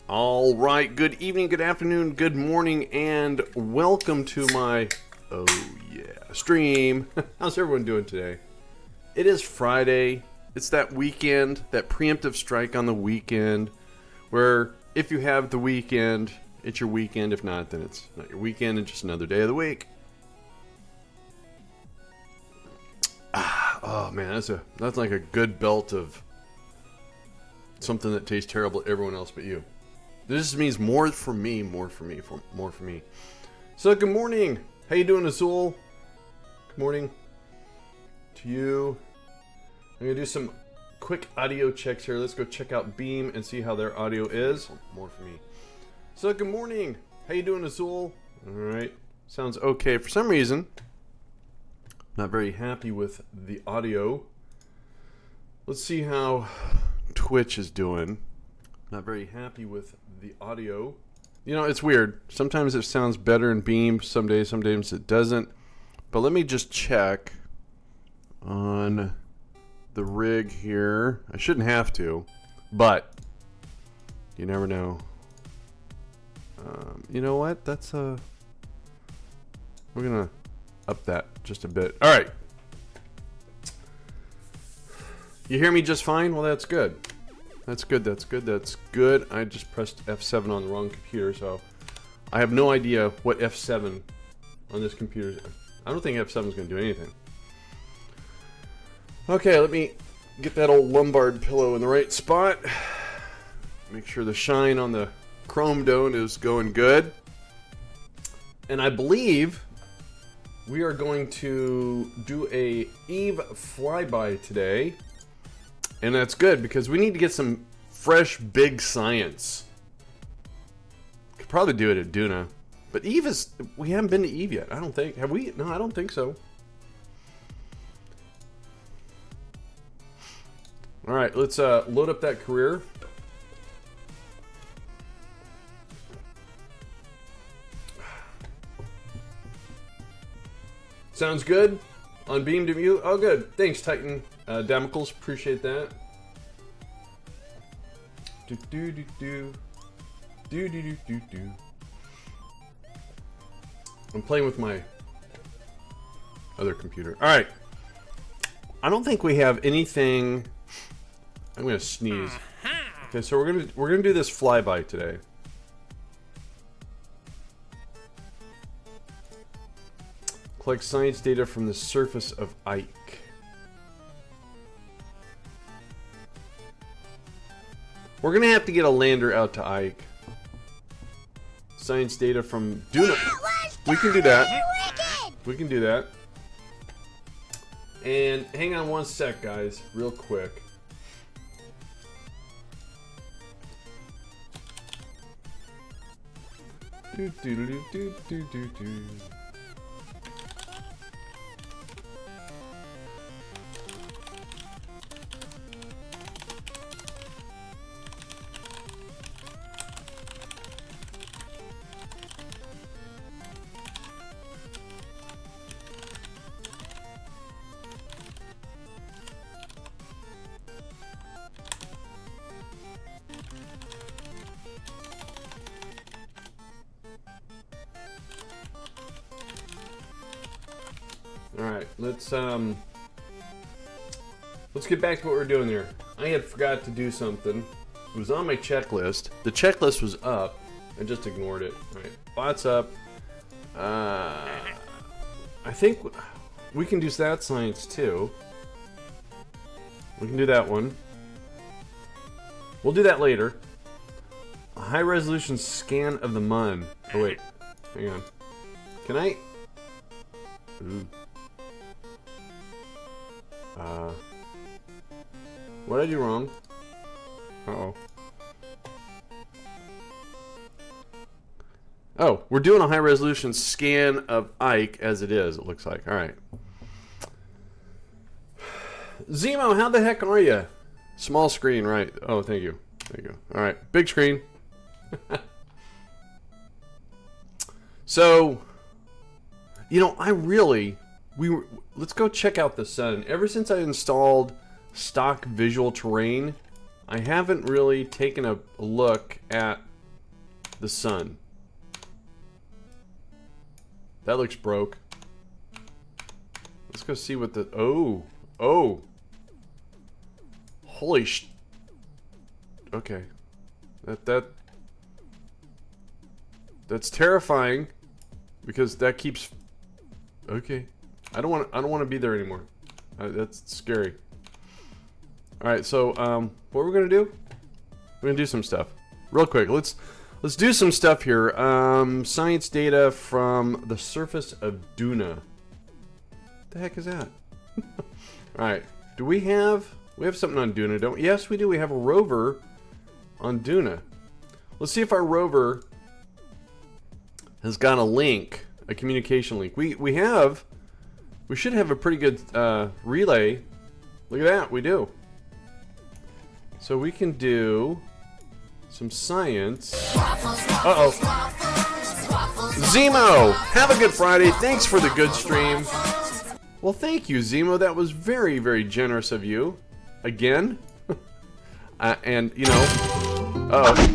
All right, good evening, good afternoon, good morning, and welcome to my, stream. How's everyone doing today? It is Friday. It's that weekend, that preemptive strike on the weekend, where if you have the weekend, it's your weekend. If not, then it's not your weekend, it's just another day of the week. Oh man, that's like a good belt of something that tastes terrible to everyone else but you. This means more for me, more for me. So good morning. How you doing, Azul? Good morning to you. I'm gonna do some quick audio checks here. Let's go check out Beam and see how their audio is. More for me. So good morning. How you doing, Azul? All right. Sounds okay. For some reason, not very happy with the audio. Let's see how Twitch is doing. Not very happy with the audio. You know, it's weird. Sometimes it sounds better in Beam. Some days it doesn't. But let me just check on the rig here. I shouldn't have to, but you never know. You know what? That's we're gonna up that just a bit. All right. You hear me just fine? Well, that's good. That's good. I just pressed F7 on the wrong computer, so I have no idea what F7 on this computer is. I don't think F7 is going to do anything. Okay, let me get that old lumbar pillow in the right spot. Make sure the shine on the chrome dome is going good. And I believe we are going to do a Eve flyby today. And that's good because we need to get some fresh, big science. Could probably do it at Duna. But Eve is... We haven't been to Eve yet, I don't think. Have we? No, I don't think so. Alright, let's load up that career. Sounds good? On Beam to Mute? Oh, good. Thanks, Titan. Damocles, appreciate that. I'm playing with my other computer. All right. I don't think we have anything. I'm gonna sneeze. Okay, so we're gonna do this flyby today. Collect science data from the surface of Ike. We're gonna have to get a lander out to Ike. Science data from Duna. We can do that. We can do that. And hang on one sec, guys, real quick. Do do do do do do do. Alright, let's get back to what we're doing here. I had forgot to do something. It was on my checklist. The checklist was up. I just ignored it. Alright, bot's up. I think we can do that science too. We can do that one. We'll do that later. A high resolution scan of the mun. Oh wait, hang on. Can I? Ooh. What did I do wrong? Uh-oh. Oh, we're doing a high-resolution scan of Ike as it is, it looks like. All right. Zemo, how the heck are you? Small screen, right. Oh, thank you. There you go. All right, big screen. So, you know, let's go check out the sun. Ever since I installed stock visual terrain, I haven't really taken a look at the sun. That looks broke. Let's go see what the... Oh. Holy sh... Okay. That's terrifying. Because that keeps... Okay. I don't want to be there anymore. That's scary. All right, so what we're gonna do? We're gonna do some stuff real quick. Let's do some stuff here. Science data from the surface of Duna. What the heck is that? All right. Do we have something on Duna? Don't we? Yes, we do. We have a rover on Duna. Let's see if our rover has got a link, a communication link. We should have a pretty good relay. Look at that, we do. So we can do some science. Uh-oh. Zemo, have a good Friday. Thanks for the good stream. Well, thank you, Zemo. That was very, very generous of you. Again. And, you know... Uh-oh.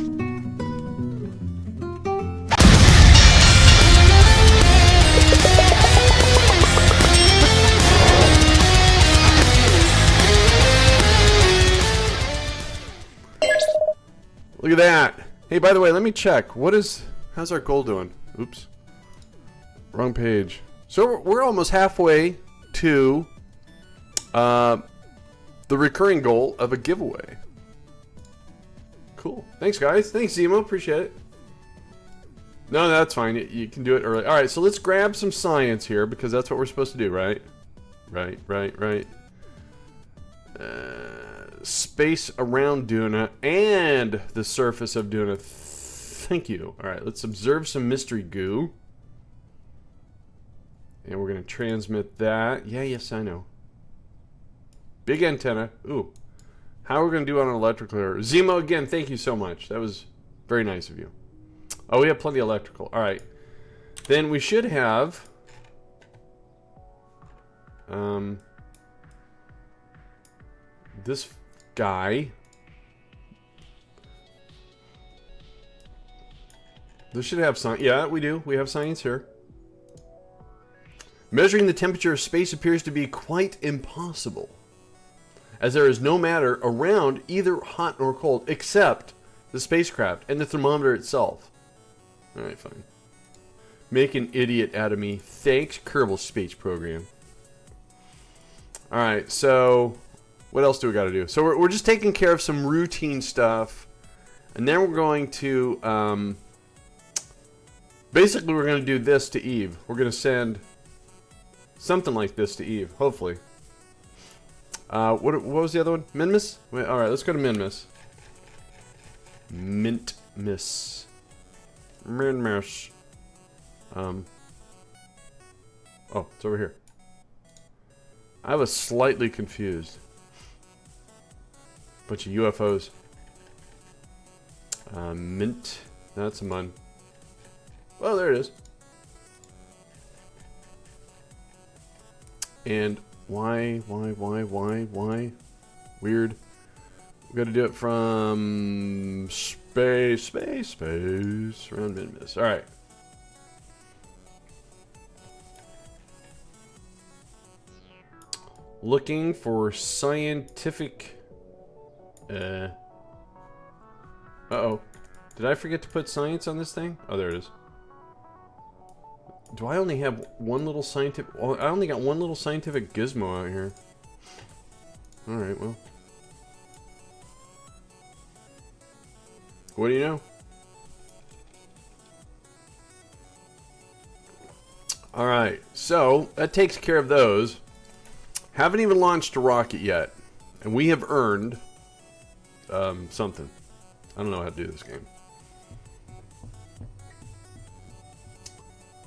Look at that. Hey, by the way, let me check. How's our goal doing? Oops. Wrong page. So we're almost halfway to the recurring goal of a giveaway. Cool. Thanks, guys. Thanks, Zemo. Appreciate it. No, that's fine. You can do it early. All right, so let's grab some science here because that's what we're supposed to do, right? Right. Space around Duna and the surface of Duna. Thank you. All right, let's observe some mystery goo. And we're going to transmit that. Yeah, yes, I know. Big antenna. Ooh. How are we going to do on an electrical error? Zemo, again, thank you so much. That was very nice of you. Oh, we have plenty of electrical. All right. Then we should have... this guy. This should have science. Yeah, we do. We have science here. Measuring the temperature of space appears to be quite impossible, as there is no matter around either hot nor cold except the spacecraft and the thermometer itself. Alright, fine. Make an idiot out of me. Thanks, Kerbal Speech Program. Alright, so what else do we got to do? So we're just taking care of some routine stuff. And then we're going to, basically we're going to do this to Eve. We're going to send something like this to Eve, hopefully. What was the other one? Minmus? Alright, let's go to Minmus. Minmus. Minmus. Oh, it's over here. I was slightly confused. Bunch of UFOs. Mint. That's a mun. Well, there it is. And why? Weird. We gotta do it from space. Around Minmus. Alright. Looking for scientific... Uh-oh. Did I forget to put science on this thing? Oh, there it is. Do I only have one little scientific... Well, I only got one little scientific gizmo out here. Alright, well. What do you know? Alright, so that takes care of those. Haven't even launched a rocket yet. And we have earned something. I don't know how to do this game.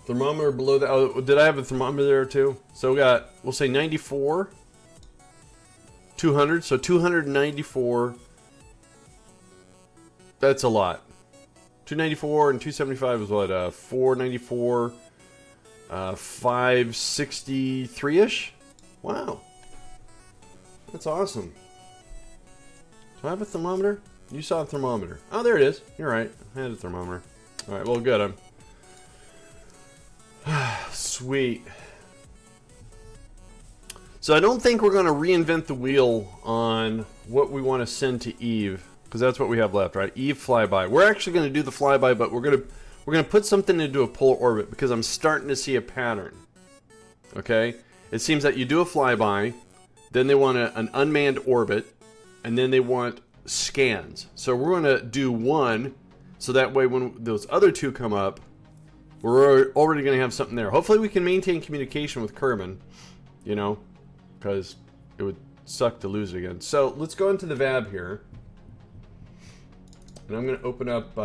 Thermometer below that. Oh, did I have a thermometer there too? So we got, we'll say 94. 200. So 294. That's a lot. 294 and 275 is what? 494. 563-ish? Wow. That's awesome. Do I have a thermometer? You saw a thermometer. Oh, there it is. You're right. I had a thermometer. Alright, well, good. Sweet. So I don't think we're going to reinvent the wheel on what we want to send to Eve, because that's what we have left, right? Eve flyby. We're actually going to do the flyby, but we're going to put something into a polar orbit because I'm starting to see a pattern. Okay? It seems that you do a flyby, then they want an unmanned orbit, and then they want scans. So we're going to do one, so that way when those other two come up, we're already going to have something there. Hopefully we can maintain communication with Kerman, you know, because it would suck to lose it again. So let's go into the VAB here. And I'm going to open up,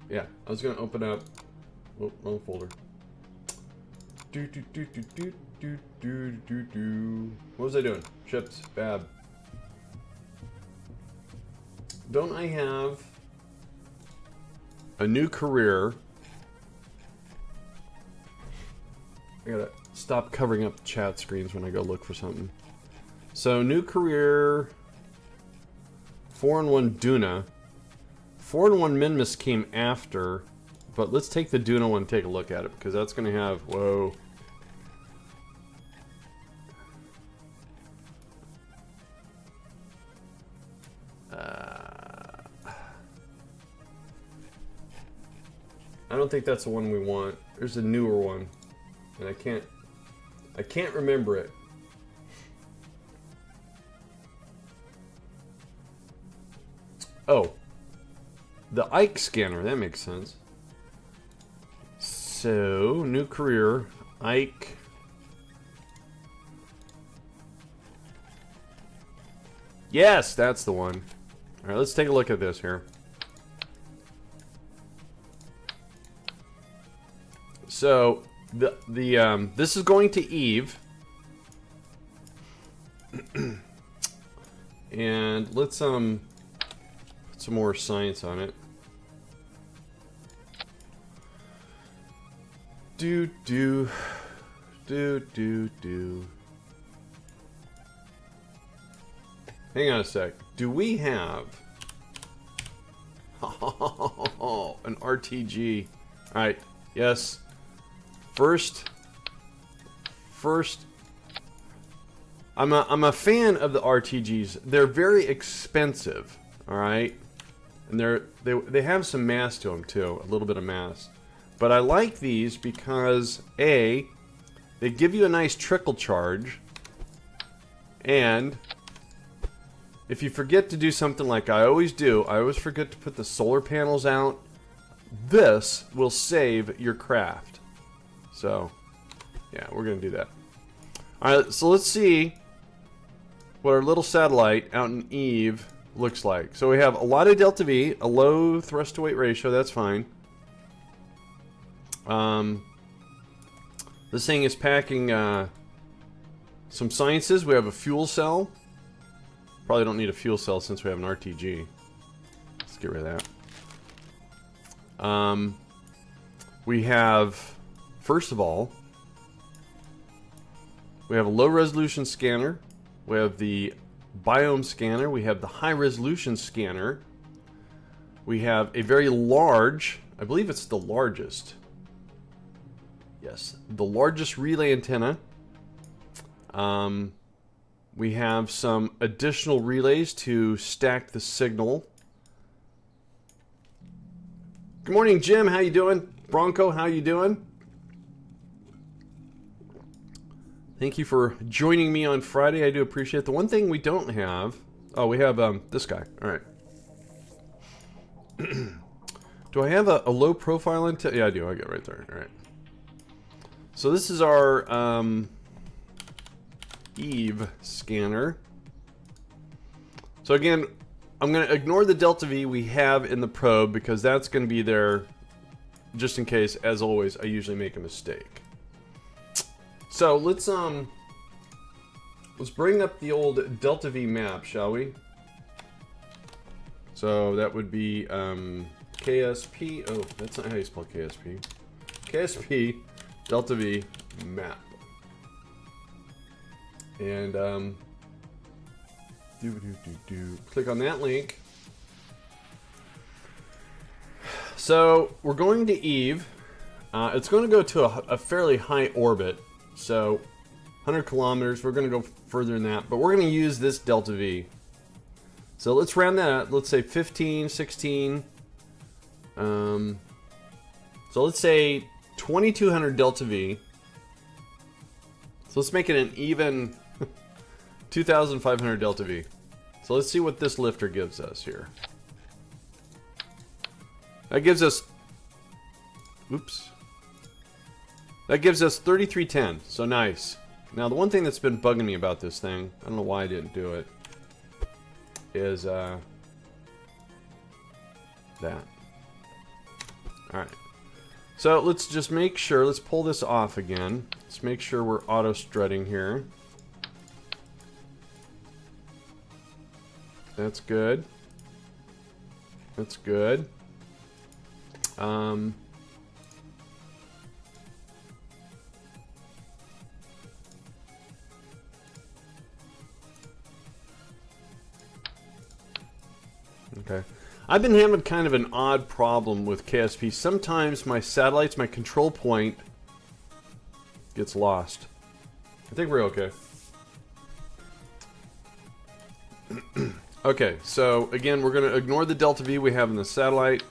yeah, I was going to open up, oh, wrong folder. What was I doing? Chips, VAB. Don't I have a new career? I gotta stop covering up chat screens when I go look for something. So, new career, 4-in-1 Duna. 4-in-1 Minmus came after, but let's take the Duna one and take a look at it, because that's gonna have, whoa. I don't think that's the one we want. There's a newer one, and I can't remember it. Oh, the Ike scanner. That makes sense. So, new career, Ike. Yes, that's the one. All right, let's take a look at this here. So this is going to Eve, and let's put some more science on it. Do. Hang on a sec. Do we have an RTG? All right. Yes. First, I'm a fan of the RTGs. They're very expensive, all right? And they have some mass to them too, a little bit of mass. But I like these because A, they give you a nice trickle charge, and if you forget to do something like I always do, I always forget to put the solar panels out, this will save your craft. So, yeah, we're going to do that. Alright, so let's see what our little satellite out in Eve looks like. So we have a lot of delta V, a low thrust to weight ratio, that's fine. This thing is packing some sciences. We have a fuel cell. Probably don't need a fuel cell since we have an RTG. Let's get rid of that. We have, first of all, we have a low resolution scanner. We have the biome scanner. We have the high resolution scanner. We have a very large, I believe it's the largest. Yes, the largest relay antenna. We have some additional relays to stack the signal. Good morning, Jim. How you doing? Bronco, how you doing? Thank you for joining me on Friday. I do appreciate it. The one thing we don't have... Oh, we have this guy. All right. Do I have a low profile antenna? Yeah, I do. I get it right there. All right. So this is our Eve scanner. So again, I'm going to ignore the delta V we have in the probe because that's going to be there just in case. As always, I usually make a mistake. So let's bring up the old delta V map, shall we? So that would be KSP. Oh, that's not how you spell KSP. KSP delta V map. And click on that link. So we're going to Eve. It's going to go to a fairly high orbit. So 100 kilometers. We're going to go further than that, but we're going to use this delta V. So let's round that up. Let's say 15, 16. So let's say 2200 delta V. So let's make it an even 2500 delta V. So let's see what this lifter gives us here. That gives us, oops. That gives us 3310. So nice. Now the one thing that's been bugging me about this thing, I don't know why I didn't do it, is that. Alright. So let's just make sure, let's pull this off again. Let's make sure we're auto strutting here. That's good. That's good. Okay. I've been having kind of an odd problem with KSP. Sometimes my satellites, my control point, gets lost. I think we're okay. Okay, so again, we're going to ignore the delta V we have in the satellite.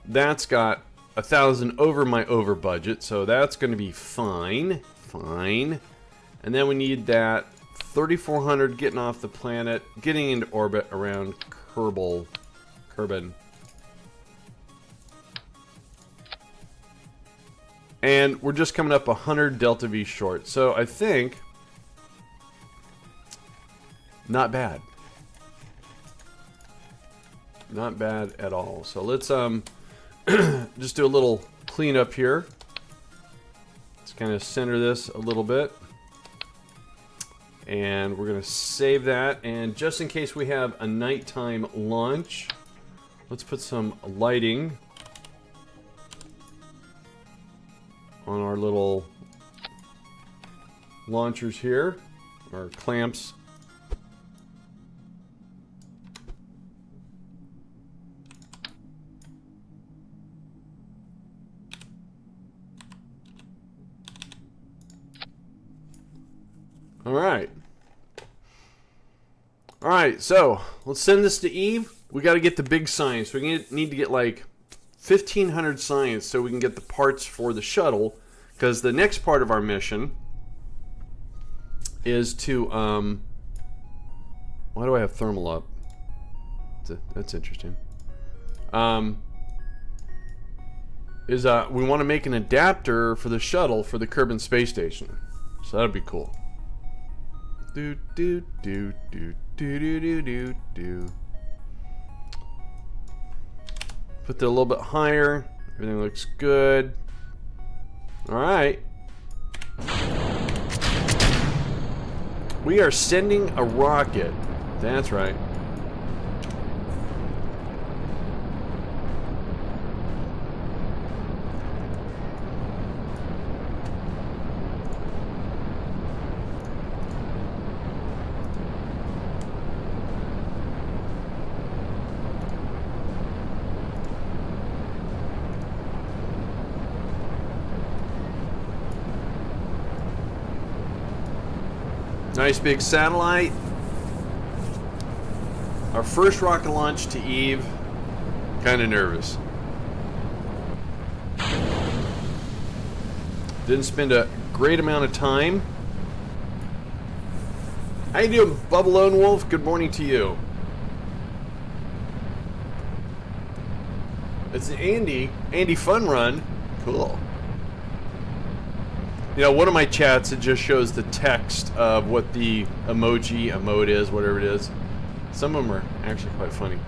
That's got 1,000 over my over budget, so that's going to be fine. Fine. And then we need that 3,400 getting off the planet, getting into orbit around Kerbin. And we're just coming up 100 delta V short. So I think not bad. Not bad at all. So let's just do a little cleanup here. Let's kind of center this a little bit. And we're going to save that. And just in case we have a nighttime launch, let's put some lighting on our little launchers here, or clamps. All right, so let's send this to Eve. we got to get the big science. We need to get like 1,500 science so we can get the parts for the shuttle. Because the next part of our mission is to, why do I have thermal up? That's interesting. We want to make an adapter for the shuttle for the Kerbin space station. So that'd be cool. Do do do do do do do do do. Put that a little bit higher. Everything looks good. All right. We are sending a rocket. That's right. Nice big satellite. Our first rocket launch to Eve. Kind of nervous. Didn't spend a great amount of time. How you doing, Bubba Lone Wolf? Good morning to you. It's Andy Fun Run. Cool. You know, one of my chats, it just shows the text of what the emote is, whatever it is. Some of them are actually quite funny.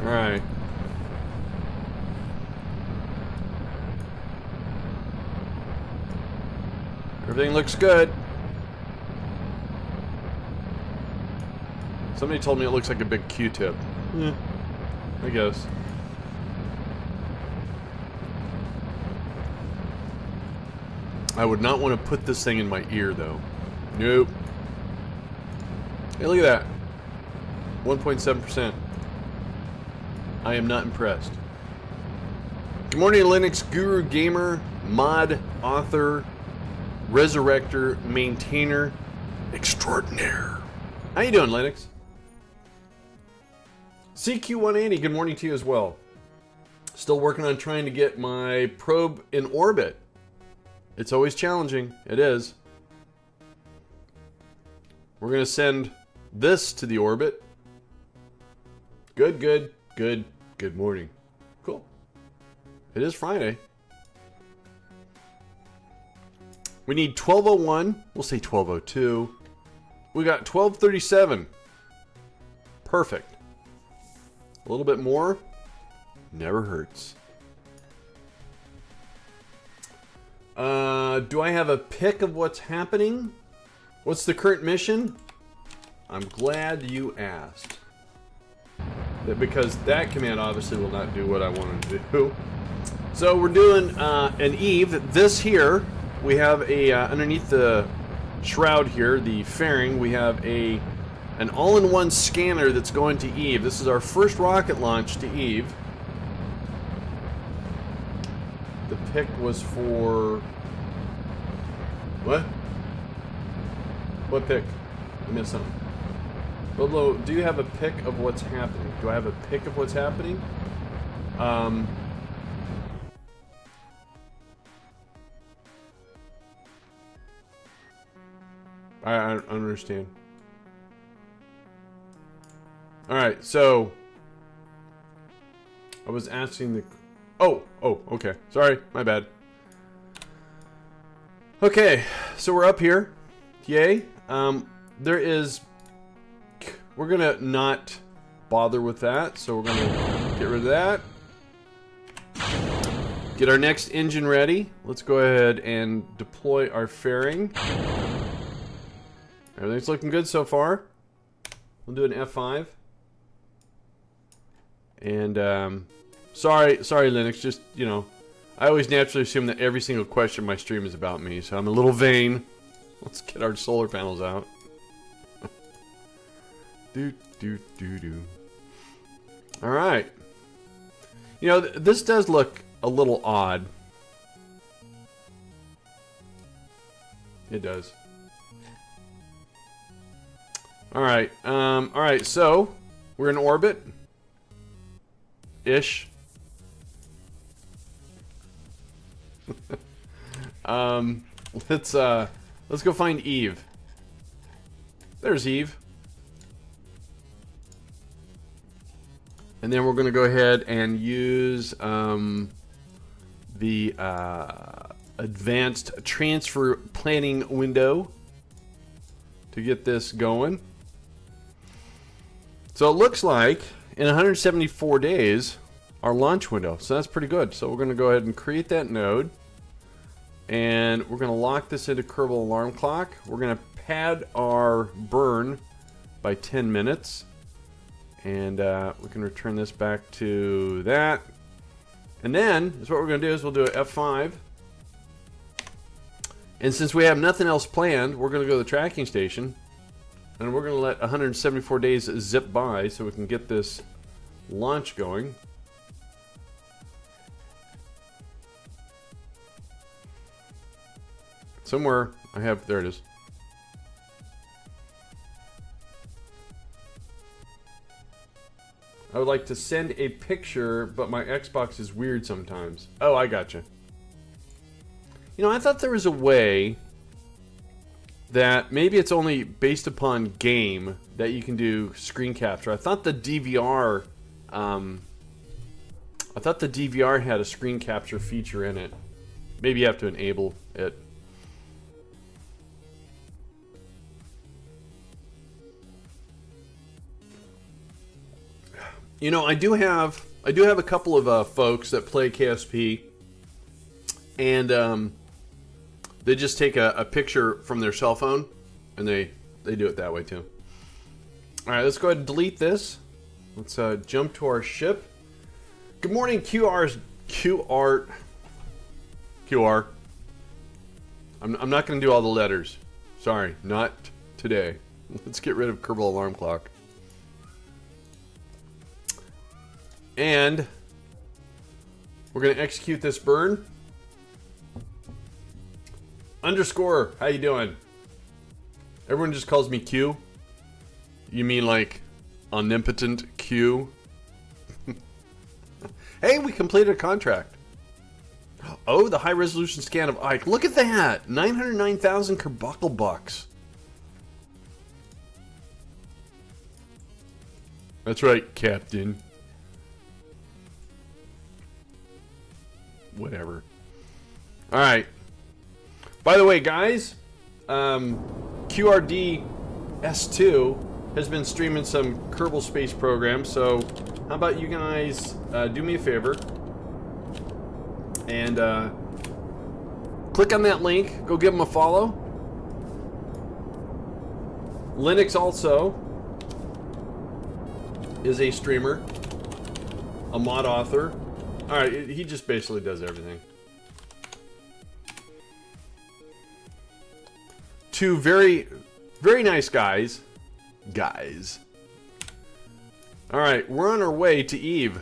All right. Everything looks good. Somebody told me it looks like a big Q-tip. Yeah, I guess. I would not want to put this thing in my ear, though. Nope. Hey, look at that. 1.7%. I am not impressed. Good morning, Linux Guru Gamer, mod, author, resurrector, maintainer, extraordinaire. How you doing, Linux? CQ180, good morning to you as well. Still working on trying to get my probe in orbit. It's always challenging. It is. We're going to send this to the orbit. Good morning. Cool. It is Friday. We need 1201. We'll say 1202. We got 1237. Perfect. A little bit more. Never hurts. Do I have a pick of what's happening? What's the current mission? I'm glad you asked. Because that command obviously will not do what I want to do. So we're doing an Eve. This here, we have a underneath the shroud here, the fairing, we have an all-in-one scanner that's going to Eve. This is our first rocket launch to Eve. The pick was for... What? What pick? I missed something. Bublo, do you have a pick of what's happening? Do I have a pick of what's happening? I don't understand. Alright, so I was asking the... Oh, okay. Sorry, my bad. Okay, so we're up here. Yay. There is... We're gonna not bother with that, so we're gonna get rid of that. Get our next engine ready. Let's go ahead and deploy our fairing. Everything's looking good so far. We'll do an F5. And, sorry, Linux, just, you know, I always naturally assume that every single question in my stream is about me, so I'm a little vain. Let's get our solar panels out. Do. Alright. You know, this does look a little odd. It does. Alright, alright, so we're in orbit. Ish. Let's go find Eve. There's Eve. And then we're going to go ahead and use the advanced transfer planning window to get this going. So it looks like in 174 days, our launch window. So that's pretty good. So we're going to go ahead and create that node. And we're going to lock this into Kerbal Alarm Clock. We're going to pad our burn by 10 minutes. And we can return this back to that. And then, is what we're going to do is we'll do an F5. And since we have nothing else planned, we're going to go to the tracking station. And we're going to let 174 days zip by so we can get this launch going. Somewhere I have, there it is. I would like to send a picture, but my Xbox is weird sometimes. Oh, I gotcha. You know, I thought there was a way that maybe it's only based upon game that you can do screen capture. I thought the DVR, had a screen capture feature in it. Maybe you have to enable it. You know, I do have a couple of folks that play KSP, and they just take a picture from their cell phone, and they do it that way too. All right, let's go ahead and delete this. Let's jump to our ship. Good morning, QR. I'm not going to do all the letters. Sorry, not today. Let's get rid of Kerbal Alarm Clock. And we're going to execute this burn. Underscore, how you doing? Everyone just calls me Q. You mean like omnipotent Q? Hey, we completed a contract. Oh, the high resolution scan of Ike. Look at that! 909,000 Kerbuckle bucks. That's right, Captain. Whatever. Alright. By the way, guys, QRD S2 has been streaming some Kerbal Space Program, so how about you guys do me a favor and click on that link, go give them a follow. Linux also is a streamer, a mod author. Alright, he just basically does everything. Two very, very nice guys. Alright, we're on our way to Eve.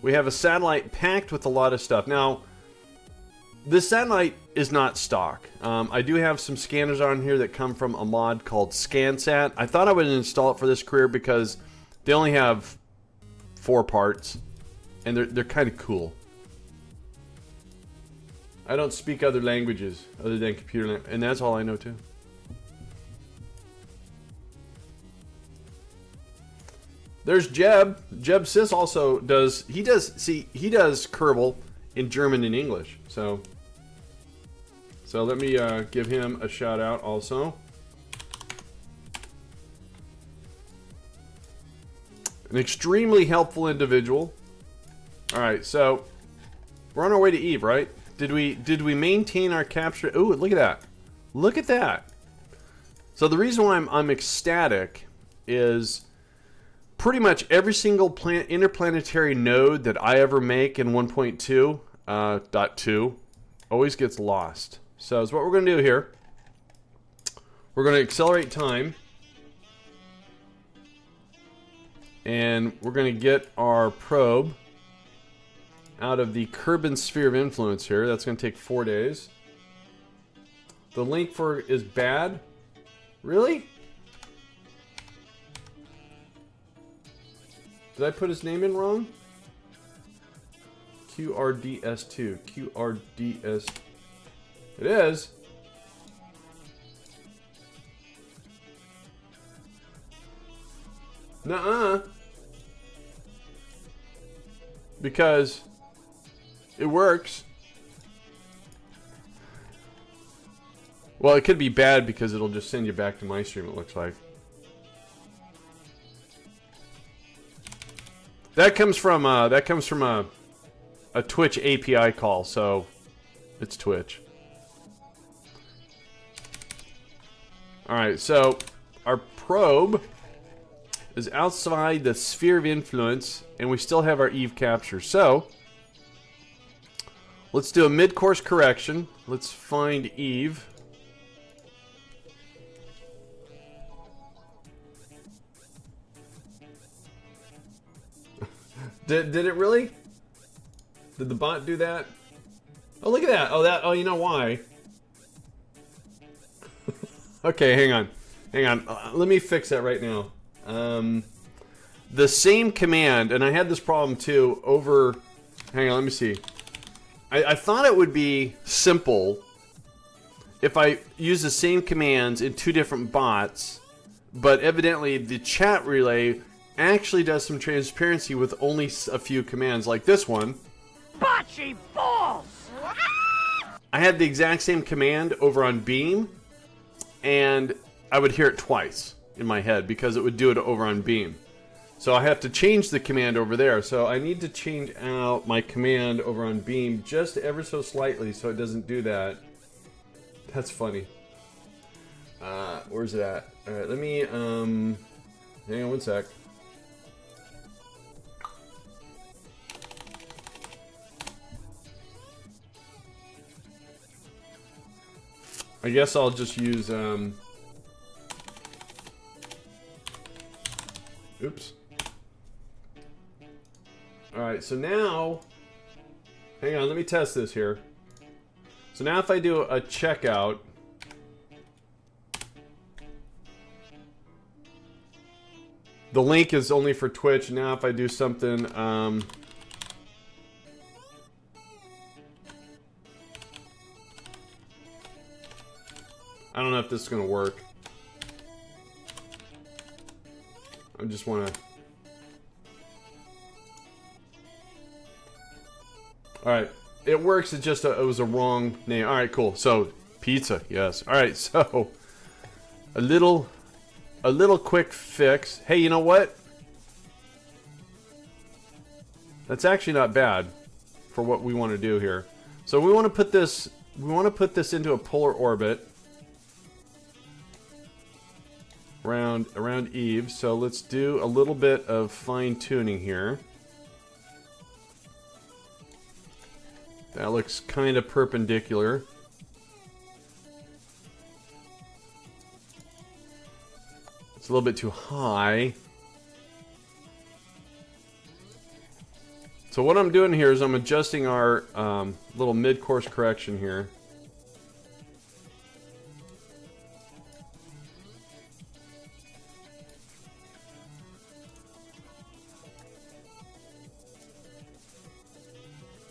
We have a satellite packed with a lot of stuff. Now, this satellite is not stock. I do have some scanners on here that come from a mod called ScanSat. I thought I would install it for this career because they only have 4 parts. And they're kind of cool. I don't speak other languages other than computer language, and that's all I know too. There's Jeb. Jeb Sis also does. He does Kerbal in German and English. So let me give him a shout out also. An extremely helpful individual. All right, so we're on our way to Eve, right? Did we maintain our capture? Ooh, look at that! Look at that! So the reason why I'm ecstatic is pretty much every single interplanetary node that I ever make in 1.2.2 always gets lost. So that's what we're going to do here. We're going to accelerate time, and we're going to get our probe out of the Kerbin sphere of influence here. That's going to take 4 days. The link for is bad? Really? Did I put his name in wrong? QRDS2. QRDS. It is. Nuh-uh. Because it works. Well, it could be bad because it'll just send you back to my stream, it looks like. That comes from a Twitch API call, so it's Twitch. Alright, so our probe is outside the sphere of influence, and we still have our Eve capture. So let's do a mid-course correction. Let's find Eve. Did it really? Did the bot do that? Oh, look at that. Oh, you know why? Okay, hang on. Let me fix that right now. The same command, and I had this problem too over... Hang on, let me see. I thought it would be simple if I use the same commands in two different bots, but evidently the chat relay actually does some transparency with only a few commands, like this one. Bocce balls! I had the exact same command over on Beam, and I would hear it twice in my head because it would do it over on Beam. So I have to change the command over there. So I need to change out my command over on Beam just ever so slightly so it doesn't do that. That's funny. Where's it at? Alright, let me, hang on one sec. I guess I'll just use, oops. Alright, so now, hang on, let me test this here. So now if I do a checkout, the link is only for Twitch. Now if I do something, I don't know if this is going to work. I just want to... Alright. It works. It just it was a wrong name. Alright, cool. So, pizza. Yes. Alright, so... A little quick fix. Hey, you know what? That's actually not bad for what we want to do here. So we want to put this... We want to put this into a polar orbit. Around Eve, so let's do a little bit of fine-tuning here. That looks kind of perpendicular. It's a little bit too high. So what I'm doing here is I'm adjusting our little mid-course correction here.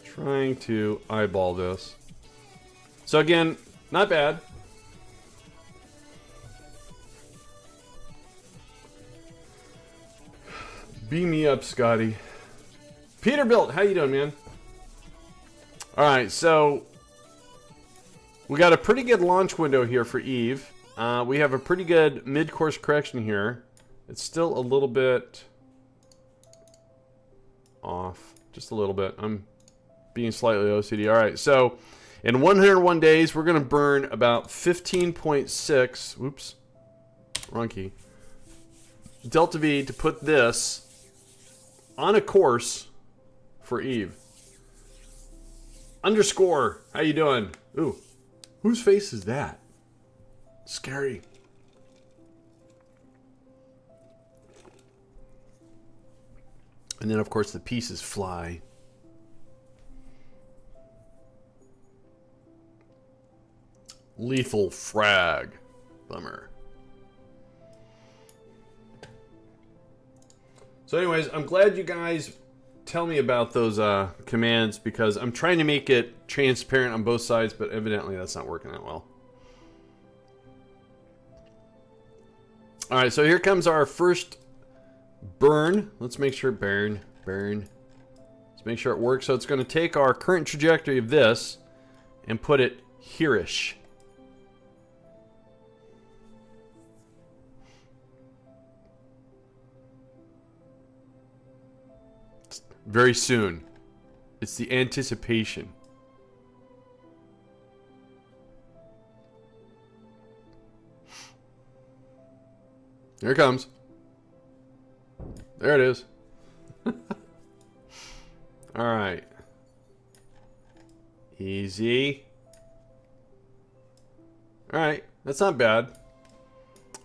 Trying to eyeball this. So again, not bad. Beam me up, Scotty. Peterbilt, how you doing, man? Alright, so we got a pretty good launch window here for Eve. We have a pretty good mid-course correction here. It's still a little bit off. Just a little bit. I'm being slightly OCD. Alright, so in 101 days, we're going to burn about 15.6, whoops, wrong key, delta V to put this on a course for Eve. Underscore, how you doing? Ooh, whose face is that? Scary. And then, of course, the pieces fly. Lethal frag. Bummer. So anyways, I'm glad you guys tell me about those commands, because I'm trying to make it transparent on both sides, but evidently that's not working that well. Alright, so here comes our first burn. Let's make sure burn. Let's make sure it works. So it's going to take our current trajectory of this and put it here-ish. Very soon. It's the anticipation. Here it comes. There it is. Alright. Easy. Alright, that's not bad.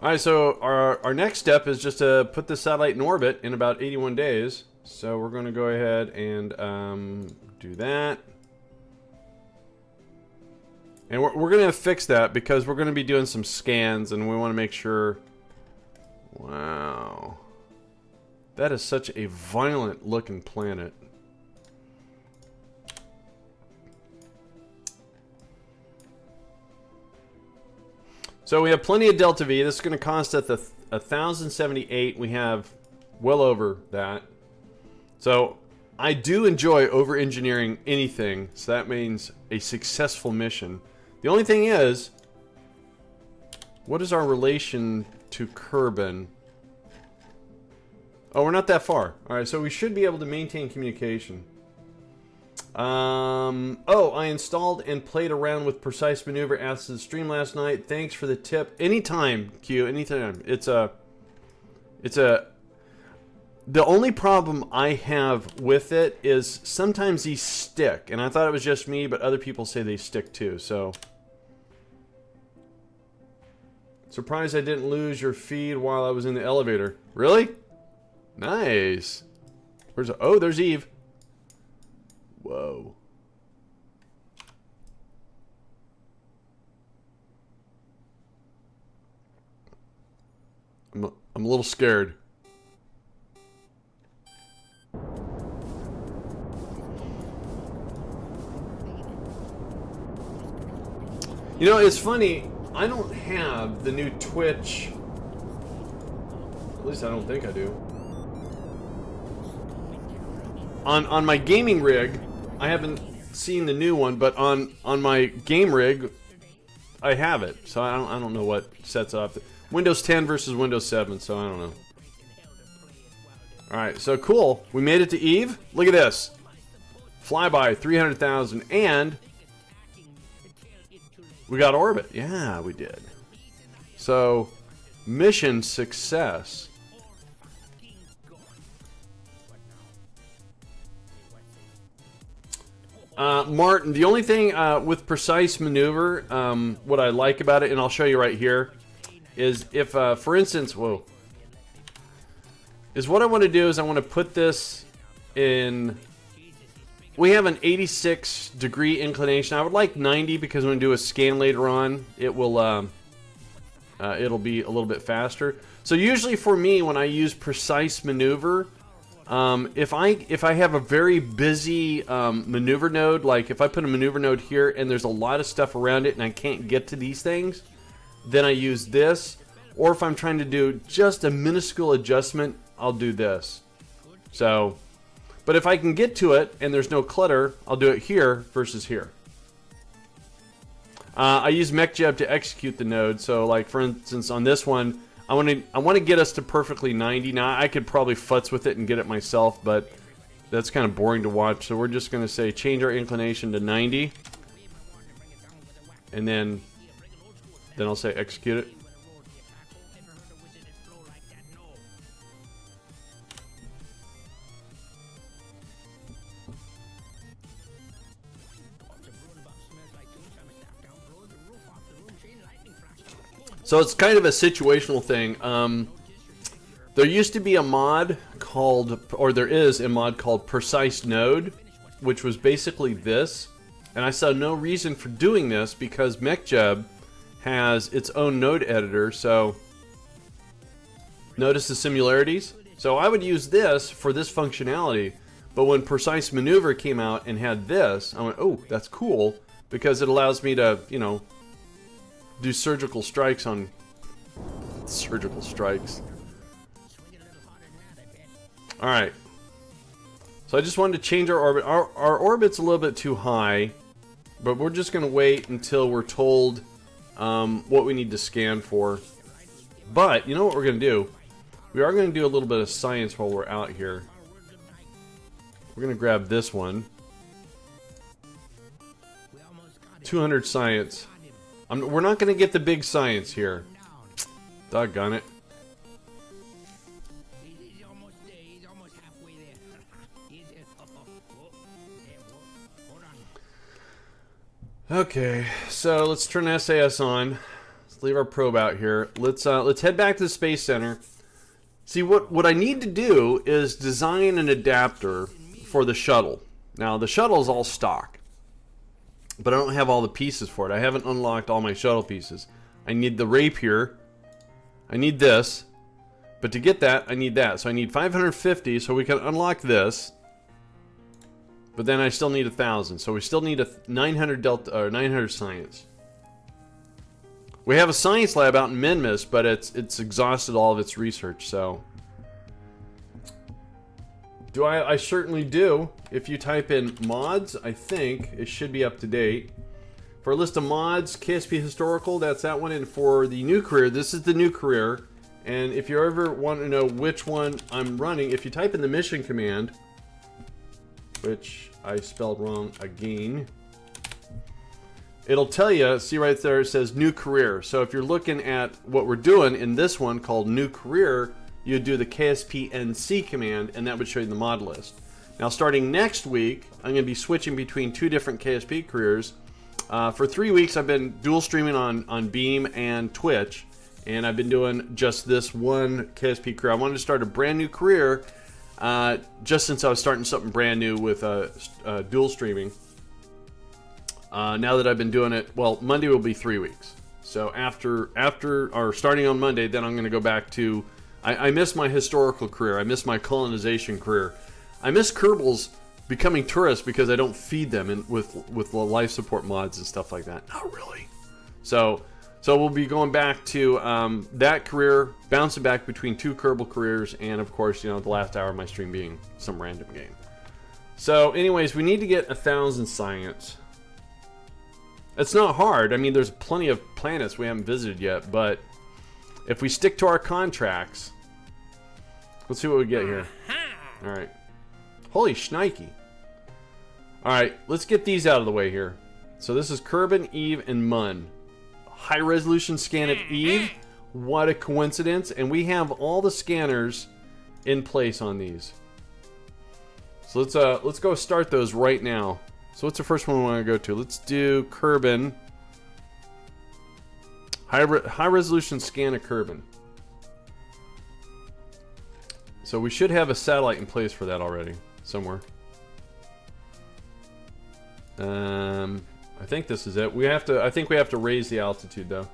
Alright, so our next step is just to put the satellite in orbit in about 81 days. So we're going to go ahead and do that. And we're going to fix that because we're going to be doing some scans and we want to make sure... Wow. That is such a violent looking planet. So we have plenty of delta V. This is going to cost us 1,078. We have well over that. So I do enjoy over-engineering anything, so that means a successful mission. The only thing is, what is our relation to Kerbin? Oh, we're not that far. Alright, so we should be able to maintain communication. Oh, I installed and played around with Precise Maneuver after the stream last night. Thanks for the tip. Anytime, Q, anytime. The only problem I have with it is sometimes these stick, and I thought it was just me, but other people say they stick too, so. Surprised I didn't lose your feed while I was in the elevator. Really? Nice. Oh, there's Eve. Whoa. I'm a little scared. You know, it's funny, I don't have the new Twitch. At least I don't think I do. On my gaming rig, I haven't seen the new one, but on my game rig, I have it. So I don't know what sets up. Windows 10 versus Windows 7, so I don't know. Alright, so cool. We made it to Eve. Look at this. Flyby, 300,000, and we got orbit. Yeah, we did. So, mission success. Martin, the only thing with Precise Maneuver, what I like about it, and I'll show you right here, is if, for instance, whoa, is what I want to do is I want to put this in, we have an 86 degree inclination. I would like 90 because when we do a scan later on, it will, it'll be a little bit faster. So usually for me, when I use Precise Maneuver, if I have a very busy maneuver node, like if I put a maneuver node here and there's a lot of stuff around it and I can't get to these things, then I use this. Or if I'm trying to do just a minuscule adjustment, I'll do this. So, but if I can get to it and there's no clutter, I'll do it here versus here. I use MechJeb to execute the node. So like for instance on this one, I want to get us to perfectly 90. Now I could probably futz with it and get it myself, but that's kind of boring to watch. So we're just going to say change our inclination to 90, and then I'll say execute it. So it's kind of a situational thing. There used to be a mod called, or there is a mod called Precise Node, which was basically this. And I saw no reason for doing this because MechJeb has its own node editor, so notice the similarities? So I would use this for this functionality, but when Precise Maneuver came out and had this, I went, oh, that's cool, because it allows me to, you know, do surgical strikes on... surgical strikes. Alright. So I just wanted to change our orbit. Our orbit's a little bit too high, but we're just going to wait until we're told what we need to scan for. But, you know what we're going to do? We are going to do a little bit of science while we're out here. We're going to grab this one. 200 science. We're not going to get the big science here. Doggone it. Okay, so let's turn SAS on. Let's leave our probe out here. Let's head back to the Space Center. See, what I need to do is design an adapter for the shuttle. Now, the shuttle is all stock, but I don't have all the pieces for it. I haven't unlocked all my shuttle pieces. I need the rapier. I need this. But to get that, I need that. So I need 550 so we can unlock this. But then I still need 1,000. So we still need a 900 delta or 900 science. We have a science lab out in Minmus, but it's exhausted all of its research, so I certainly do. If you type in mods, I think it should be up to date. For a list of mods, KSP Historical, that's that one. And for the new career, this is the new career. And if you ever want to know which one I'm running, if you type in the mission command, which I spelled wrong again, it'll tell you, see right there, it says new career. So if you're looking at what we're doing in this one called new career, you'd do the KSP NC command, and that would show you the mod list. Now starting next week, I'm going to be switching between two different KSP careers. For 3 weeks I've been dual streaming on Beam and Twitch, and I've been doing just this one KSP career. I wanted to start a brand new career just since I was starting something brand new with dual streaming. Now that I've been doing it, well, Monday will be 3 weeks. So after or starting on Monday, then I'm going to go back to, I miss my historical career. I miss my colonization career. I miss Kerbals becoming tourists because I don't feed them with the life support mods and stuff like that. Not really. So we'll be going back to that career, bouncing back between two Kerbal careers, and of course, you know, the last hour of my stream being some random game. So anyways, we need to get 1,000 science. It's not hard. I mean, there's plenty of planets we haven't visited yet, but if we stick to our contracts, let's see what we get here. All right. Holy shnikey. All right, let's get these out of the way here. So this is Kerbin, Eve, and Mun. High resolution scan of Eve. What a coincidence. And we have all the scanners in place on these. So let's go start those right now. So what's the first one we want to go to? Let's do Kerbin. High resolution scan of Kerbin. So we should have a satellite in place for that already somewhere. I think this is it. I think we have to raise the altitude though.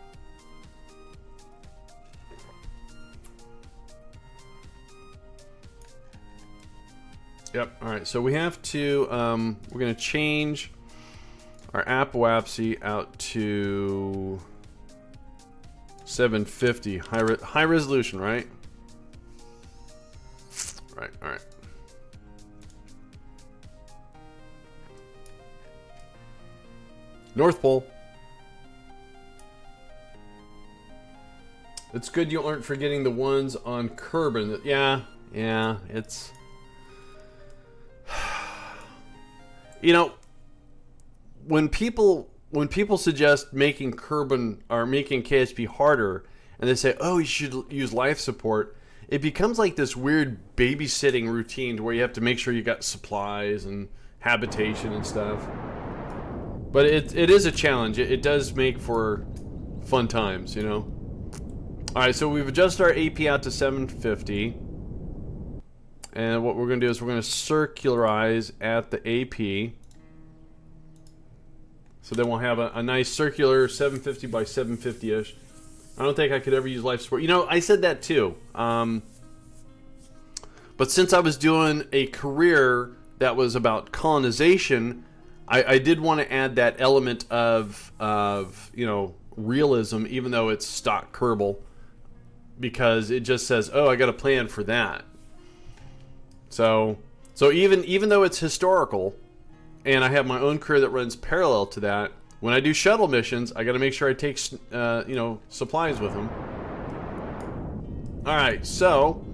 Yep. All right. So we have to. We're going to change our apoapsy out to 750 high resolution, right? Right. All right. North Pole. It's good you aren't forgetting the ones on Kerbin. Yeah. It's. You know, when people suggest making Kerbin or making KSP harder, and they say, "Oh, you should use life support," it becomes like this weird babysitting routine where you have to make sure you got supplies and habitation and stuff. But it is a challenge. It does make for fun times, you know. All right, so we've adjusted our AP out to 750. And what we're going to do is we're going to circularize at the AP. So then we'll have a nice circular 750 by 750-ish. I don't think I could ever use life support. You know, I said that too. But since I was doing a career that was about colonization, I did want to add that element of you know, realism, even though it's stock Kerbal, because it just says, oh, I got a plan for that. So even though it's historical, and I have my own career that runs parallel to that, when I do shuttle missions, I got to make sure I take you know, supplies with them. All right, so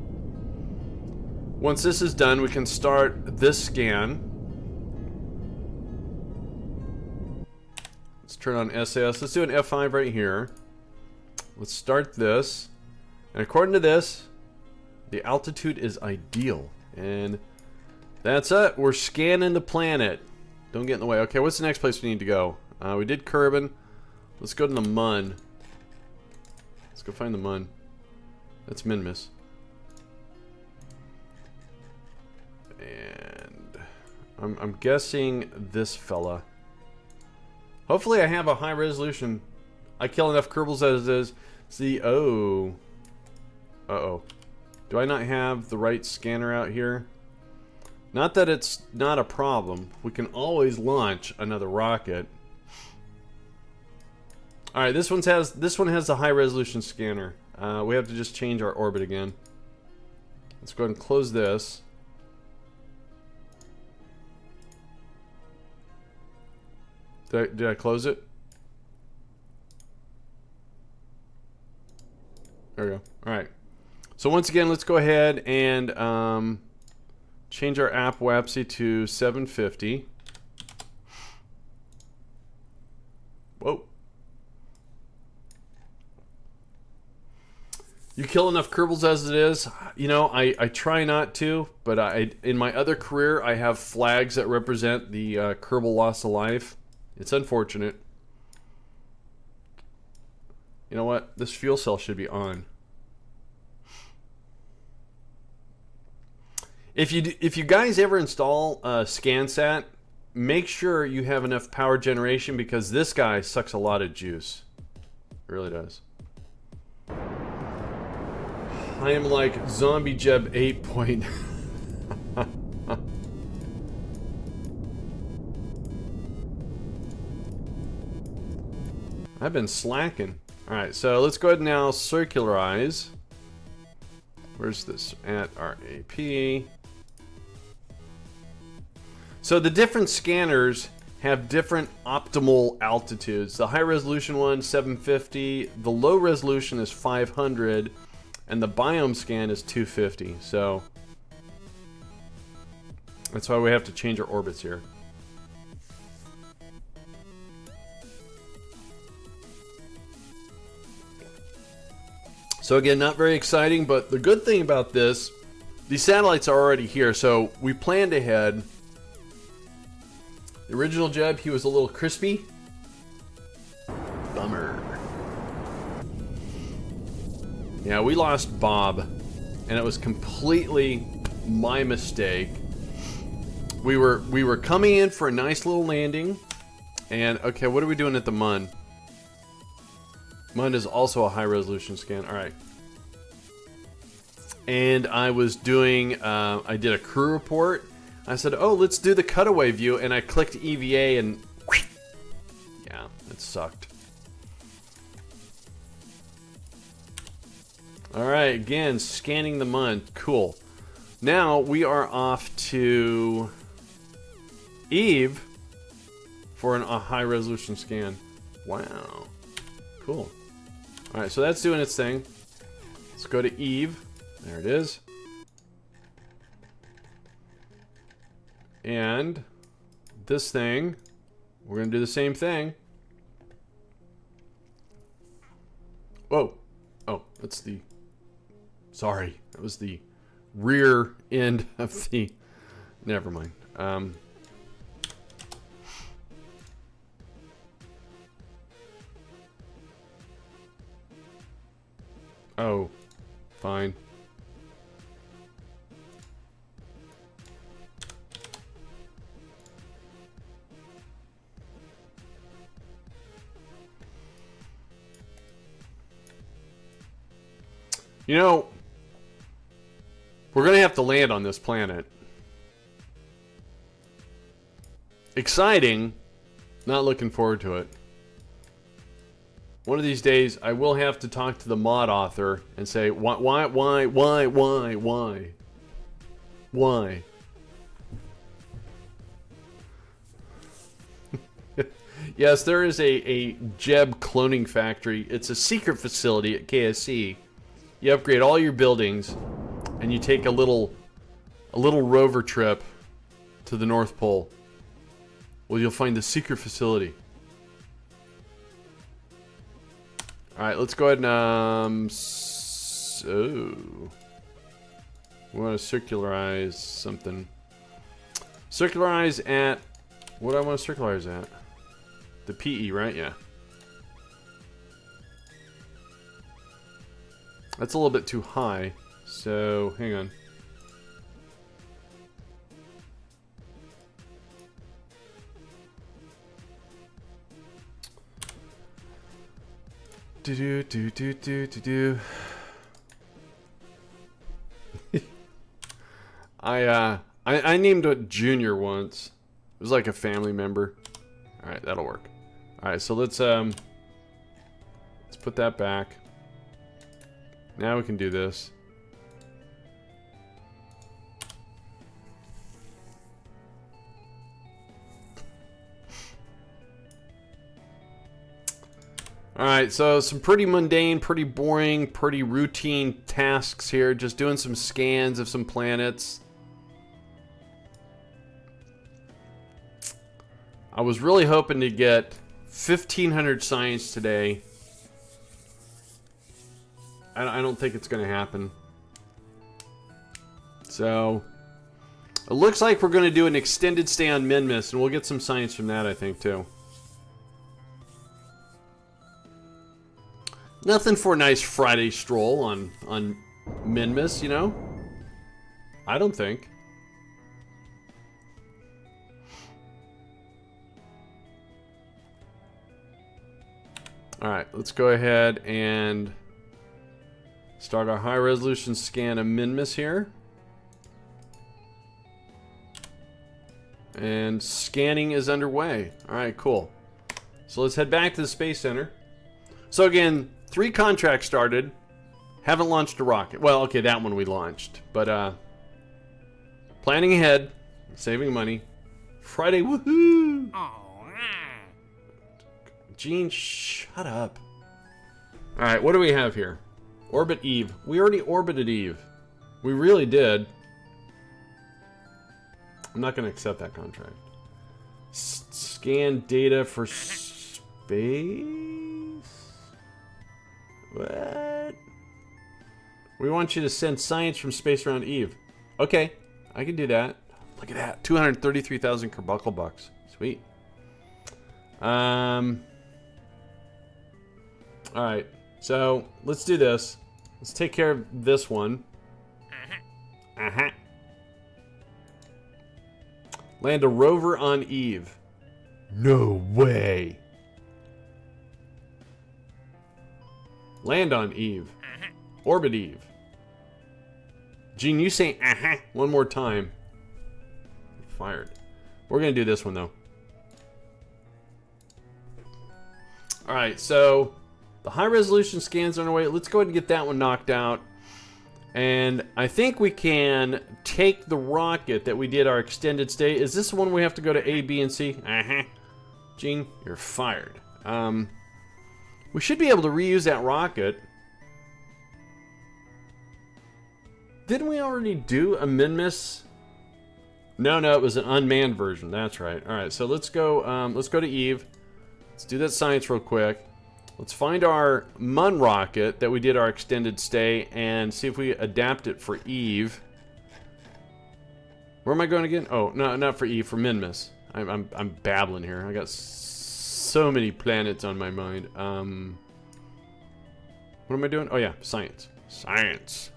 once this is done, we can start this scan. Let's turn on SAS. Let's do an F5 right here. Let's start this. And according to this, the altitude is ideal. And that's it. We're scanning the planet. Don't get in the way. Okay, what's the next place we need to go? We did Kerbin. Let's go to the Mun. Let's go find the Mun. That's Minmus. And I'm guessing this fella. Hopefully I have a high resolution. I kill enough Kerbals as it is. See, oh. Uh-oh. Do I not have the right scanner out here? Not that it's not a problem. We can always launch another rocket. Alright, this one has the high resolution scanner. We have to just change our orbit again. Let's go ahead and close this. Did I close it? There we go. Alright. So once again, let's go ahead and change our app WAPSI to 750. Whoa. You kill enough Kerbals as it is. You know, I try not to, but in my other career, I have flags that represent the Kerbal loss of life. It's unfortunate. You know what? This fuel cell should be on. If you guys ever install ScanSat, make sure you have enough power generation, because this guy sucks a lot of juice. It really does. I am like Zombie Jeb 8 point. I've been slacking. Alright, so let's go ahead and now circularize. Where's this at? RAP. So the different scanners have different optimal altitudes. The high resolution one, 750. The low resolution is 500. And the biome scan is 250. So that's why we have to change our orbits here. So again, not very exciting, but the good thing about this, these satellites are already here, so we planned ahead. The original Jeb, he was a little crispy. Bummer. Yeah, we lost Bob, and it was completely my mistake. We were coming in for a nice little landing, and okay, what are we doing at the Mun? Mun is also a high resolution scan. All right. And I was doing, I did a crew report. I said, oh, let's do the cutaway view. And I clicked EVA and yeah, it sucked. All right, again, scanning the Mun. Cool. Now we are off to Eve for a high resolution scan. Wow. Cool. Alright, so that's doing its thing. Let's go to Eve. There it is. And this thing, we're going to do the same thing. Whoa. Oh, that's the... Sorry. That was the rear end of the... Never mind. Oh, fine. You know, we're going to have to land on this planet. Exciting. Not looking forward to it. One of these days, I will have to talk to the mod author and say, why? Yes, there is a Jeb cloning factory. It's a secret facility at KSP. You upgrade all your buildings, and you take a little rover trip to the North Pole. Well, you'll find the secret facility. Alright, let's go ahead and, we want to circularize something. Circularize at, what do I want to circularize at? The PE, right? Yeah. That's a little bit too high, so hang on. Do. I named it Junior once. It was like a family member. All right, that'll work. All right, so let's put that back. Now we can do this. Alright, so some pretty mundane, pretty boring, pretty routine tasks here. Just doing some scans of some planets. I was really hoping to get 1,500 science today. I don't think it's going to happen. So, it looks like we're going to do an extended stay on Minmus, and we'll get some science from that, I think, too. Nothing for a nice Friday stroll on Minmus, you know? I don't think. Alright, let's go ahead and start our high resolution scan of Minmus here. And scanning is underway. Alright, cool. So let's head back to the Space Center. So again, 3 contracts started. Haven't launched a rocket. Well, okay, that one we launched. But, planning ahead. Saving money. Friday, woohoo! Gene, shut up. Alright, what do we have here? Orbit Eve. We already orbited Eve. We really did. I'm not going to accept that contract. Scan data for space? What? We want you to send science from space around Eve. Okay, I can do that. Look at that. 233,000 carbuncle bucks. Sweet. Alright, so let's do this. Let's take care of this one. Land a rover on Eve. No way. Land on Eve. Orbit Eve. Gene, you say one more time. Fired. We're going to do this one, though. Alright, so the high-resolution scans are on our way. Let's go ahead and get that one knocked out. And I think we can take the rocket that we did our extended stay. Is this the one we have to go to A, B, and C? Gene, you're fired. We should be able to reuse that rocket. Didn't we already do a Minmus? No, it was an unmanned version. That's right. All right, so let's go to Eve. Let's do that science real quick. Let's find our Mun rocket that we did our extended stay and see if we adapt it for Eve. Where am I going again? Oh, no, not for Eve, for Minmus. I'm babbling here. I got so many planets on my mind. What am I doing? Oh yeah, science. Science.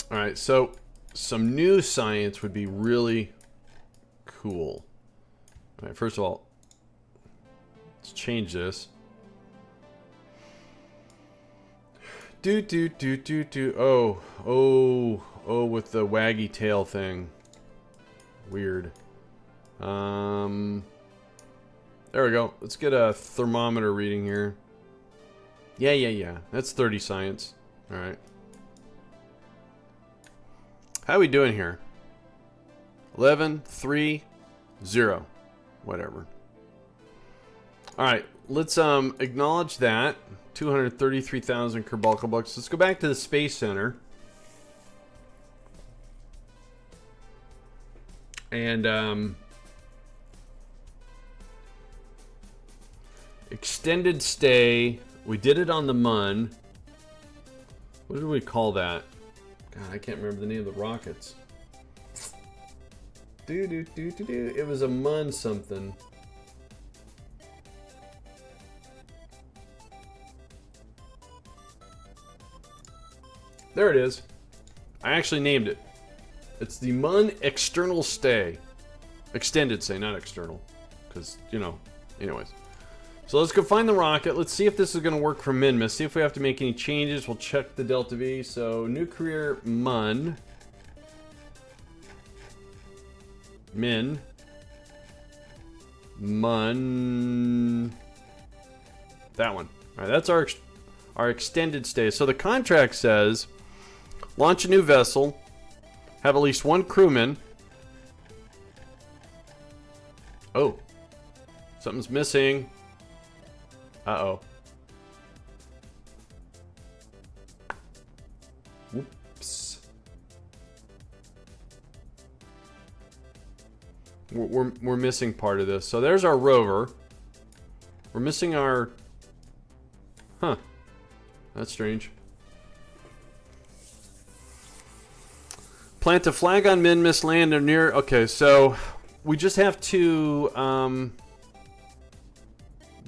Alright, so some new science would be really, Cool. All right, first of all, let's change this. Oh, with the waggy tail thing. Weird. There we go. Let's get a thermometer reading here. Yeah. That's 30 science. All right. How are we doing here? 11, 3, 0. Whatever. All right. Let's acknowledge that. 233,000 Kerbalka bucks. Let's go back to the Space Center. And extended stay. We did it on the Mun. What did we call that? God, I can't remember the name of the rockets. It was a Mun something. There it is. I actually named it. It's the Mun External Stay. Extended stay, not external. Because, you know, anyways. So let's go find the rocket. Let's see if this is going to work for Minmus. See if we have to make any changes. We'll check the Delta V. So, new career Mun. Mun. That one. Alright, that's our extended stay. So the contract says, launch a new vessel. Have at least one crewman. Oh. Something's missing. Uh-oh. Whoops. We're missing part of this. So there's our rover. We're missing our... Huh. That's strange. Plant a flag on Minmus land or near... Okay, so we just have to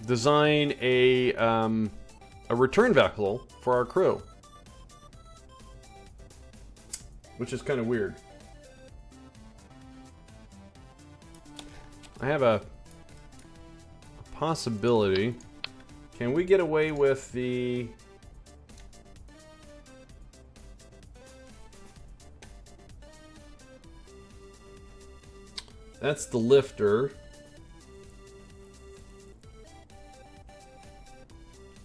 design a return vehicle for our crew. Which is kind of weird. I have a possibility. Can we get away with the... That's the lifter.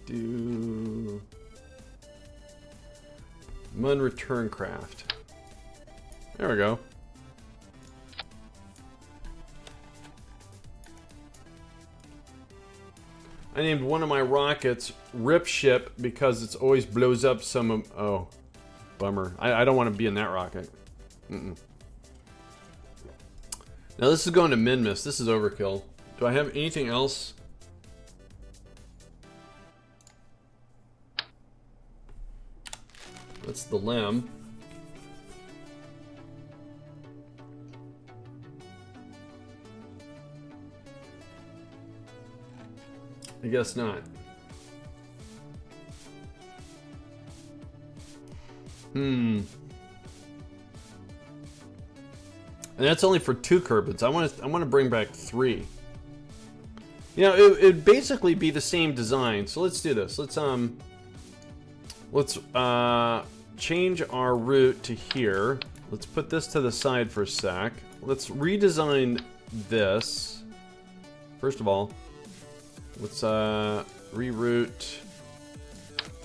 Do... Mun return craft. There we go. I named one of my rockets Rip Ship because it always blows up some of... Oh, bummer. I don't want to be in that rocket. Mm-mm. Now this is going to Minmus. This is overkill. Do I have anything else? That's the LEM. I guess not. And that's only for 2 Kerbins. I want to bring back 3. You know, it'd basically be the same design. So let's do this. Let's change our route to here. Let's put this to the side for a sec. Let's redesign this. First of all, let's reroute.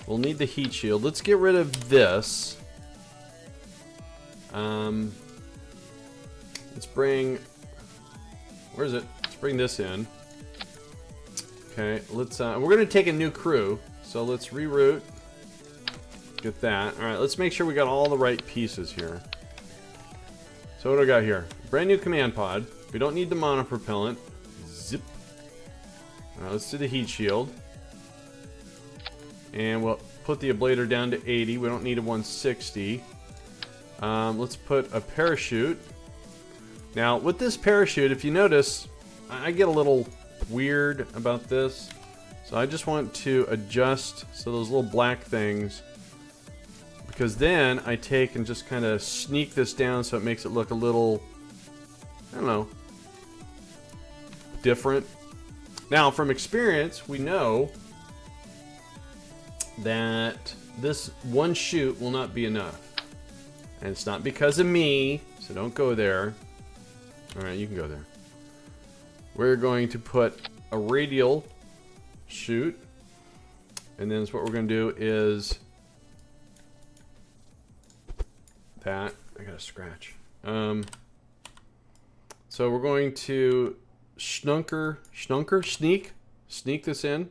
We'll need the heat shield. Let's get rid of this. Let's bring... Where is it? Let's bring this in. Okay, let's... we're going to take a new crew. So let's reroute. Get that. Alright, let's make sure we got all the right pieces here. So what do I got here? Brand new command pod. We don't need the monopropellant. Zip. Alright, let's do the heat shield. And we'll put the ablator down to 80. We don't need a 160. Let's put a parachute. Now, with this parachute, if you notice, I get a little weird about this. So I just want to adjust so those little black things, because then I take and just kind of sneak this down so it makes it look a little, I don't know, different. Now, from experience, we know that this one chute will not be enough. And it's not because of me, so don't go there. Alright, you can go there. We're going to put a radial chute. And then what we're going to do is that. I got a scratch. So we're going to sneak this in.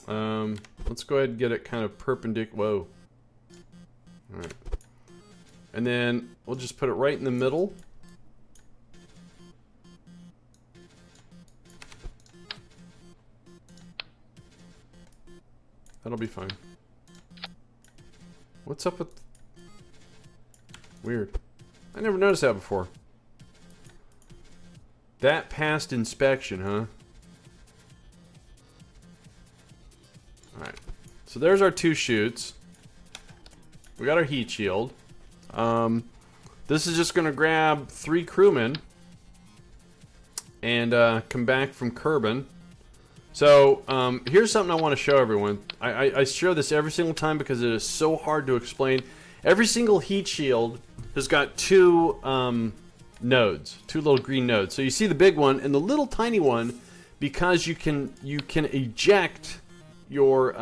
Let's go ahead and get it kind of perpendicular. Whoa. Alright. And then we'll just put it right in the middle. That'll be fine. What's up with... Weird. I never noticed that before. That passed inspection, huh? Alright. So there's our 2 chutes. We got our heat shield. This is just going to grab 3 crewmen and come back from Kerbin. So here's something I want to show everyone. I show this every single time because it is so hard to explain. Every single heat shield has got 2 nodes, 2 little green nodes. So you see the big one and the little tiny one, because you can eject your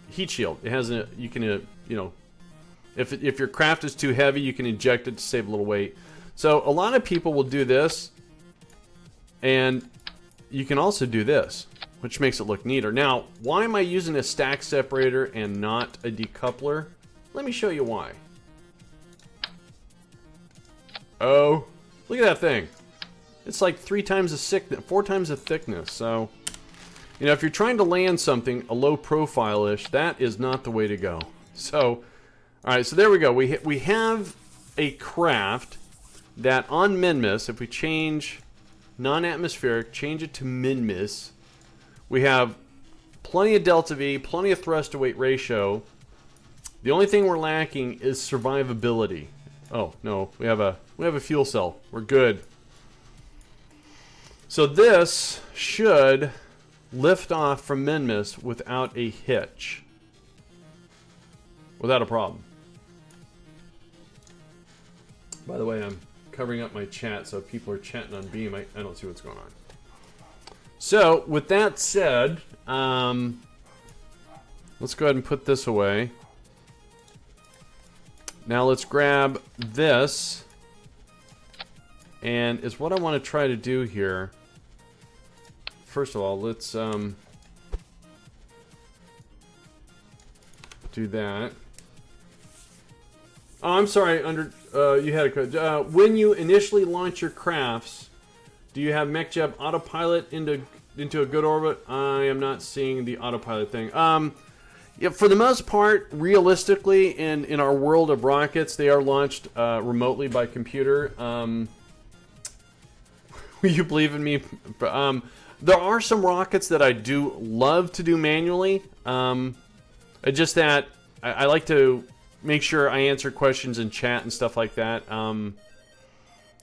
heat shield. It has a, you can you know, if your craft is too heavy, you can eject it to save a little weight. So a lot of people will do this, and you can also do this, which makes it look neater. Now, why am I using a stack separator and not a decoupler? Let me show you why. Oh, look at that thing. It's like 4 times the thickness. So, you know, if you're trying to land something a low profile-ish, that is not the way to go. So, all right, so there we go. We have a craft that on Minmus, if we change non-atmospheric, change it to Minmus, we have plenty of delta V, plenty of thrust to weight ratio. The only thing we're lacking is survivability. Oh no, we have a fuel cell. We're good. So this should lift off from Minmus without a hitch, without a problem. By the way, I'm covering up my chat, so if people are chatting on Beam, I don't see what's going on. So with that said, let's go ahead and put this away. Now let's grab this, and is what I want to try to do here. First of all, let's do that. Oh, I'm sorry. You had a code. When you initially launch your crafts, do you have MechJeb autopilot into a good orbit? I am not seeing the autopilot thing. Yeah, for the most part, realistically, in our world of rockets, they are launched remotely by computer. Will you believe in me? There are some rockets that I do love to do manually. It's just that I like to make sure I answer questions in chat and stuff like that.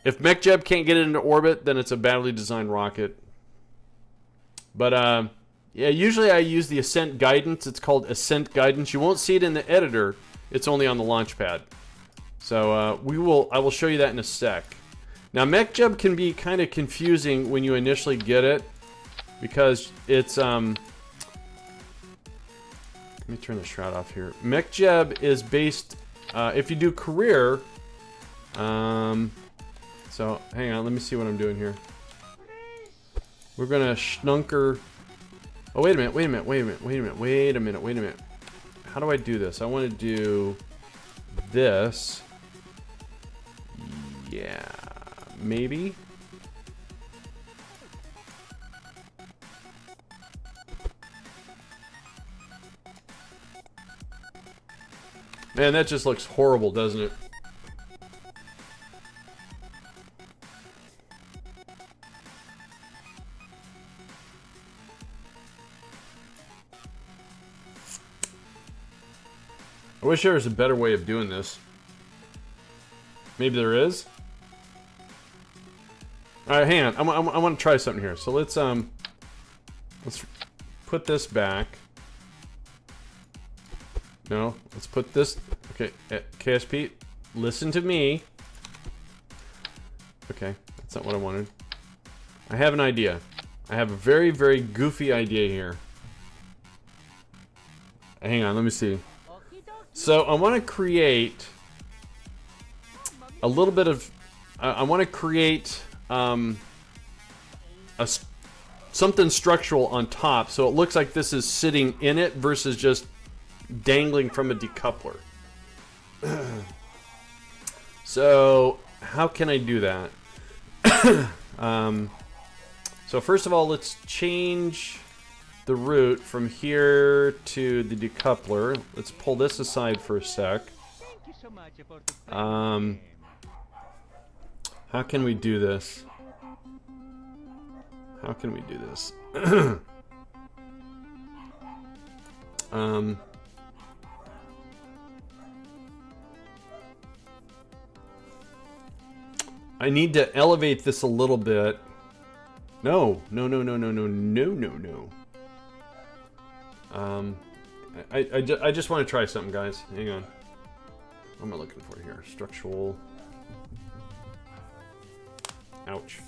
If MechJeb can't get it into orbit, then it's a badly designed rocket. But yeah, usually I use the ascent guidance. It's called ascent guidance. You won't see it in the editor. It's only on the launch pad. So I will show you that in a sec. Now MechJeb can be kind of confusing when you initially get it, because it's let me turn the shroud off here. MechJeb is based if you do career. So hang on, let me see what I'm doing here. We're gonna schnunker. Oh, wait a minute. How do I do this? I want to do this. Yeah, maybe. Man, that just looks horrible, doesn't it? I wish there was a better way of doing this. Maybe there is? All right, hang on. I want to try something here. So let's put this back. No, let's put this. Okay, KSP, listen to me. Okay, that's not what I wanted. I have an idea. I have a very, very goofy idea here. Hang on, let me see. So I want to create a little bit of. I want to create something structural on top, so it looks like this is sitting in it versus just dangling from a decoupler. So how can I do that? So first of all, let's change the route from here to the decoupler. Let's pull this aside for a sec. How can we do this? How can we do this? I need to elevate this a little bit. No. I just want to try something, guys. Hang on. What am I looking for here? Structural. Ouch.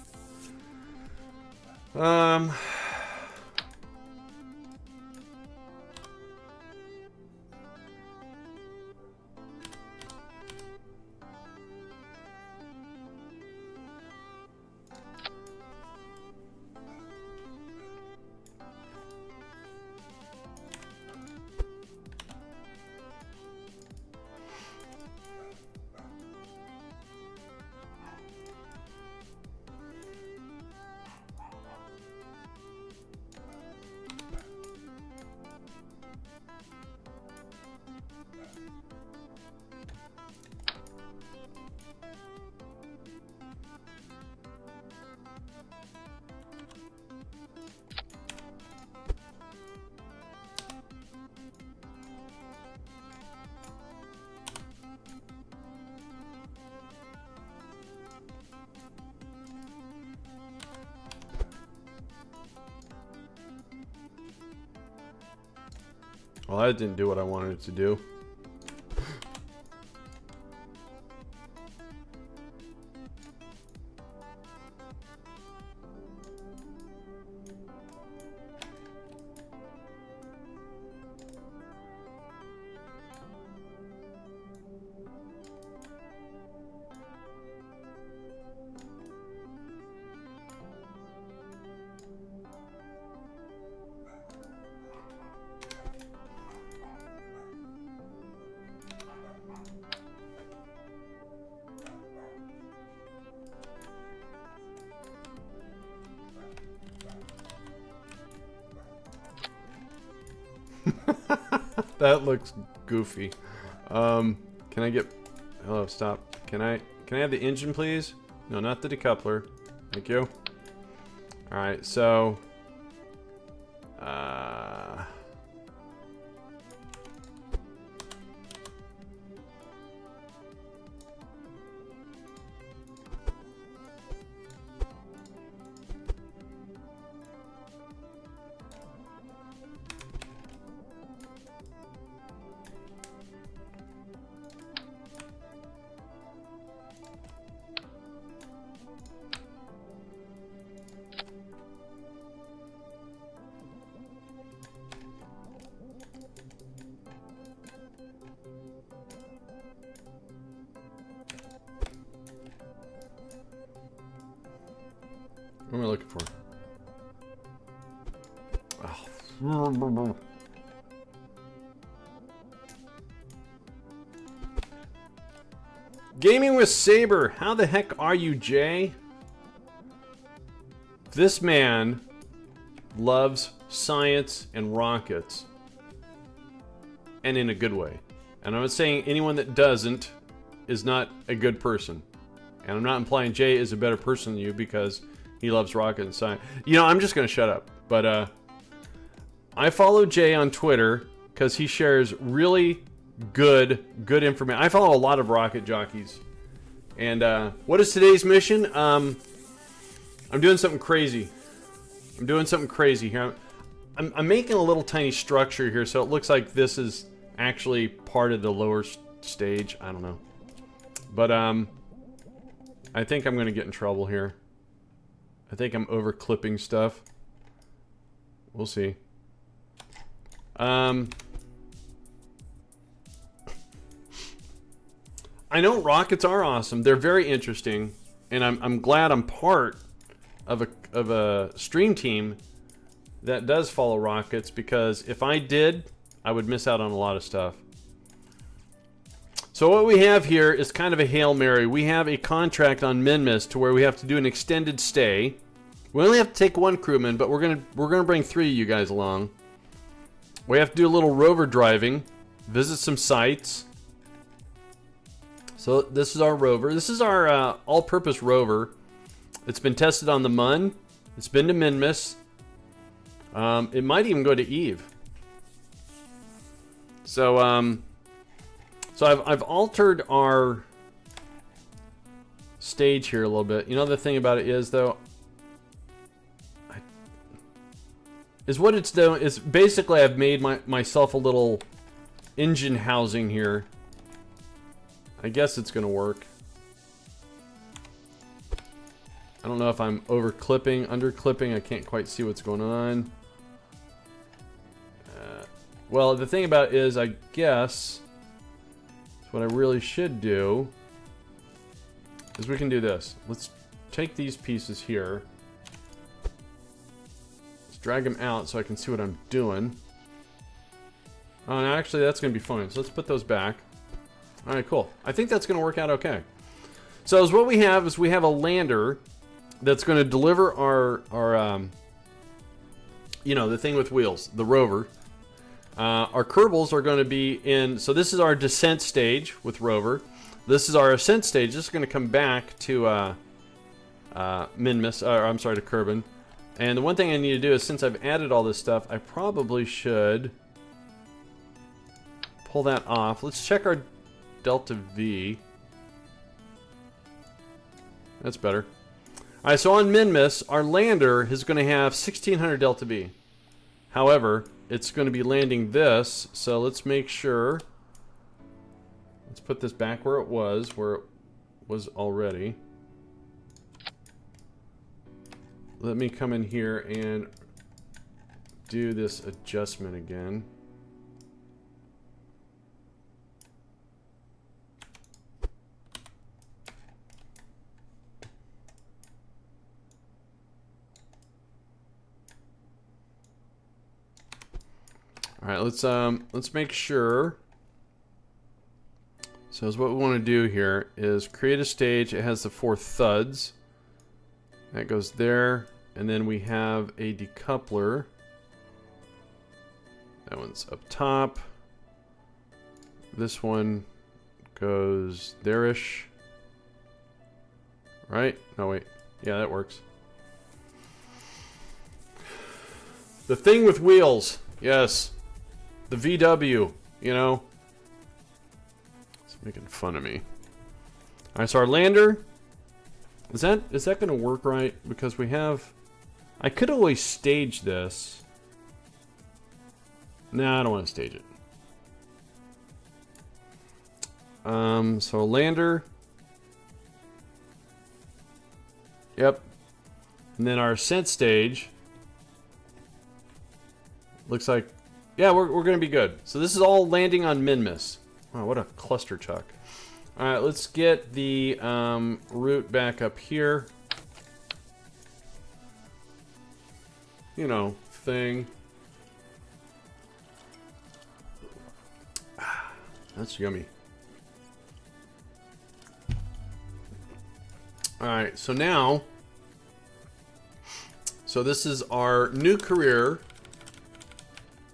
Well, that didn't do what I wanted it to do. That looks goofy. Can I get... Hello, stop. Can I have the engine, please? No, not the decoupler. Thank you. Alright, so... what am I looking for? Oh. Gaming with Saber. How the heck are you, Jay? This man loves science and rockets. And in a good way. And I'm not saying anyone that doesn't is not a good person. And I'm not implying Jay is a better person than you because he loves rocket and science. You know, I'm just going to shut up. But I follow Jay on Twitter because he shares really good information. I follow a lot of rocket jockeys. And what is today's mission? I'm doing something crazy. I'm doing something crazy here. I'm making a little tiny structure here, so it looks like this is actually part of the lower stage. I don't know. But, I think I'm going to get in trouble here. I think I'm over clipping stuff. We'll see. I know rockets are awesome. They're very interesting, and I'm glad I'm part of a stream team that does follow rockets, because if I did, I would miss out on a lot of stuff. So what we have here is kind of a Hail Mary. We have a contract on Minmus to where we have to do an extended stay. We only have to take one crewman, but we're gonna bring 3 of you guys along. We have to do a little rover driving, visit some sites. So this is our rover. This is our all-purpose rover. It's been tested on the Mun. It's been to Minmus. It might even go to Eve. So I've altered our stage here a little bit. You know, the thing about it is, though, is what it's doing is basically I've made myself a little engine housing here. I guess it's gonna work. I don't know if I'm over clipping, under clipping. I can't quite see what's going on. Well, the thing about it is, I guess what I really should do is we can do this. Let's take these pieces here. Let's drag them out so I can see what I'm doing. Oh, no, actually, that's going to be fine. So let's put those back. All right, cool. I think that's going to work out okay. So as what we have is we have a lander that's going to deliver our you know, the thing with wheels, the rover. Our Kerbals are going to be in, so this is our descent stage with rover. This is our ascent stage. This is going to come back to Minmus, or I'm sorry, to Kerbin. And the one thing I need to do is, since I've added all this stuff, I probably should pull that off. Let's check our Delta V. That's better. Alright, so on Minmus, our lander is going to have 1600 Delta V. However, it's going to be landing this, so let's make sure. Let's put this back where it was already. Let me come in here and do this adjustment again. All right, let's make sure. So what we want to do here is create a stage. It has the 4 thuds. That goes there, and then we have a decoupler. That one's up top. This one goes there-ish. Right? No, wait. Yeah, that works. The thing with wheels. Yes. The VW, you know. It's making fun of me. Alright, so our lander. Is that gonna work right? Because we have, I could always stage this. No, I don't want to stage it. So lander. Yep. And then our ascent stage. Looks like, yeah, we're going to be good. So this is all landing on Minmus. Wow, what a cluster chuck. All right, let's get the route back up here. You know, thing. That's yummy. All right, so now, so this is our new career.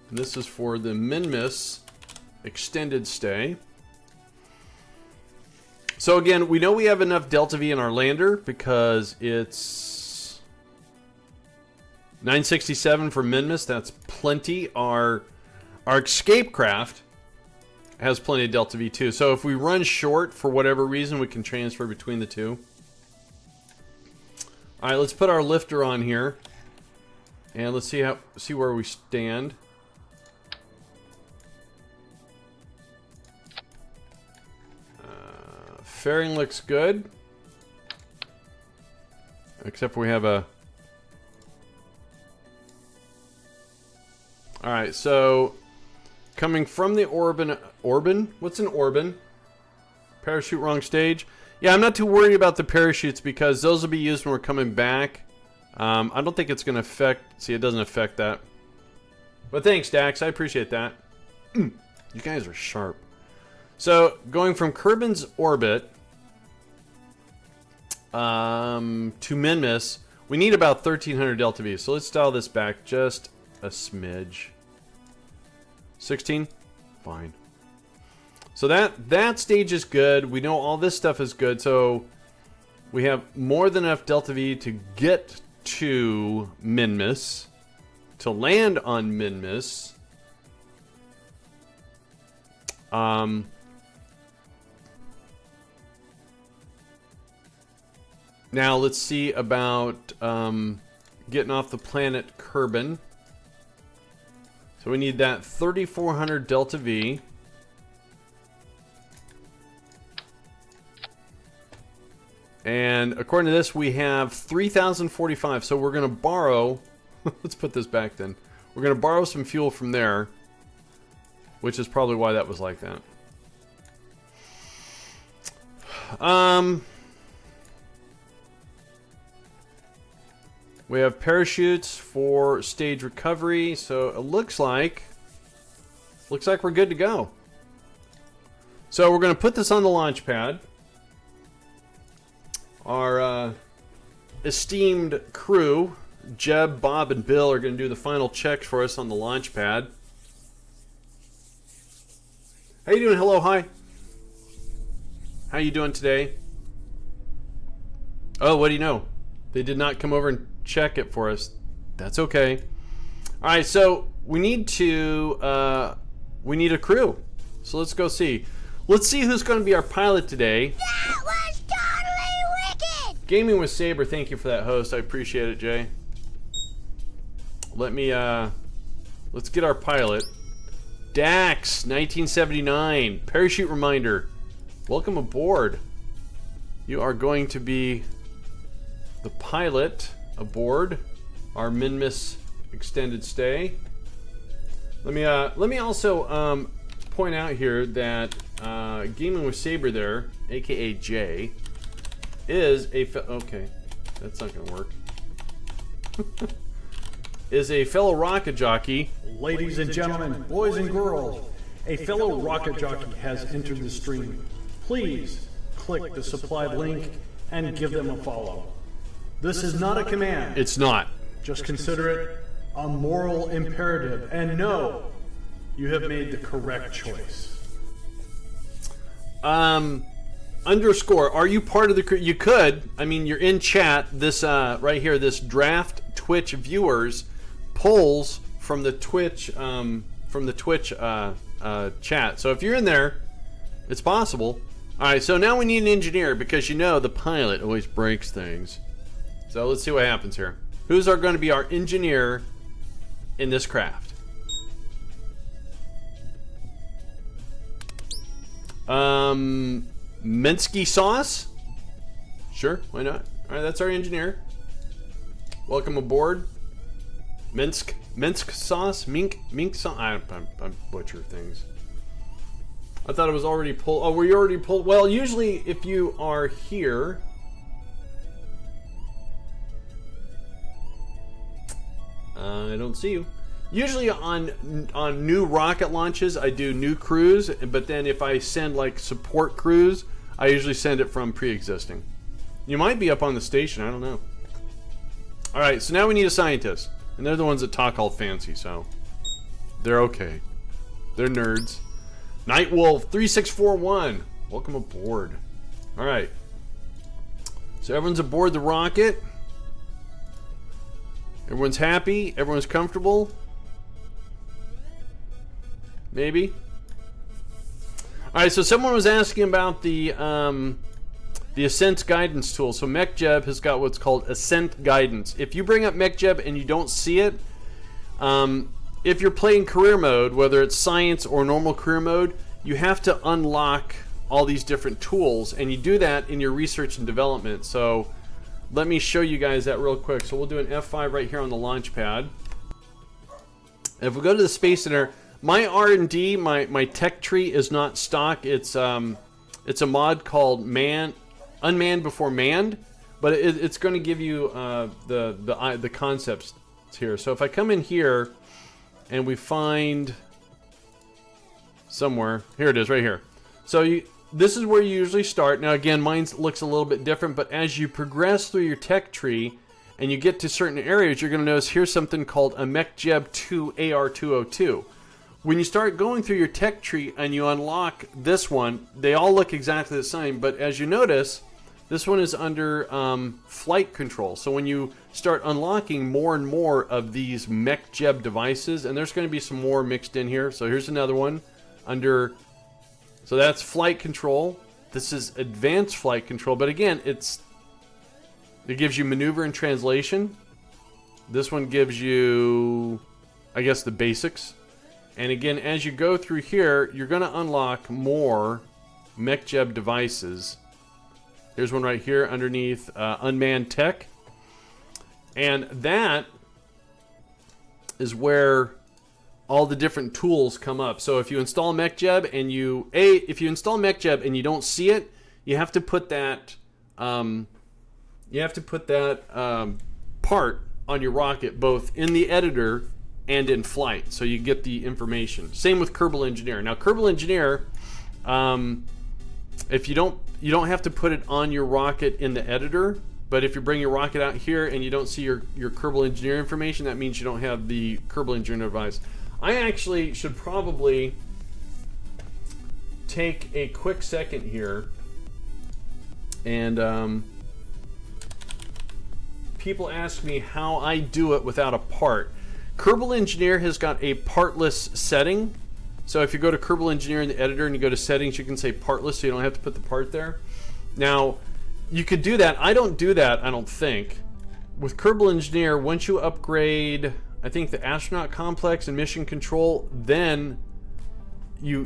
And this is for the Minmus extended stay. So again, we know we have enough Delta V in our lander because it's 967 for Minmus. That's plenty. Our escape craft has plenty of Delta V too. So if we run short for whatever reason, we can transfer between the two. All right, let's put our lifter on here, and let's see where we stand. Fairing looks good, except we have a. All right, so coming from the Orban. What's an Orban? Parachute wrong stage. Yeah, I'm not too worried about the parachutes because those will be used when we're coming back. I don't think it's going to affect... See, it doesn't affect that. But thanks, Dax. I appreciate that. You guys are sharp. So, going from Kerbin's orbit to Minmus, we need about 1,300 Delta V. So let's dial this back just a smidge. 16? Fine. So that stage is good. We know all this stuff is good. So we have more than enough Delta V to get to Minmus, to land on Minmus. Now let's see about getting off the planet Kerbin. So we need that 3,400 Delta V. And according to this, we have 3,045. So we're going to borrow... Let's put this back then. We're going to borrow some fuel from there. Which is probably why that was like that. We have parachutes for stage recovery. So it looks like we're good to go. So we're going to put this on the launch pad. Our esteemed crew, Jeb, Bob, and Bill, are going to do the final checks for us on the launch pad. How you doing? Hello, hi. How you doing today? Oh, what do you know? They did not come over and check it for us. That's okay. All right, so we need a crew. So let's go see. Let's see who's going to be our pilot today. That was totally wicked! Gaming with Saber, thank you for that host. I appreciate it, Jay. Let's get our pilot. Dax, 1979. Parachute reminder. Welcome aboard. You are going to be the pilot aboard our Minmus extended stay. Let me also point out here that Gaming with Saber there, aka Jay, is a okay, that's not gonna work. Is a fellow rocket jockey. Ladies and gentlemen, boys and girls, a fellow rocket jockey has entered the stream. Please click the supplied link and give them a follow. This is not a command. It's not. Just consider it a moral imperative and know you have made the correct choice. Underscore, are you part of the crew? You could. I mean, you're in chat. This right here, this draft Twitch viewers polls from the Twitch chat. So if you're in there, it's possible. All right, so now we need an engineer because you know the pilot always breaks things. So let's see what happens here. Who's going to be our engineer in this craft? Minsky sauce? Sure, why not? All right, that's our engineer. Welcome aboard. Minsk sauce? Mink sauce? I butcher things. I thought it was already pulled. Oh, we already pulled. Well, usually if you are here... I don't see you. Usually on new rocket launches, I do new crews, but then if I send like support crews, I usually send it from pre-existing. You might be up on the station, I don't know. Alright, so now we need a scientist. And they're the ones that talk all fancy, so they're okay. They're nerds. Nightwolf 3641. Welcome aboard. Alright. So everyone's aboard the rocket. Everyone's happy. Everyone's comfortable. Maybe. Alright, so someone was asking about the the Ascent Guidance tool. So MechJeb has got what's called Ascent Guidance. If you bring up MechJeb and you don't see it, if you're playing career mode, whether it's science or normal career mode, you have to unlock all these different tools, and you do that in your research and development. So let me show you guys that real quick. So we'll do an F5 right here on the launch pad. If we go to the Space Center, my R&D, my tech tree is not stock. It's a mod called Unmanned Before Manned, but it's going to give you the concepts here. So if I come in here and we find somewhere, here it is right here. So this is where you usually start. Now again, mine looks a little bit different, but as you progress through your tech tree and you get to certain areas, you're going to notice here's something called a MechJeb 2 AR202. When you start going through your tech tree and you unlock this one, they all look exactly the same, but as you notice, this one is under flight control. So when you start unlocking more and more of these MechJeb devices, and there's going to be some more mixed in here. So here's another one under, so that's flight control. This is advanced flight control, but again, it gives you maneuver and translation. This one gives you, I guess, the basics. And again, as you go through here, you're going to unlock more MechJeb devices. Here's one right here underneath Unmanned Tech. And that is where all the different tools come up. So if you install MechJeb and if you install MechJeb and you don't see it, you have to put that part on your rocket, both in the editor and in flight, so you get the information. Same with Kerbal Engineer. Now Kerbal Engineer, if you don't have to put it on your rocket in the editor, but if you bring your rocket out here and you don't see your Kerbal Engineer information, that means you don't have the Kerbal Engineer device. I actually should probably take a quick second here, and people ask me how I do it without a part. Kerbal Engineer has got a partless setting. So if you go to Kerbal Engineer in the editor and you go to settings, you can say partless, so you don't have to put the part there. Now, you could do that. I don't do that, I don't think. With Kerbal Engineer, once you upgrade, I think, the astronaut complex and mission control, then you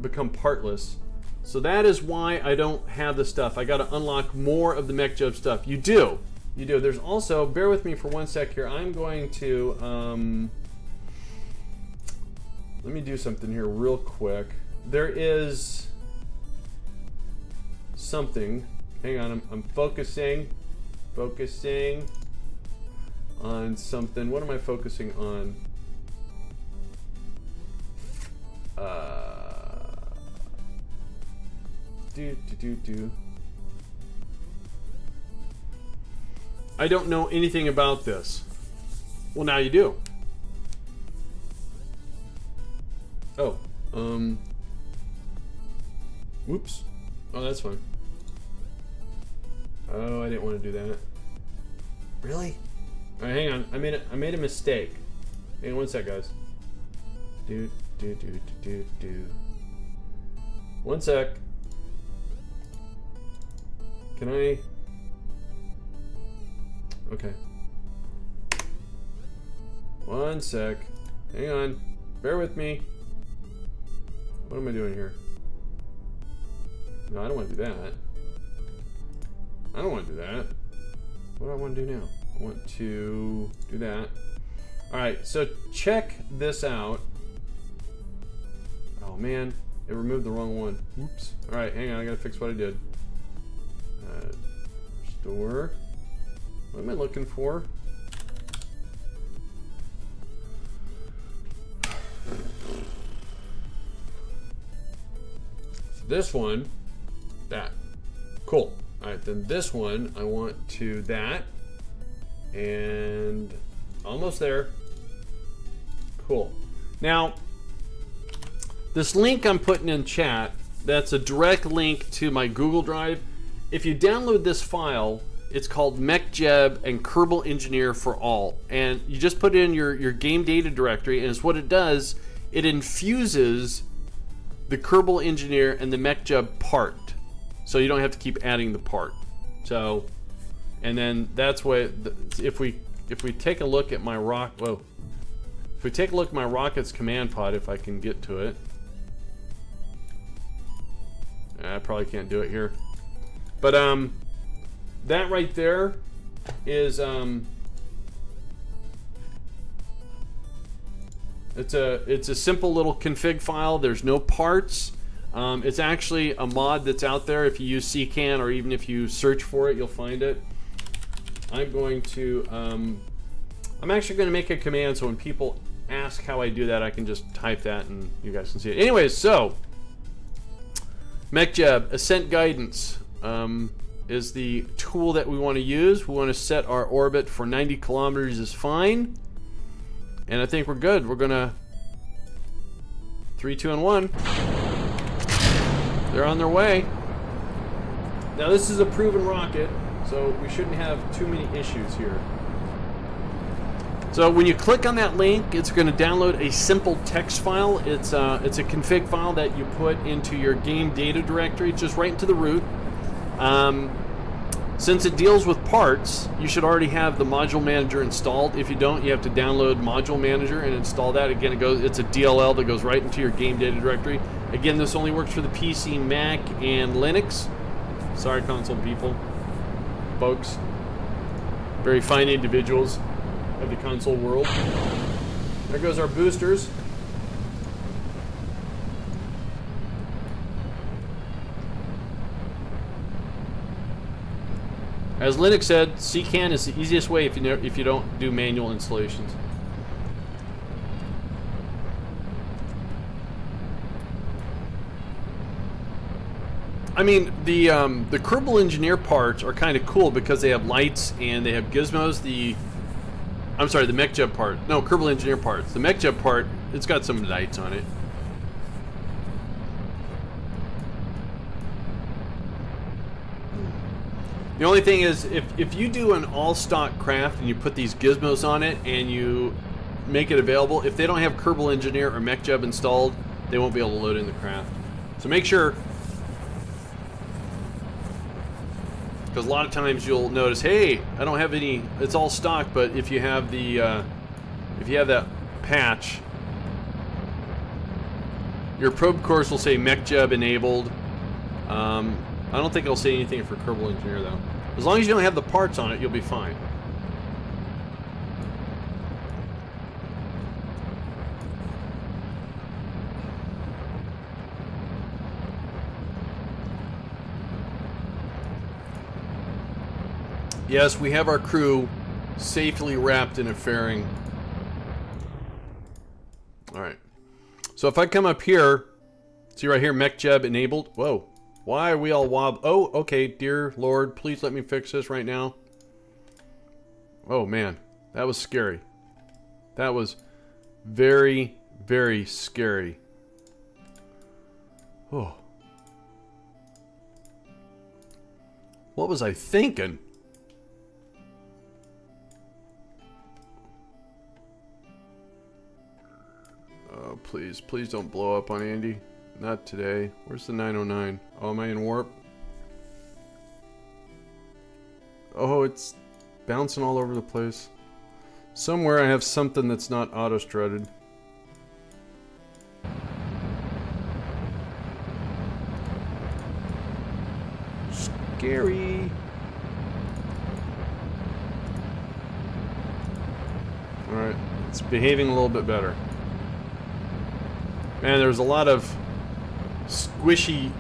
become partless. So that is why I don't have the stuff. I got to unlock more of the MechJeb stuff. You do. There's also, bear with me for one sec here. I'm going to, let me do something here real quick. There is something. Hang on, I'm focusing on something. What am I focusing on? I don't know anything about this. Well, now you do. Oh, whoops. Oh, that's fine. Oh, I didn't want to do that. Really? All right, hang on. I made a mistake. Hang on one sec, guys. Do. One sec. Can I? Okay. One sec. Hang on. Bear with me. What am I doing here? No, I don't want to do that. I don't want to do that. What do I want to do now? I want to do that. Alright, so check this out. Oh man, it removed the wrong one. Oops. Alright, hang on, I gotta fix what I did. Restore. What am I looking for? So this one, that. Cool. Alright, then this one, I want to that. And almost there. Cool. Now, this link I'm putting in chat, that's a direct link to my Google Drive. If you download this file, it's called MechJeb and Kerbal Engineer for All. And you just put in your game data directory, and it's what it does, it infuses the Kerbal Engineer and the MechJeb part. so you don't have to keep adding the part. So, and then that's what if we take a look at my if we take a look at my rocket's command pod, if I can get to it. I probably can't do it here, but that right there is it's a simple little config file. There's no parts. It's actually a mod that's out there. If you use CCAN, or even if you search for it, you'll find it. I'm going to I'm actually going to make a command, so when people ask how I do that, I can just type that and you guys can see it. Anyways, so MechJeb Ascent Guidance is the tool that we want to use. We want to set our orbit for 90 kilometers is fine. And I think we're good. We're gonna 3, 2, and 1. They're on their way. Now this is a proven rocket, so we shouldn't have too many issues here. So when you click on that link, it's going to download a simple text file. It's a config file that you put into your game data directory, just right into the root. Since it deals with parts, you should already have the module manager installed. If you don't, you have to download module manager and install that. Again, it's a DLL that goes right into your game data directory. Again, this only works for the PC, Mac, and Linux. Sorry, console people, folks, very fine individuals of the console world. There goes our boosters. As Linux said, CCAN is the easiest way if you don't do manual installations. I mean, the Kerbal Engineer parts are kind of cool because they have lights and they have gizmos. I'm sorry, the MechJeb part. No, Kerbal Engineer parts. The MechJeb part, it's got some lights on it. The only thing is, if you do an all-stock craft and you put these gizmos on it and you make it available, if they don't have Kerbal Engineer or MechJeb installed, they won't be able to load in the craft. So make sure, because a lot of times you'll notice, hey, I don't have any, it's all stock, but if you have the, if you have that patch, your probe course will say MechJeb enabled. I don't think it'll say anything for Kerbal Engineer though. As long as you don't have the parts on it, you'll be fine. Yes, we have our crew safely wrapped in a fairing. Alright. So if I come up here, see right here, MechJeb enabled. Whoa. Why are we all wob? Oh, okay, dear Lord, please let me fix this right now. Oh man, that was scary. That was very, very scary. Oh. What was I thinking? Oh, please, please don't blow up on Andy. Not today. Where's the 909? Oh, am I in warp? Oh, it's bouncing all over the place. Somewhere I have something that's not auto-strutted. Scary. Alright, it's behaving a little bit better. Man, there's a lot of squishy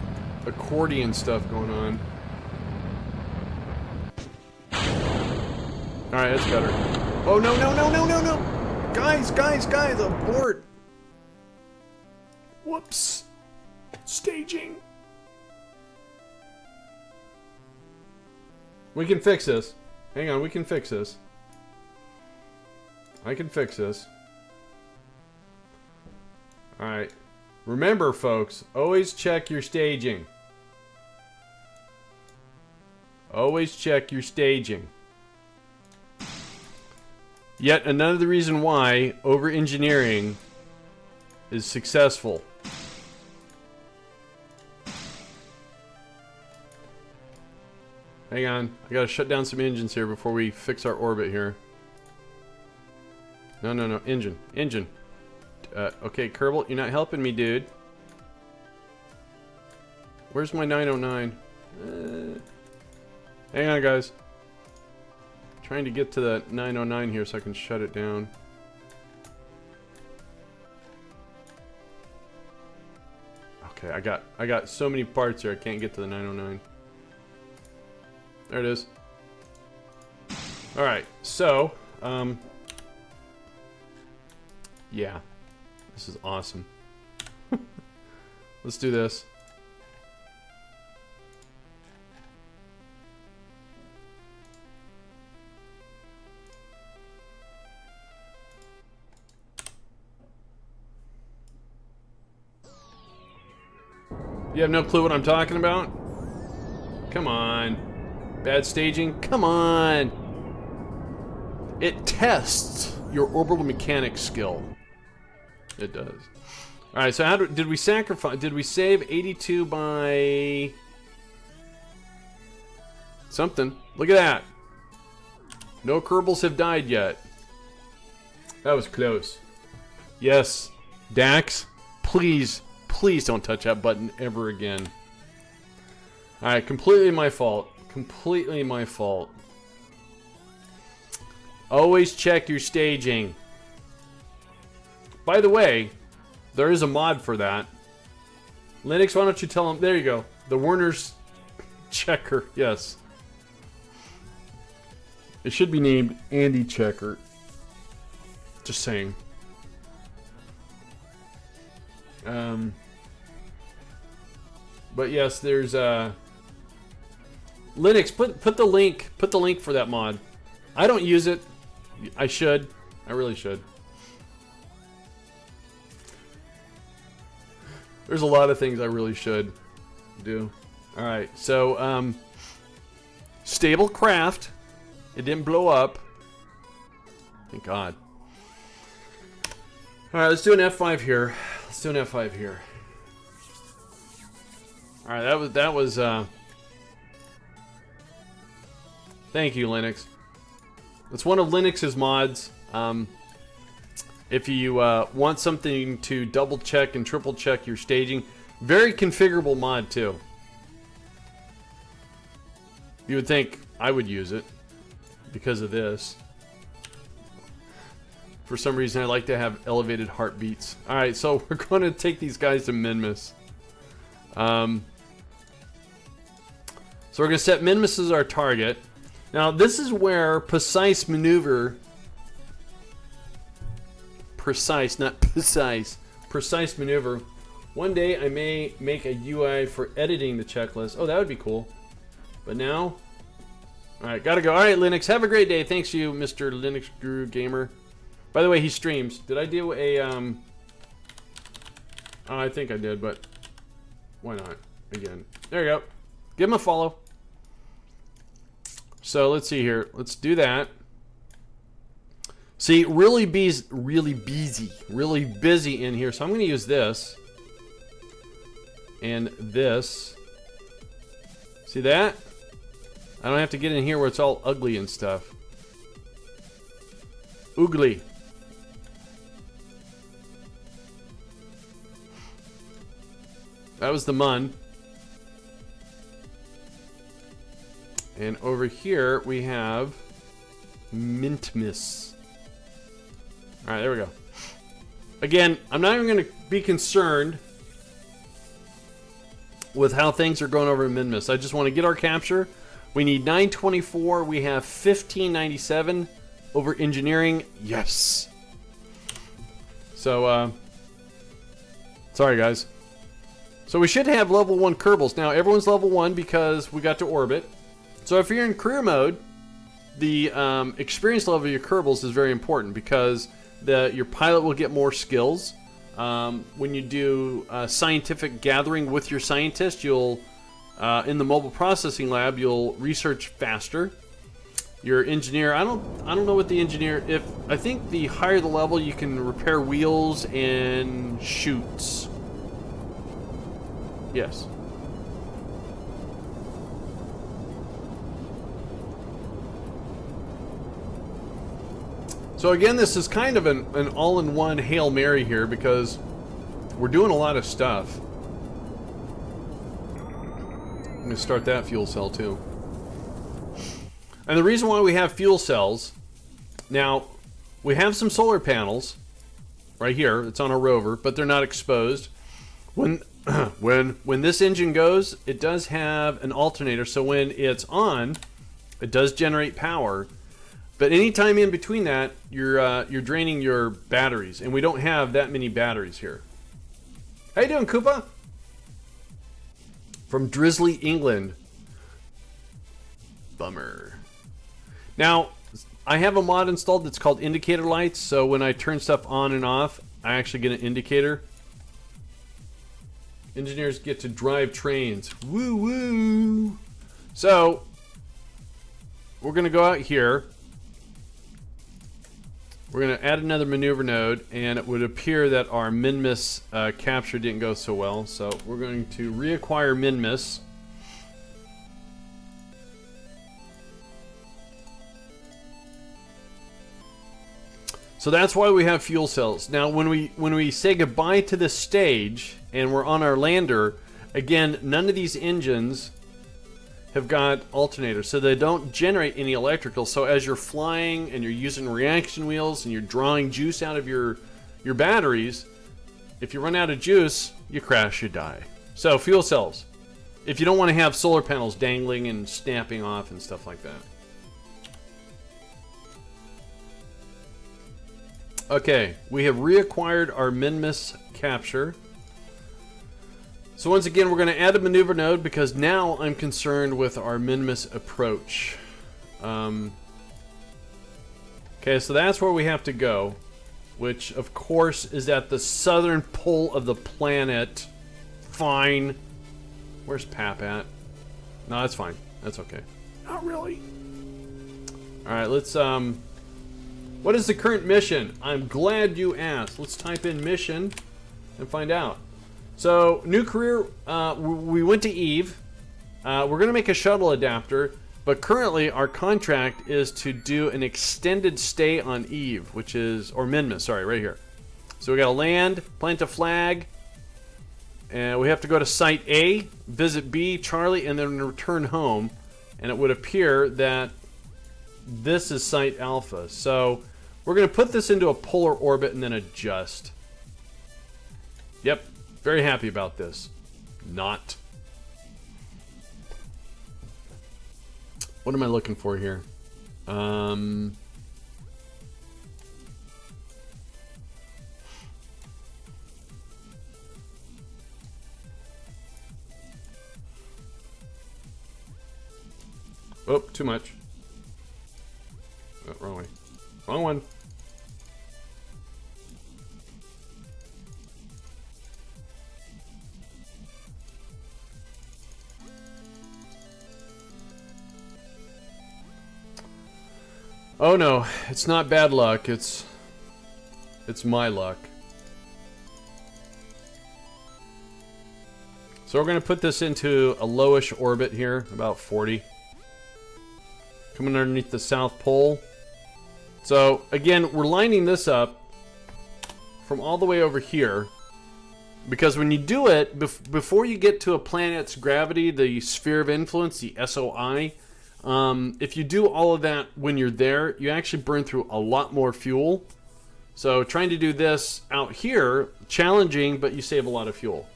accordion stuff going on. Alright, that's better. Oh, no, no, no, no, no, no! Guys, guys, guys, abort! Whoops. Staging. We can fix this. Hang on, we can fix this. I can fix this. Alright. Remember, folks, always check your staging. Always check your staging. Yet another reason why over-engineering is successful. Hang on. I gotta shut down some engines here before we fix our orbit here. No, no, no. Engine. Engine. Okay, Kerbal, you're not helping me, dude. Where's my 909? Hang on, guys. Trying to get to the 909 here so I can shut it down. Okay, I got so many parts here I can't get to the 909. There it is. All right, so yeah, this is awesome. Let's do this. You have no clue what I'm talking about? Come on. Bad staging? Come on. It tests your orbital mechanics skill. It does. Alright, so how did we sacrifice? Did we save 82 by something? Look at that. No Kerbals have died yet. That was close. Yes. Dax, please. Please don't touch that button ever again. Alright, completely my fault. Completely my fault. Always check your staging. By the way, there is a mod for that. Linux, why don't you tell them? There you go. The Werner's Checker. Yes. It should be named Andy Checker. Just saying. But yes, there's Linux. Put the link for that mod. I don't use it. I should. I really should. There's a lot of things I really should do. All right, so stable craft. It didn't blow up. Thank God. All right, let's do an F5 here. Let's do an F5 here. All right, that was. Thank you, Linux. It's one of Linux's mods. If you want something to double check and triple check your staging, very configurable mod too. You would think I would use it because of this. For some reason, I like to have elevated heartbeats. All right, so we're going to take these guys to Minmus. So we're going to set Minmus as our target. Now, this is where precise maneuver... Precise, not precise. Precise maneuver. One day, I may make a UI for editing the checklist. Oh, that would be cool. But now... Alright, gotta go. Alright, Linux, have a great day. Thanks to you, Mr. Linux Guru Gamer. By the way, he streams. Did I do a, Oh, I think I did, but... Why not? Again. There you go. Give him a follow. So let's see here. Let's do that. See, really busy in here. So I'm going to use this and this. See that? I don't have to get in here where it's all ugly and stuff. Oogly. That was the mun. And over here we have Minmus. Alright, there we go. Again, I'm not even going to be concerned with how things are going over in Minmus. I just want to get our capture. We need 924. We have 1597 over engineering. Yes. So, sorry guys. So we should have level 1 Kerbals. Now, everyone's level 1 because we got to orbit. So if you're in career mode, the experience level of your Kerbals is very important because your pilot will get more skills. When you do scientific gathering with your scientist, you'll in the mobile processing lab you'll research faster. Your engineer, I don't know what the engineer. I think the higher the level, you can repair wheels and chutes. Yes. So again, this is kind of an all-in-one Hail Mary here because we're doing a lot of stuff. I'm going to start that fuel cell too. And the reason why we have fuel cells, now we have some solar panels right here. It's on a rover, but they're not exposed. When this engine goes, it does have an alternator, so when it's on, it does generate power. But anytime in between that, you're draining your batteries, and we don't have that many batteries here. How you doing, Koopa? From Drizzly, England. Bummer. Now, I have a mod installed that's called indicator lights, so when I turn stuff on and off, I actually get an indicator. Engineers get to drive trains. Woo woo! So, we're going to go out here. We're going to add another maneuver node, and it would appear that our Minmus capture didn't go so well. So, we're going to reacquire Minmus. So that's why we have fuel cells. Now, when we say goodbye to this stage and we're on our lander, again, none of these engines have got alternators, so they don't generate any electrical. So as you're flying and you're using reaction wheels and you're drawing juice out of your batteries, if you run out of juice, you crash, you die. So fuel cells, if you don't want to have solar panels dangling and snapping off and stuff like that. Okay, we have reacquired our Minmus capture. So once again, we're going to add a maneuver node because now I'm concerned with our Minmus approach. Okay, so that's where we have to go, which of course is at the southern pole of the planet. Fine. Where's Pap at? No, that's fine. That's okay. Not really. Alright, let's what is the current mission? I'm glad you asked. Let's type in mission and find out. So, new career, we went to Eve. We're going to make a shuttle adapter, but currently our contract is to do an extended stay on Eve, which is, or Minmus, sorry, right here. So we got to land, plant a flag, and we have to go to Site A, visit B, Charlie, and then return home. And it would appear that this is Site Alpha. So, we're going to put this into a polar orbit and then adjust. Yep, very happy about this. Not. What am I looking for here? Oh, too much. Oh, wrong way. Wrong one. Oh no, it's not bad luck, it's my luck. So we're going to put this into a lowish orbit here, about 40. Coming underneath the South Pole. So again, we're lining this up from all the way over here, because when you do it, before you get to a planet's gravity, the sphere of influence, the SOI, if you do all of that when you're there, you actually burn through a lot more fuel. So trying to do this out here, challenging, but you save a lot of fuel.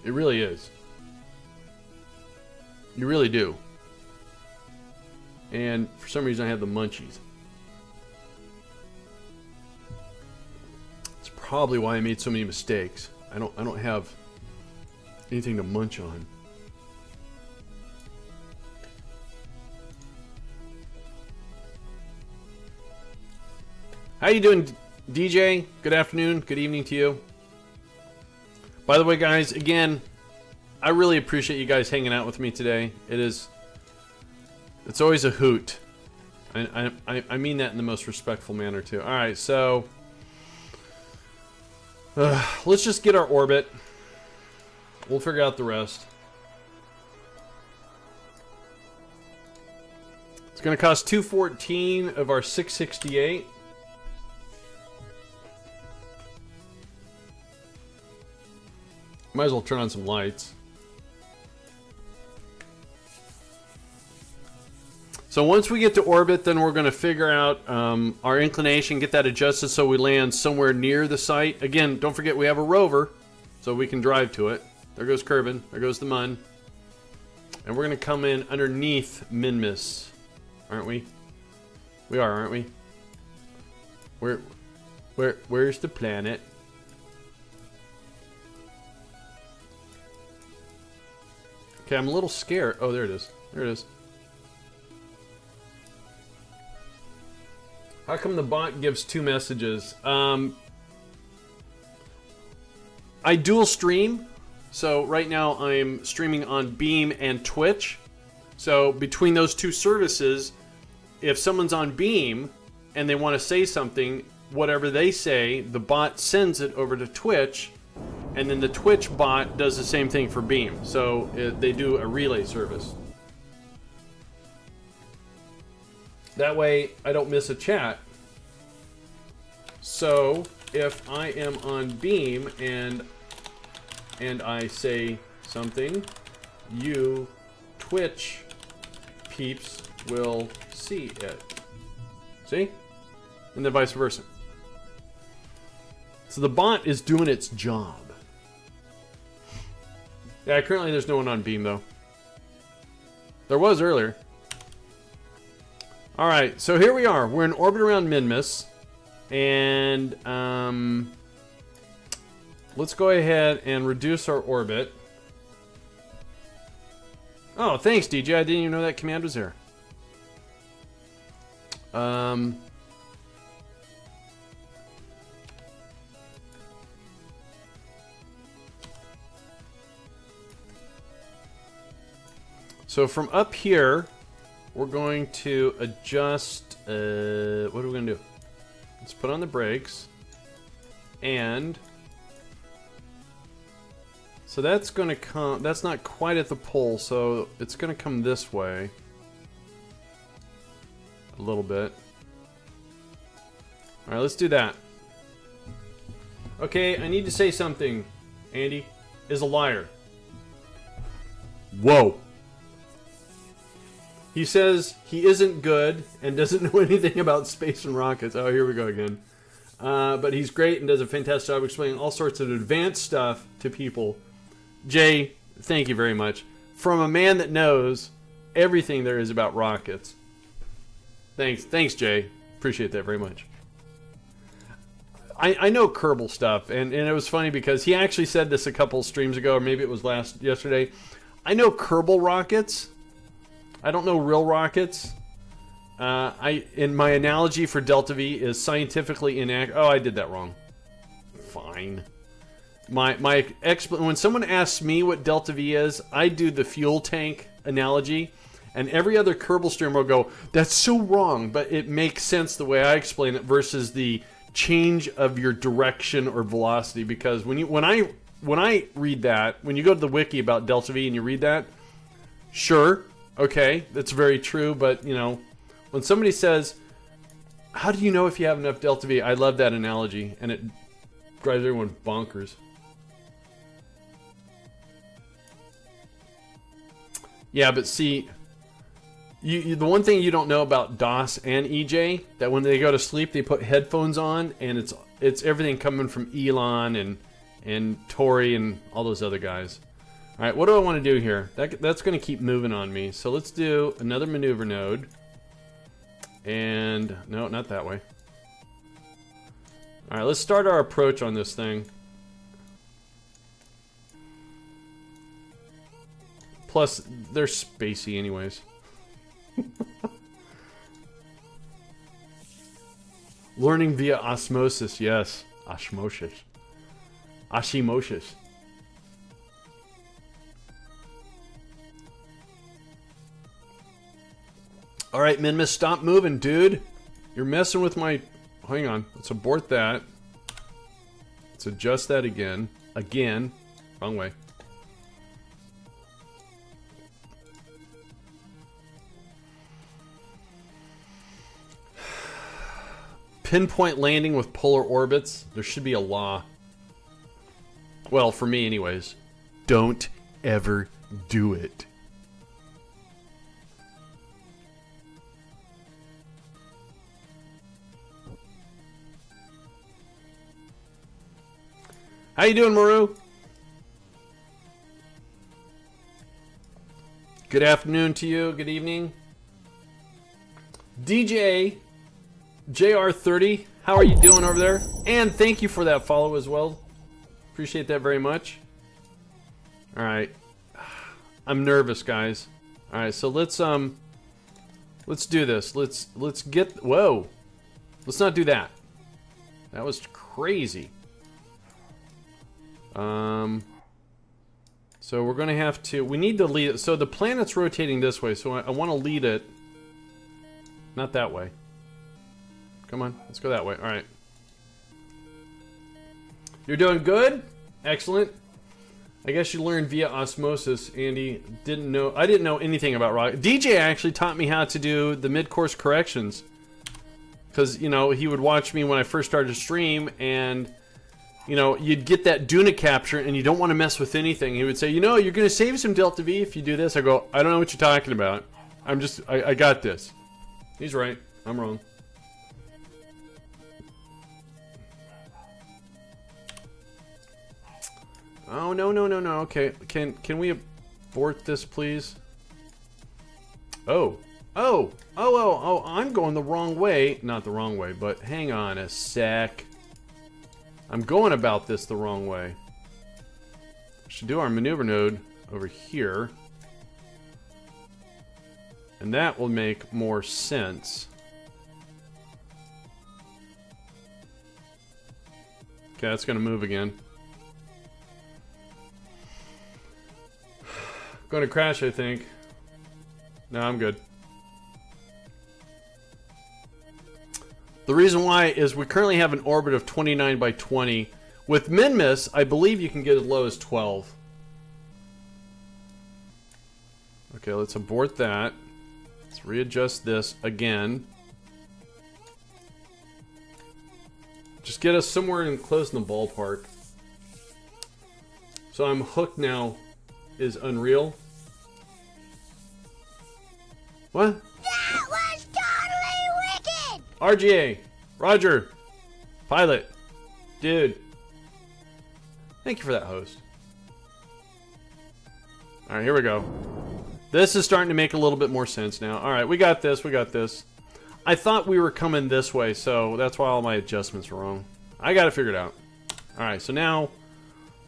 It really is. You really do. And for some reason I have the munchies. It's probably why I made so many mistakes. I don't have anything to munch on. How you doing, DJ? Good afternoon, good evening to you. By the way, guys, again, I really appreciate you guys hanging out with me today. It's always a hoot. I mean that in the most respectful manner, too. Alright, so let's just get our orbit. We'll figure out the rest. going to cost 214 of our 668. Might as well turn on some lights. So once we get to orbit, then we're going to figure out our inclination, get that adjusted so we land somewhere near the site. Again, don't forget we have a rover, so we can drive to it. There goes Kerbin. There goes the Mun. And we're going to come in underneath Minmus. Aren't we? We are, aren't we? Where's the planet? Okay, I'm a little scared. Oh, there it is. There it is. How come the bot gives 2 messages? I dual stream. So right now I'm streaming on Beam and Twitch. So between those 2 services, if someone's on Beam and they want to say something, whatever they say, the bot sends it over to Twitch, and then the Twitch bot does the same thing for Beam. So they do a relay service. That way I don't miss a chat. So if I am on Beam and I say something, you Twitch peeps will see it. See? And then vice versa. So the bot is doing its job. Yeah, currently there's no one on Beam though. There was earlier. Alright, so here we are. We're in orbit around Minmus. And let's go ahead and reduce our orbit. Oh, thanks, DJ. I didn't even know that command was there. So from up here, we're going to adjust. What are we going to do? Let's put on the brakes. And so that's going to come. That's not quite at the pole, so it's going to come this way a little bit. All right, let's do that. Okay, I need to say something. Andy is a liar. Whoa. He says he isn't good and doesn't know anything about space and rockets. Oh, here we go again. But he's great and does a fantastic job explaining all sorts of advanced stuff to people. Jay, thank you very much. From a man that knows everything there is about rockets. Thanks, Jay. Appreciate that very much. I know Kerbal stuff, and it was funny because he actually said this a couple streams ago, or maybe it was yesterday. I know Kerbal rockets. I don't know real rockets. In my analogy for Delta V is scientifically inaccurate. Oh, I did that wrong. Fine. When someone asks me what Delta V is, I do the fuel tank analogy, and every other Kerbal streamer will go, "That's so wrong," but it makes sense the way I explain it versus the change of your direction or velocity. Because when I read that, when you go to the wiki about Delta V and you read that, sure. Okay, that's very true, but, you know, when somebody says, how do you know if you have enough Delta V? I love that analogy, and it drives everyone bonkers. Yeah, but see, the one thing you don't know about DOS and EJ, that when they go to sleep, they put headphones on, and it's everything coming from Elon and Tori and all those other guys. All right, what do I want to do here? That's going to keep moving on me. So let's do another maneuver node. And no, not that way. All right, let's start our approach on this thing. Plus, they're spacey anyways. Learning via osmosis, yes. Osmosis. Osmosis. Alright, Minmus, stop moving, dude. You're messing with my... Hang on. Let's abort that. Let's adjust that again. Again. Wrong way. pinpoint landing with polar orbits. There should be a law. Well, for me anyways. Don't ever do it. How you doing, Maru? Good afternoon to you. Good evening. DJ JR30, how are you doing over there? And thank you for that follow as well. Appreciate that very much. All right. I'm nervous, guys. All right, so let's do this. Let's get whoa. Let's not do that. That was crazy. So we're gonna have to. We need to lead it. So the planet's rotating this way. So I want to lead it. Not that way. Come on, let's go that way. All right. You're doing good. Excellent. I guess you learned via osmosis. Andy didn't know. I didn't know anything about rocket. DJ actually taught me how to do the mid-course corrections. Because you know he would watch me when I first started to stream and. You know, you'd get that Duna capture and you don't want to mess with anything. He would say, you know, you're going to save some Delta V if you do this. I go, I don't know what you're talking about. I got this. He's right. I'm wrong. Oh, no. Okay. Can we abort this, please? Oh, I'm going the wrong way. Not the wrong way, but hang on a sec. I'm going about this the wrong way. Should do our maneuver node over here. And that will make more sense. Okay, that's going to move again. Going to crash, I think. No, I'm good. The reason why is we currently have an orbit of 29 by 20. With Minmus, I believe you can get as low as 12. Okay, let's abort that. Let's readjust this again. Just get us somewhere in close in the ballpark. So I'm hooked now is Unreal. What? That was totally wicked! RGA, Roger, Pilot, dude. Thank you for that, host. All right, here we go. This is starting to make a little bit more sense now. All right, we got this. I thought we were coming this way, so that's why all my adjustments were wrong. I got it figured out. All right, so now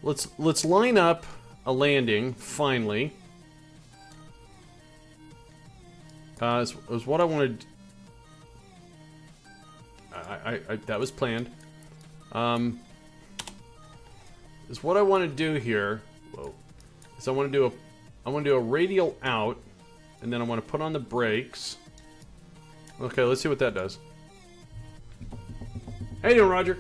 let's line up a landing finally. Is what I wanted. That was planned. Is what I want to do here. Whoa. Is I want to do a radial out, and then I want to put on the brakes. Okay, let's see what that does. How you doing, Roger?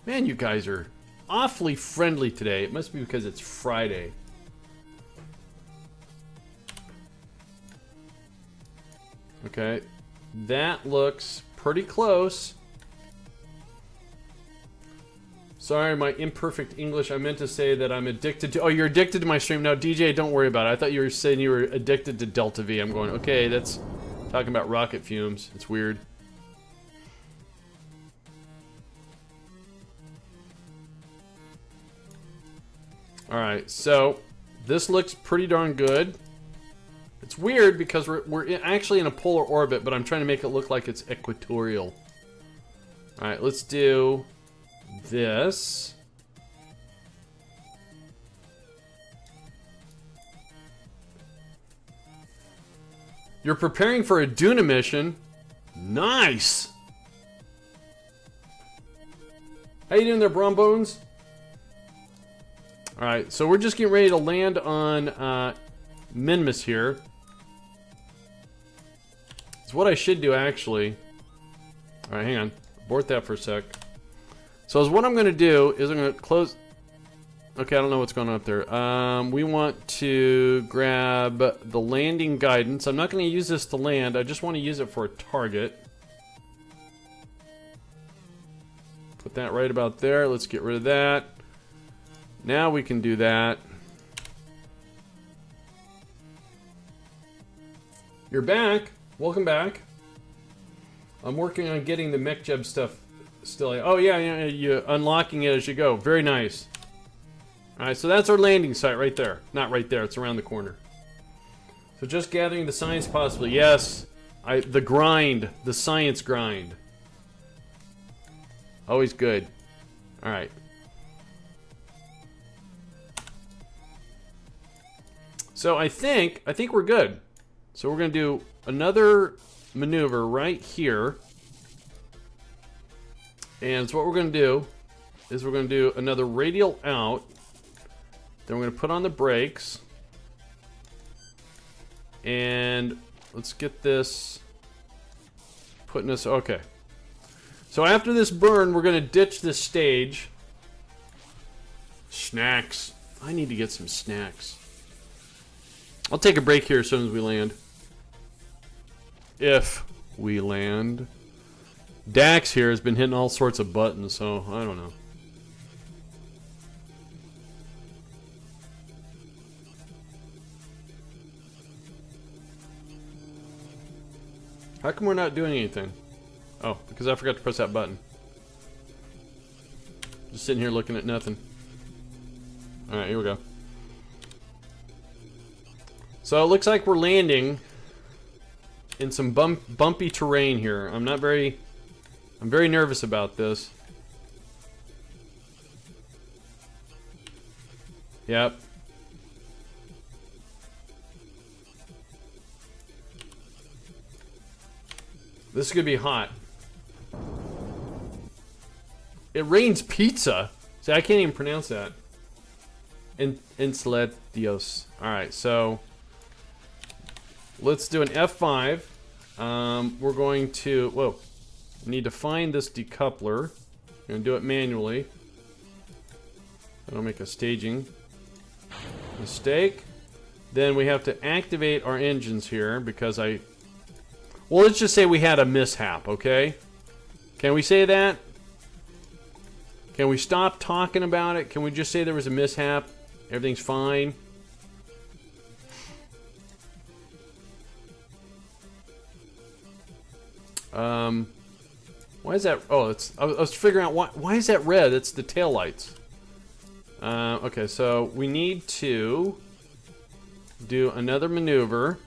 Man, you guys are awfully friendly today. It must be because it's Friday. Okay, that looks pretty close. Sorry, my imperfect English. I meant to say that I'm addicted to... Oh, you're addicted to my stream. No, DJ, don't worry about it. I thought you were saying you were addicted to Delta V. I'm going, okay, that's talking about rocket fumes. It's weird. Alright, so this looks pretty darn good. It's weird because we're actually in a polar orbit, but I'm trying to make it look like it's equatorial. Alright, let's do this. You're preparing for a Duna mission. Nice! How you doing there, Brombones? Alright, so we're just getting ready to land on Minmus here. It's what I should do, actually. Alright, hang on. Abort that for a sec. So what I'm going to do is I'm going to close... Okay, I don't know what's going on up there. We want to grab the landing guidance. I'm not going to use this to land. I just want to use it for a target. Put that right about there. Let's get rid of that. Now we can do that. You're back. Welcome back. I'm working on getting the MechJeb stuff still. Oh, yeah, you're unlocking it as you go. Very nice. Alright, so that's our landing site right there. Not right there, it's around the corner. So just gathering the science possibly. Yes, the grind, the science grind. Always good. Alright. So I think we're good. So we're going to do another maneuver right here. And so what we're going to do is we're going to do another radial out. Then we're going to put on the brakes. And let's get this putting us... Okay. So after this burn, we're going to ditch this stage. Snacks. I need to get some snacks. I'll take a break here as soon as we land. If we land. Dax here has been hitting all sorts of buttons, so I don't know. How come we're not doing anything? Oh, because I forgot to press that button. Just sitting here looking at nothing. Alright, here we go. So it looks like we're landing in some bumpy terrain here. I'm very nervous about this. Yep. This is gonna be hot. It rains pizza. See, I can't even pronounce that. Insletios. Alright, so let's do an F5. We're going to... Whoa. We need to find this decoupler. We're going to do it manually. I don't make a staging mistake. Then we have to activate our engines here because I... Well, let's just say we had a mishap, okay? Can we say that? Can we stop talking about it? Can we just say there was a mishap? Everything's fine? Why is that? Oh, I was figuring out why is that red? It's the taillights. Okay, so we need to do another maneuver.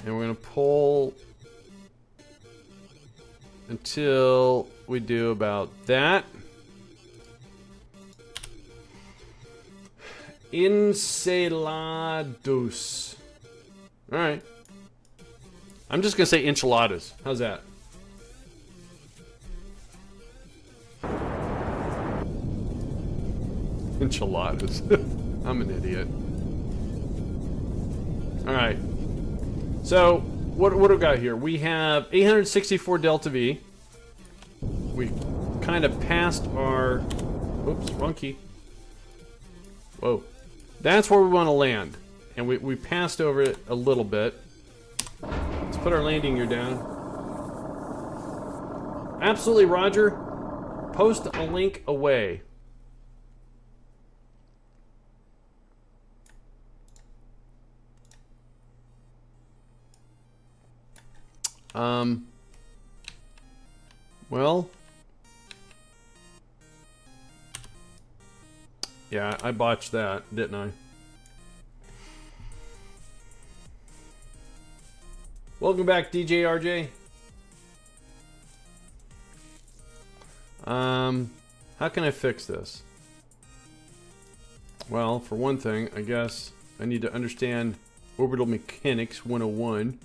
And we're going to pull until we do about that. Encelados. Alright. I'm just going to say enchiladas. How's that? Enchiladas. I'm an idiot. Alright. So, what do we got here? We have 864 Delta V. We kind of passed our... Oops, wrong key. Whoa. That's where we want to land. And we passed over it a little bit. Let's put our landing gear down. Absolutely, Roger. Post a link away. Well, yeah, I botched that, didn't I? Welcome back, DJ RJ. How can I fix this? Well, for one thing, I guess I need to understand orbital mechanics 101.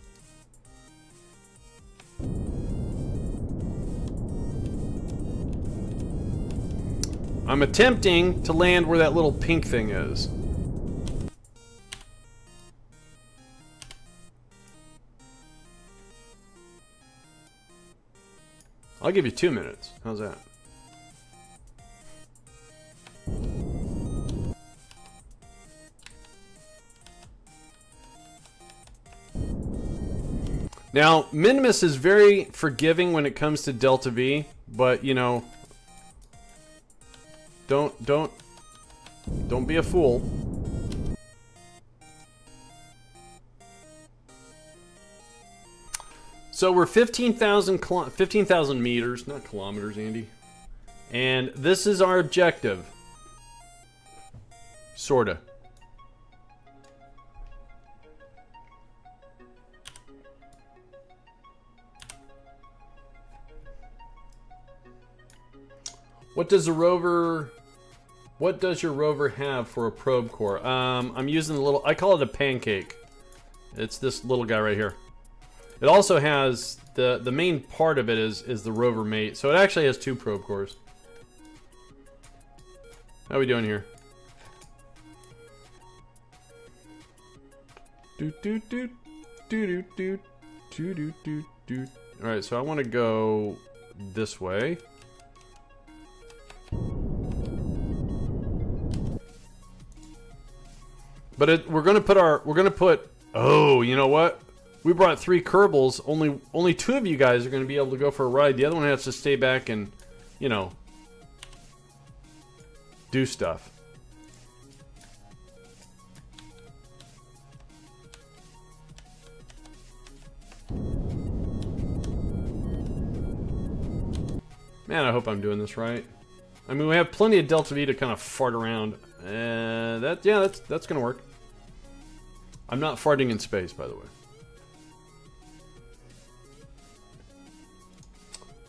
I'm attempting to land where that little pink thing is. I'll give you 2 minutes. How's that? Now, Minmus is very forgiving when it comes to Delta V, but you know, don't be a fool. So we're 15,000 meters, not kilometers, Andy. And this is our objective. Sorta. What does your rover have for a probe core? I'm using the little, I call it a pancake. It's this little guy right here. It also has, the main part of it is the rover mate. So it actually has 2 probe cores. How are we doing here? Alright, so I want to go this way. But we're gonna put oh, you know what? We brought 3 Kerbals. Only 2 of you guys are gonna be able to go for a ride. The other one has to stay back and, you know, do stuff. Man, I hope I'm doing this right. I mean, we have plenty of Delta V to kind of fart around. That's gonna work. I'm not farting in space, by the way.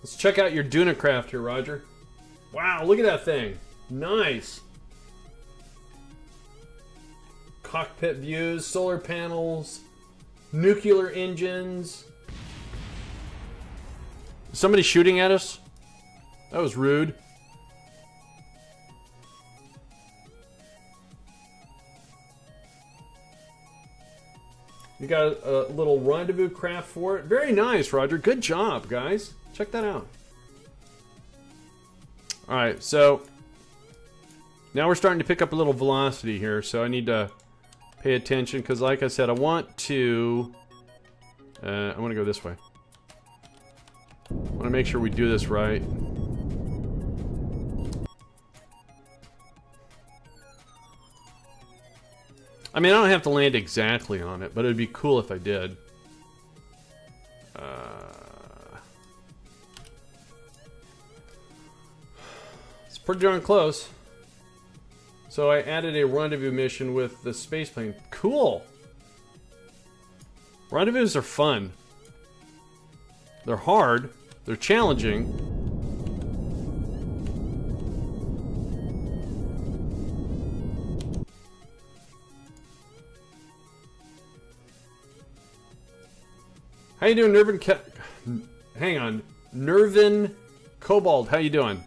Let's check out your Dunacraft here, Roger. Wow, look at that thing. Nice. Cockpit views, solar panels, nuclear engines. Is somebody shooting at us? That was rude. You got a little rendezvous craft for it. Very nice, Roger. Good job, guys. Check that out. Alright, so now we're starting to pick up a little velocity here, so I need to pay attention because, like I said, I want to go this way. I want to make sure we do this right. I mean, I don't have to land exactly on it, but it'd be cool if I did. It's pretty darn close. So I added a rendezvous mission with the space plane. Cool! Rendezvous are fun. They're hard. They're challenging. How you doing, Nervin? Hang on, Nervin Cobalt. How you doing?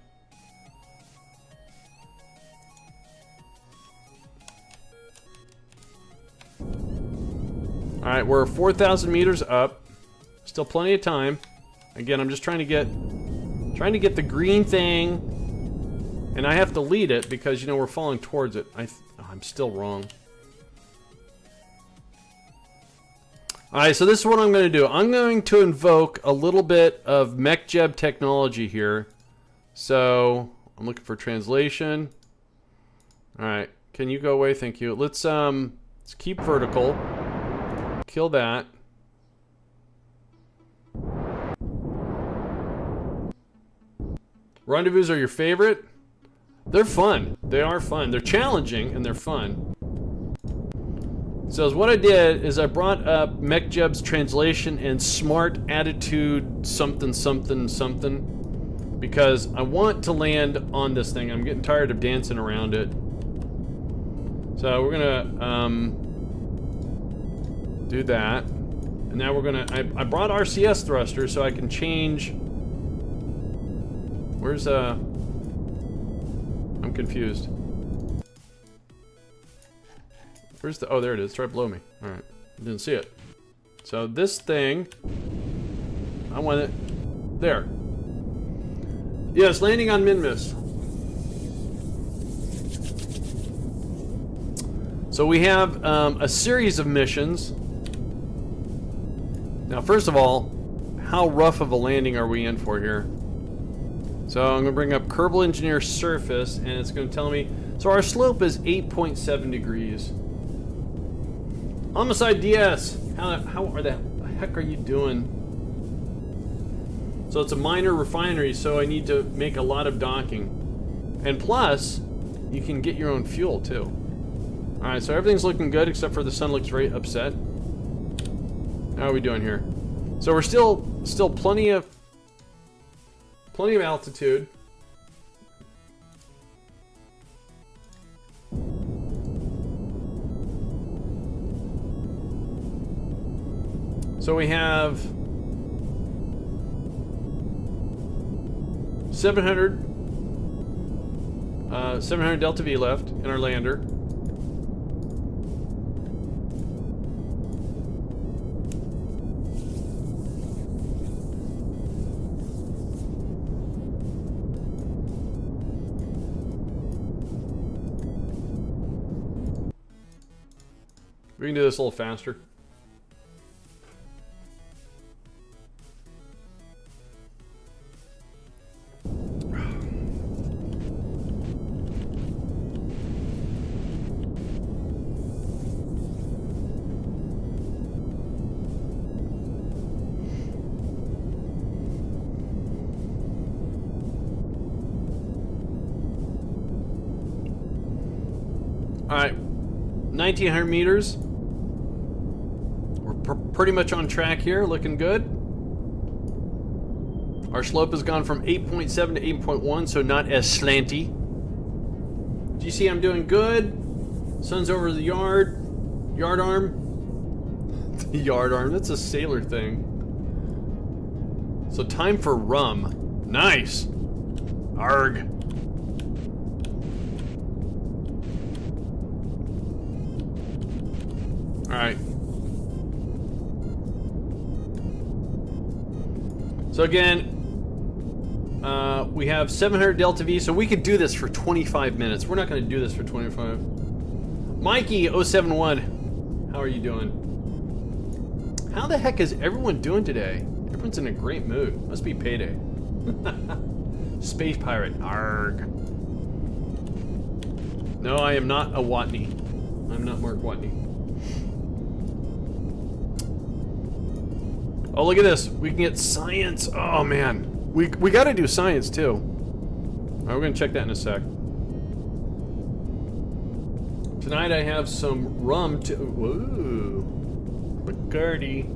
All right, we're 4,000 meters up. Still plenty of time. Again, I'm just trying to get the green thing, and I have to lead it because, you know, we're falling towards it. I'm still wrong. Alright, so this is what I'm going to do. I'm going to invoke a little bit of MechJeb technology here. So, I'm looking for translation. Alright, can you go away? Thank you. Let's keep vertical. Kill that. Rendezvous are your favorite? They're fun. They are fun. They're challenging and they're fun. So what I did is I brought up MechJeb's translation and smart attitude something something something because I want to land on this thing. I'm getting tired of dancing around it. So we're gonna do that. And now we're gonna I brought RCS thrusters so I can change. Where's I'm confused. Where's the... Oh, there it is. It's right below me. Alright. Didn't see it. So this thing... I want it... There. Yes, landing on Minmus. So we have a series of missions. Now, first of all, how rough of a landing are we in for here? So I'm going to bring up Kerbal Engineer Surface, and it's going to tell me... So our slope is 8.7 degrees. Homicide DS! How the heck are you doing? So it's a minor refinery, so I need to make a lot of docking. And plus, you can get your own fuel, too. Alright, so everything's looking good, except for the sun looks very upset. How are we doing here? So we're still plenty of altitude. So we have 700 Delta V left in our lander. We can do this a little faster. All right, 1,900 meters. We're pretty much on track here, looking good. Our slope has gone from 8.7 to 8.1, so not as slanty. Do you see I'm doing good? Sun's over the yard arm. The yard arm, that's a sailor thing. So time for rum. Nice. Arg. Alright. So again, we have 700 Delta V, so we could do this for 25 minutes. We're not going to do this for 25. Mikey071, how are you doing? How the heck is everyone doing today? Everyone's in a great mood. Must be payday. Space pirate, arg. No, I am not a Watney. I'm not Mark Watney. Oh, look at this. We can get science. Oh, man. We got to do science, too. All right, we're going to check that in a sec. Tonight I have some rum to... Whoa. Bacardi.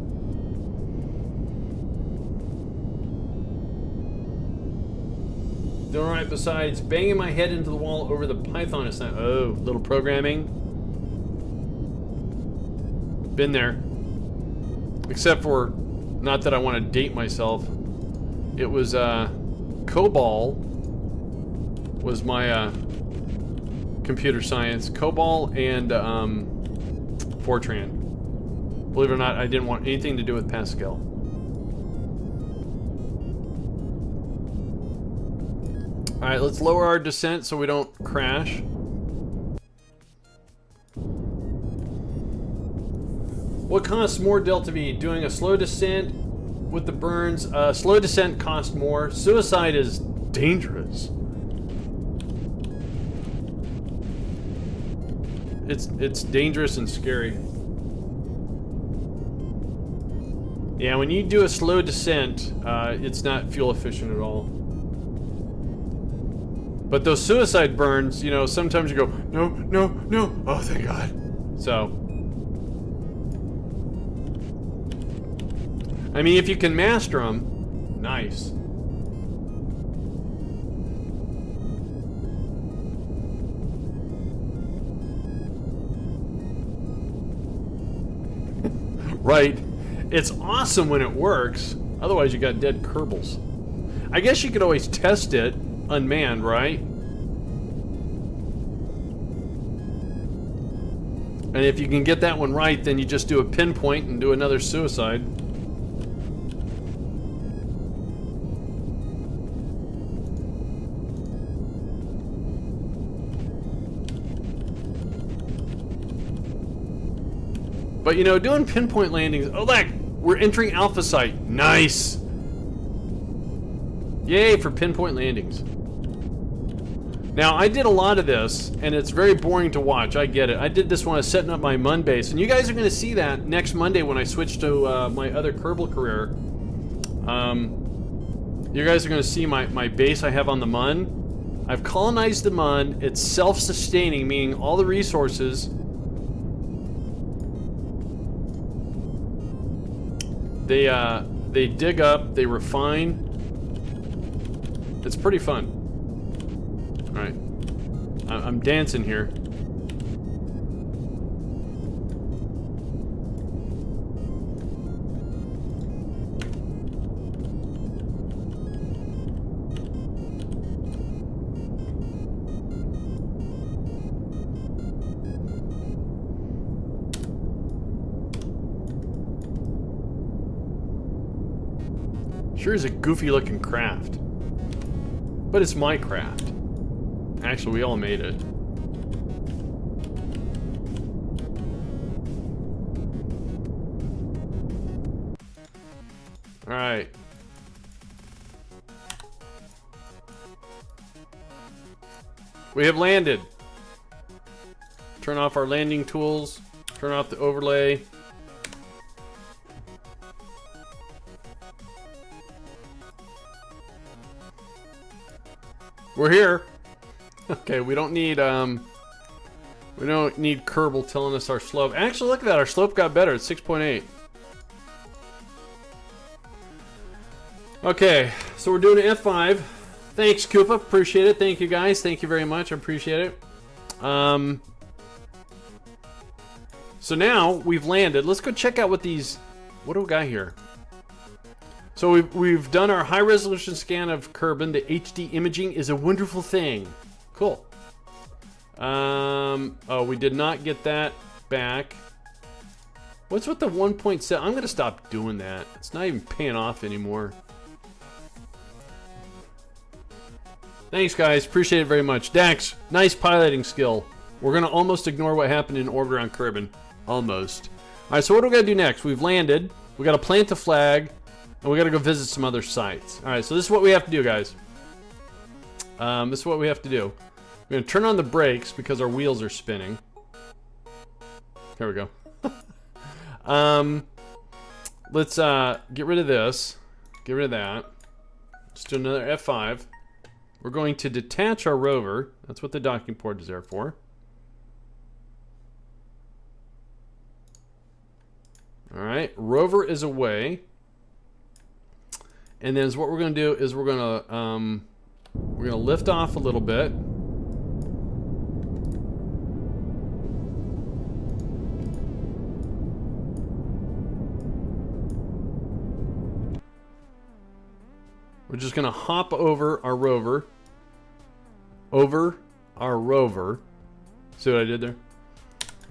Doing all right besides banging my head into the wall over the Python assignment. Oh, little programming. Been there. Except for... Not that I want to date myself. It was, COBOL was my, computer science. COBOL and, Fortran. Believe it or not, I didn't want anything to do with Pascal. Alright, let's lower our descent so we don't crash. What costs more Delta V? Doing a slow descent with the burns. Slow descent costs more. Suicide is dangerous. It's dangerous and scary. Yeah, when you do a slow descent, it's not fuel efficient at all. But those suicide burns, you know, sometimes you go, no, no, no. Oh, thank God. So... I mean, if you can master them, nice. Right. It's awesome when it works. Otherwise, you got dead Kerbals. I guess you could always test it unmanned, right? And if you can get that one right, then you just do a pinpoint and do another suicide. But you know, doing pinpoint landings, oh, like, We're entering Alpha Site. Nice. Yay for pinpoint landings. Now, I did a lot of this, and it's very boring to watch. I get it. I did this when I was setting up my Mun base, and you guys are going to see that next Monday when I switch to my other Kerbal career. You guys are going to see my base I have on the Mun. I've colonized the Mun. It's self-sustaining, meaning all the resources... They dig up, they refine. It's pretty fun. Alright. I'm dancing here. Sure is a goofy looking craft. But it's my craft. Actually, we all made it. Alright. We have landed. Turn off our landing tools. Turn off the overlay. We're here. Okay, we don't need Kerbal telling us our slope. Actually, look at that. Our slope got better. It's 6.8. Okay, so we're doing an F5. Thanks, Koopa. Appreciate it. Thank you, guys. Thank you very much. I appreciate it. So now we've landed. Let's go check out what these... What do we got here? So we've done our high resolution scan of Kerbin. The HD imaging is a wonderful thing. Cool. Oh, we did not get that back. What's with the 1.7? I'm gonna stop doing that. It's not even paying off anymore. Thanks, guys. Appreciate it very much. Dax, nice piloting skill. We're gonna almost ignore what happened in orbit around Kerbin. Almost. All right. So what do we gotta do next? We've landed. We gotta plant a flag. And we gotta go visit some other sites. Alright, so this is what we have to do, guys. This is what we have to do. We're gonna turn on the brakes because our wheels are spinning. There we go. Let's get rid of this. Get rid of that. Let's do another F5. We're going to detach our rover. That's what the docking port is there for. Alright, rover is away. And then what we're going to do is we're going to lift off a little bit. We're just going to hop over our rover. Over our rover. See what I did there?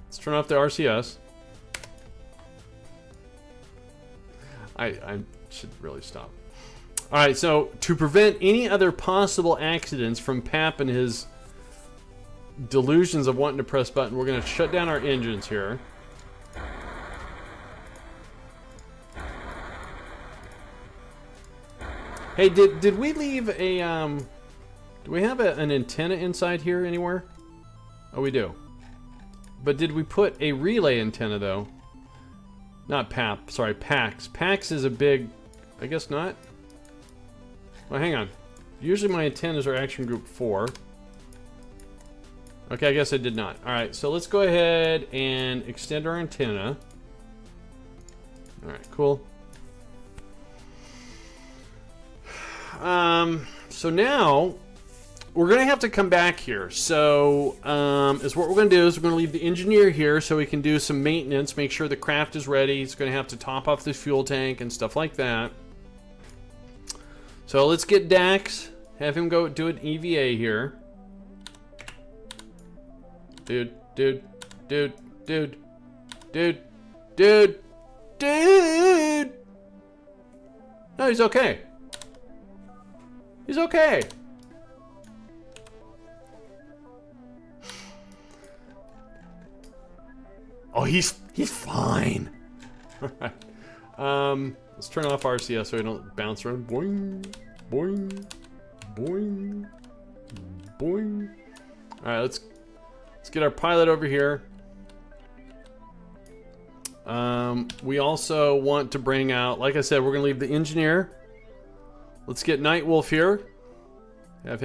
Let's turn off the RCS. I should really stop. Alright, so to prevent any other possible accidents from Pap and his delusions of wanting to press button, we're going to shut down our engines here. Hey, did we leave a, do we have an antenna inside here anywhere? Oh, we do. But did we put a relay antenna, though? Not Pap, sorry, Pax. Pax is a big, I guess not. Well, hang on. Usually my antennas are action group 4. Okay, I guess I did not. Alright, so let's go ahead and extend our antenna. Alright, cool. So now we're going to have to come back here. So, is what we're going to do is we're going to leave the engineer here so we can do some maintenance, make sure the craft is ready. He's going to have to top off the fuel tank and stuff like that. So let's get Dax, have him go do an EVA here. Dude. No, he's okay. He's okay. Oh, he's fine. All right. Let's turn off RCS so we don't bounce around. Boing, boing, boing, boing. All right, let's get our pilot over here. We also want to bring out, like I said, we're gonna leave the engineer. Let's get Nightwolf here. Have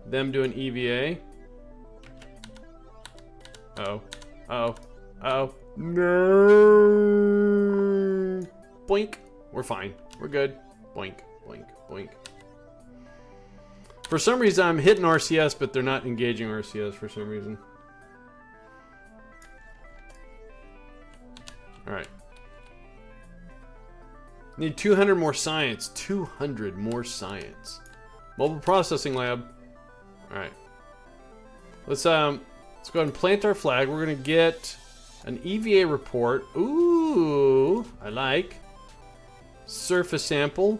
them do an EVA. Oh, no! Boink. We're fine. We're good. Boink, boink, boink. For some reason, I'm hitting RCS, but they're not engaging RCS for some reason. All right. Need 200 more science. 200 more science. Mobile processing lab. All right. Let's go ahead and plant our flag. We're gonna get an EVA report. Ooh, I like. Surface sample.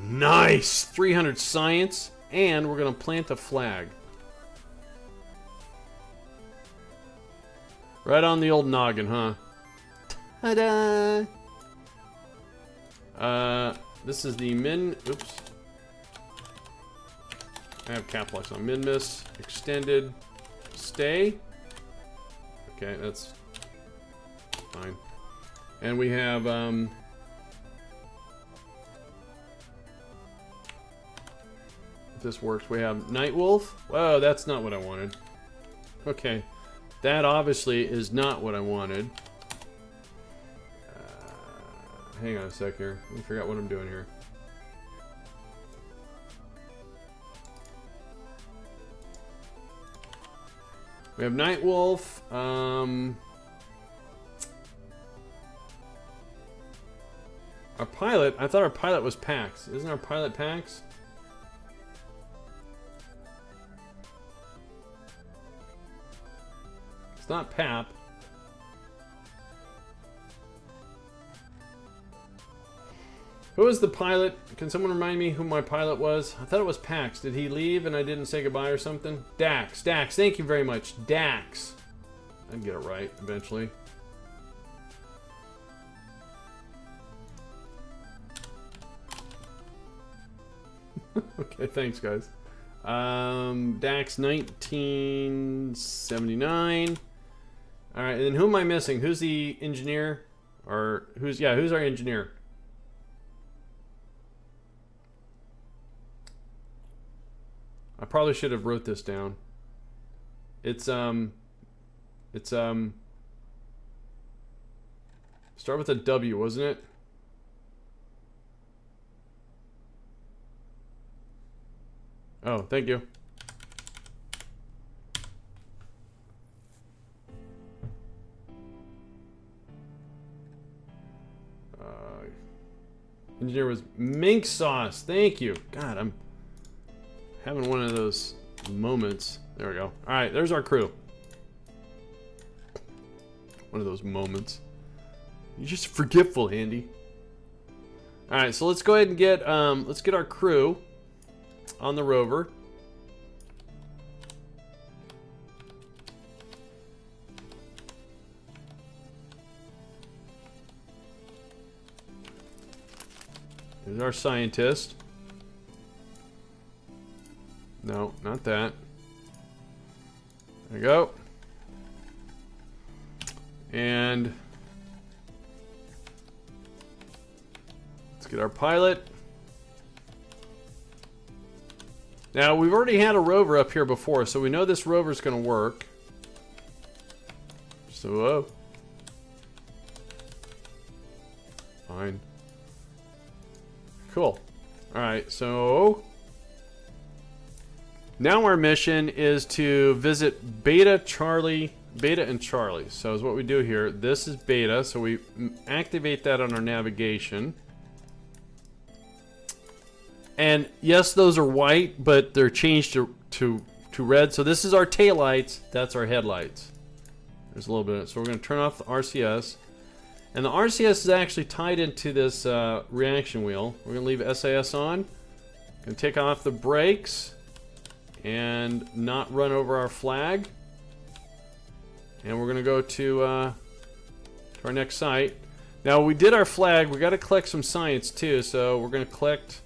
Nice. 300 science, and we're gonna plant a flag. Right on the old noggin, huh? Ta-da! This is the oops. I have cap locks on. Minmus, extended, stay. Okay, that's fine. And we have, if this works, we have Nightwolf. Whoa, that's not what I wanted. Okay, that obviously is not what I wanted. Hang on a sec here. Let me figure out what I'm doing here. We have Nightwolf. Our pilot. I thought our pilot was Pax. Isn't our pilot Pax? It's not Pap. Who was the pilot? Can someone remind me who my pilot was? I thought it was Pax. Did he leave and I didn't say goodbye or something? Dax. Dax. Thank you very much. Dax. I'd get it right eventually. Okay, thanks guys. Dax 1979. All right, and then who am I missing? Who's the engineer? Or who's our engineer? I probably should have wrote this down. It's start with a W, wasn't it? Oh, thank you. Engineer was Mink Sauce. Thank you. God, I'm having one of those moments. There we go. All right, there's our crew. One of those moments. You're just forgetful, Andy. All right, so let's go ahead and get our crew on the rover. Here's our scientist. No, not that. There we go. And let's get our pilot. Now, we've already had a rover up here before, so we know this rover's going to work. So, fine. Cool. Alright, so now our mission is to visit Beta and Charlie. So is what we do here. This is Beta, so we activate that on our navigation. And yes, those are white, but they're changed to red. So this is our taillights, that's our headlights. There's a little bit of it. So we're going to turn off the RCS. And the RCS is actually tied into this reaction wheel. We're going to leave SAS on. Going to take off the brakes and not run over our flag. And we're going to go to our next site. Now, we did our flag. We got to collect some science, too. So, we're going to collect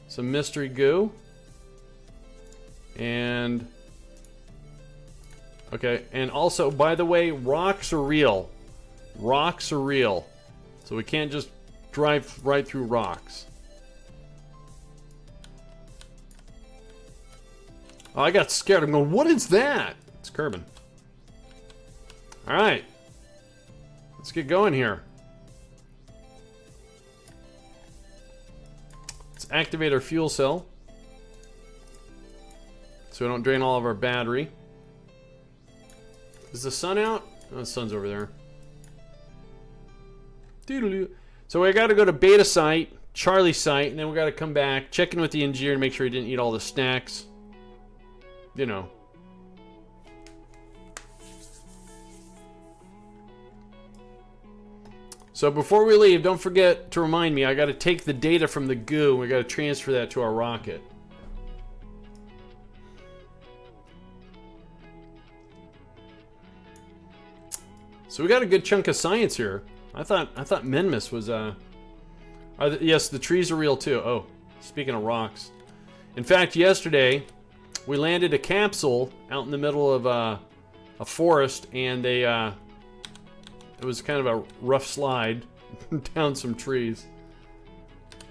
some mystery goo. And... okay, and also, by the way, rocks are real. Rocks are real. So we can't just drive right through rocks. Oh, I got scared. I'm going, what is that? It's Kerbin. Alright. Let's get going here. Let's activate our fuel cell. So we don't drain all of our battery. Is the sun out? Oh, the sun's over there. Doodaloo. So we gotta go to beta site, Charlie site, and then we gotta come back, check in with the engineer and make sure he didn't eat all the snacks. You know. So before we leave, don't forget to remind me, I gotta take the data from the goo and we gotta transfer that to our rocket. So we got a good chunk of science here. I thought Minmus was yes, the trees are real too. Oh, speaking of rocks. In fact, yesterday we landed a capsule out in the middle of a forest, and they it was kind of a rough slide down some trees.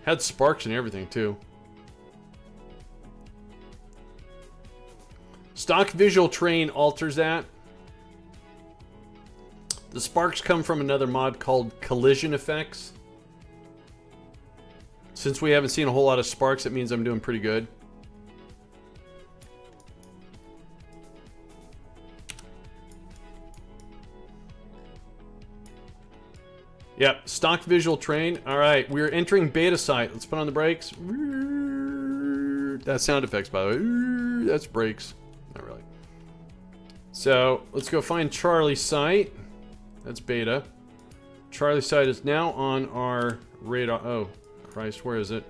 Had sparks and everything too. Stock visual terrain alters that. The sparks come from another mod called collision effects. Since we haven't seen a whole lot of sparks, it means I'm doing pretty good. Yep, stock visual terrain. Alright, we're entering beta site. Let's put on the brakes. That's sound effects, by the way. That's brakes. Not really. So, let's go find Charlie's site. That's beta. Charlie site is now on our radar. Oh, Christ, where is it?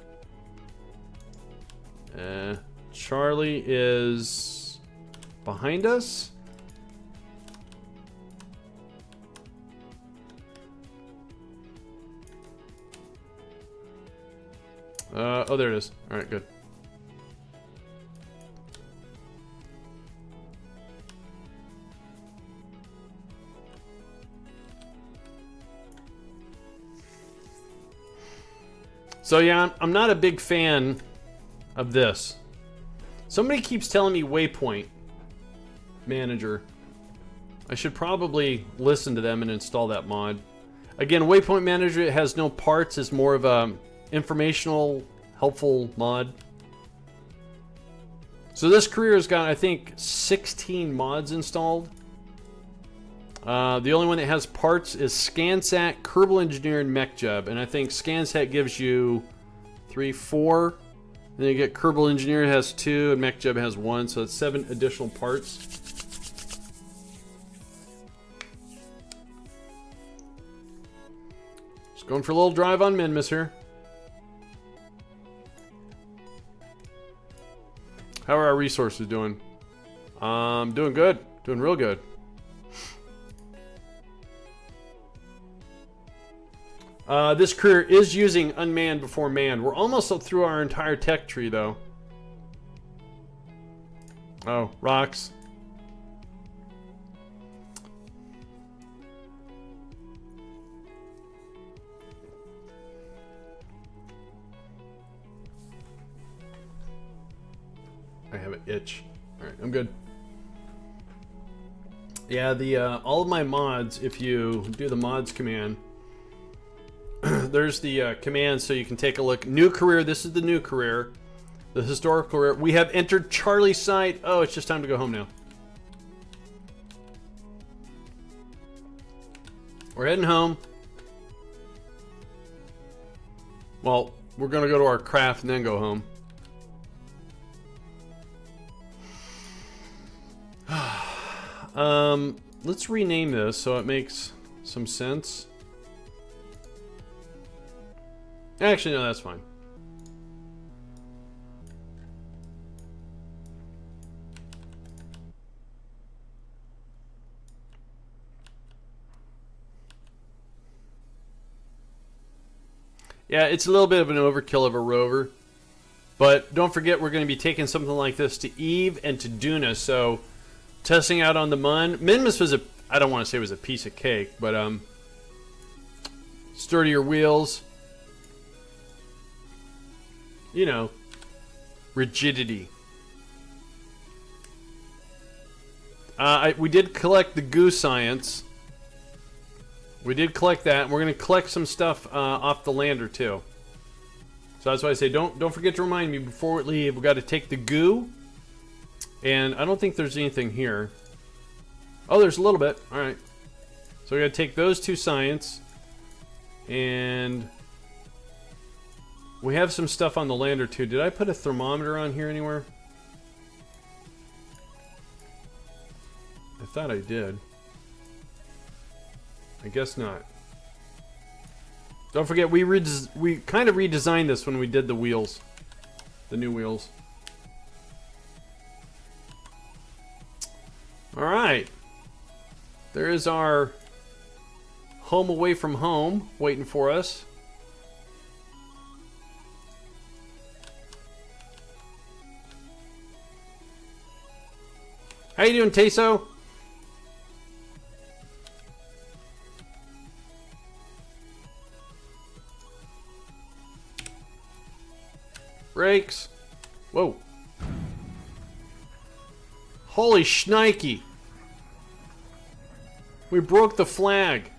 Charlie is behind us. Oh, there it is. All right, good. So yeah, I'm not a big fan of this. Somebody keeps telling me Waypoint Manager. I should probably listen to them and install that mod. Again, Waypoint Manager has no parts. It's more of a informational, helpful mod. So this career has got, I think, 16 mods installed. The only one that has parts is Scansat, Kerbal Engineer, and MechJub. And I think Scansat gives you 3, 4. Then you get Kerbal Engineer has 2, and MechJub has 1. So it's 7 additional parts. Just going for a little drive on Minmus here. How are our resources doing? Doing good. Doing real good. This career is using unmanned before manned. We're almost up through our entire tech tree, though. Oh, rocks. I have an itch. Alright, I'm good. Yeah, the all of my mods, if you do the mods command, there's the command so you can take a look. New career, this is the new career. The historical career. We have entered Charlie's site. Oh, it's just time to go home now. We're heading home. Well, we're going to go to our craft and then go home. Let's rename this so it makes some sense. Actually, no, that's fine. Yeah, it's a little bit of an overkill of a rover. But don't forget, we're going to be taking something like this to Eve and to Duna. So, testing out on the Mun. Minmus was I don't want to say it was a piece of cake, but sturdier wheels. You know, rigidity. We did collect the goo science. We did collect that, and we're going to collect some stuff off the lander too. So that's why I say don't forget to remind me before we leave. We got to take the goo, and I don't think there's anything here. Oh, there's a little bit. All right. So we got to take those 2 science, and we have some stuff on the lander too. Did I put a thermometer on here anywhere? I thought I did. I guess not. Don't forget, we kind of redesigned this when we did the wheels. The new wheels. Alright. There is our home away from home waiting for us. How you doing, Teso? Brakes. Whoa. Holy shnikey. We broke the flag.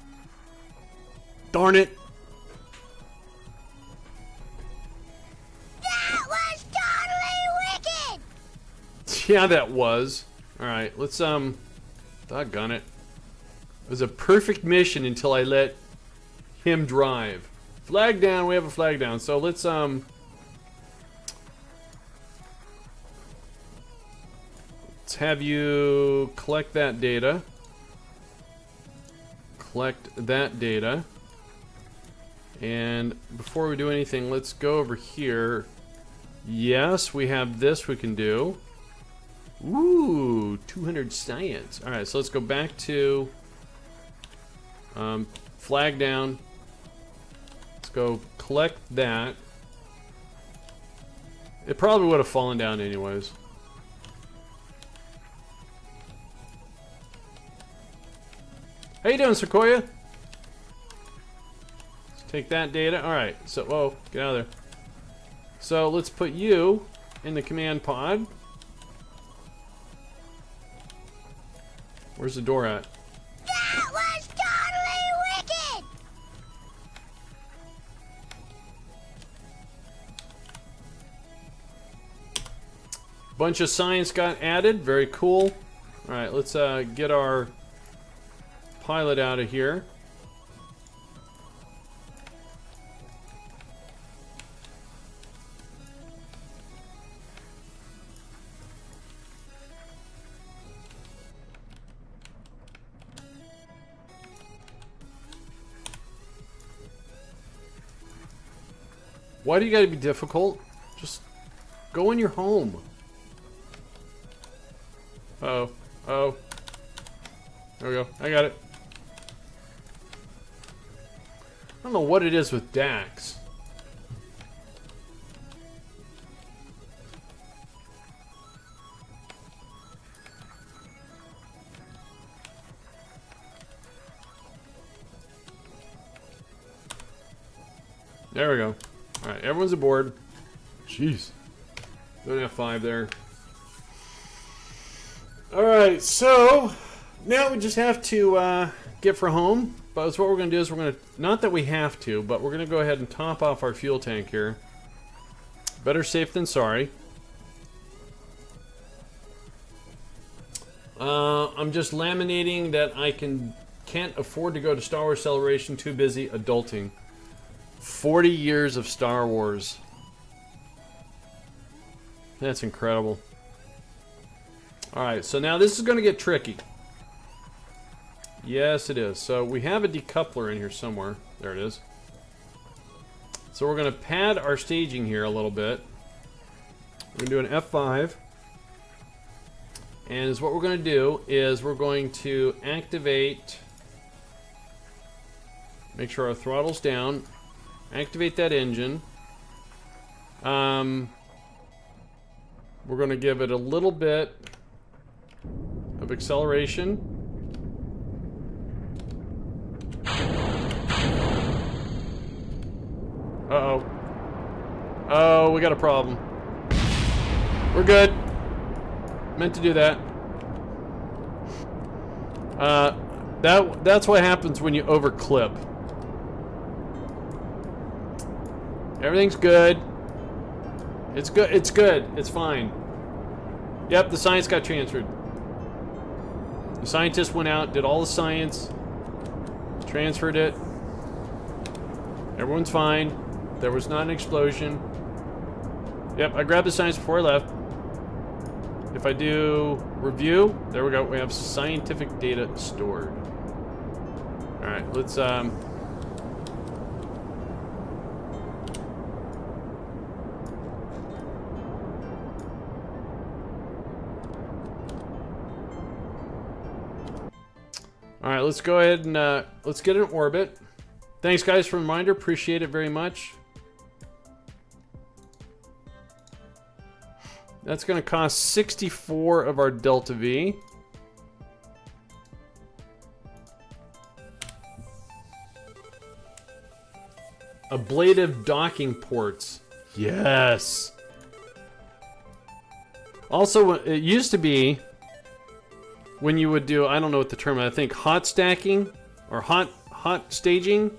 Darn it. That was totally wicked! Yeah, that was. Alright, let's, doggone it. It was a perfect mission until I let him drive. Flag down, we have a flag down. So let's have you collect that data. Collect that data. And before we do anything, let's go over here. Yes, we have this we can do. Ooh, 200 science. Alright, so let's go back to flag down. Let's go collect that. It probably would have fallen down anyways. How you doing, Sequoia? Let's take that data. Alright, so, whoa, get out of there. So, let's put you in the command pod. Where's the door at? That was totally wicked! Bunch of science got added. Very cool. Alright, let's get our pilot out of here. Why do you gotta be difficult? Just go in your home. Uh-oh. Uh-oh. There we go. I got it. I don't know what it is with Dax. There we go. Alright, everyone's aboard. Jeez. Don't have 5 there. Alright, so now we just have to get for home. But what we're going to do is we're going to, not that we have to, but we're going to go ahead and top off our fuel tank here. Better safe than sorry. I'm just laminating that I can't afford to go to Star Wars Celebration, too busy adulting. 40 years of Star Wars. That's incredible. Alright, so now this is going to get tricky. Yes, it is. So we have a decoupler in here somewhere. There it is. So we're going to pad our staging here a little bit. We're going to do an F5. And what we're going to do is we're going to activate, make sure our throttle's down, Activate that engine. We're going to give it a little bit of acceleration. Uh-oh. Oh, we got a problem. We're good. Meant to do that. That's what happens when you overclip. Everything's good. It's good. It's good. It's fine. Yep, the science got transferred. The scientist went out, did all the science, transferred it. Everyone's fine. There was not an explosion. Yep, I grabbed the science before I left. If I do review, there we go. We have scientific data stored. All right, let's All right, let's go ahead and let's get in orbit. Thanks, guys, for the reminder. Appreciate it very much. That's going to cost 64 of our Delta V. Ablative docking ports. Yes. Also, it used to be when you would do, I don't know what the term is, I think hot stacking or hot staging.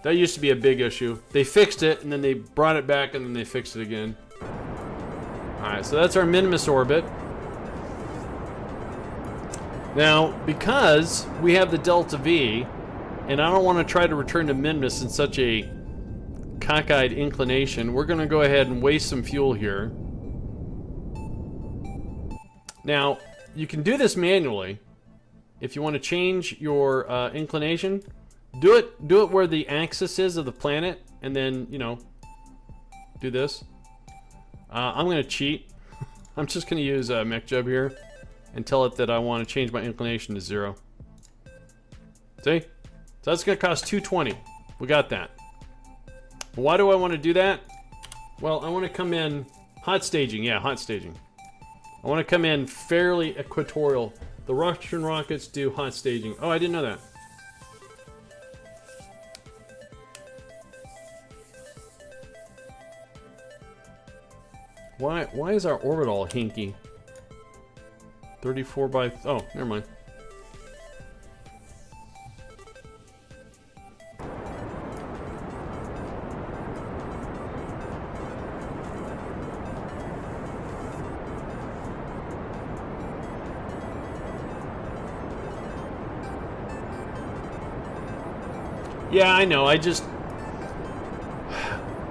That used to be a big issue. They fixed it and then they brought it back and then they fixed it again. Alright, so that's our Minmus orbit. Now, because we have the Delta V, and I don't want to try to return to Minmus in such a cockeyed inclination, we're going to go ahead and waste some fuel here. Now, you can do this manually. If you want to change your inclination, do it where the axis is of the planet, and then, you know, do this. I'm going to cheat. I'm just going to use MechJub here and tell it that I want to change my inclination to 0. See? So that's going to cost 220. We got that. Why do I want to do that? Well, I want to come in hot staging. Yeah, hot staging. I want to come in fairly equatorial. The Russian rockets do hot staging. Oh, I didn't know that. Why is our orbit all hinky? 34 by... Oh, never mind. Yeah, I know. I just...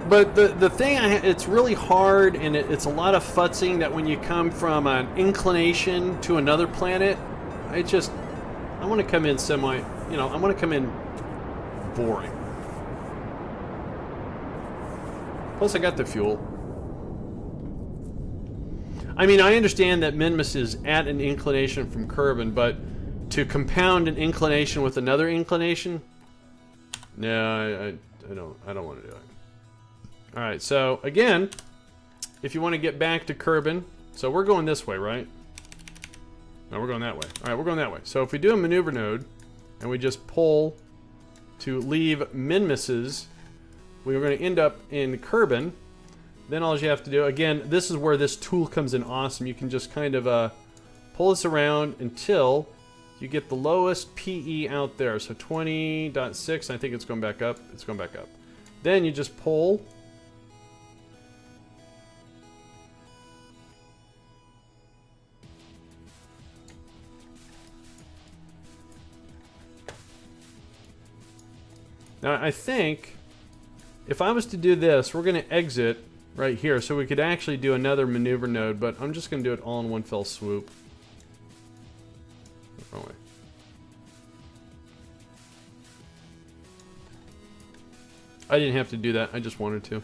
But the thing, it's really hard, and it's a lot of futzing that when you come from an inclination to another planet, I want to come in semi, you know, I want to come in boring. Plus, I got the fuel. I mean, I understand that Minmus is at an inclination from Kerbin, but to compound an inclination with another inclination, no, I don't want to do it. All right, so again, if you want to get back to Kerbin, so we're going this way, right? No, we're going that way. All right, we're going that way. So if we do a maneuver node and we just pull to leave Minmus's, we're going to end up in Kerbin. Then all you have to do, again, this is where this tool comes in awesome. You can just kind of pull this around until you get the lowest PE out there. So 20.6, I think it's going back up. It's going back up. Then you just pull. Now, I think if I was to do this, we're going to exit right here, so we could actually do another maneuver node, but I'm just going to do it all in one fell swoop. Wrong way. I didn't have to do that, I just wanted to.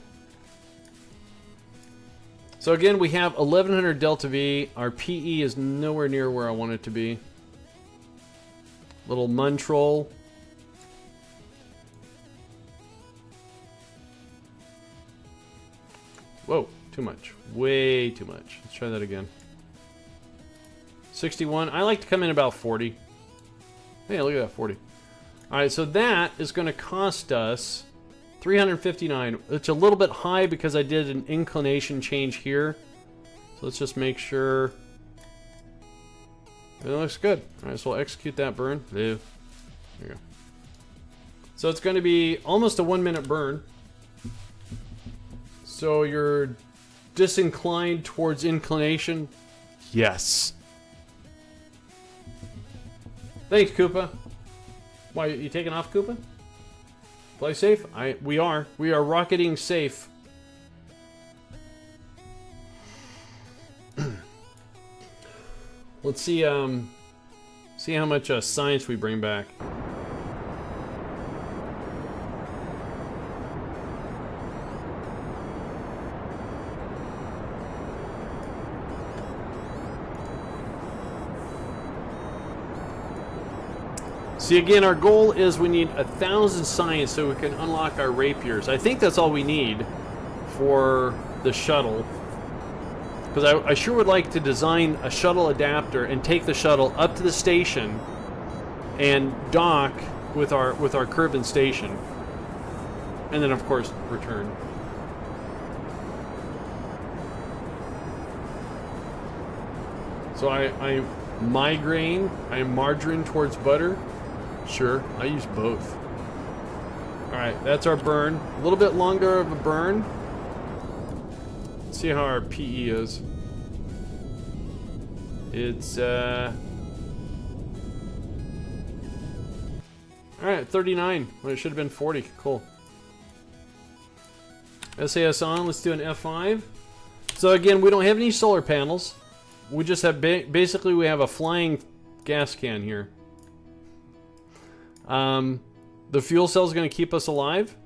So again, we have 1100 Delta V. Our PE is nowhere near where I want it to be. Little Muntroll. Whoa, too much. Way too much. Let's try that again. 61. I like to come in about 40. Hey, look at that, 40. All right, so that is going to cost us 359. It's a little bit high because I did an inclination change here. So let's just make sure it looks good. All right, so we'll execute that burn. There you go. So it's going to be almost a 1 minute burn. So you're disinclined towards inclination? Yes. Thanks, Koopa. Why, you taking off, Koopa? Play safe? We are. We are rocketing safe. Let's see how much science we bring back. See, again, our goal is we need 1,000 science so we can unlock our rapiers. I think that's all we need for the shuttle. Because I sure would like to design a shuttle adapter and take the shuttle up to the station and dock with our Kerbin station. And then, of course, return. So I migraine, I am margarine towards butter. Sure, I use both. Alright, that's our burn. A little bit longer of a burn. Let's see how our PE is. It's, alright, 39, when it should have been 40. Cool. SAS on, let's do an F5. So again, we don't have any solar panels. We just have, basically we have a flying gas can here. The fuel cell is going to keep us alive.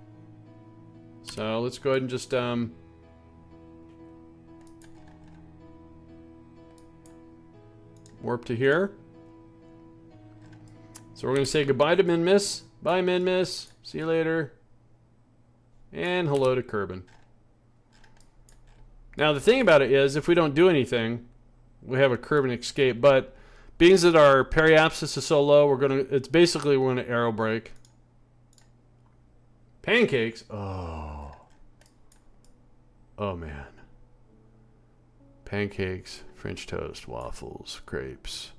So let's go ahead and just warp to here. So we're going to say goodbye to Minmus. Bye, Minmus. See you later. And hello to Kerbin. Now the thing about it is, if we don't do anything, we have a Kerbin escape. But being that our periapsis is so low, it's basically we're gonna aero brake. Pancakes? Oh man. Pancakes, French toast, waffles, crepes,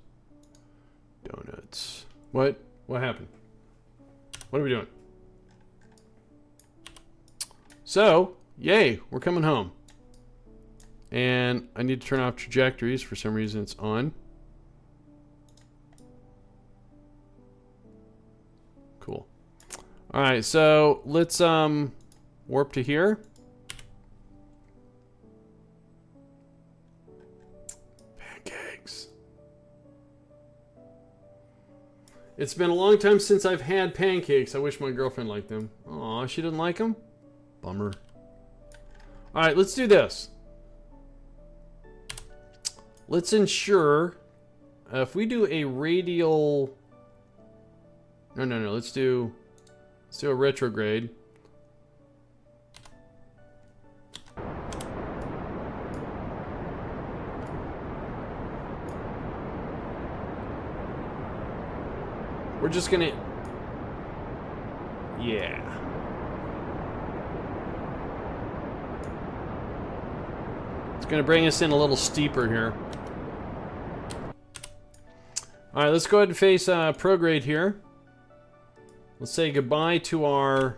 donuts. What happened? What are we doing? So, yay, we're coming home. And I need to turn off trajectories. For some reason it's on. Cool. Alright, so let's warp to here. Pancakes. It's been a long time since I've had pancakes. I wish my girlfriend liked them. Aw, she didn't like them? Bummer. Alright, let's do this. Let's ensure if we do a radial... No. Let's do a retrograde. We're just gonna... Yeah. It's gonna bring us in a little steeper here. Alright, let's go ahead and face prograde here. Let's say goodbye to our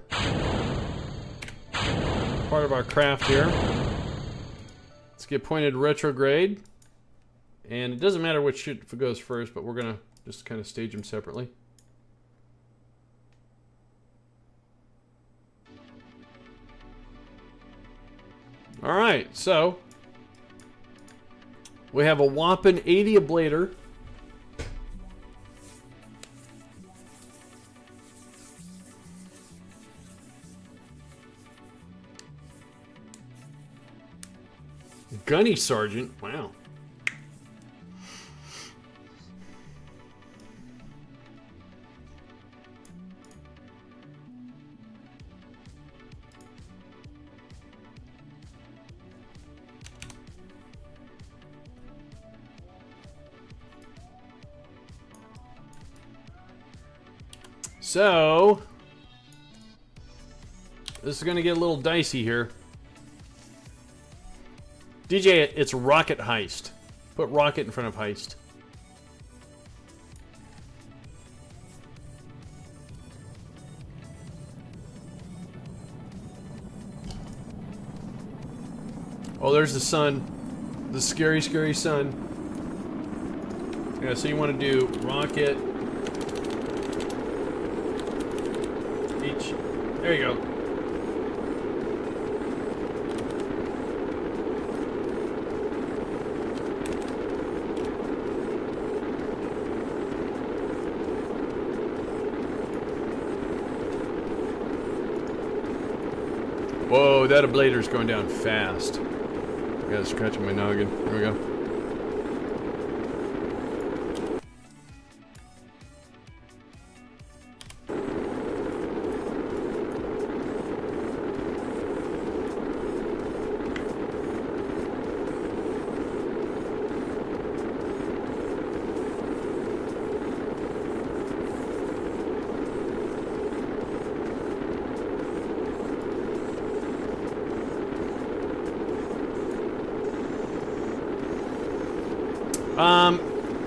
part of our craft here. Let's get pointed retrograde. And it doesn't matter which ship it goes first, but we're gonna just kind of stage them separately. Alright, so we have a whopping 80 ablator. Gunny Sergeant, wow. So, this is going to get a little dicey here. DJ, it's rocket heist. Put rocket in front of heist. Oh, there's the sun. The scary, scary sun. Yeah, so you want to do rocket. Each. There you go. Whoa, that ablator's going down fast. I got a scratch on my noggin. There we go.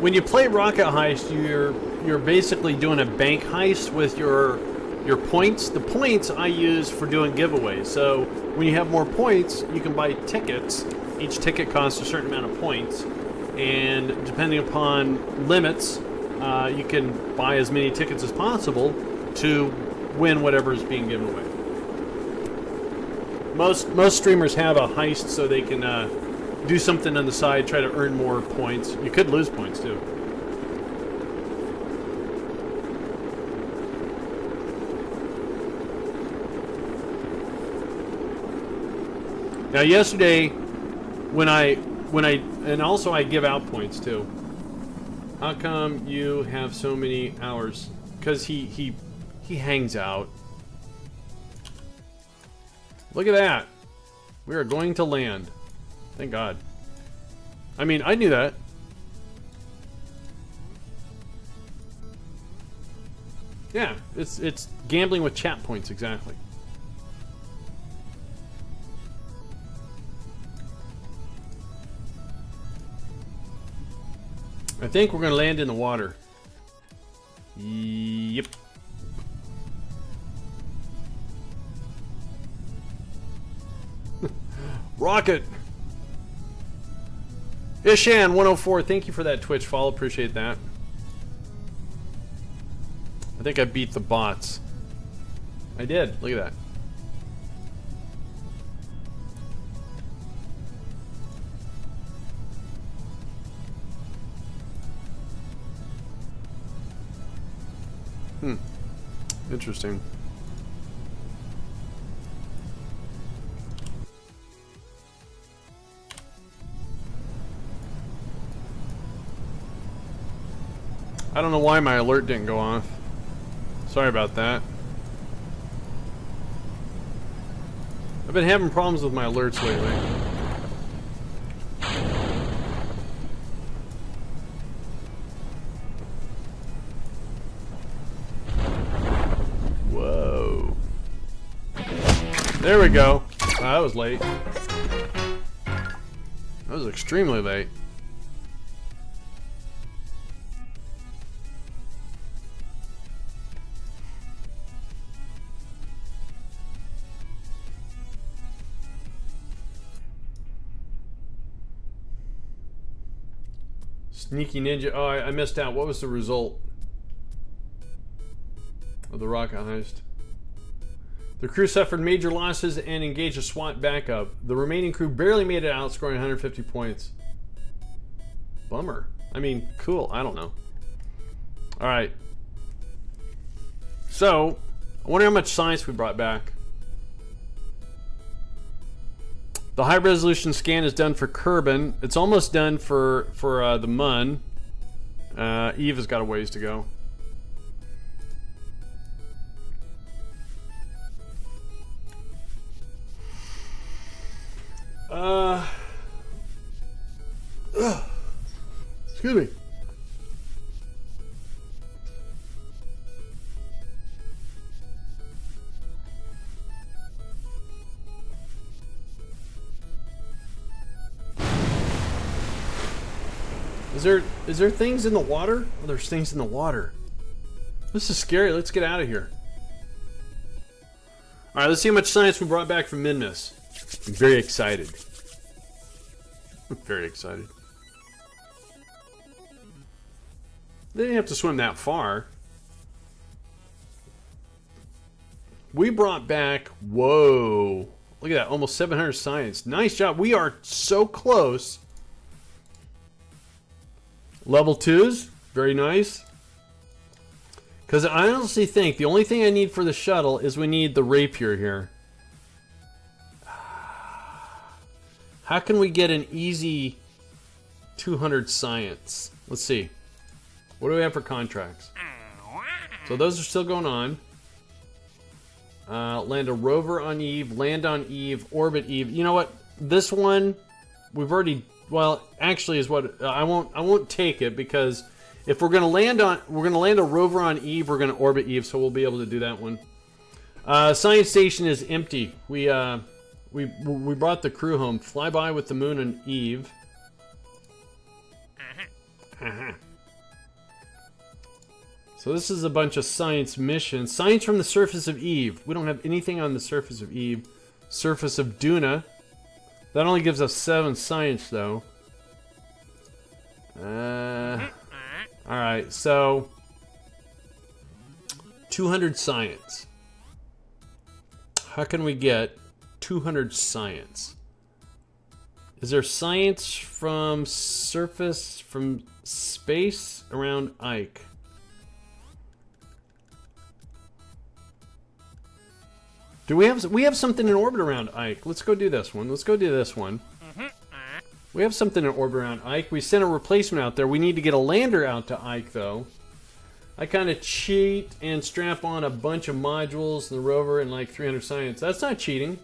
When you play Rocket Heist, you're basically doing a bank heist with your points. The points I use for doing giveaways. So when you have more points, you can buy tickets. Each ticket costs a certain amount of points, and depending upon limits, you can buy as many tickets as possible to win whatever is being given away. Most streamers have a heist so they can do something on the side, try to earn more points. You could lose points too. Now yesterday, when I and also I give out points too. How come you have so many hours? Because he hangs out. Look at that. We are going to land. Thank God. I mean, I knew that. Yeah, it's gambling with chat points, exactly. I think we're going to land in the water. Yep. Rocket! Ishan104, thank you for that Twitch follow. Appreciate that. I think I beat the bots. I did. Look at that. Interesting. I don't know why my alert didn't go off. Sorry about that. I've been having problems with my alerts lately. Whoa. There we go. Oh, that was late. That was extremely late. Sneaky Ninja. Oh, I missed out. What was the result of the rocket heist? The crew suffered major losses and engaged a SWAT backup. The remaining crew barely made it out, scoring 150 points. Bummer. I mean, cool. I don't know. All right. So, I wonder how much science we brought back. The high resolution scan is done for Kerbin. It's almost done for the Mun. Eve has got a ways to go. Excuse me. Is there things in the water? Oh, there's things in the water. This is scary. Let's get out of here. All right, let's see how much science we brought back from Minmus. I'm very excited. I'm very excited. They didn't have to swim that far. We brought back, whoa, look at that, almost 700 science. Nice job. We are so close. Level 2s, very nice. Because I honestly think the only thing I need for the shuttle is we need the rapier here. How can we get an easy 200 science? Let's see. What do we have for contracts? So those are still going on. Land a rover on Eve, land on Eve, orbit Eve. You know what? This one, we've already. Well, actually, is what I won't take it because if we're gonna land a rover on Eve, we're gonna orbit Eve, so we'll be able to do that one. Science station is empty. We brought the crew home. Fly by with the moon and Eve. So this is a bunch of science missions. Science from the surface of Eve. We don't have anything on the surface of Eve. Surface of Duna. That only gives us 7 science, though. Alright, so 200 science. How can we get 200 science? Is there science from surface, from space around Ike? Do we have something in orbit around Ike? Let's go do this one. Let's go do this one. We have something in orbit around Ike. We sent a replacement out there. We need to get a lander out to Ike, though. I kind of cheat and strap on a bunch of modules in the rover and like 300 science. That's not cheating.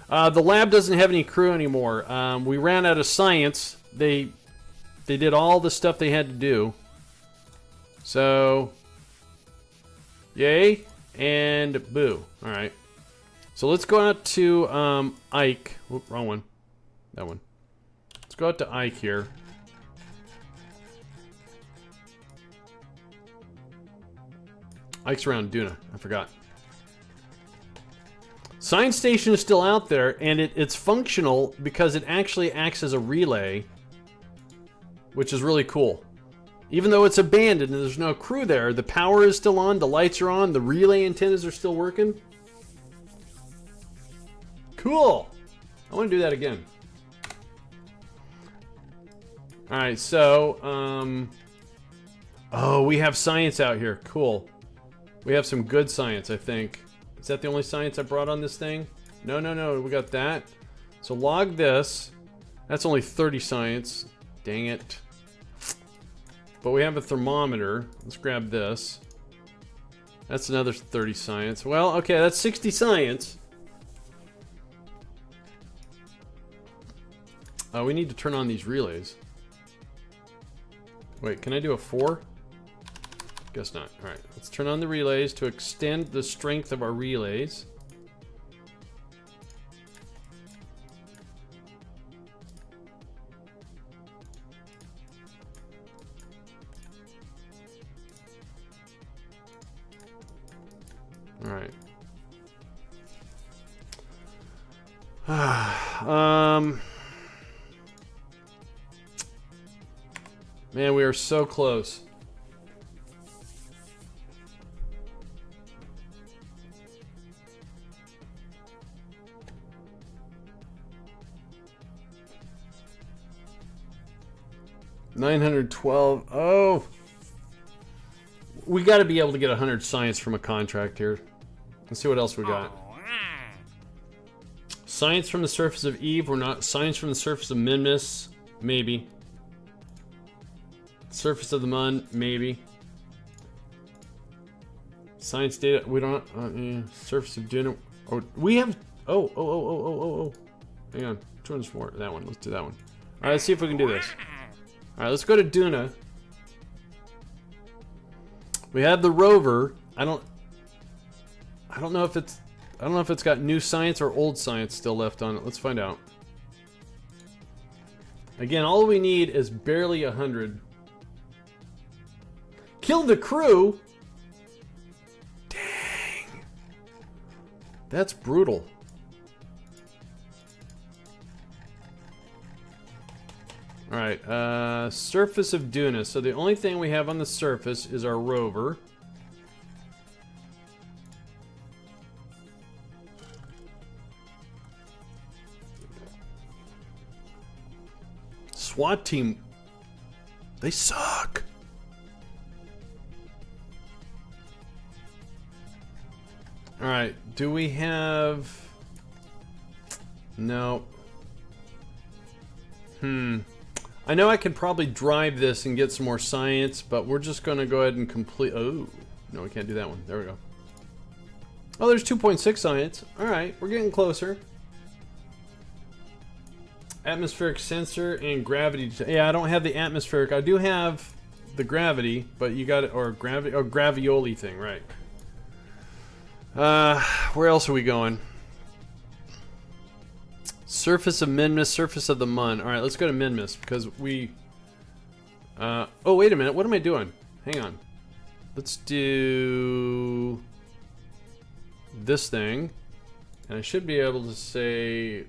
The lab doesn't have any crew anymore. We ran out of science. They did all the stuff they had to do. So, yay and boo. All right. So let's go out to Ike. Whoop, wrong one. That one. Let's go out to Ike here. Ike's around Duna. I forgot. Science station is still out there, and it's functional because it actually acts as a relay, which is really cool. Even though it's abandoned and there's no crew there, the power is still on, the lights are on, the relay antennas are still working. Cool! I want to do that again. Alright, so, oh, we have science out here. Cool. We have some good science, I think. Is that the only science I brought on this thing? No, no, no, we got that. So log this. That's only 30 science. Dang it. But we have a thermometer. Let's grab this. That's another 30 science. Well, okay, that's 60 science. We need to turn on these relays. Wait, can I do a 4? Guess not. Alright, let's turn on the relays to extend the strength of our relays. Alright. Man, we are so close. $912. Oh, we got to be able to get 100 science from a contract here. Let's see what else we got. Science from the surface of Eve. We're not. Science from the surface of Minmus. Maybe. Surface of the Mun. Maybe. Science data. We don't. Surface of Duna. Oh, we have. Oh. Hang on. Which one's more? That one. Let's do that one. All right. Let's see if we can do this. All right. Let's go to Duna. We have the rover. I don't know if it's got new science or old science still left on it. Let's find out. Again, all we need is barely 100. Kill the crew? Dang. That's brutal. Alright, surface of Duna. So the only thing we have on the surface is our rover. SWAT team. They suck. Alright, do we have... No. I know I could probably drive this and get some more science, but we're just going to go ahead and complete... Oh, no, we can't do that one. There we go. Oh, there's 2.6 science. Alright, we're getting closer. Atmospheric sensor and gravity. Yeah, I don't have the atmospheric. I do have the gravity, but you got it, or gravity, or gravioli thing, right? Where else are we going? Surface of Minmus, surface of the Mun. All right, let's go to Minmus because we. Oh, wait a minute. What am I doing? Hang on. Let's do this thing, and I should be able to say.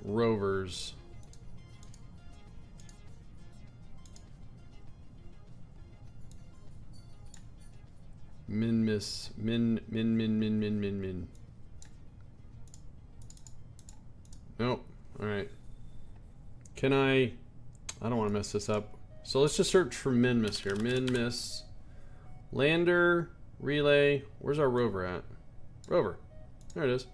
Rovers. Minmus. Min. Nope. Alright. Can I don't want to mess this up. So let's just search for Minmus here. Minmus. Lander. Relay. Where's our rover at? Rover. There it is.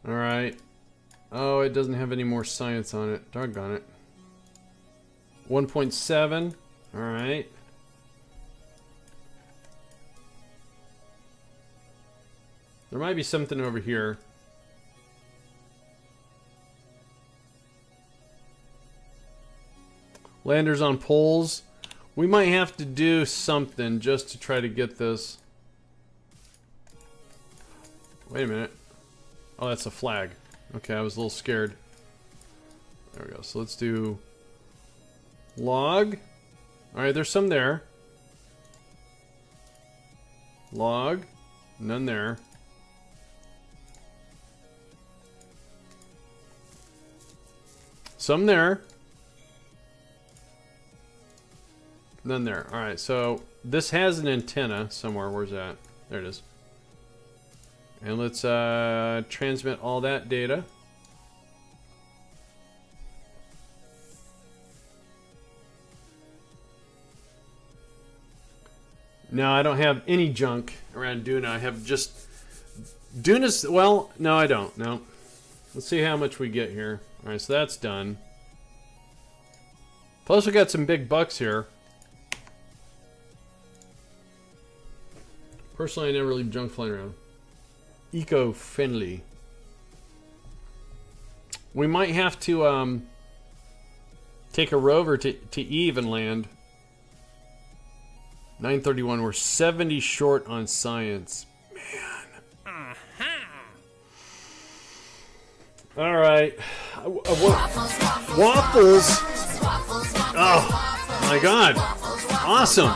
Alright. Oh, it doesn't have any more science on it. Doggone it. 1.7. Alright. There might be something over here. Landers on poles. We might have to do something just to try to get this. Wait a minute. Oh, that's a flag. Okay, I was a little scared. There we go. So let's do log. Alright, there's some there. Log. None there. Some there. None there. Alright, so this has an antenna somewhere. Where's that? There it is. And let's transmit all that data. No, I don't have any junk around Duna. I have just... Duna's... Well, no, I don't. No. Let's see how much we get here. Alright, so that's done. Plus we got some big bucks here. Personally, I never leave junk flying around. Eco-friendly. We might have to take a rover to Eve and land. 931. We're 70 short on science. Man. All right. Waffles. Oh my God. Awesome.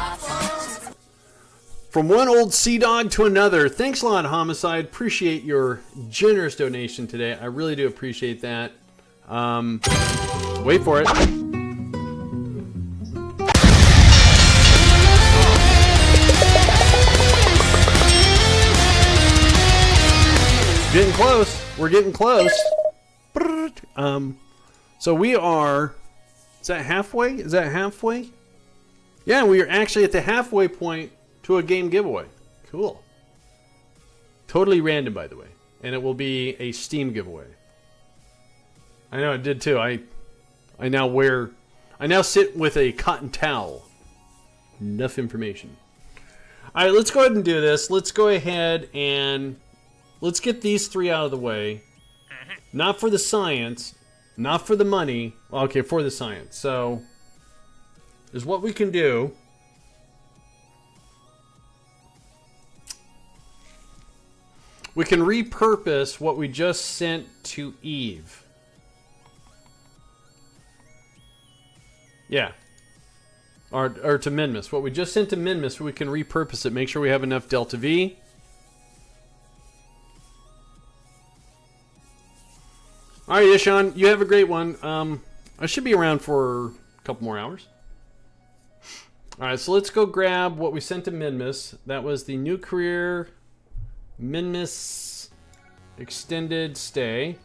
From one old sea dog to another. Thanks a lot, Homicide. Appreciate your generous donation today. I really do appreciate that. Wait for it. Getting close. We're getting close. So we are... Is that halfway? Is that halfway? Yeah, we are actually at the halfway point to a game giveaway. Cool. Totally random, by the way. And it will be a Steam giveaway. I know it did too. I now sit with a cotton towel. Enough information. Alright, let's go ahead and do this. Let's go ahead and let's get these three out of the way. Not for the science, not for the money. Well, okay, for the science. So is what we can do. We can repurpose what we just sent to Eve. Yeah. Or to Minmus. What we just sent to Minmus, we can repurpose it. Make sure we have enough Delta V. Alright, Ishan, you have a great one. I should be around for a couple more hours. Alright, so let's go grab what we sent to Minmus. That was the new career Minmus extended stay.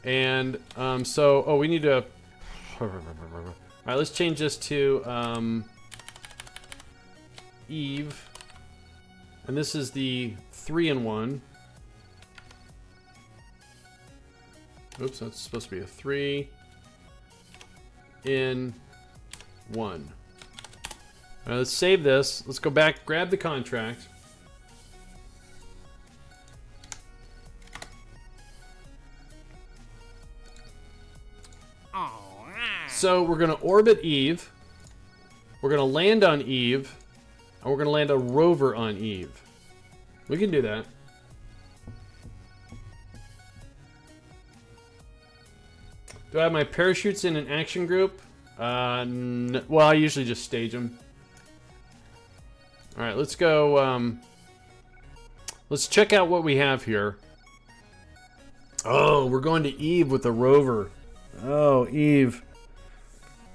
And so we need to... Alright, let's change this to Eve. And this is the 3-in-1. Oops, that's supposed to be a 3-in-1. Alright, let's save this. Let's go back, grab the contract. So we're going to orbit Eve. We're going to land on Eve. And we're going to land a rover on Eve. We can do that. Do I have my parachutes in an action group? Well, I usually just stage them. Alright, let's go. Let's check out what we have here. Oh, we're going to Eve with the rover. Oh, Eve.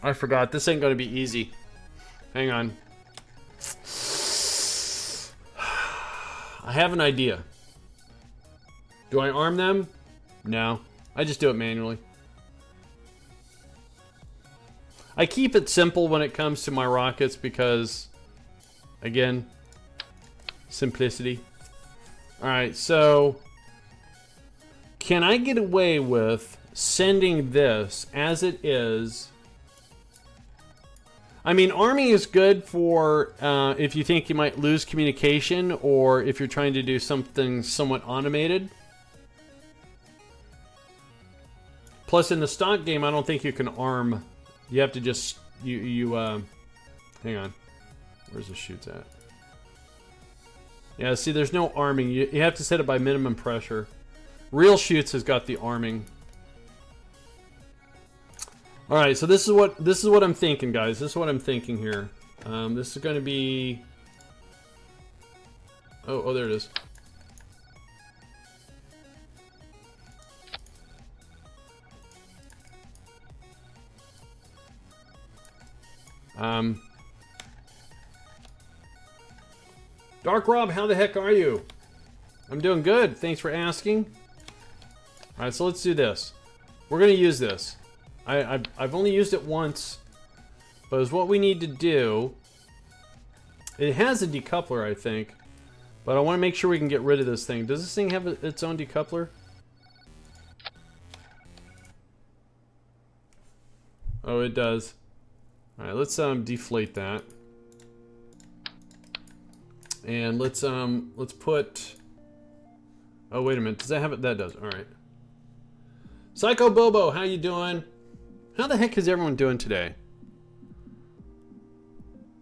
I forgot. This ain't going to be easy. Hang on. I have an idea. Do I arm them? No. I just do it manually. I keep it simple when it comes to my rockets because, again, simplicity. Alright, so can I get away with sending this as it is? I mean, arming is good for if you think you might lose communication or if you're trying to do something somewhat automated. Plus, in the stock game, I don't think you can arm. You have to just hang on. Where's the shoots at? Yeah, see, there's no arming. You have to set it by minimum pressure. Real Shoots has got the arming. All right, so this is what I'm thinking, guys. This is what I'm thinking here. This is going to be. Oh, there it is. Dark Rob, how the heck are you? I'm doing good. Thanks for asking. All right, so let's do this. We're going to use this. I've only used it once, but it's what we need to do. It has a decoupler, I think, but I want to make sure we can get rid of this thing. Does this thing have its own decoupler? Oh, it does. All right, let's deflate that, and let's put. Oh, wait a minute. Does that have it? That does. All right. Psycho Bobo, how you doing? How the heck is everyone doing today?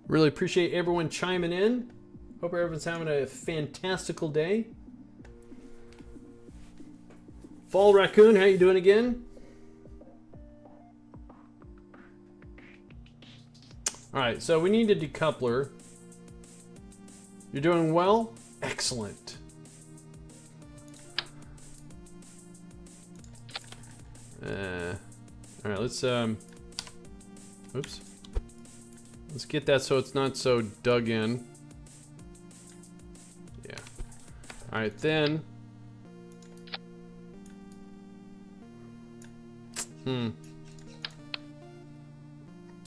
Really appreciate everyone chiming in. Hope everyone's having a fantastical day. Fall Raccoon, how you doing again? Alright, so we need a decoupler. You're doing well? Excellent. Alright, let's oops. Let's get that so it's not so dug in. Yeah. Alright, then.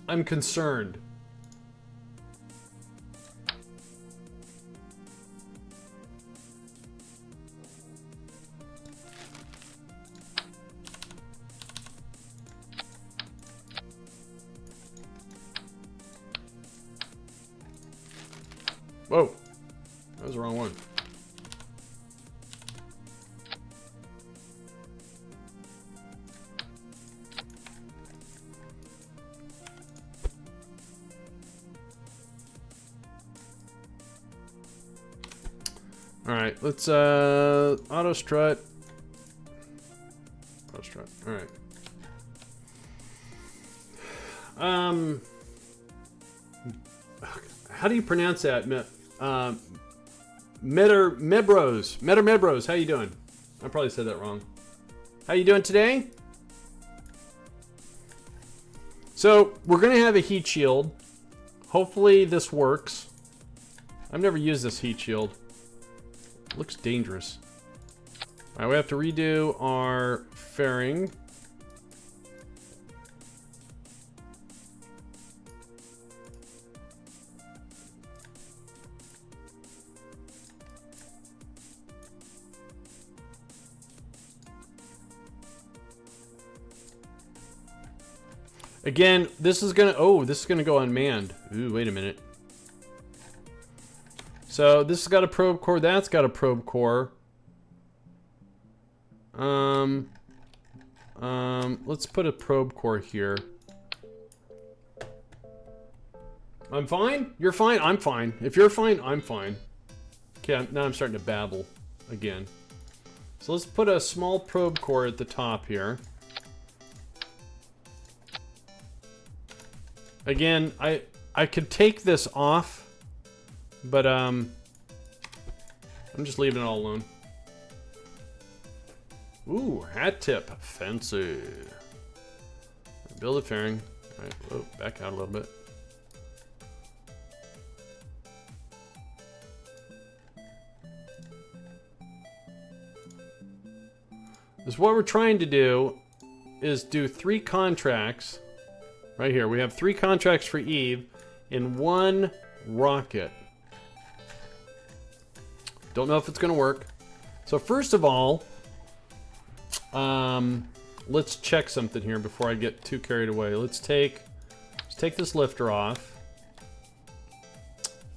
I'm concerned. Whoa, that was the wrong one. Alright, let's auto strut. Auto strut. Alright. How do you pronounce that? Mebros. How you doing? I probably said that wrong. How you doing today? So, we're going to have a heat shield. Hopefully this works. I've never used this heat shield. It looks dangerous. Alright, we have to redo our fairing. Again, this is gonna go unmanned. Ooh, wait a minute. So this has got a probe core, that's got a probe core. Let's put a probe core here. I'm fine? You're fine? I'm fine. If you're fine, I'm fine. Okay, now I'm starting to babble again. So let's put a small probe core at the top here. Again, I could take this off, but I'm just leaving it all alone. Ooh, hat tip, fancy. Build a fairing. All right, whoa, back out a little bit. Is what we're trying to do is do 3 contracts. Right here, we have 3 contracts for Eve in 1 rocket. Don't know if it's gonna work. So first of all, let's check something here before I get too carried away. Let's take this lifter off.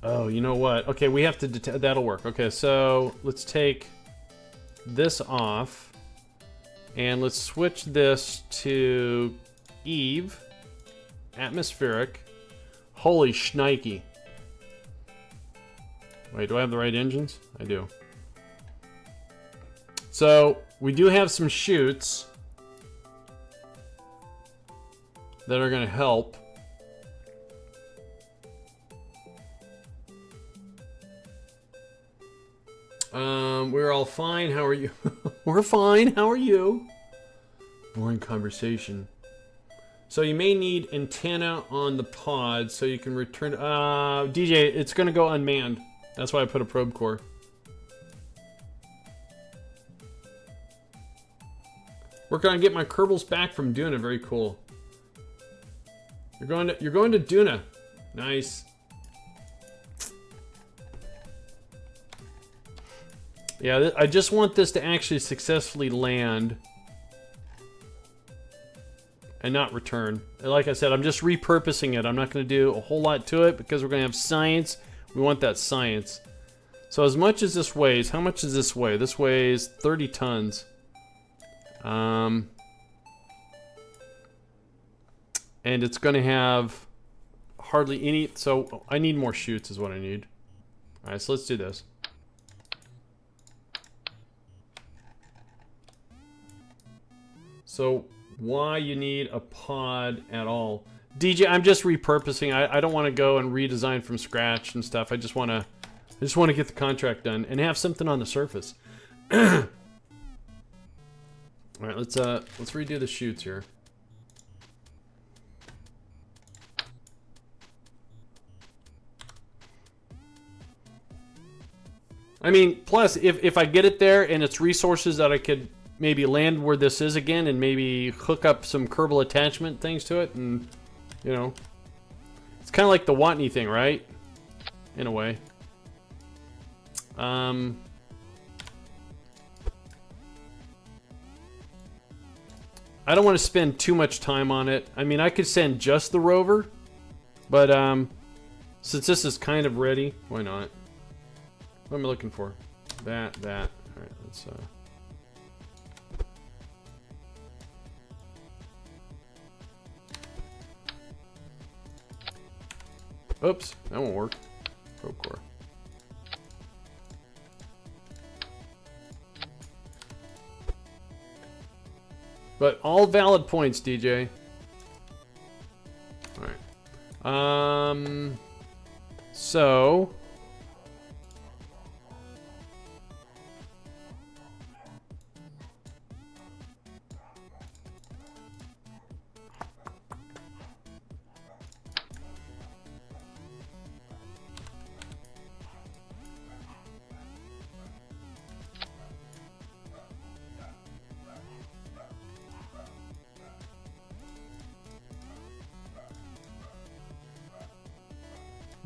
Oh, you know what? Okay, we have to that'll work. Okay, so let's take this off, and let's switch this to Eve. Atmospheric. Holy shnikey. Wait, do I have the right engines? I do. So, we do have some chutes that are going to help. We're all fine. How are you? We're fine. How are you? Boring conversation. So you may need antenna on the pod so you can return. DJ, it's going to go unmanned. That's why I put a probe core. Working on getting my Kerbals back from Duna. Very cool. You're going to Duna. Nice. Yeah, I just want this to actually successfully land and not return. Like I said, I'm just repurposing it. I'm not going to do a whole lot to it because we're going to have science. We want that science. So as much as this weighs, how much does this weigh? This weighs 30 tons. And it's going to have hardly any, so I need more chutes is what I need. All right, so let's do this. So why you need a pod at all? DJ, I'm just repurposing. I don't want to go and redesign from scratch and stuff. I just want to get the contract done and have something on the surface. All right, let's redo the chutes here. I mean, plus if I get it there and it's resources that I could maybe land where this is again and maybe hook up some Kerbal attachment things to it, and you know, it's kind of like the Watney thing, right? In a way. I don't want to spend too much time on it. I mean, I could send just the rover, but since this is kind of ready, why not? What am I looking for? That. All right, let's oops, that won't work. Probe core. But all valid points, DJ. All right. So.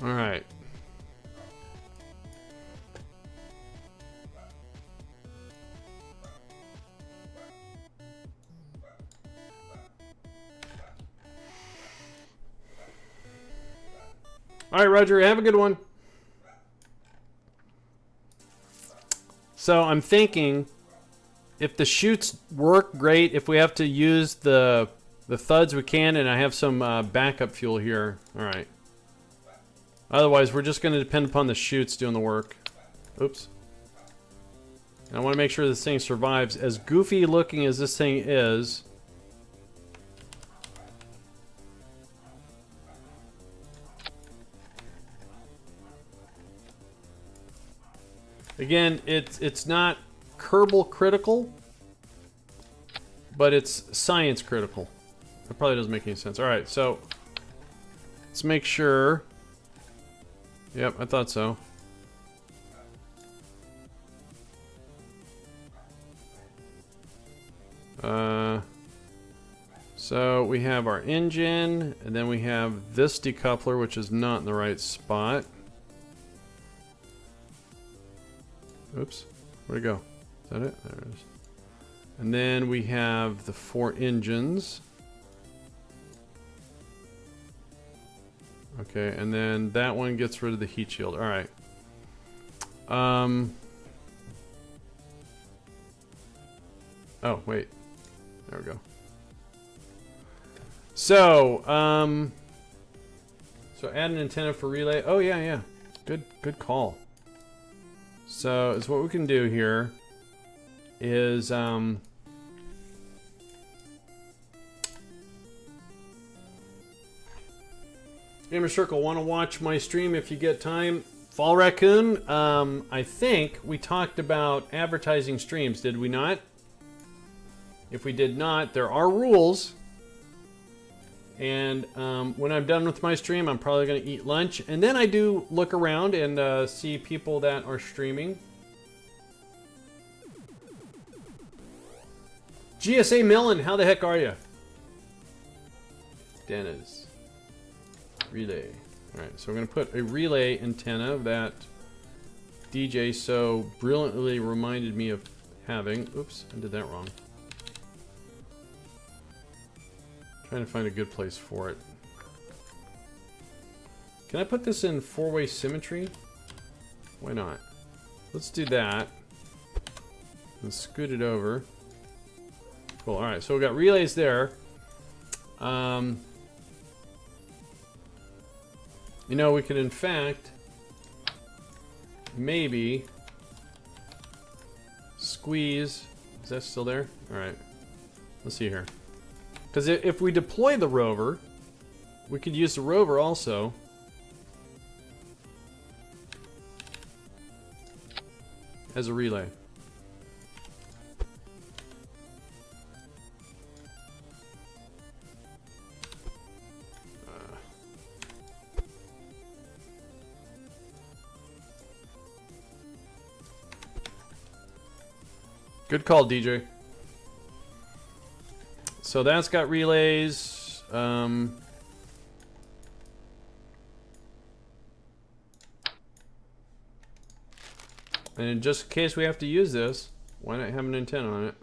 All right. All right, Roger, have a good one. So I'm thinking if the chutes work, great. If we have to use the thuds, we can, and I have some backup fuel here. All right. Otherwise, we're just going to depend upon the chutes doing the work. Oops. And I want to make sure this thing survives. As goofy looking as this thing is, again, it's not Kerbal critical, but it's science critical. That probably doesn't make any sense. All right, so let's make sure. Yep, I thought so. So we have our engine, and then we have this decoupler, which is not in the right spot. Oops, where'd it go? Is that it? There it is. And then we have the 4 engines. Okay, and then that one gets rid of the heat shield. All right. Oh, wait. There we go. So, so add an antenna for relay. Oh, yeah, yeah. Good call. So, is what we can do here is, Gamer Circle, want to watch my stream if you get time? Fall Raccoon, I think we talked about advertising streams, did we not? If we did not, there are rules. And when I'm done with my stream, I'm probably going to eat lunch. And then I do look around and see people that are streaming. GSA Millen, how the heck are you? Dennis. Relay. Alright, so we're going to put a relay antenna that DJ so brilliantly reminded me of having. Oops, I did that wrong. Trying to find a good place for it. Can I put this in 4-way symmetry? Why not? Let's do that. And scoot it over. Cool, alright, so we got relays there. You know, we could in fact maybe squeeze. Is that still there? Alright. Let's see here. Because if we deploy the rover, we could use the rover also. As a relay. Good call, DJ. So that's got relays. And just in case we have to use this, why not have an antenna on it?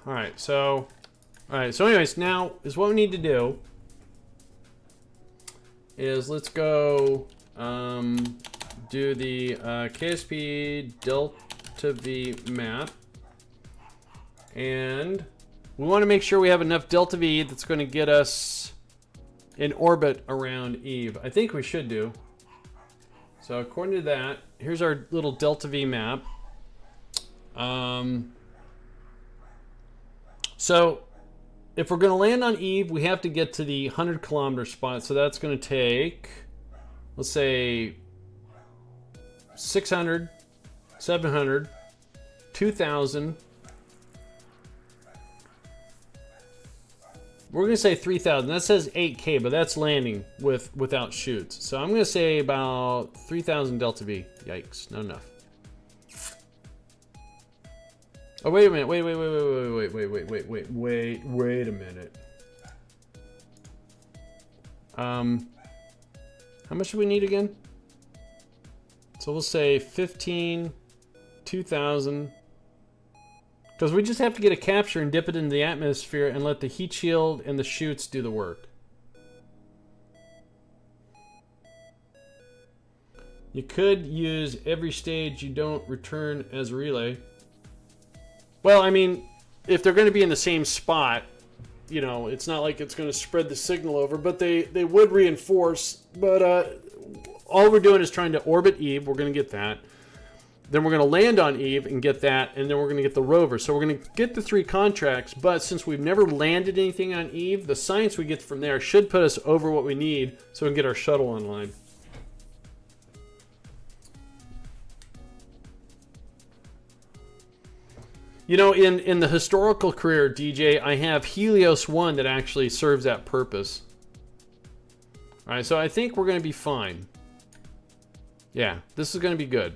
Alright, so... Alright, so anyways, now is what we need to do is let's go do the KSP Delta V map. And we want to make sure we have enough Delta V that's going to get us in orbit around Eve. I think we should do. So according to that, here's our little Delta V map. So if we're going to land on Eve, we have to get to the 100-kilometer spot. So that's going to take, let's say, 600, 700, 2,000. We're going to say 3,000. That says 8K, but that's landing without chutes. So I'm going to say about 3,000 Delta V. Yikes, not enough. Oh, wait a minute. Wait a minute. How much do we need again? So we'll say 15, 2,000. Because we just have to get a capture and dip it into the atmosphere and let the heat shield and the chutes do the work. You could use every stage you don't return as a relay. Well, I mean, if they're going to be in the same spot, you know, it's not like it's going to spread the signal over, but they would reinforce. But all we're doing is trying to orbit Eve. We're going to get that. Then we're going to land on Eve and get that, and then we're going to get the rover. So we're going to get the 3 contracts, but since we've never landed anything on Eve, the science we get from there should put us over what we need so we can get our shuttle online. You know, in the historical career, DJ, I have Helios 1 that actually serves that purpose. Alright, so I think we're going to be fine. Yeah, this is going to be good.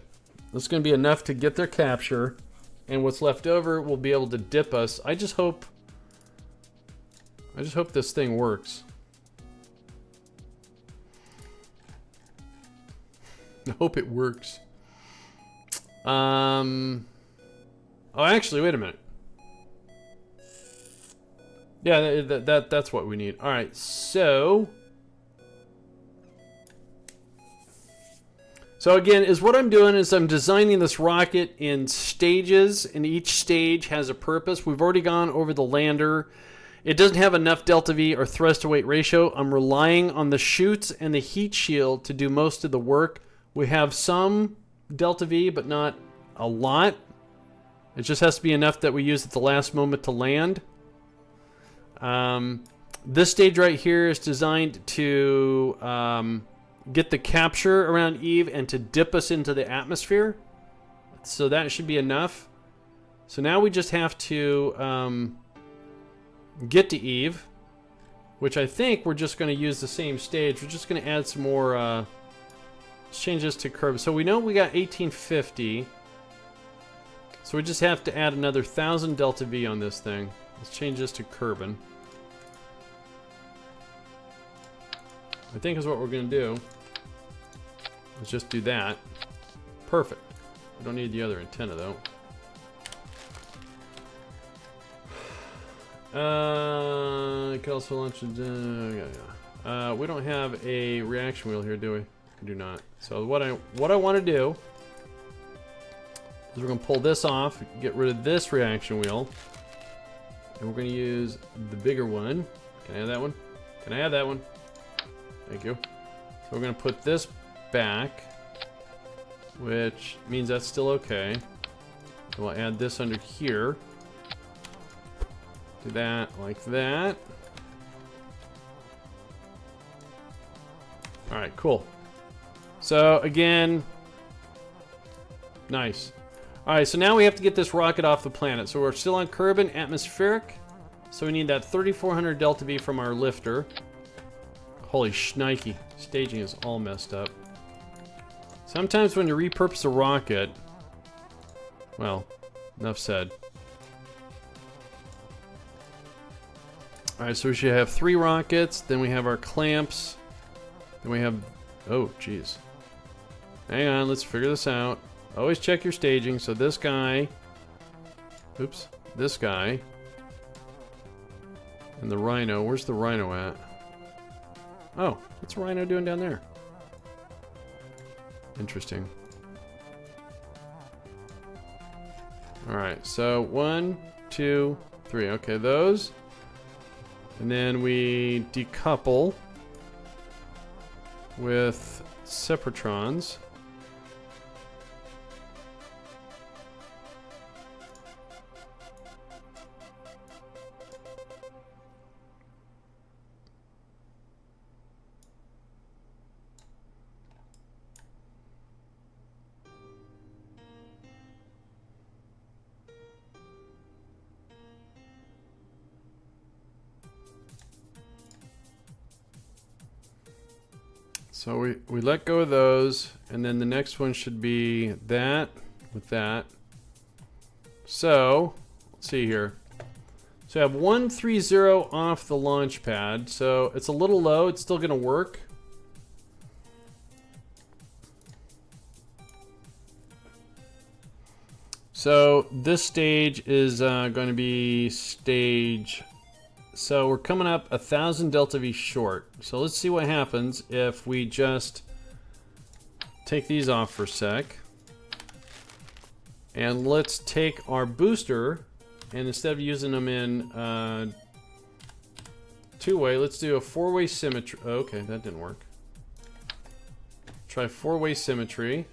This is going to be enough to get their capture, and what's left over will be able to dip us. I just hope this thing works. I hope it works. Oh, actually, wait a minute. Yeah, that's what we need. All right, so again, is what I'm doing is I'm designing this rocket in stages, and each stage has a purpose. We've already gone over the lander. It doesn't have enough delta V or thrust to weight ratio. I'm relying on the chutes and the heat shield to do most of the work. We have some delta V, but not a lot. It just has to be enough that we use at the last moment to land. This stage right here is designed to get the capture around Eve and to dip us into the atmosphere. So that should be enough. So now we just have to get to Eve, which I think we're just going to use the same stage. We're just going to add some more, let's change this to curve. So we know we got 1850. So we just have to add another 1,000 delta V on this thing. Let's change this to Kerbin. I think is what we're going to do. Let's just do that. Perfect. We don't need the other antenna though. You could also launch it. We don't have a reaction wheel here, do we? We do not. So what I want to do is we're going to pull this off, get rid of this reaction wheel, and we're going to use the bigger one. Can I have that one? Can I have that one? Thank you. So we're going to put this back, which means that's still okay. So we'll add this under here. Do that like that. Alright, cool. So again, nice. Alright, so now we have to get this rocket off the planet. So we're still on Kerbin, atmospheric. So we need that 3,400 delta V from our lifter. Holy shnikey. Staging is all messed up. Sometimes when you repurpose a rocket... Well, enough said. Alright, so we should have 3 rockets. Then we have our clamps. Then we have... Oh, jeez. Hang on, let's figure this out. Always check your staging. So this guy oops, this guy. And the rhino. Where's the rhino at? Oh, what's the rhino doing down there? Interesting. Alright, so 1, 2, 3. Okay, those. And then we decouple with separatrons. So we let go of those, and then the next one should be that with that. So let's see here. So I have 130 off the launch pad, so it's a little low. It's still going to work. So this stage is going to be stage. So we're coming up 1,000 delta V short. So let's see what happens if we just take these off for a sec. And let's take our booster, and instead of using them in two-way, let's do a four-way symmetry. Okay, that didn't work. Try four-way symmetry.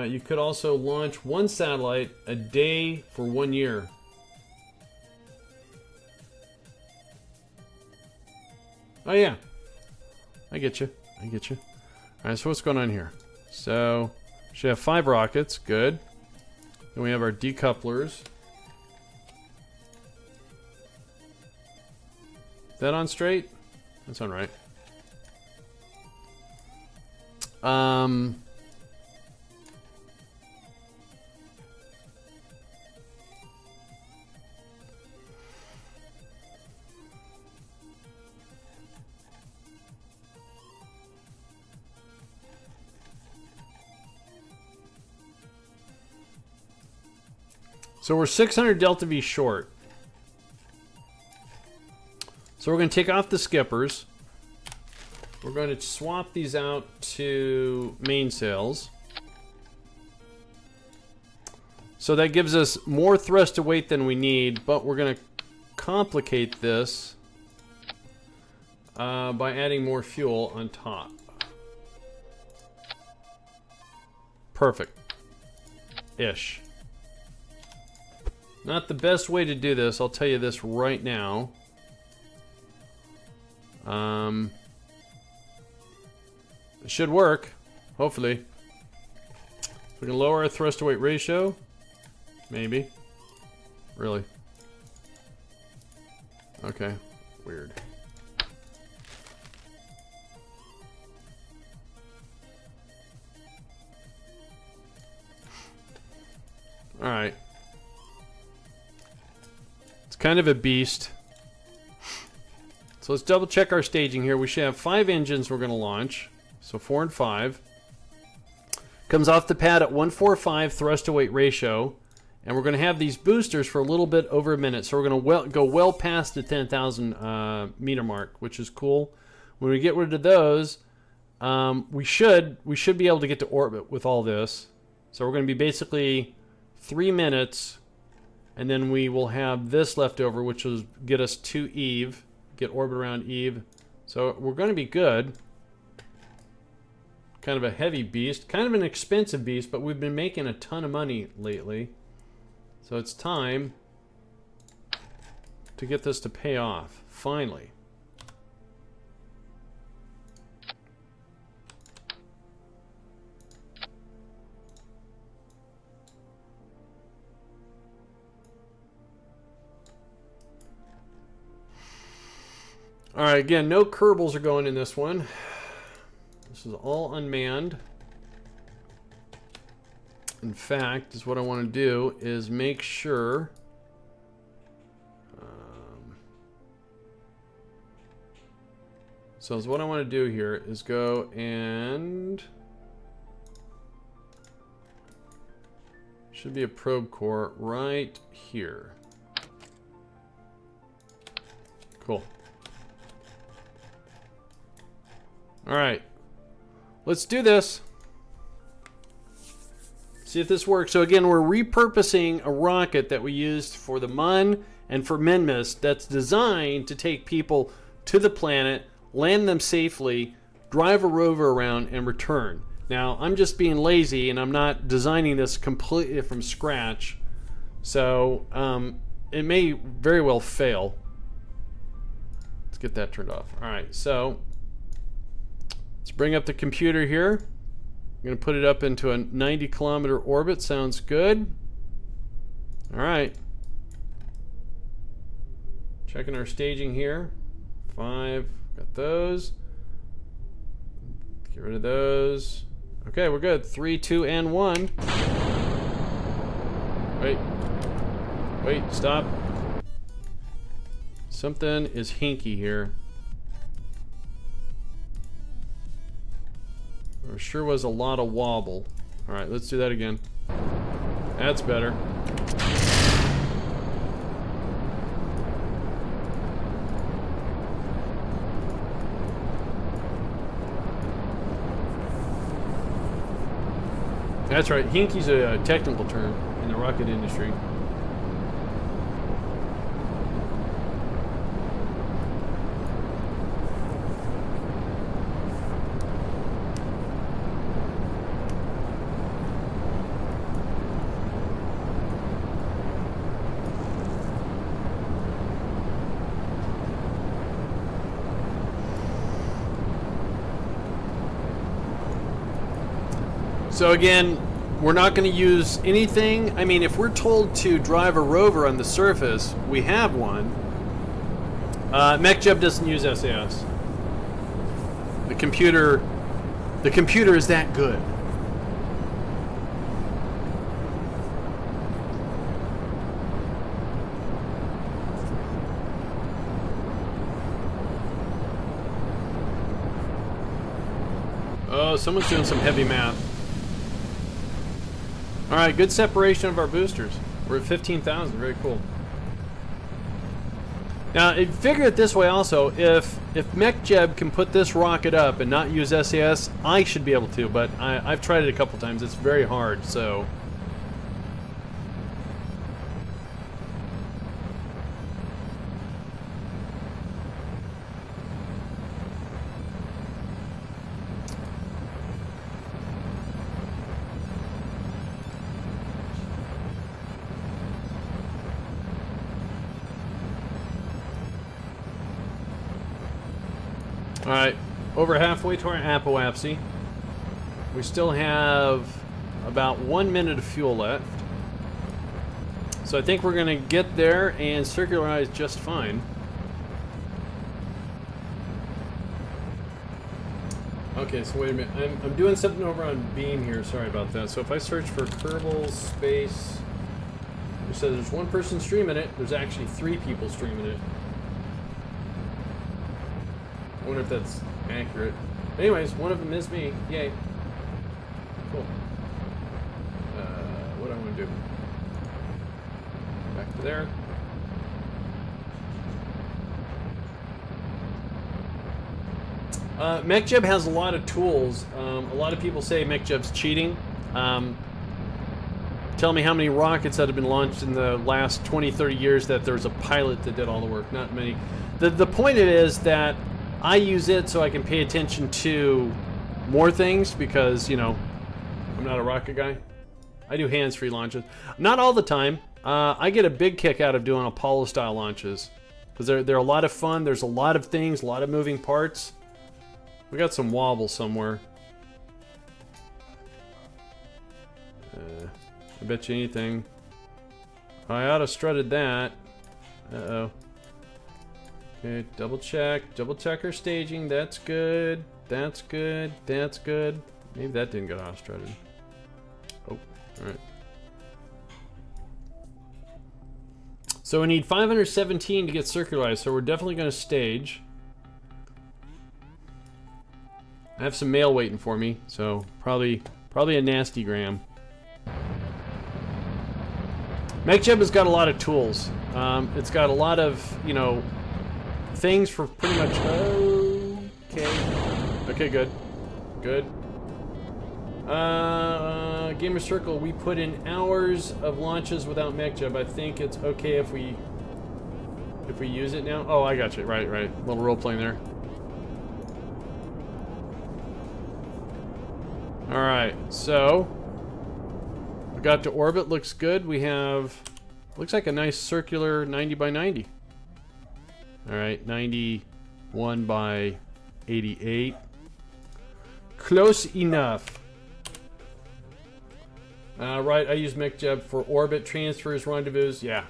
You could also launch one satellite a day for 1 year. Oh yeah, I get you. I get you. All right, so what's going on here? So should have 5 rockets. Good. Then we have our decouplers. Is that on straight? That's on right. So we're 600 delta V short. So we're going to take off the skippers. We're going to swap these out to mainsails. So that gives us more thrust to weight than we need, but we're going to complicate this by adding more fuel on top. Perfect. Ish. Not the best way to do this, I'll tell you this right now. It should work, hopefully. We can lower our thrust to weight ratio. Maybe. Really. Okay. Weird. Alright. It's kind of a beast. So let's double check our staging here. We should have 5 engines we're going to launch. So 4 and 5. Comes off the pad at 145 thrust to weight ratio. And we're going to have these boosters for a little bit over a minute. So we're going to go well past the 10,000 meter mark, which is cool. When we get rid of those, we should be able to get to orbit with all this. So we're going to be basically 3 minutes. And then we will have this left over, which will get us to Eve. Get orbit around Eve. So we're going to be good. Kind of a heavy beast. Kind of an expensive beast, but we've been making a ton of money lately. So it's time to get this to pay off. Finally. Alright, again, no Kerbals are going in this one. This is all unmanned. In fact, is what I want to do is make sure So what I want to do here is go and should be a probe core right here. Cool. All right, let's do this. See if this works. So again, we're repurposing a rocket that we used for the Mun and for Minmus that's designed to take people to the planet, land them safely, drive a rover around, and return. Now, I'm just being lazy, and I'm not designing this completely from scratch. So it may very well fail. Let's get that turned off. All right, so let's bring up the computer here. I'm going to put it up into a 90-kilometer orbit. Sounds good. All right. Checking our staging here. 5. Got those. Get rid of those. Okay, we're good. 3, 2, and 1. Wait. Wait, stop. Something is hinky here. There sure was a lot of wobble. All right, let's do that again. That's better. That's right, hinky's a technical term in the rocket industry. So again, we're not going to use anything. I mean, if we're told to drive a rover on the surface, we have one. MechJeb doesn't use SAS. The computer is that good. Oh, someone's doing some heavy math. All right, good separation of our boosters. We're at 15,000, very cool. Now, figure it this way also, if MechJeb can put this rocket up and not use SAS, I should be able to, but I've tried it a couple times. It's very hard, so. All right, over halfway to our apoapsy. We still have about 1 minute of fuel left. So I think we're gonna get there and circularize just fine. Okay, so wait a minute. I'm doing something over on Beam here. Sorry about that. So if I search for Kerbal Space, it says there's one person streaming it. There's actually 3 people streaming it. I wonder if that's accurate. Anyways, one of them is me. Yay. Cool. What do I want to do? Back to there. MechJeb has a lot of tools. A lot of people say MechJeb's cheating. Tell me how many rockets that have been launched in the last 20, 30 years that there's a pilot that did all the work. Not many. The point of it is that I use it so I can pay attention to more things because, you know, I'm not a rocket guy. I do hands-free launches. Not all the time. I get a big kick out of doing Apollo-style launches because they're a lot of fun. There's a lot of things, a lot of moving parts. We got some wobble somewhere. I bet you anything. I auto-strutted that. Uh-oh. Okay, double check our staging. That's good. That's good. That's good. Maybe that didn't get auto-strutted. Oh, all right. So we need 517 to get circularized. So we're definitely going to stage. I have some mail waiting for me, so probably a nasty gram. MechJeb has got a lot of tools. It's got a lot of, you know, things for pretty much... Okay, good. Good. Gamer Circle, we put in hours of launches without MechJeb. I think it's okay if we use it now. Oh, I got you. Right. A little role playing there. Alright, so we got to orbit, looks good. We have, looks like a nice circular 90 by 90. Alright, 91 by 88. Close enough. Right, I use MechJeb for orbit transfers, rendezvous. Yeah.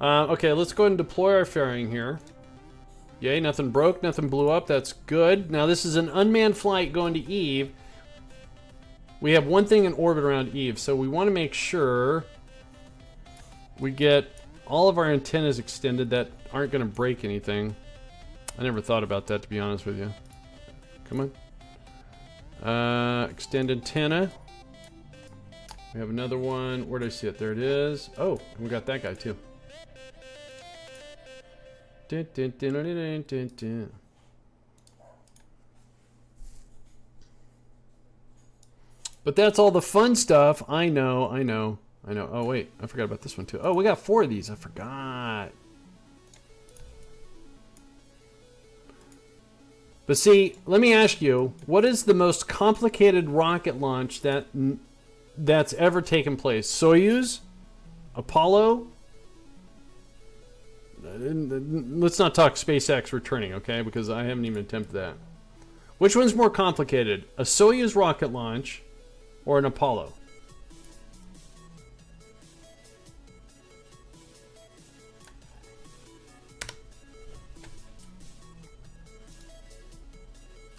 Okay, let's go ahead and deploy our fairing here. Yay, nothing broke, nothing blew up. That's good. Now, this is an unmanned flight going to Eve. We have one thing in orbit around Eve, so we want to make sure we get all of our antennas extended that aren't going to break anything. I never thought about that, to be honest with you. Come on. Extend antenna. We have another one. Where did I see it? There it is. Oh, we got that guy, too. Dun, dun, dun, dun, dun, dun, dun. But that's all the fun stuff. I know. Oh, wait. I forgot about this one, too. Oh, we got 4 of these. I forgot. But see, let me ask you, what is the most complicated rocket launch that's ever taken place? Soyuz? Apollo? Let's not talk SpaceX returning, okay? Because I haven't even attempted that. Which one's more complicated? A Soyuz rocket launch or an Apollo?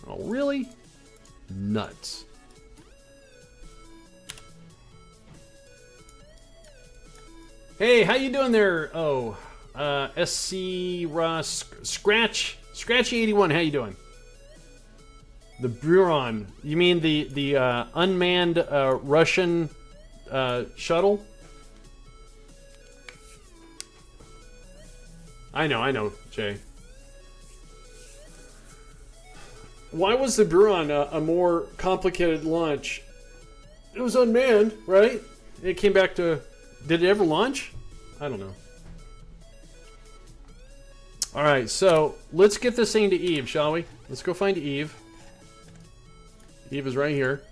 Oh, really? Nuts. Hey, how you doing there? Oh, SC Ross Scratchy 81. How you doing? The Buron. You mean the unmanned Russian shuttle? I know, Jay. Why was the Buron a more complicated launch? It was unmanned, right? It came back to... Did it ever launch? I don't know. Alright, so let's get this thing to Eve, shall we? Let's go find Eve. Eve is right here.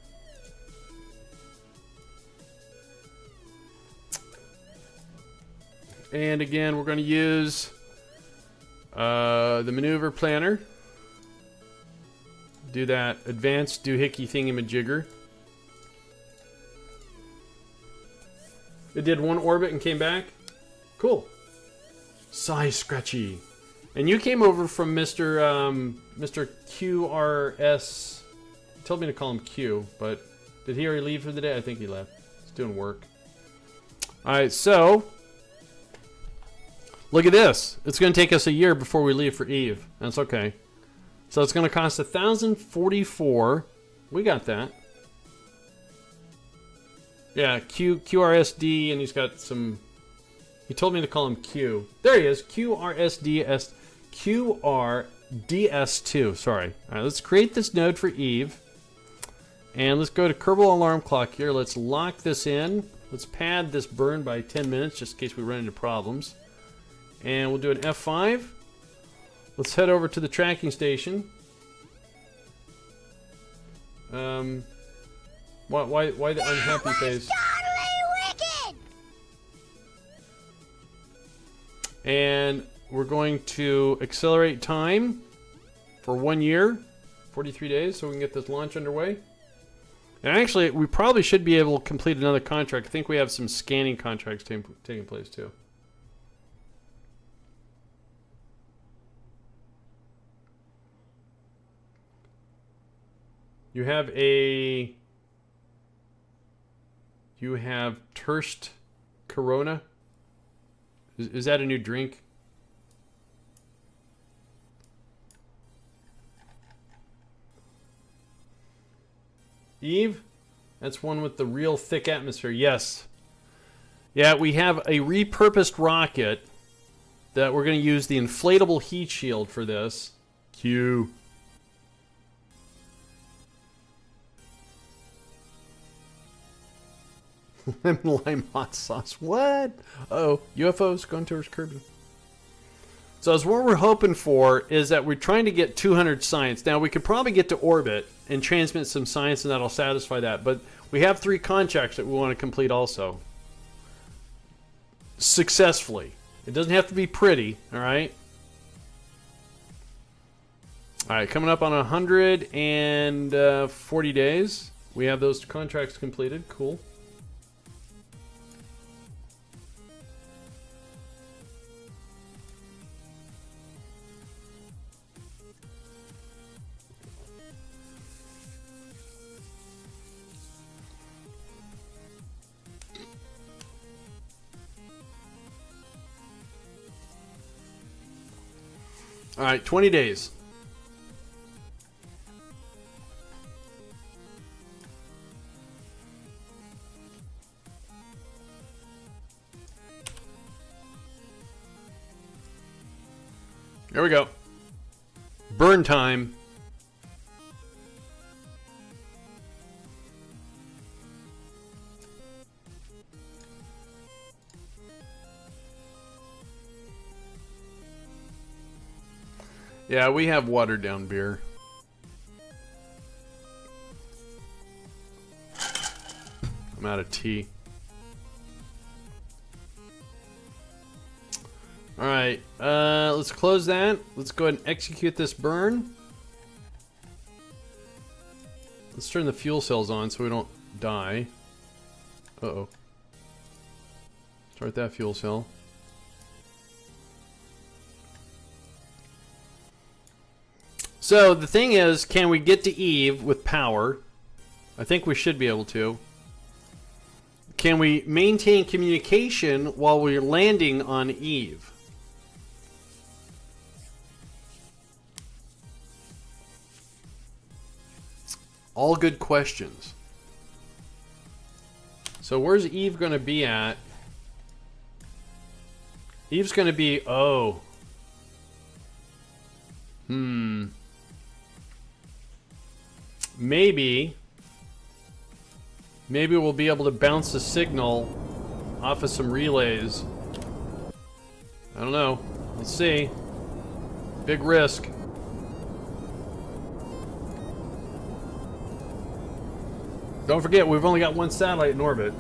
And again, we're going to use the maneuver planner. Do that advanced doohickey thingamajigger. It did one orbit and came back. Cool. Sigh Scratchy. And you came over from Mr. QRS. He told me to call him Q, but did he already leave for the day? I think he left. He's doing work. Alright, so look at this. It's going to take us a year before we leave for Eve. That's okay. So it's going to cost 1,044. We got that. Yeah, QRSD, and he's got some... He told me to call him Q. There he is. QRDS2. Sorry. All right, let's create this node for Eve. And let's go to Kerbal Alarm Clock here. Let's lock this in. Let's pad this burn by 10 minutes, just in case we run into problems. And we'll do an F5. Let's head over to the tracking station. Why the unhappy face? Totally wicked! And we're going to accelerate time for 1 year, 43 days, so we can get this launch underway. And actually, we probably should be able to complete another contract. I think we have some scanning contracts taking place too. You have Terst Corona. Is that a new drink? Eve? That's one with the real thick atmosphere. Yes. Yeah, we have a repurposed rocket that we're going to use the inflatable heat shield for this. Q. Lemon lime hot sauce. What? Uh-oh. UFOs going towards Kirby. So as what we're hoping for is that we're trying to get 200 science. Now we could probably get to orbit and transmit some science and that'll satisfy that. But we have 3 contracts that we want to complete also. Successfully. It doesn't have to be pretty, alright? Alright, coming up on 140 days. We have those contracts completed. Cool. All right, 20 days. There we go. Burn time. Yeah, we have watered down beer. I'm out of tea. Alright, let's close that. Let's go ahead and execute this burn. Let's turn the fuel cells on so we don't die. Uh-oh. Start that fuel cell. So the thing is, can we get to Eve with power? I think we should be able to. Can we maintain communication while we're landing on Eve? All good questions. So where's Eve going to be at? Eve's going to be, oh. Maybe we'll be able to bounce the signal off of some relays. I don't know. Let's see. Big risk. Don't forget, we've only got one satellite in orbit.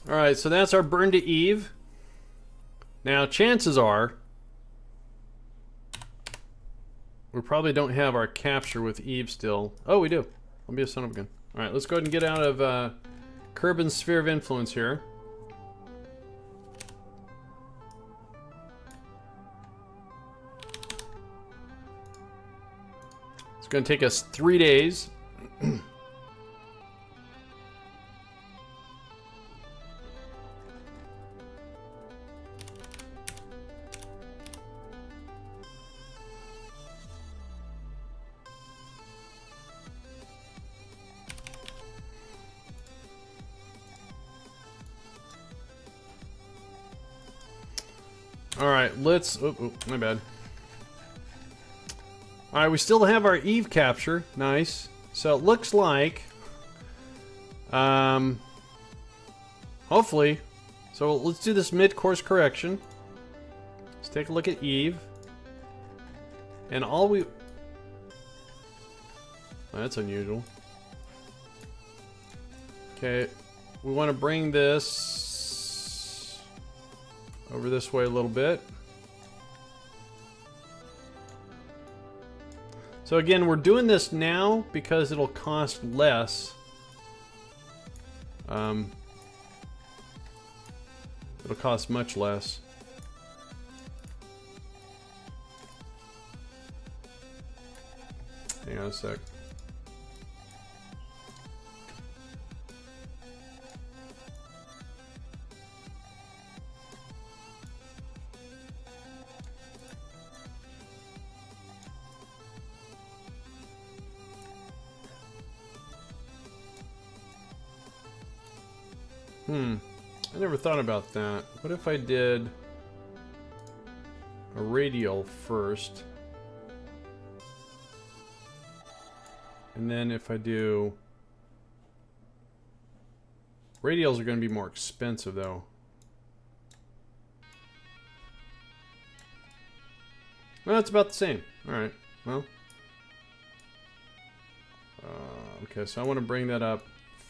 Alright, so that's our burn to Eve. Now, chances are we probably don't have our capture with Eve still. Oh, we do. I'll be a son of a gun. Alright, let's go ahead and get out of Kerbin's sphere of influence here. It's going to take us 3 days. Alright, let's... Oh, my bad. Alright, we still have our Eve capture. Nice. So it looks like... hopefully... So let's do this mid-course correction. Let's take a look at Eve. And all we... Oh, that's unusual. Okay, we want to bring this... over this way a little bit. So again, we're doing this now because it'll cost less. It'll cost much less. Hang on a sec. I never thought about that. What if I did a radial first? And then if I do... Radials are going to be more expensive, though. Well, it's about the same. Alright, well. Okay, so I want to bring that up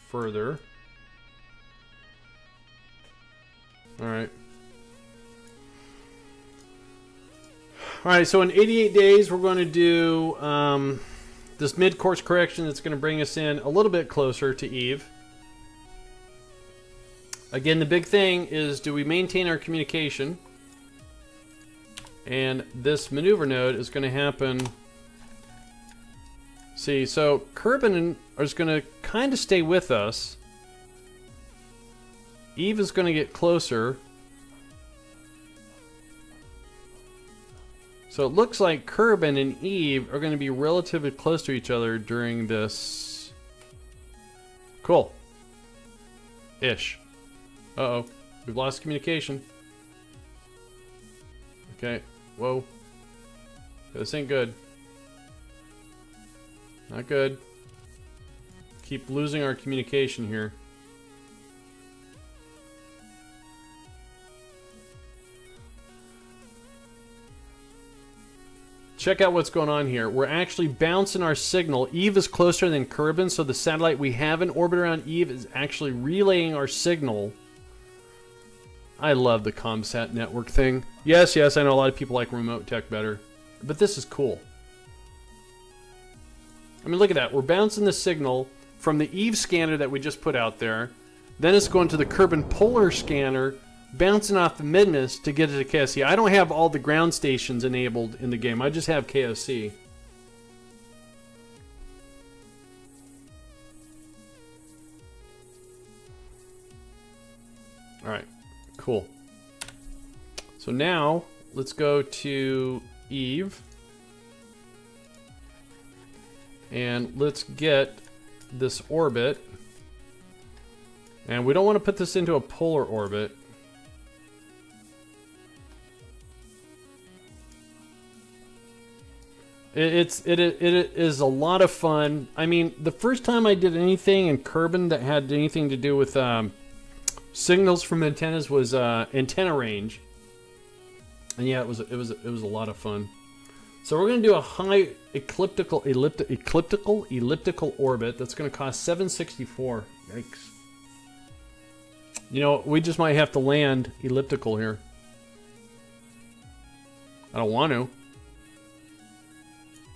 further. Alright. Alright, so in 88 days, we're going to do this mid-course correction that's going to bring us in a little bit closer to Eve. Again, the big thing is, do we maintain our communication? And this maneuver node is going to happen... See, so Kerbin is going to kind of stay with us. Eve is going to get closer. So it looks like Kerbin and Eve are going to be relatively close to each other during this. Cool. Ish. Uh-oh. We've lost communication. Okay. Whoa. This ain't good. Not good. Keep losing our communication here. Check out what's going on here. We're actually bouncing our signal. Eve is closer than Kerbin, so the satellite we have in orbit around Eve is actually relaying our signal. I love the ComSat network thing. Yes, I know a lot of people like remote tech better, but this is cool. I mean, look at that. We're bouncing the signal from the Eve scanner that we just put out there. Then it's going to the Kerbin polar scanner, bouncing off the Minmus to get it to KSC. I don't have all the ground stations enabled in the game. I just have KSC. Alright, cool. So now, let's go to Eve. And let's get this orbit. And we don't want to put this into a polar orbit. It is a lot of fun. I mean, the first time I did anything in Kerbin that had anything to do with signals from antennas was antenna range, and yeah, it was a lot of fun. So we're gonna do a high elliptical orbit that's gonna cost 764. Yikes! You know, we just might have to land elliptical here. I don't want to.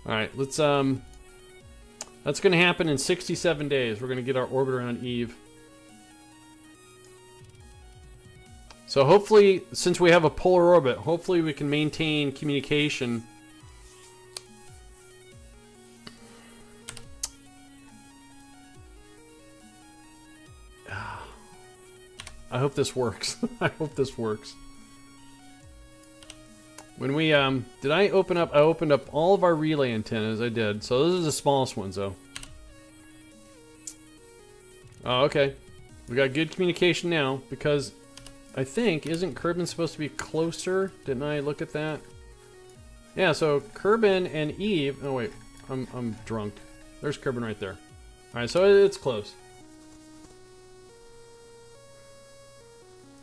Alright, let's, that's gonna happen in 67 days. We're gonna get our orbit around Eve. So hopefully, since we have a polar orbit, hopefully we can maintain communication. I hope this works. I hope this works. When we, did I open up? I opened up all of our relay antennas. I did. So those are the smallest ones, though. Oh, okay. We got good communication now, because I think, isn't Kerbin supposed to be closer? Didn't I look at that? Yeah, so Kerbin and Eve, oh wait, I'm drunk. There's Kerbin right there. Alright, so it's close.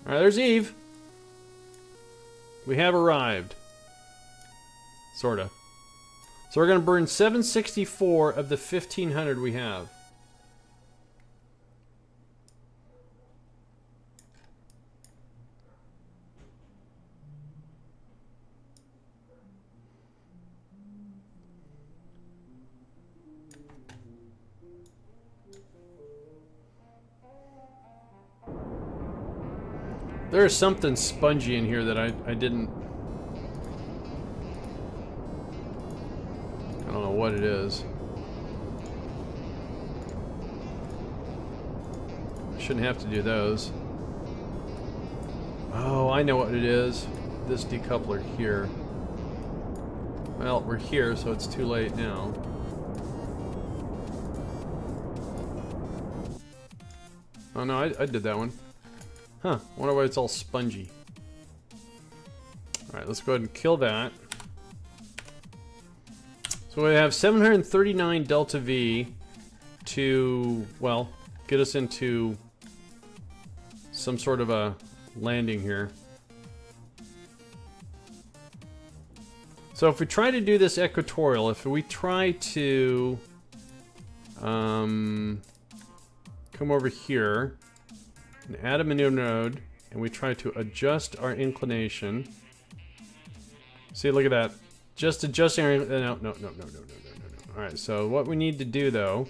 Alright, there's Eve. We have arrived. Sorta. So we're going to burn 764 of the 1500 we have. There's something spongy in here that I didn't... I don't know what it is. I shouldn't have to do those. Oh, I know what it is. This decoupler here. Well, we're here, so it's too late now. Oh no, I did that one. Huh, wonder why it's all spongy. Alright, let's go ahead and kill that. So we have 739 delta V to, well, get us into some sort of a landing here. So if we try to do this equatorial, if we try to come over here and add a maneuver node, and we try to adjust our inclination. See, look at that. Just adjusting our... No. Alright, so what we need to do, though,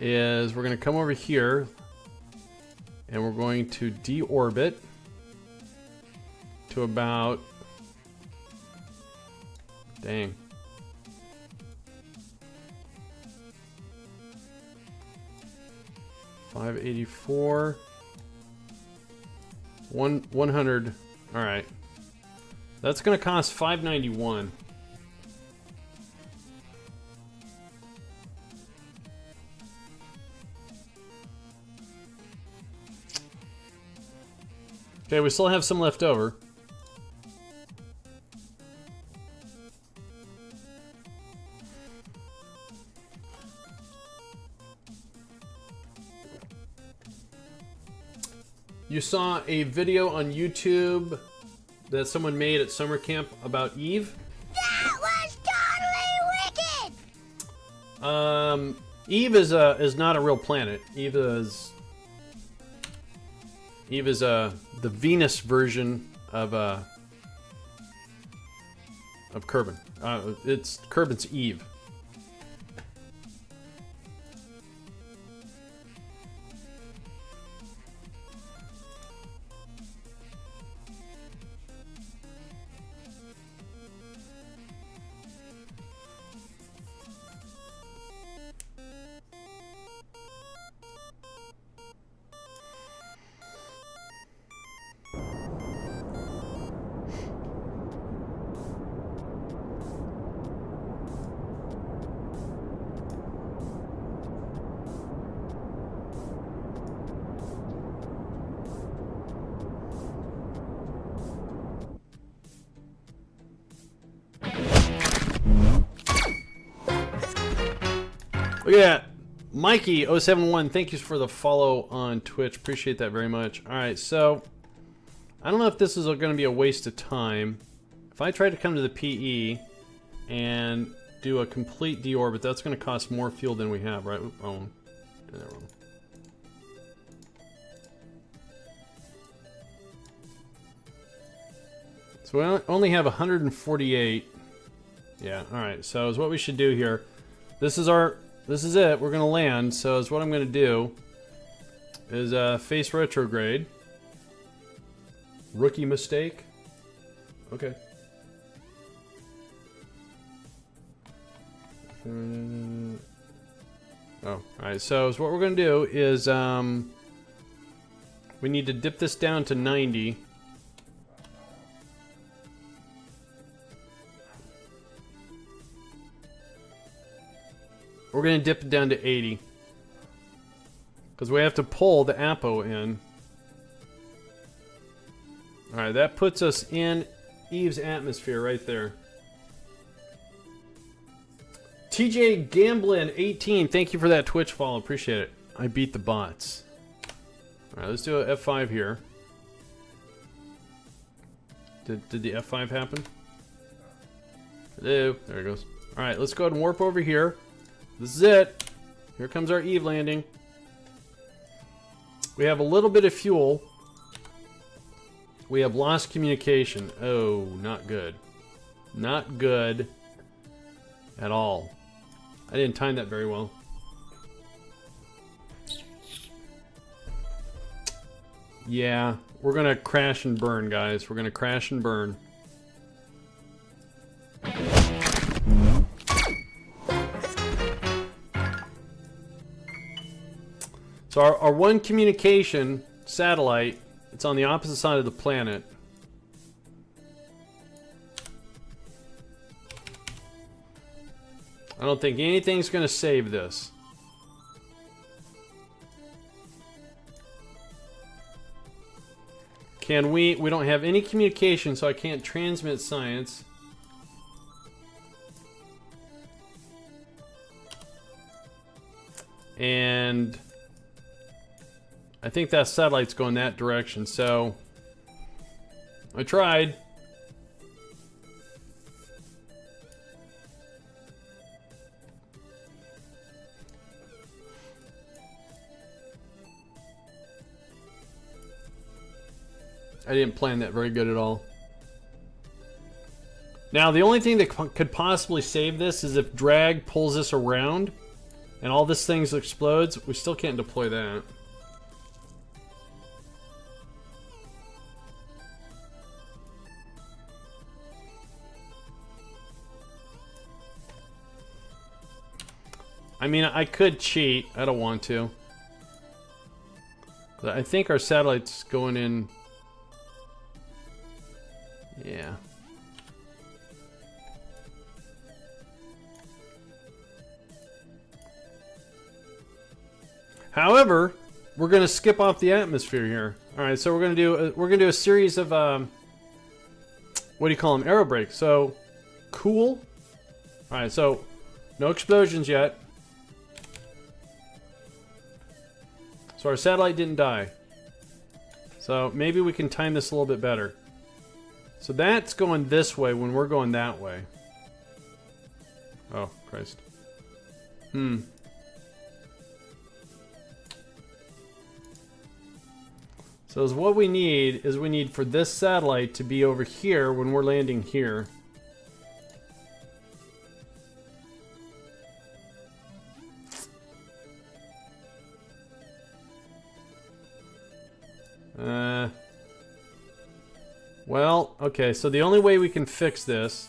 is we're going to come over here, and we're going to deorbit to about... Dang. $584. 100. All right. That's going to cost $591. Okay, we still have some left over. You saw a video on YouTube that someone made at summer camp about Eve. That was totally wicked! Eve is not a real planet. Eve is the Venus version of Kerbin. It's Kerbin's Eve. Look at that. Mikey071, thank you for the follow on Twitch. Appreciate that very much. Alright, so I don't know if this is going to be a waste of time. If I try to come to the PE and do a complete deorbit, that's going to cost more fuel than we have, right? Oh, did that wrong. So we only have 148. Yeah, alright, so is what we should do here. This is it. We're going to land. So is what I'm going to do is face retrograde. Rookie mistake. Okay. Oh, alright. So what we're going to do is we need to dip this down to 90. We're going to dip it down to 80. Because we have to pull the Apo in. Alright, that puts us in Eve's atmosphere right there. TJ Gamblin 18, thank you for that Twitch follow. Appreciate it. I beat the bots. Alright, let's do a F5 here. Did the F5 happen? Hello. There it goes. Alright, let's go ahead and warp over here. This is it. Here comes our Eve landing. We have a little bit of fuel. We have lost communication. Oh, not good. Not good at all. I didn't time that very well. Yeah, we're gonna crash and burn, guys. We're gonna crash and burn. So our one communication satellite, it's on the opposite side of the planet. I don't think anything's gonna save this. Can we don't have any communication, so I can't transmit science. And I think that satellite's going that direction, so I tried. I didn't plan that very good at all. Now, the only thing that could possibly save this is if drag pulls this around and all this thing explodes. We still can't deploy that. I mean, I could cheat. I don't want to. But I think our satellite's going in. Yeah. However, we're going to skip off the atmosphere here. All right, so we're going to do a series of what do you call them? Aero brakes. So cool. All right, so no explosions yet. So our satellite didn't die. So maybe we can time this a little bit better. So that's going this way when we're going that way. Oh, Christ. So what we need is we need for this satellite to be over here when we're landing here. Well, okay, so the only way we can fix this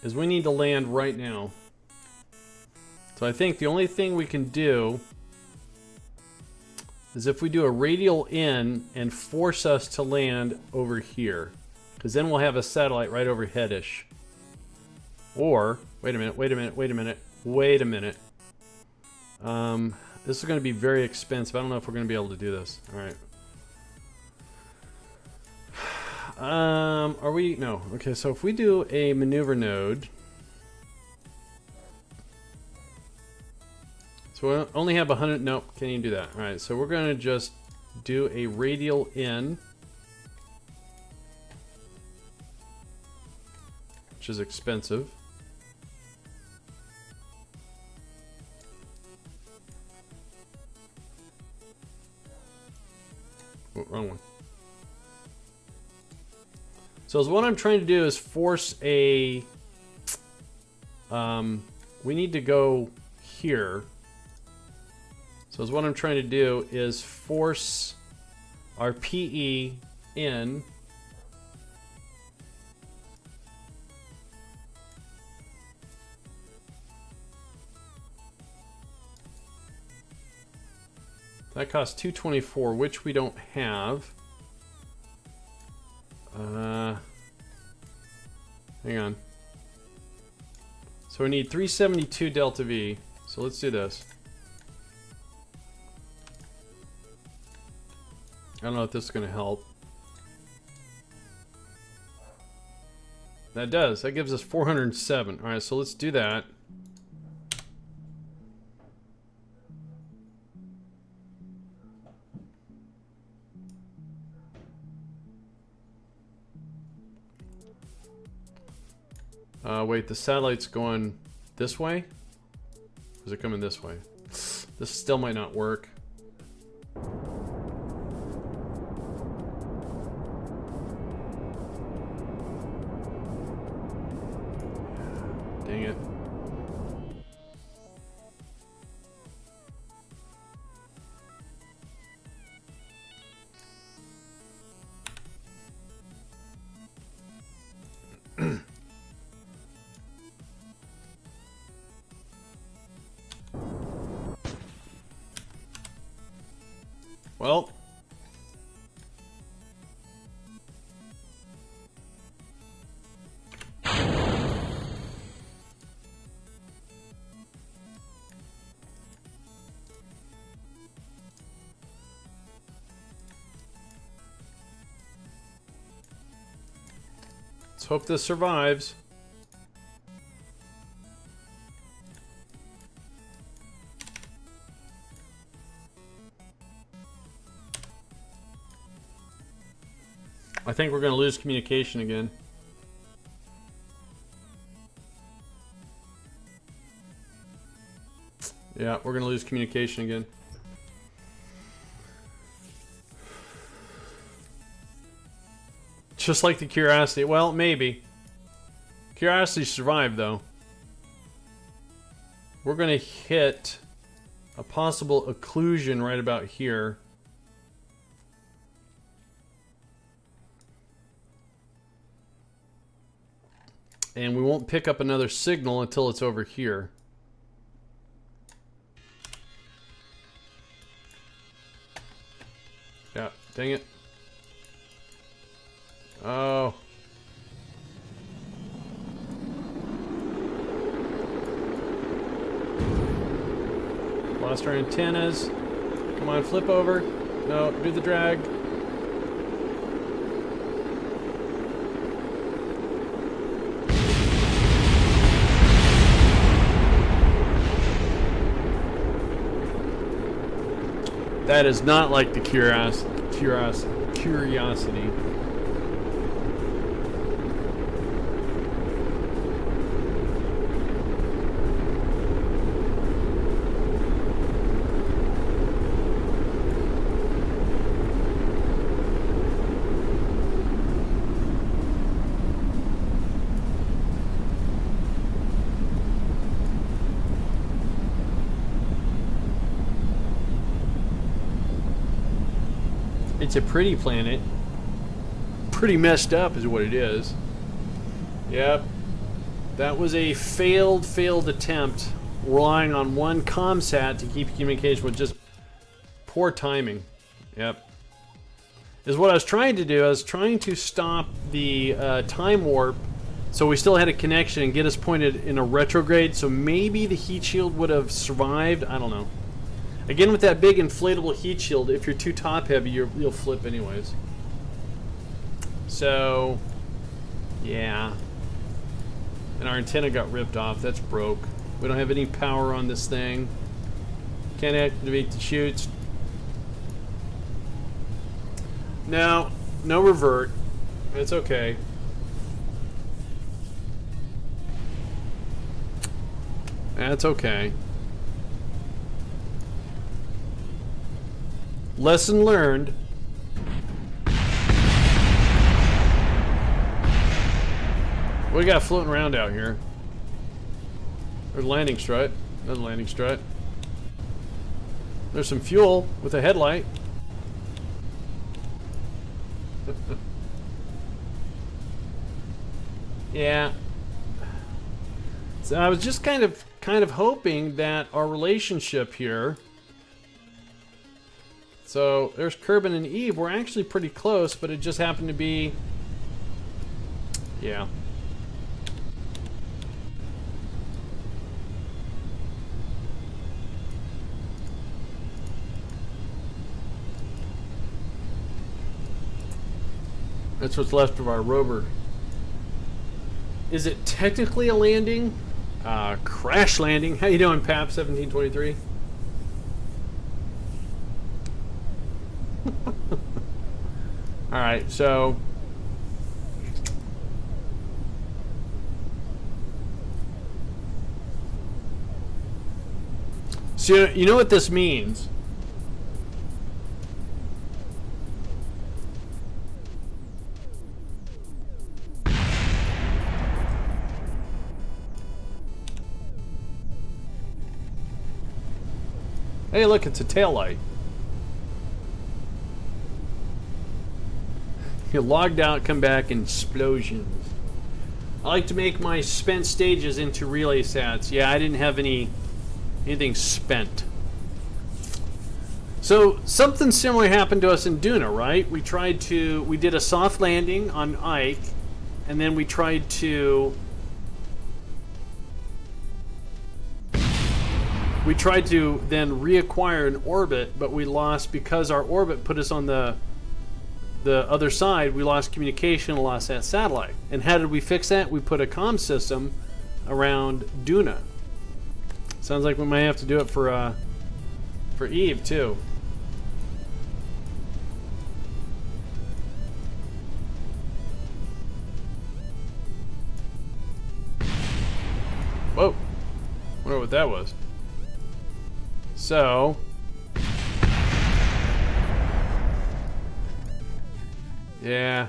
is we need to land right now. So I think the only thing we can do is if we do a radial in and force us to land over here. Because then we'll have a satellite right overhead-ish. Or, wait a minute. This is going to be very expensive. I don't know if we're going to be able to do this. Alright. Are we? No. Okay, so if we do a maneuver node. So we only have 100. Nope, can't even do that. Alright, so we're going to just do a radial in. Which is expensive. Oh, wrong one. So what I'm trying to do is force a... we need to go here. So what I'm trying to do is force our PE in. That costs 224, which we don't have. Hang on. So we need 372 delta V. So let's do this. I don't know if this is going to help. That does. That gives us 407. Alright, so let's do that. Wait, the satellite's going this way? Or is it coming this way? This still might not work. Dang it. Well. Let's hope this survives. I think we're going to lose communication again. Yeah, we're going to lose communication again. Just like the Curiosity. Well, maybe. Curiosity survived, though. We're going to hit a possible occlusion right about here. And we won't pick up another signal until it's over here. Yeah, dang it. Oh. Lost our antennas. Come on, flip over. No, do the drag. That is not like the Curiosity. It's a pretty planet. Pretty messed up is what it is. Yep. That was a failed attempt relying on one ComSat to keep communication with just poor timing. Yep. Is what I was trying to do. I was trying to stop the time warp so we still had a connection and get us pointed in a retrograde, so maybe the heat shield would have survived. I don't know. Again, with that big inflatable heat shield, if you're too top heavy, you'll flip anyways. So, yeah. And our antenna got ripped off. That's broke. We don't have any power on this thing. Can't activate the chutes. No revert. It's okay. That's okay. Lesson learned. What we got floating around out here? There's a landing strut. Another landing strut. There's some fuel with a headlight. Yeah. So I was just kind of hoping that our relationship here. So there's Kerbin and Eve. We're actually pretty close, but it just happened to be. Yeah. That's what's left of our rover. Is it technically a landing? Crash landing. How you doing, Pap 1723? All right, so you know what this means? Hey, look, it's a taillight. You logged out, come back, and explosions. I like to make my spent stages into relay sats. Yeah, I didn't have anything spent. So something similar happened to us in Duna, right? We did a soft landing on Ike, and then we tried to then reacquire an orbit, but we lost because our orbit put us on the other side. We lost communication and lost that satellite. And how did we fix that? We put a comm system around Duna. Sounds like we might have to do it for Eve too. Whoa. Wonder what that was. So yeah,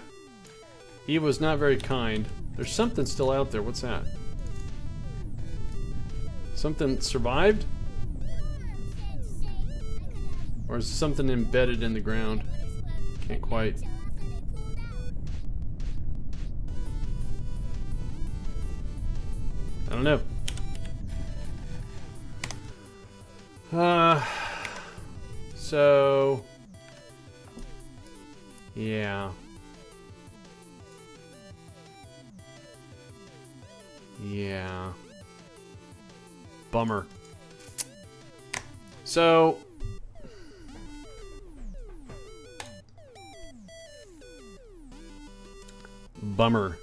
Eve was not very kind. There's something still out there. What's that? Something survived? Or is something embedded in the ground? Can't quite. I don't know. So yeah. Yeah. Bummer. So bummer.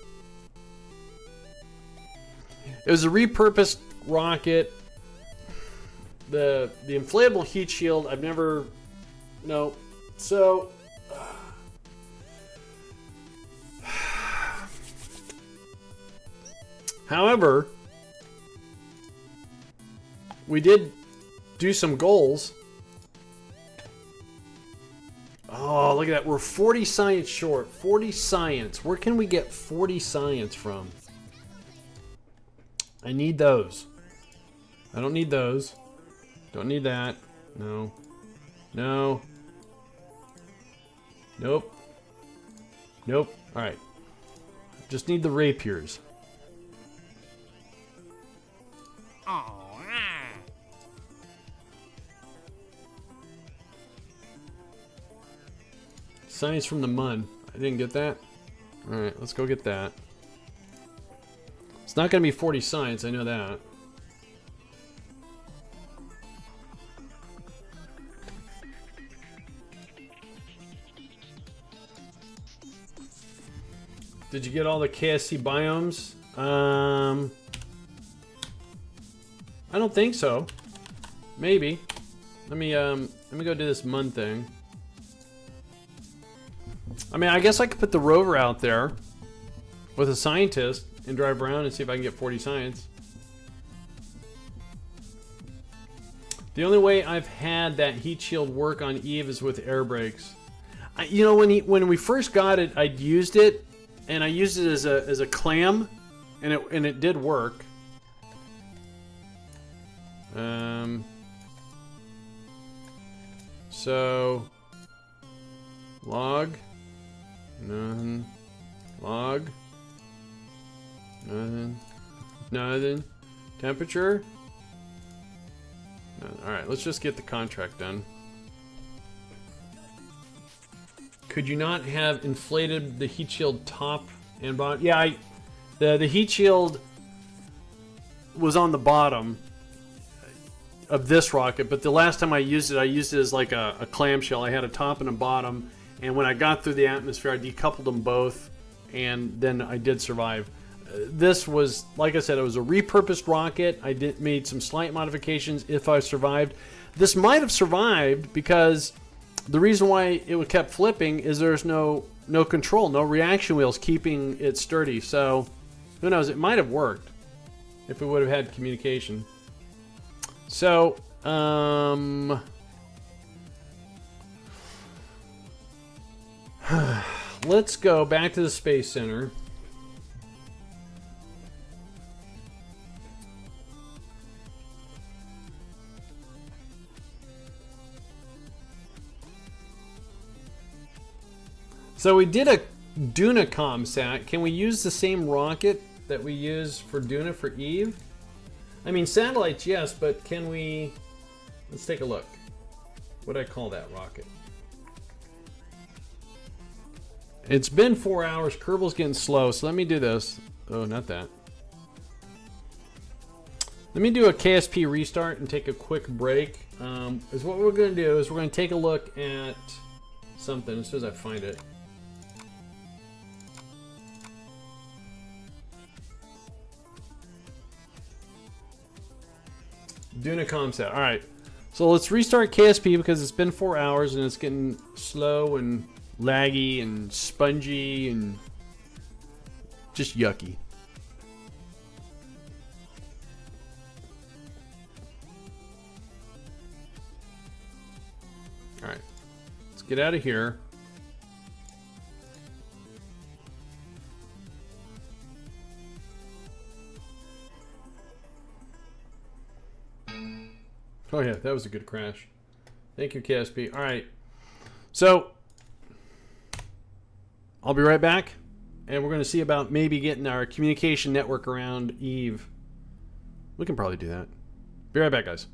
It was a repurposed rocket. The inflatable heat shield, I've never... No. So... However, we did do some goals. Oh, look at that. We're 40 science short. 40 science. Where can we get 40 science from? I need those. I don't need those. Don't need that. No. No. Nope. Nope. Alright. Just need the rapiers. Science from the mud. I didn't get that. Alright, let's go get that. It's not going to be 40 science, I know that. Did you get all the KSC biomes? I don't think so. Maybe. Let me go do this Mun thing. I mean, I guess I could put the rover out there with a scientist and drive around and see if I can get 40 science. The only way I've had that heat shield work on Eve is with air brakes. You know, when we first got it, I'd used it, and I used it as a clam, and it did work. So log, nothing, log, nothing, nothing, temperature. All right, let's just get the contract done. Could you not have inflated the heat shield top and bottom? Yeah, the heat shield was on the bottom of this rocket, but the last time I used it as like a clamshell. I had a top and a bottom, and when I got through the atmosphere, I decoupled them both, and then I did survive. This was, like I said, it was a repurposed rocket. I made some slight modifications if I survived. This might have survived because the reason why it kept flipping is there's no control, no reaction wheels keeping it sturdy. So who knows? It might have worked if it would have had communication. So let's go back to the Space Center. So we did a Duna comsat. Can we use the same rocket that we use for Duna for Eve? I mean, satellites, yes, but can we... Let's take a look. What'd I call that rocket? It's been 4 hours. Kerbal's getting slow, so let me do this. Oh, not that. Let me do a KSP restart and take a quick break. Is what we're going to do is we're going to take a look at something as soon as I find it. Doing a comm set. All right. So let's restart KSP because it's been 4 hours and it's getting slow and laggy and spongy and just yucky. All right. Let's get out of here. Oh yeah, that was a good crash. Thank you, KSP. All right, so I'll be right back, and we're going to see about maybe getting our communication network around Eve. We can probably do that. Be right back, guys.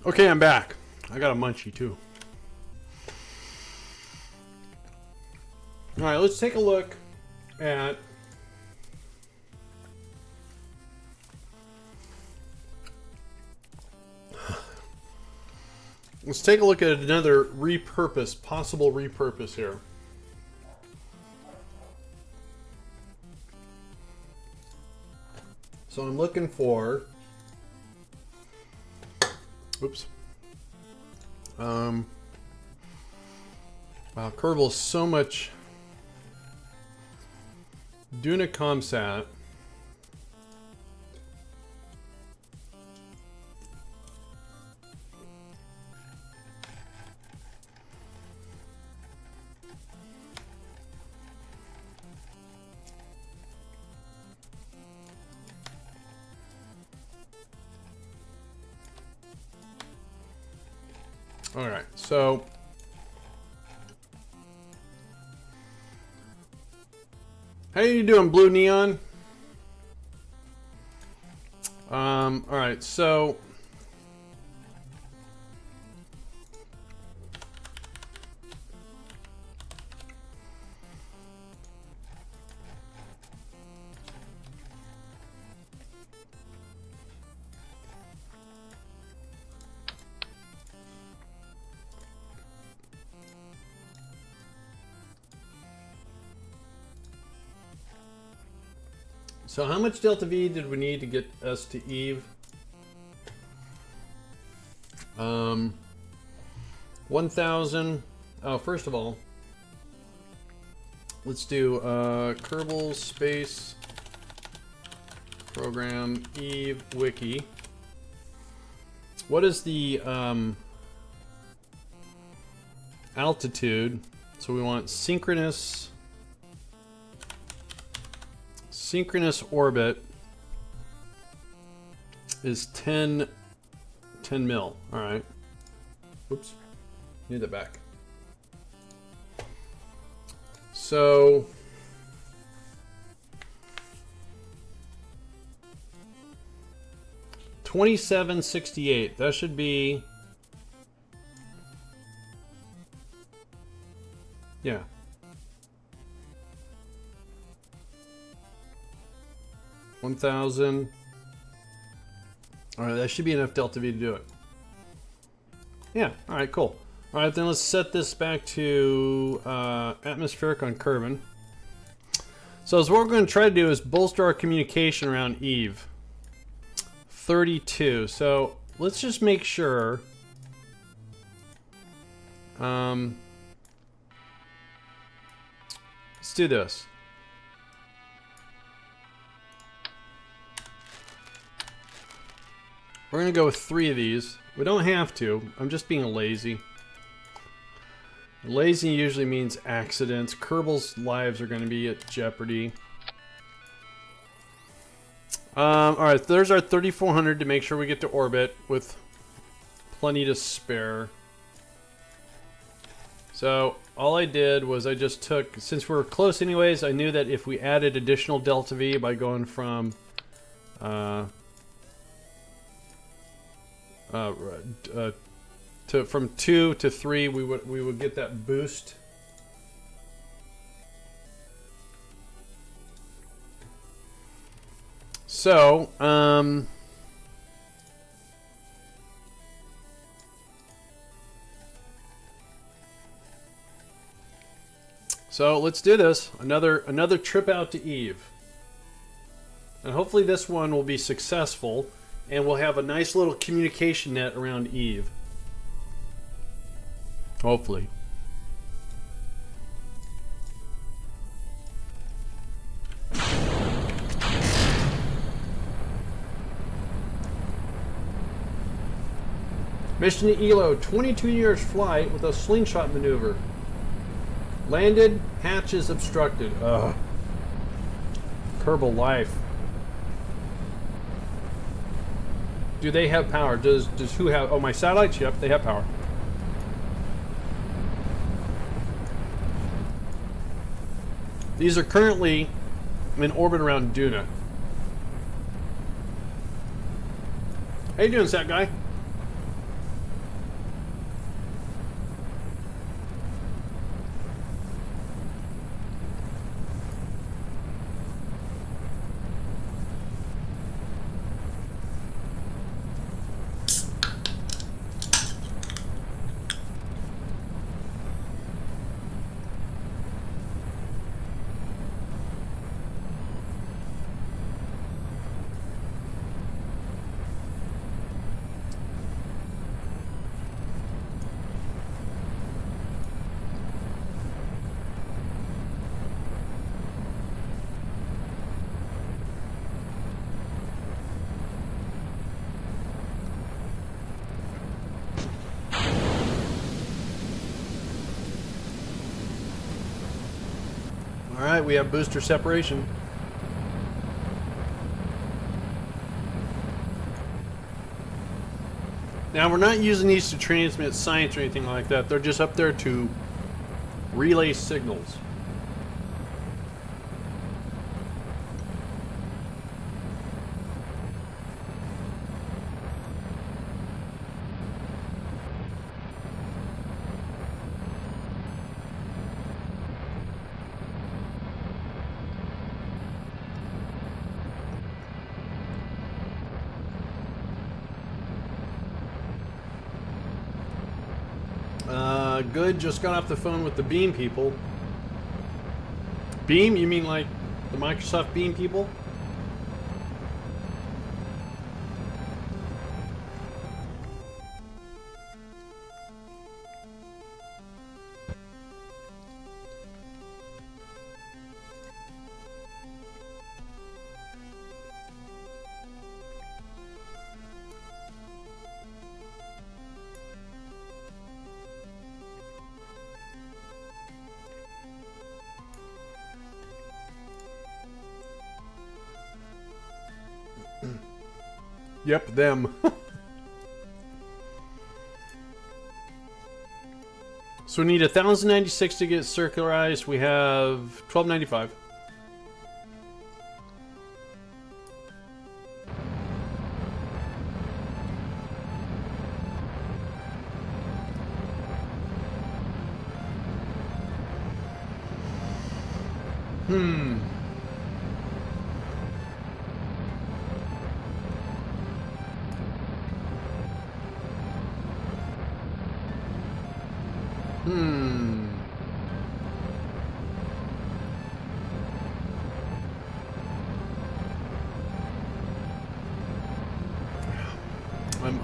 Okay, I'm back. I got a munchie too. All right, let's take a look at another possible repurpose here. So I'm looking for, oops. Wow, Kerbal is so much. Duna Comsat. All right, so how you doing, Blue Neon? All right, so how much Delta V did we need to get us to Eve? 1,000. Oh, first of all, let's do Kerbal Space Program Eve Wiki. What is the altitude? So we want synchronous orbit is 10 mil. All right. Oops. Need that back. So $27.68. That should be, yeah. $1,000. All right, that should be enough Delta V to do it. Yeah, all right, cool. All right, then let's set this back to atmospheric on Kerbin. So what we're going to try to do is bolster our communication around Eve. 32. So let's just make sure. Let's do this. We're going to go with 3 of these. We don't have to. I'm just being lazy. Lazy usually means accidents. Kerbal's lives are going to be at jeopardy. Alright, there's our 3,400 to make sure we get to orbit with plenty to spare. So all I did was I just took, since we're close anyways, I knew that if we added additional Delta V by going from from 2 to 3, we would get that boost. So so let's do this. Another trip out to Eve, and hopefully this one will be successful. And we'll have a nice little communication net around Eve. Hopefully. Mission to ELO, 22 years flight with a slingshot maneuver. Landed, hatches obstructed. Ugh. Kerbal life. Do they have power? Does who have? Oh, my satellites. Yep, they have power. These are currently in orbit around Duna. How you doing, Sat Guy? Alright, we have booster separation. Now, we're not using these to transmit science or anything like that. They're just up there to relay signals. Good, just got off the phone with the Beam people. Beam? You mean like the Microsoft Beam people? Yep, them. So we need 1,096 to get circularized. We have 1,295.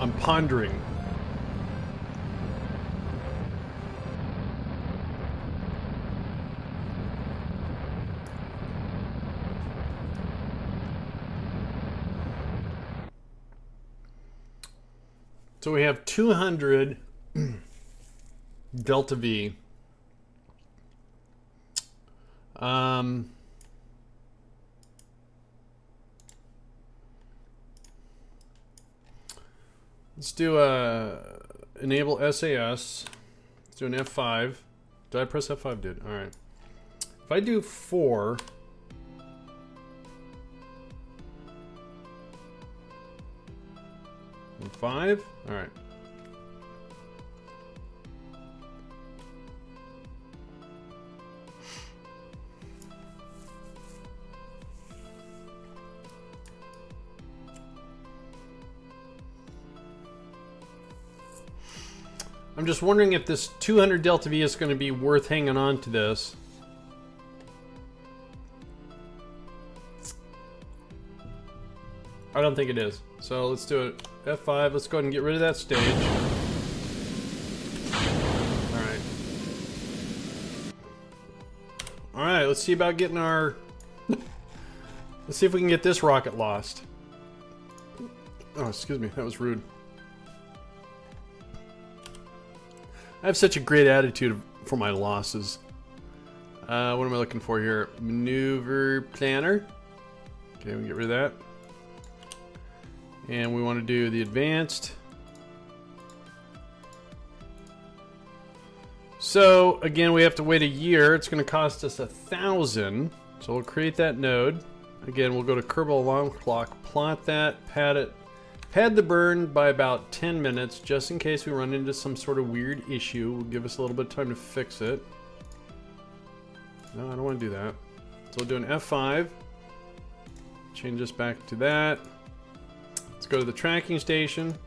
I'm pondering. So we have 200 delta V. Let's do enable SAS. Let's do an F5. Did I press F5? Did. All right. If I do 4. And 5. All right. I'm just wondering if this 200 delta V is going to be worth hanging on to this. I don't think it is. So let's do it. F5. Let's go ahead and get rid of that stage. Alright. Alright, let's see about getting our... Let's see if we can get this rocket lost. Oh, excuse me. That was rude. I have such a great attitude for my losses. What am I looking for here? Maneuver planner. Okay, we can get rid of that. And we want to do the advanced. So again, we have to wait a year. It's going to cost us 1,000. So we'll create that node. Again, we'll go to Kerbal Alarm Clock, plot that, pad it. Pad the burn by about 10 minutes, just in case we run into some sort of weird issue. Will give us a little bit of time to fix it. No, I don't want to do that. So we'll do an F5. Change this back to that. Let's go to the tracking station.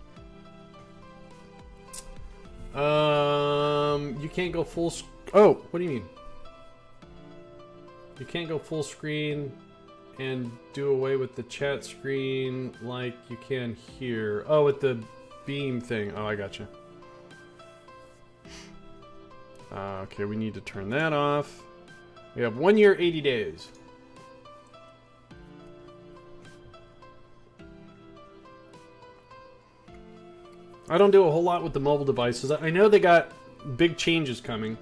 You can't go full... Oh, what do you mean? You can't go full screen and do away with the chat screen like you can here. Oh, with the beam thing. Oh, I gotcha. Okay, we need to turn that off. We have 1 year, 80 days. I don't do a whole lot with the mobile devices. I know they got big changes coming.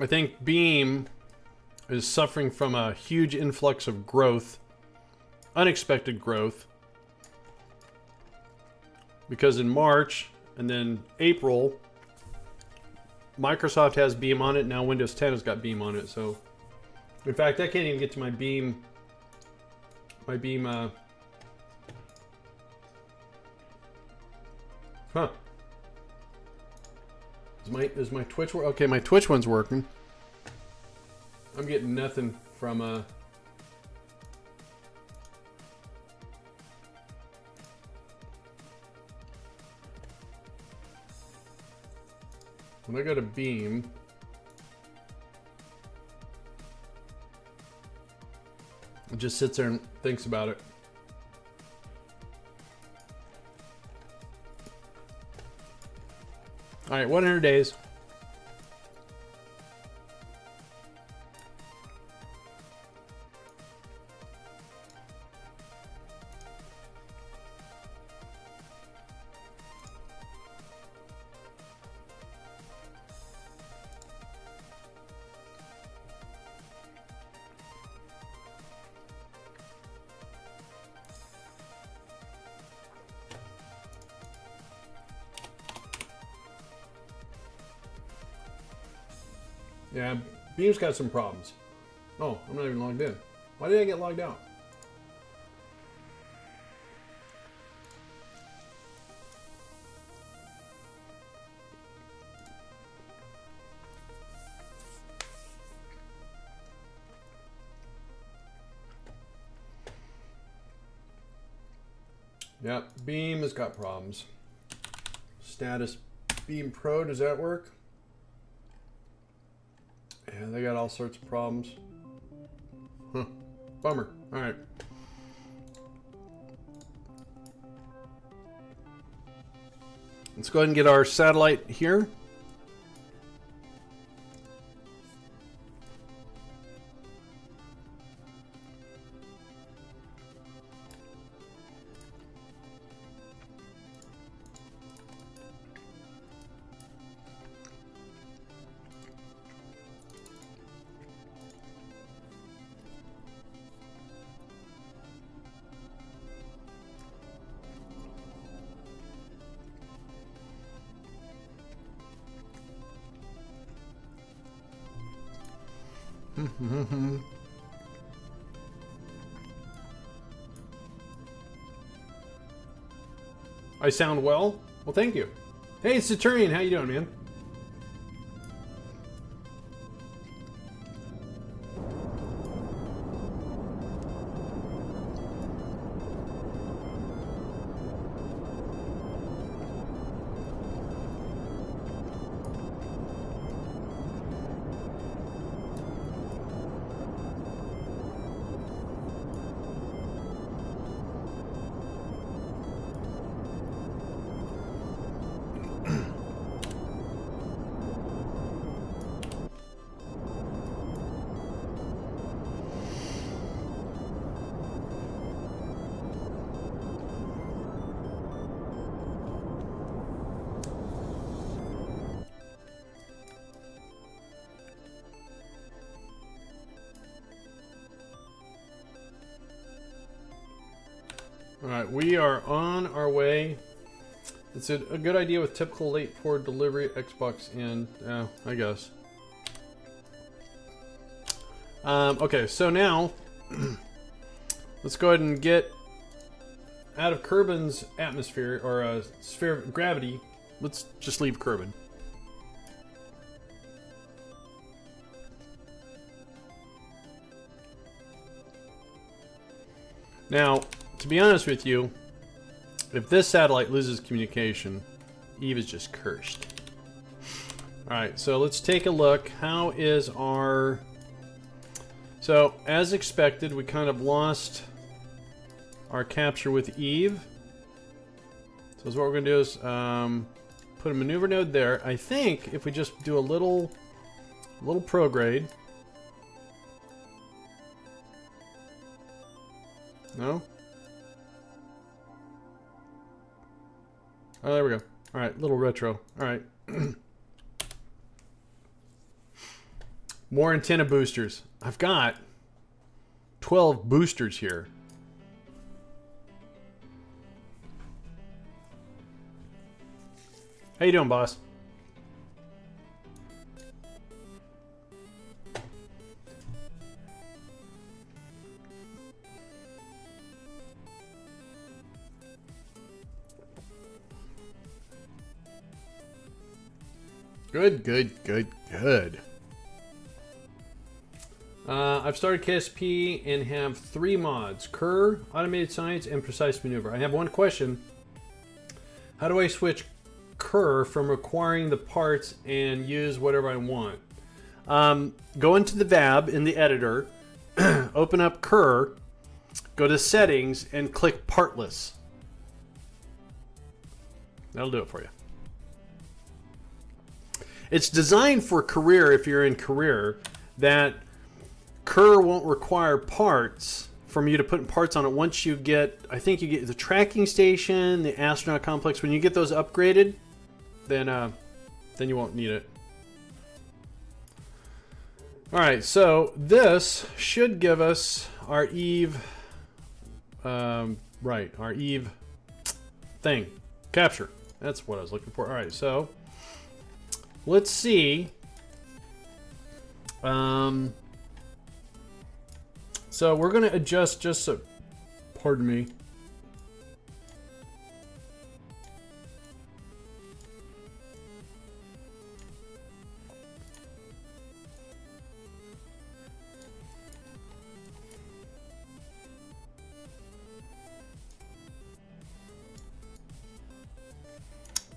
I think Beam is suffering from a huge influx of growth, unexpected growth, because in March and then April, Microsoft has Beam on it. Now Windows 10 has got Beam on it. So, in fact, I can't even get to my Beam. Huh. Is my Twitch work? Okay, my Twitch one's working. I'm getting nothing from when I go to Beam, it just sits there and thinks about it. All right, 100 days. Yeah, Beam's got some problems. Oh, I'm not even logged in. Why did I get logged out? Yep, Beam has got problems. Status Beam Pro, does that work? Yeah, they got all sorts of problems. Huh. Bummer. All right. Let's go ahead and get our satellite here. I sound well? Well, thank you. Hey, Saturnian, how you doing, man? Alright, we are on our way. It's a good idea with typical late port delivery Xbox in. I guess. Okay, so now let's go ahead and get out of Kerbin's atmosphere, or sphere of gravity. Let's just leave Kerbin. Now, to be honest with you, if this satellite loses communication, Eve is just cursed. Alright, so let's take a look. How is our... So, as expected, we kind of lost our capture with Eve. So what we're going to do is put a maneuver node there. I think if we just do a little prograde. No? Oh, there we go. Alright, little retro. Alright. More antenna boosters. I've got 12 boosters here. How you doing, boss? Good, good, good, good. I've started KSP and have 3 mods: Kerr, Automated Science, and Precise Maneuver. I have one question. How do I switch Kerr from acquiring the parts and use whatever I want? Go into the VAB in the editor, open up Kerr, go to Settings, and click Partless. That'll do it for you. It's designed for career if you're in career, that Kerr won't require parts from you to put parts on it once you get, I think you get the tracking station, the astronaut complex. When you get those upgraded, then you won't need it. Alright, so this should give us our Eve, right, our Eve thing. Capture. That's what I was looking for. Alright, so let's see. So we're going to adjust just so, pardon me.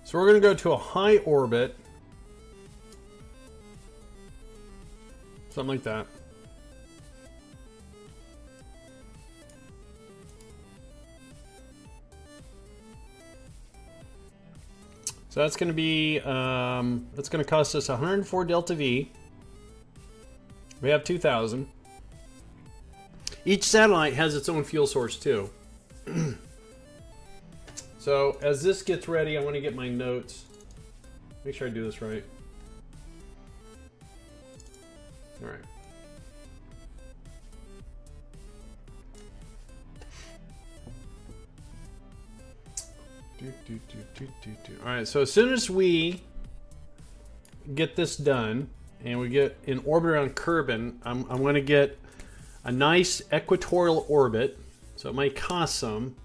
So we're going to go to a high orbit. Something like that. So that's going to be, that's going to cost us 104 Delta V. We have 2,000. Each satellite has its own fuel source too. So as this gets ready, I want to get my notes. Make sure I do this right. All right. All right, so as soon as we get this done and we get in orbit around Kerbin, I'm going to get a nice equatorial orbit. So it might cost some.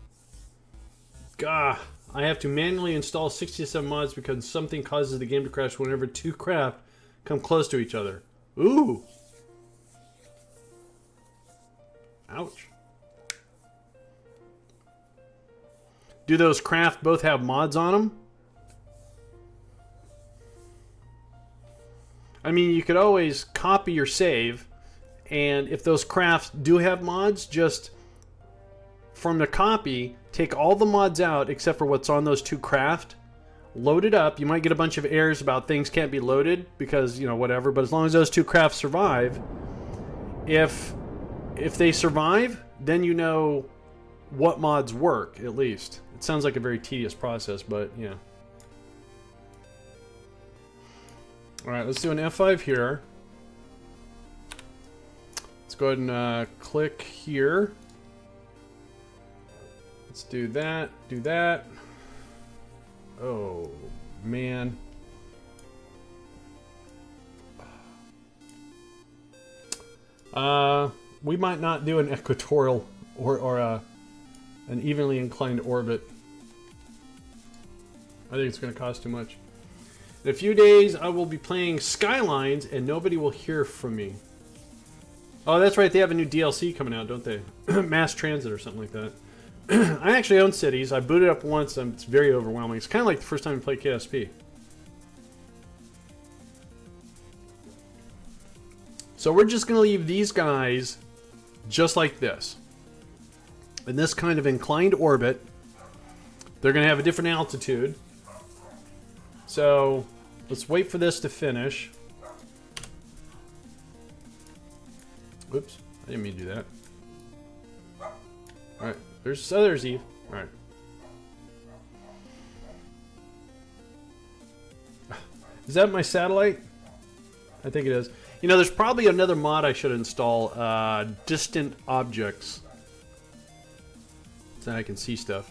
Gah, I have to manually install 67 mods because something causes the game to crash whenever 2 craft come close to each other. Ooh. Ouch. Do those craft both have mods on them? I mean, you could always copy your save, and if those crafts do have mods, just from the copy, take all the mods out except for what's on those 2 craft, load it up. You might get a bunch of errors about things can't be loaded because, you know, whatever, but as long as those 2 crafts survive, if they survive, then you know what mods work, at least. It sounds like a very tedious process, but yeah. Alright, let's do an F5 here. Let's go ahead and click here. Let's do that, do that. Oh, man. We might not do an equatorial or an evenly inclined orbit. I think it's going to cost too much. In a few days, I will be playing Skylines, and nobody will hear from me. Oh, that's right. They have a new DLC coming out, don't they? Mass Transit or something like that. I actually own Cities. I booted up once, and it's very overwhelming. It's kind of like the first time I played KSP. So we're just going to leave these guys just like this. In this kind of inclined orbit. They're going to have a different altitude. So let's wait for this to finish. Oops, I didn't mean to do that. Alright, there's Eve. Alright. Is that my satellite? I think it is. You know, there's probably another mod I should install, distant objects. So I can see stuff.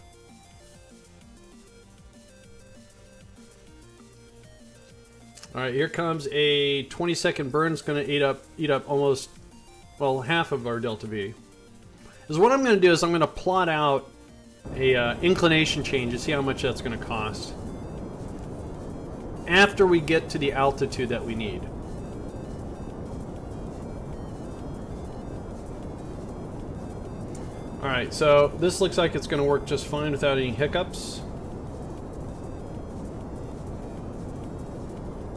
Alright, here comes a 20-second burn. It's going to eat up almost, well, half of our delta V. Is what I'm going to do is I'm going to plot out a inclination change and see how much that's going to cost after we get to the altitude that we need. Alright, so this looks like it's going to work just fine without any hiccups.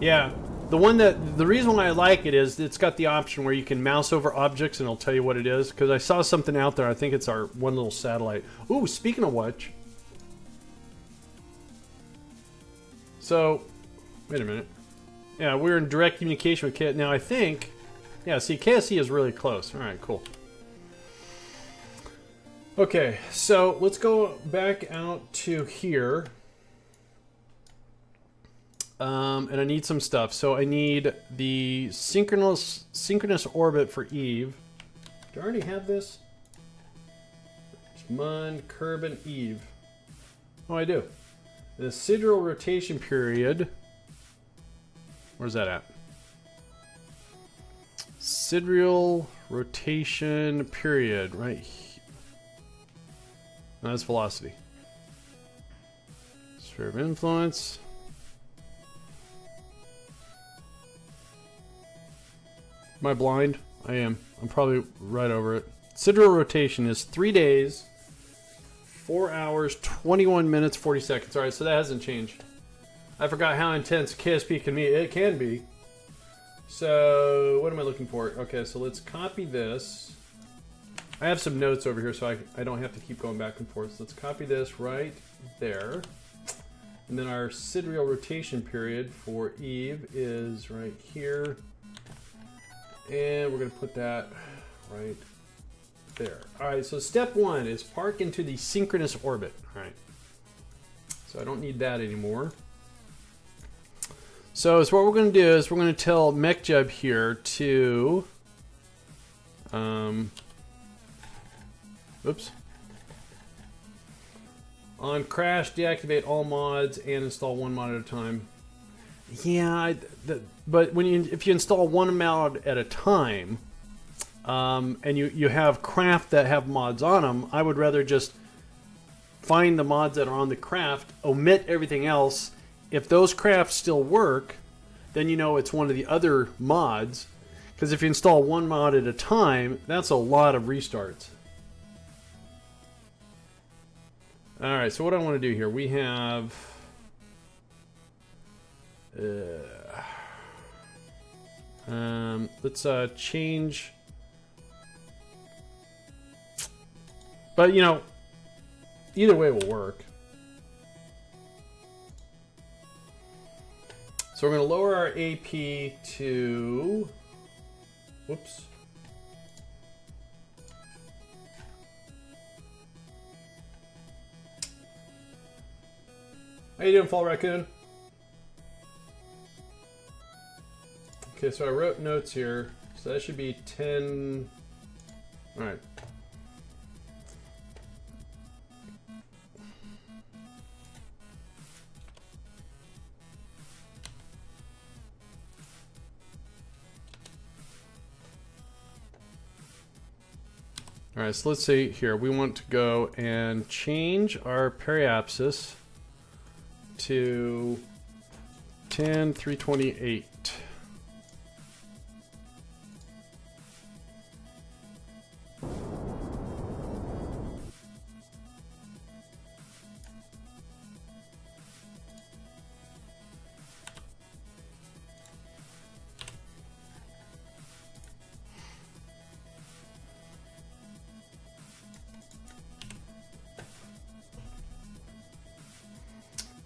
Yeah, the reason why I like it is it's got the option where you can mouse over objects and it'll tell you what it is. Because I saw something out there, I think it's our one little satellite. Ooh, speaking of which. So, wait a minute. Yeah, we're in direct communication with KSP. Now I think, yeah, see, KSP is really close. Alright, cool. Okay, so let's go back out to here. And I need some stuff. So I need the synchronous orbit for Eve. Do I already have this? It's Mun, Kerbin, Eve. Oh, I do. The sidereal rotation period. Where's that at? Sidereal rotation period, right here. No, that's velocity. Sphere of influence. Am I blind? I am. I'm probably right over it. Sidereal rotation is 3 days, 4 hours, 21 minutes, 40 seconds. Alright, so that hasn't changed. I forgot how intense KSP can be. It can be. So, what am I looking for? Okay, so let's copy this. I have some notes over here so I don't have to keep going back and forth. So let's copy this right there. And then our sidereal rotation period for Eve is right here. And we're going to put that right there. Alright, so step one is park into the synchronous orbit. Alright. So I don't need that anymore. So what we're going to do is we're going to tell MechJub here to... oops. On crash, deactivate all mods and install one mod at a time. Yeah, but if you install one mod at a time, and you have craft that have mods on them, I would rather just find the mods that are on the craft, omit everything else. If those crafts still work, then you know it's one of the other mods. Because if you install one mod at a time, that's a lot of restarts. Alright, so what I want to do here, we have... let's change, but you know, either way will work. So we're going to lower our AP to, whoops, how you doing, Fall Raccoon? Okay, so I wrote notes here, so that should be 10. All right. All right, so let's see here. We want to go and change our periapsis to 10,328.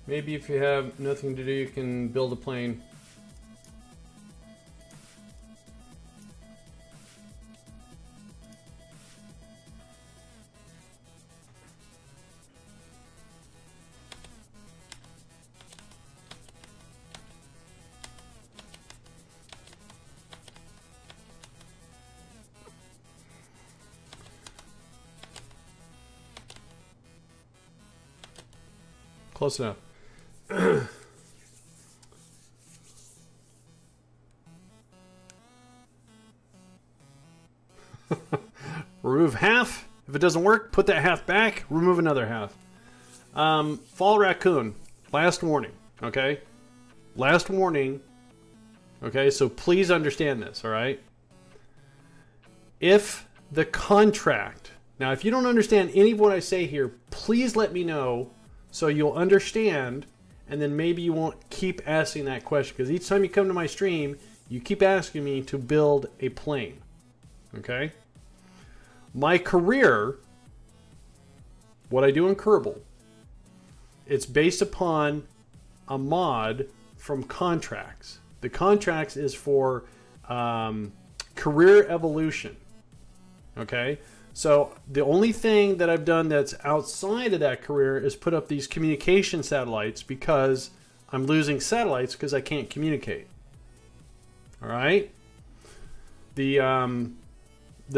Maybe if you have nothing to do, you can build a plane. Close enough. Remove half. If it doesn't work, put that half back. Remove another half. Fall raccoon. Last warning. Okay? Last warning. Okay, so please understand this, all right? If the contract... Now, if you don't understand any of what I say here, please let me know so you'll understand, and then maybe you won't keep asking that question. Because each time you come to my stream, you keep asking me to build a plane. Okay? My career, what I do in Kerbal, it's based upon a mod from contracts. The contracts is for career evolution. Okay? So the only thing that I've done that's outside of that career is put up these communication satellites because I'm losing satellites because I can't communicate. All right? The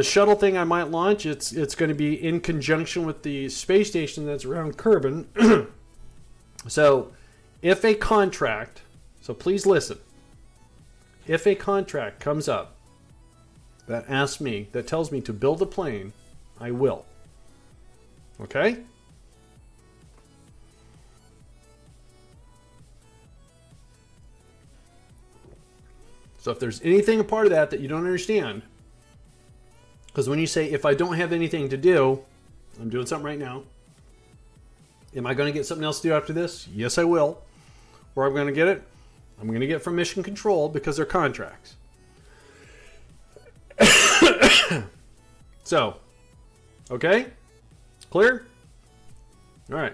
shuttle thing I might launch, it's going to be in conjunction with the space station that's around Kerbin. So if a contract, so please listen, if a contract comes up that asks me, that tells me to build a plane, I will. Okay? So if there's anything a part of that that you don't understand, because when you say, if I don't have anything to do, I'm doing something right now. Am I going to get something else to do after this? Yes, I will. Where I'm going to get it? I'm going to get it from Mission Control because they're contracts. So, okay? Clear? All right.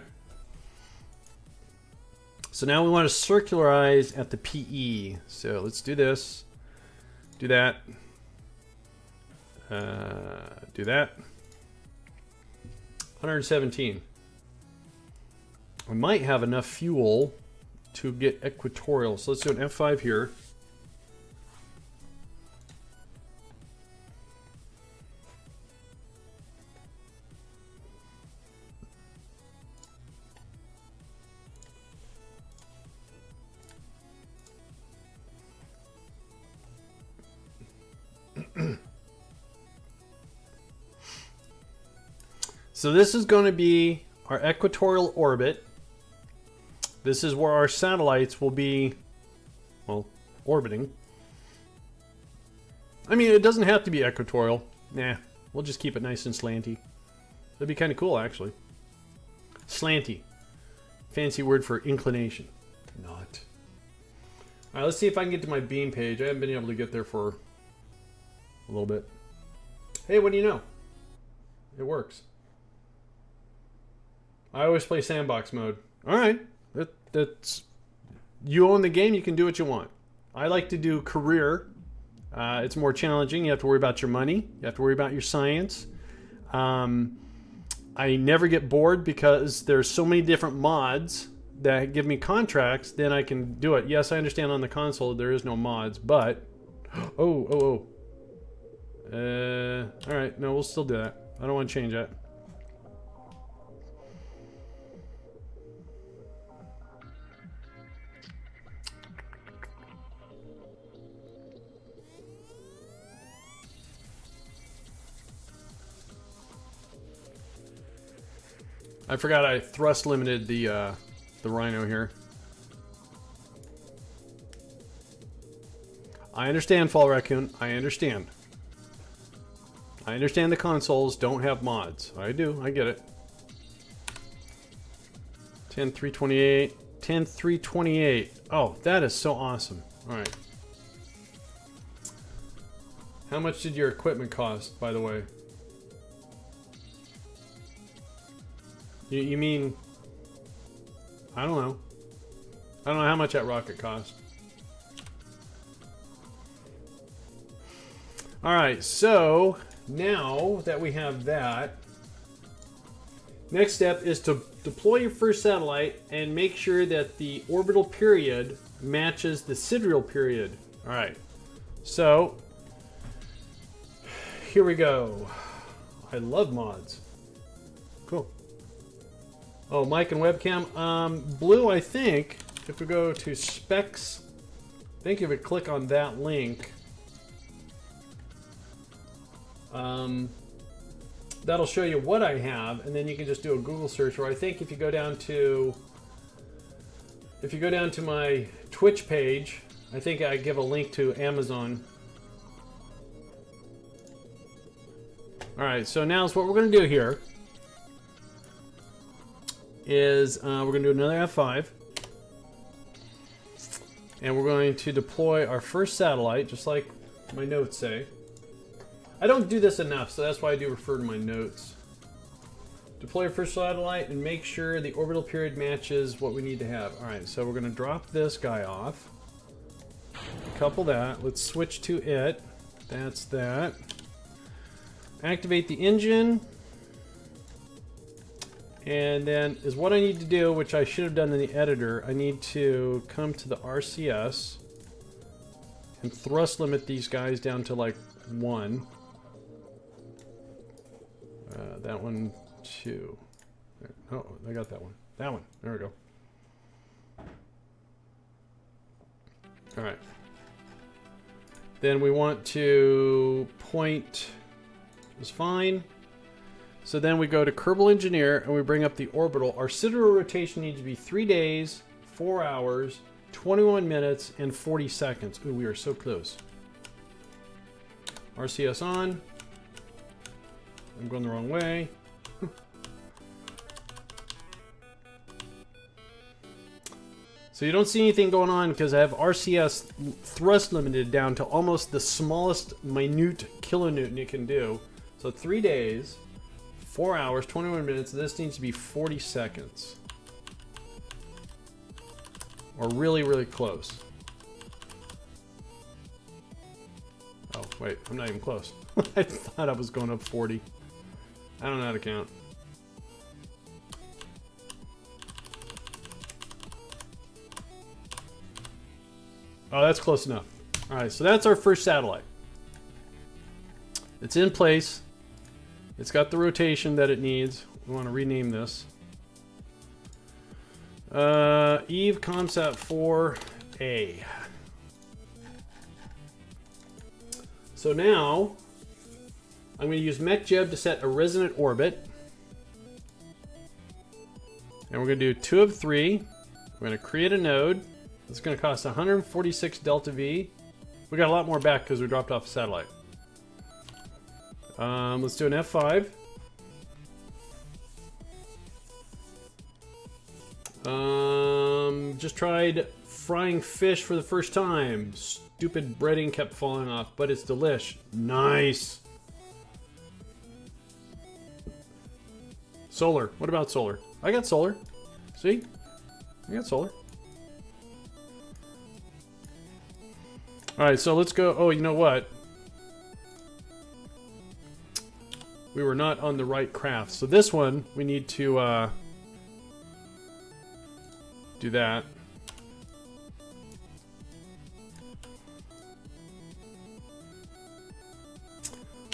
So now we want to circularize at the PE. So let's do this. Do that. Do that. 117. I might have enough fuel to get equatorial. So let's do an F5 here. So this is going to be our equatorial orbit. This is where our satellites will be, well, orbiting. I mean, it doesn't have to be equatorial. Nah, we'll just keep it nice and slanty. That'd be kind of cool, actually. Slanty. Fancy word for inclination. Not. All right, let's see if I can get to my beam page. I haven't been able to get there for a little bit. Hey, what do you know? It works. I always play sandbox mode. All right, that's you own the game. You can do what you want. I like to do career. It's more challenging. You have to worry about your money. You have to worry about your science. I never get bored because there's so many different mods that give me contracts. Then I can do it. Yes, I understand on the console there is no mods, but all right. No, we'll still do that. I don't want to change that. I forgot I thrust limited the Rhino here. I understand, Fall Raccoon. I understand. I understand the consoles don't have mods. I do. I get it. 10.328. 10.328. Oh, that is so awesome. All right. How much did your equipment cost, by the way? You mean, I don't know. I don't know how much that rocket cost. Alright, so now that we have that, next step is to deploy your first satellite and make sure that the orbital period matches the sidereal period. Alright, so here we go. I love mods. Cool. Oh, mic and webcam. Blue, I think, if we go to specs, I think if we click on that link, that'll show you what I have, and then you can just do a Google search. Or I think if you go down to my Twitch page, I think I give a link to Amazon. All right, so now what we're going to do here is we're going to do another F5, and we're going to deploy our first satellite, just like my notes say. I don't do this enough, so that's why I do refer to my notes. Deploy our first satellite and make sure the orbital period matches what we need to have. All right, so we're going to drop this guy off. Couple that. Let's switch to it. That's that. Activate the engine. And then is what I need to do, which I should have done in the editor. I need to come to the RCS and thrust limit these guys down to like 1. That one, 2. Oh, I got that one. That one. There we go. All right. Then we want to point is fine. So then we go to Kerbal Engineer and we bring up the orbital. Our sidereal rotation needs to be 3 days, 4 hours, 21 minutes, and 40 seconds. Ooh, we are so close. RCS on. I'm going the wrong way. So you don't see anything going on because I have RCS thrust limited down to almost the smallest minute kilonewton it can do. So 3 days, 4 hours, 21 minutes. This needs to be 40 seconds. Or really, really close. Oh, wait, I'm not even close. I thought I was going up 40. I don't know how to count. Oh, that's close enough. All right, so that's our first satellite. It's in place. It's got the rotation that it needs. We want to rename this. Eve Comsat 4A. So now, I'm going to use MechJeb to set a resonant orbit. And we're going to do 2 of 3. We're going to create a node. It's going to cost 146 delta V. We got a lot more back because we dropped off a satellite. Let's do an F5. Just tried frying fish for the first time. Stupid breading kept falling off, but it's delish. Nice. Solar. What about solar? I got solar. See? I got solar. Alright, so let's go. Oh, you know what? We were not on the right craft. So this one, we need to do that.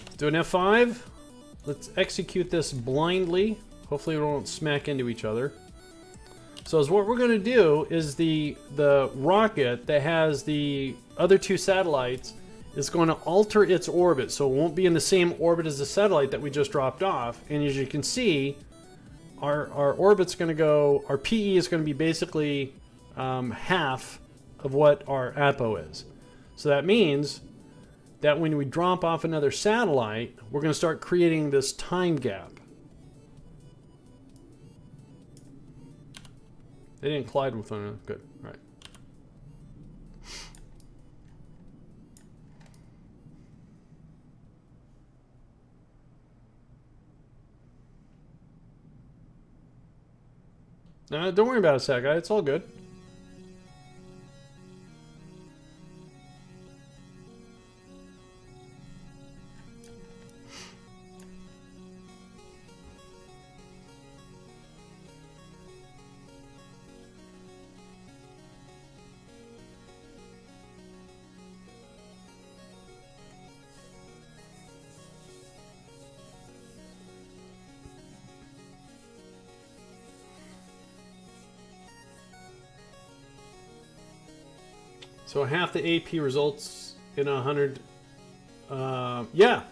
Let's do an F5. Let's execute this blindly. Hopefully we won't smack into each other. So as what we're going to do is the rocket that has the other 2 satellites is going to alter its orbit, so it won't be in the same orbit as the satellite that we just dropped off. And as you can see, our orbit's going to go, our PE is going to be basically half of what our APO is. So that means that when we drop off another satellite, we're going to start creating this time gap. They didn't collide with one another. Good. All right. Don't worry about it, Sat Guy. It's all good. So half the AP results in 100. Yeah.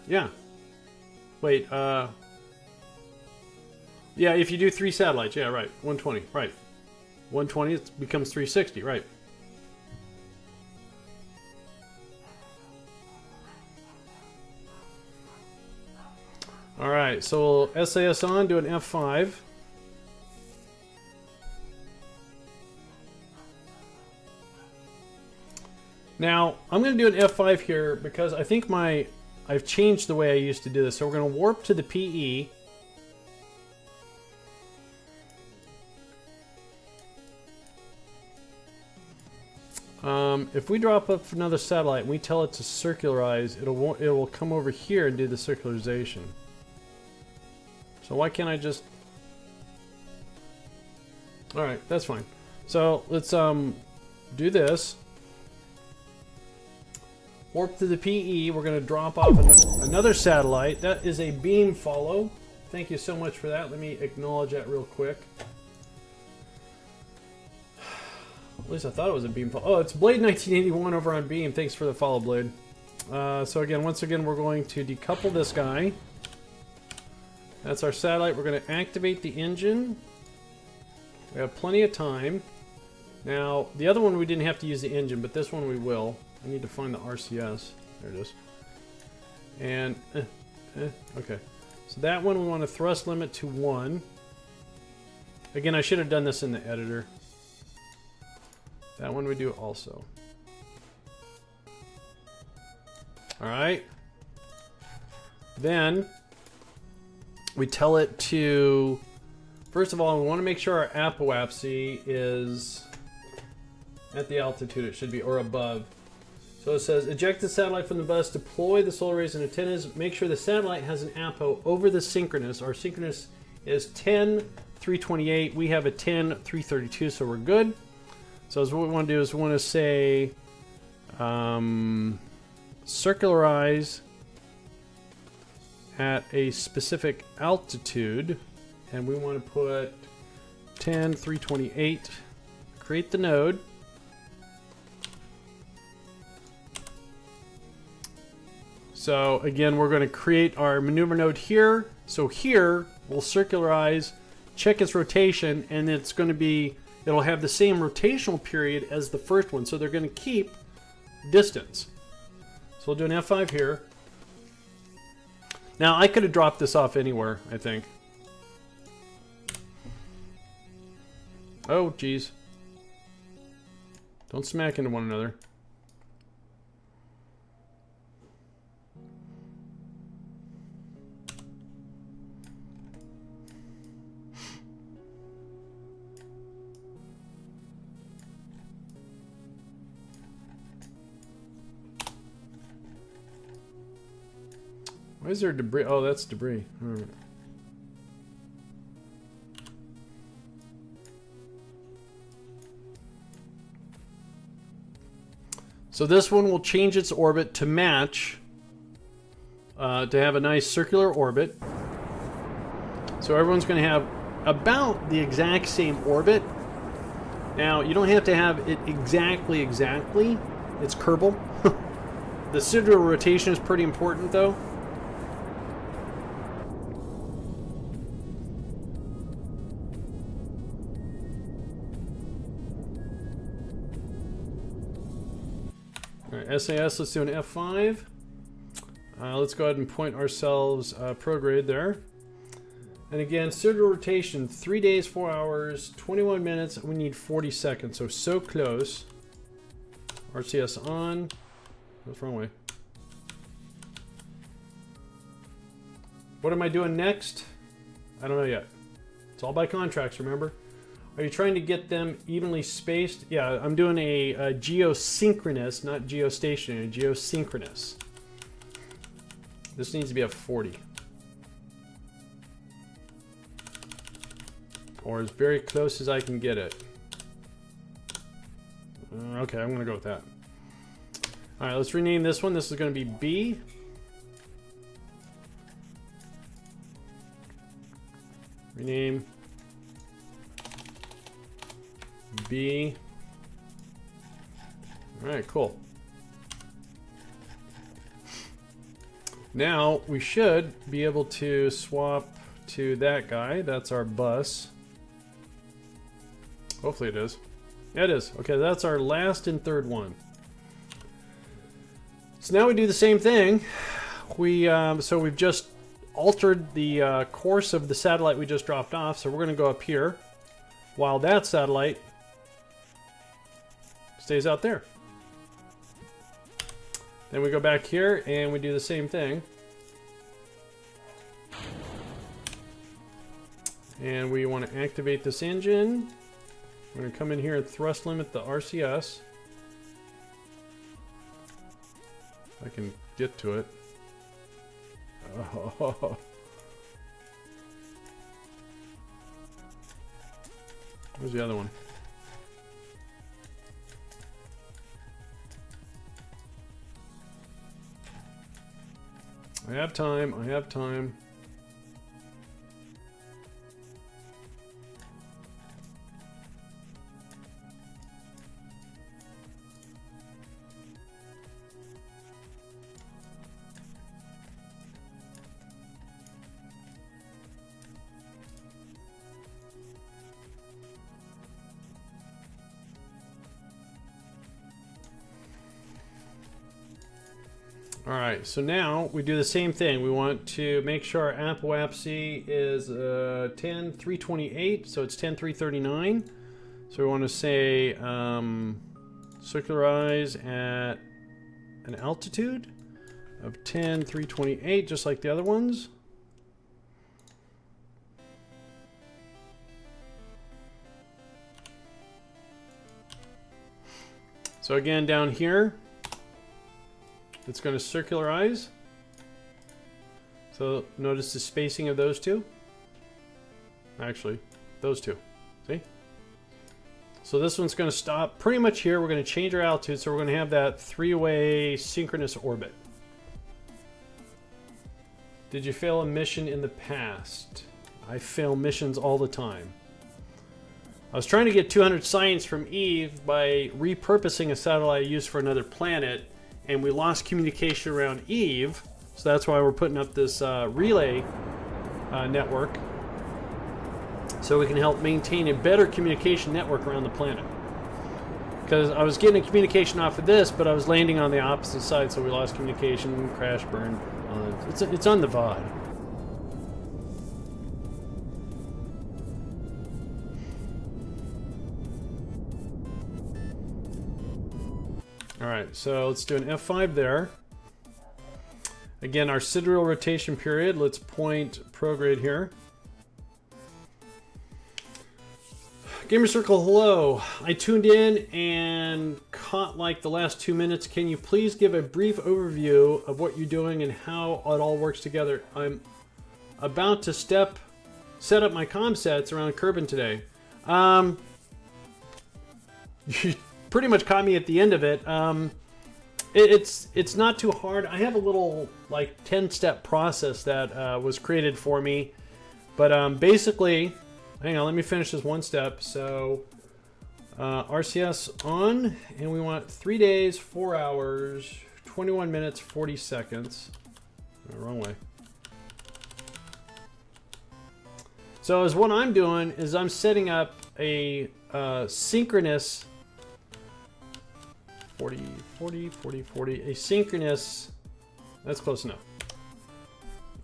Wait, yeah, if you do 3 satellites, yeah, right. 120, right. 120 it becomes 360, right. Alright, so we'll SAS on, do an F5. Now, I'm going to do an F5 here because I think I've changed the way I used to do this. So we're going to warp to the PE. If we drop up another satellite and we tell it to circularize, it will come over here and do the circularization. So why can't I just... Alright, that's fine. So let's do this. Warp to the PE. We're going to drop off another satellite. That is a beam follow. Thank you so much for that. Let me acknowledge that real quick. At least I thought it was a beam follow. Oh, it's Blade 1981 over on Beam. Thanks for the follow, Blade. So again, once again, we're going to decouple this guy. That's our satellite. We're going to activate the engine. We have plenty of time. Now, the other one we didn't have to use the engine, but this one we will. I need to find the RCS. There it is. And, okay. So that one we want to thrust limit to 1. Again, I should have done this in the editor. That one we do also. Alright. Then, we tell it to... First of all, we want to make sure our apoapsy is at the altitude it should be, or above. So it says, eject the satellite from the bus, deploy the solar rays and antennas, make sure the satellite has an apo over the synchronous. Our synchronous is 10,328. We have a 10,332, so we're good. So what we want to do is we want to say circularize at a specific altitude, and we want to put 10,328. Create the node. So again, we're going to create our maneuver node here. So here we'll circularize, check its rotation, and it's going to be, it'll have the same rotational period as the first one. So they're going to keep distance. So we'll do an F5 here. Now I could have dropped this off anywhere, I think. Oh, geez. Don't smack into one another. Why is there debris? Oh, that's debris. All right. So this one will change its orbit to match, to have a nice circular orbit. So everyone's going to have about the exact same orbit. Now, you don't have to have it exactly. It's Kerbal. The sidereal rotation is pretty important, though. Alright, SAS, let's do an F5. Let's go ahead and point ourselves prograde there. And again, sidereal rotation, 3 days, 4 hours, 21 minutes. We need 40 seconds, so close. RCS on. What's wrong way? What am I doing next? I don't know yet. It's all by contracts, remember? Are you trying to get them evenly spaced? Yeah, I'm doing a geosynchronous, not geostationary, geosynchronous. This needs to be at 40. Or as very close as I can get it. Okay, I'm going to go with that. Alright, let's rename this one. This is going to be B. Rename B. Alright, cool. Now we should be able to swap to that guy. That's our bus. Hopefully it is. Yeah, it is. Okay, that's our last and third one. So now we do the same thing. So we've just altered the course of the satellite we just dropped off. So we're going to go up here while that satellite stays out there. Then we go back here and we do the same thing. And we want to activate this engine. We're going to come in here and thrust limit the RCS. I can get to it. Oh. Where's the other one? I have time. I have time. Alright, so now we do the same thing. We want to make sure our apoapsy is 10,328, so it's 10,339. So we want to say circularize at an altitude of 10,328, just like the other ones. So again, down here, it's going to circularize. So notice the spacing of those two. Actually, those two. See? So this one's going to stop pretty much here. We're going to change our altitude, so we're going to have that three-way synchronous orbit. Did you fail a mission in the past? I fail missions all the time. I was trying to get 200 science from Eve by repurposing a satellite I used for another planet, and we lost communication around Eve, so that's why we're putting up this relay network, so we can help maintain a better communication network around the planet. Because I was getting a communication off of this, but I was landing on the opposite side, so we lost communication, crash, burn. It's on the VOD. Alright, so let's do an F5 there. Again, our sidereal rotation period. Let's point prograde here. Gamer Circle, hello. I tuned in and caught like the last 2 minutes. Can you please give a brief overview of what you're doing and how it all works together? I'm about to set up my comm sets around Kerbin today. You pretty much caught me at the end of it. It's not too hard. I have a little like 10-step process that was created for me, but basically, hang on, let me finish this one step. So RCS on, and we want 3 days, 4 hours, 21 minutes, 40 seconds. Wrong way. So as what I'm doing is I'm setting up a synchronous 40, a synchronous, that's close enough.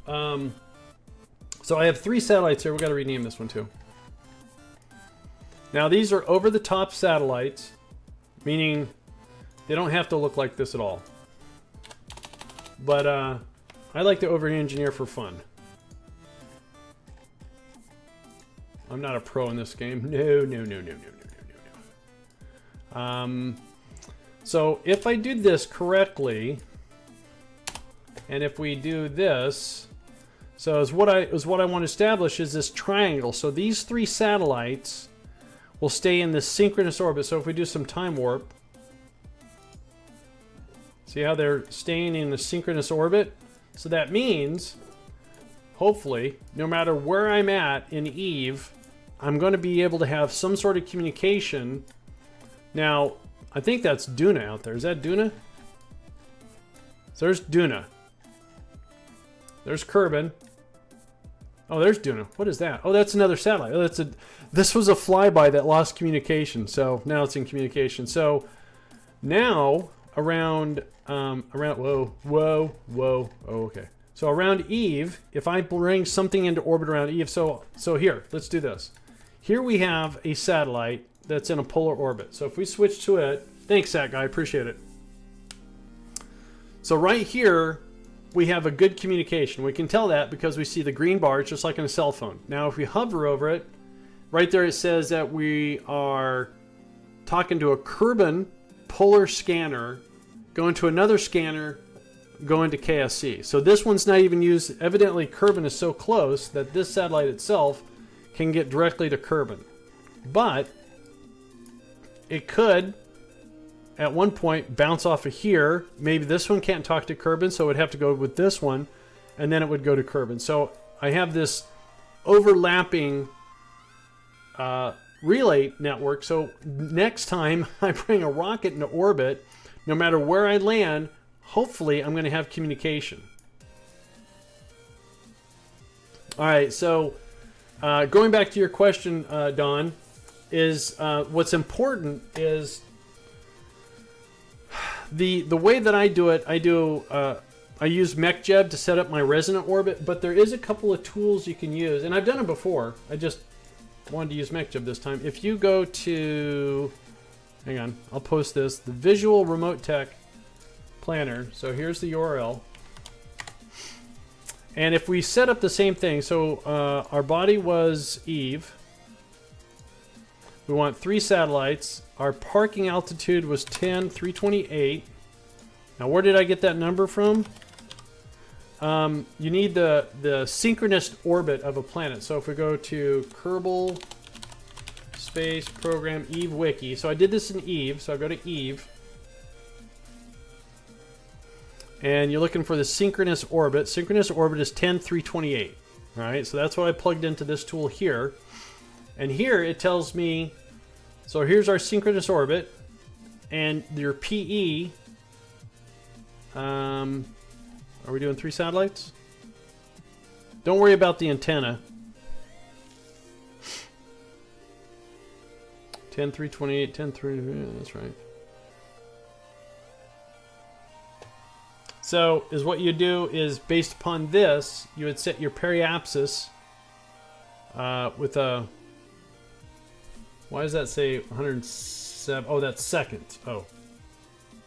So I have 3 satellites here. We got to rename this one too. Now these are over-the-top satellites, meaning they don't have to look like this at all. But I like to over-engineer for fun. I'm not a pro in this game. No. So if I did this correctly, and if we do this, so as what I want to establish is this triangle. So these 3 satellites will stay in this synchronous orbit. So if we do some time warp, see how they're staying in the synchronous orbit? So that means, hopefully, no matter where I'm at in Eve, I'm going to be able to have some sort of communication. Now, I think that's Duna out there. Is that Duna? So there's Duna. There's Kerbin. Oh, there's Duna. What is that? Oh, that's another satellite. Oh, this was a flyby that lost communication. So now it's in communication. So now around whoa. Oh, okay. So around Eve, if I bring something into orbit around Eve, so here, let's do this. Here we have a satellite that's in a polar orbit. So if we switch to it, thanks, Sat Guy, appreciate it. So right here, we have a good communication. We can tell that because we see the green bars just like on a cell phone. Now, if we hover over it, right there it says that we are talking to a Kerbin polar scanner, going to another scanner, going to KSC. So this one's not even used. Evidently, Kerbin is so close that this satellite itself can get directly to Kerbin. But it could, at one point, bounce off of here. Maybe this one can't talk to Kerbin, so it would have to go with this one, and then it would go to Kerbin. So I have this overlapping relay network. So next time I bring a rocket into orbit, no matter where I land, hopefully I'm going to have communication. All right, so going back to your question, Don, is what's important is the way that I do it. I use MechJeb to set up my resonant orbit, but there is a couple of tools you can use, and I've done it before. I just wanted to use MechJeb this time. If you go to, hang on, I'll post this, the Visual Remote Tech Planner. So here's the URL. And if we set up the same thing, so our body was Eve. We want 3 satellites. Our parking altitude was 10,328. Now, where did I get that number from? You need the synchronous orbit of a planet. So if we go to Kerbal Space Program Eve Wiki. So I did this in Eve. So I go to Eve. And you're looking for the synchronous orbit. Synchronous orbit is 10,328. All right, so that's what I plugged into this tool here. And here it tells me, so here's our synchronous orbit, and your PE. Are we doing 3 satellites? Don't worry about the antenna. 10,328, 10,328, that's right. So, is what you do is, based upon this, you would set your periapsis with a... Why does that say 107? Oh, that's seconds. Oh.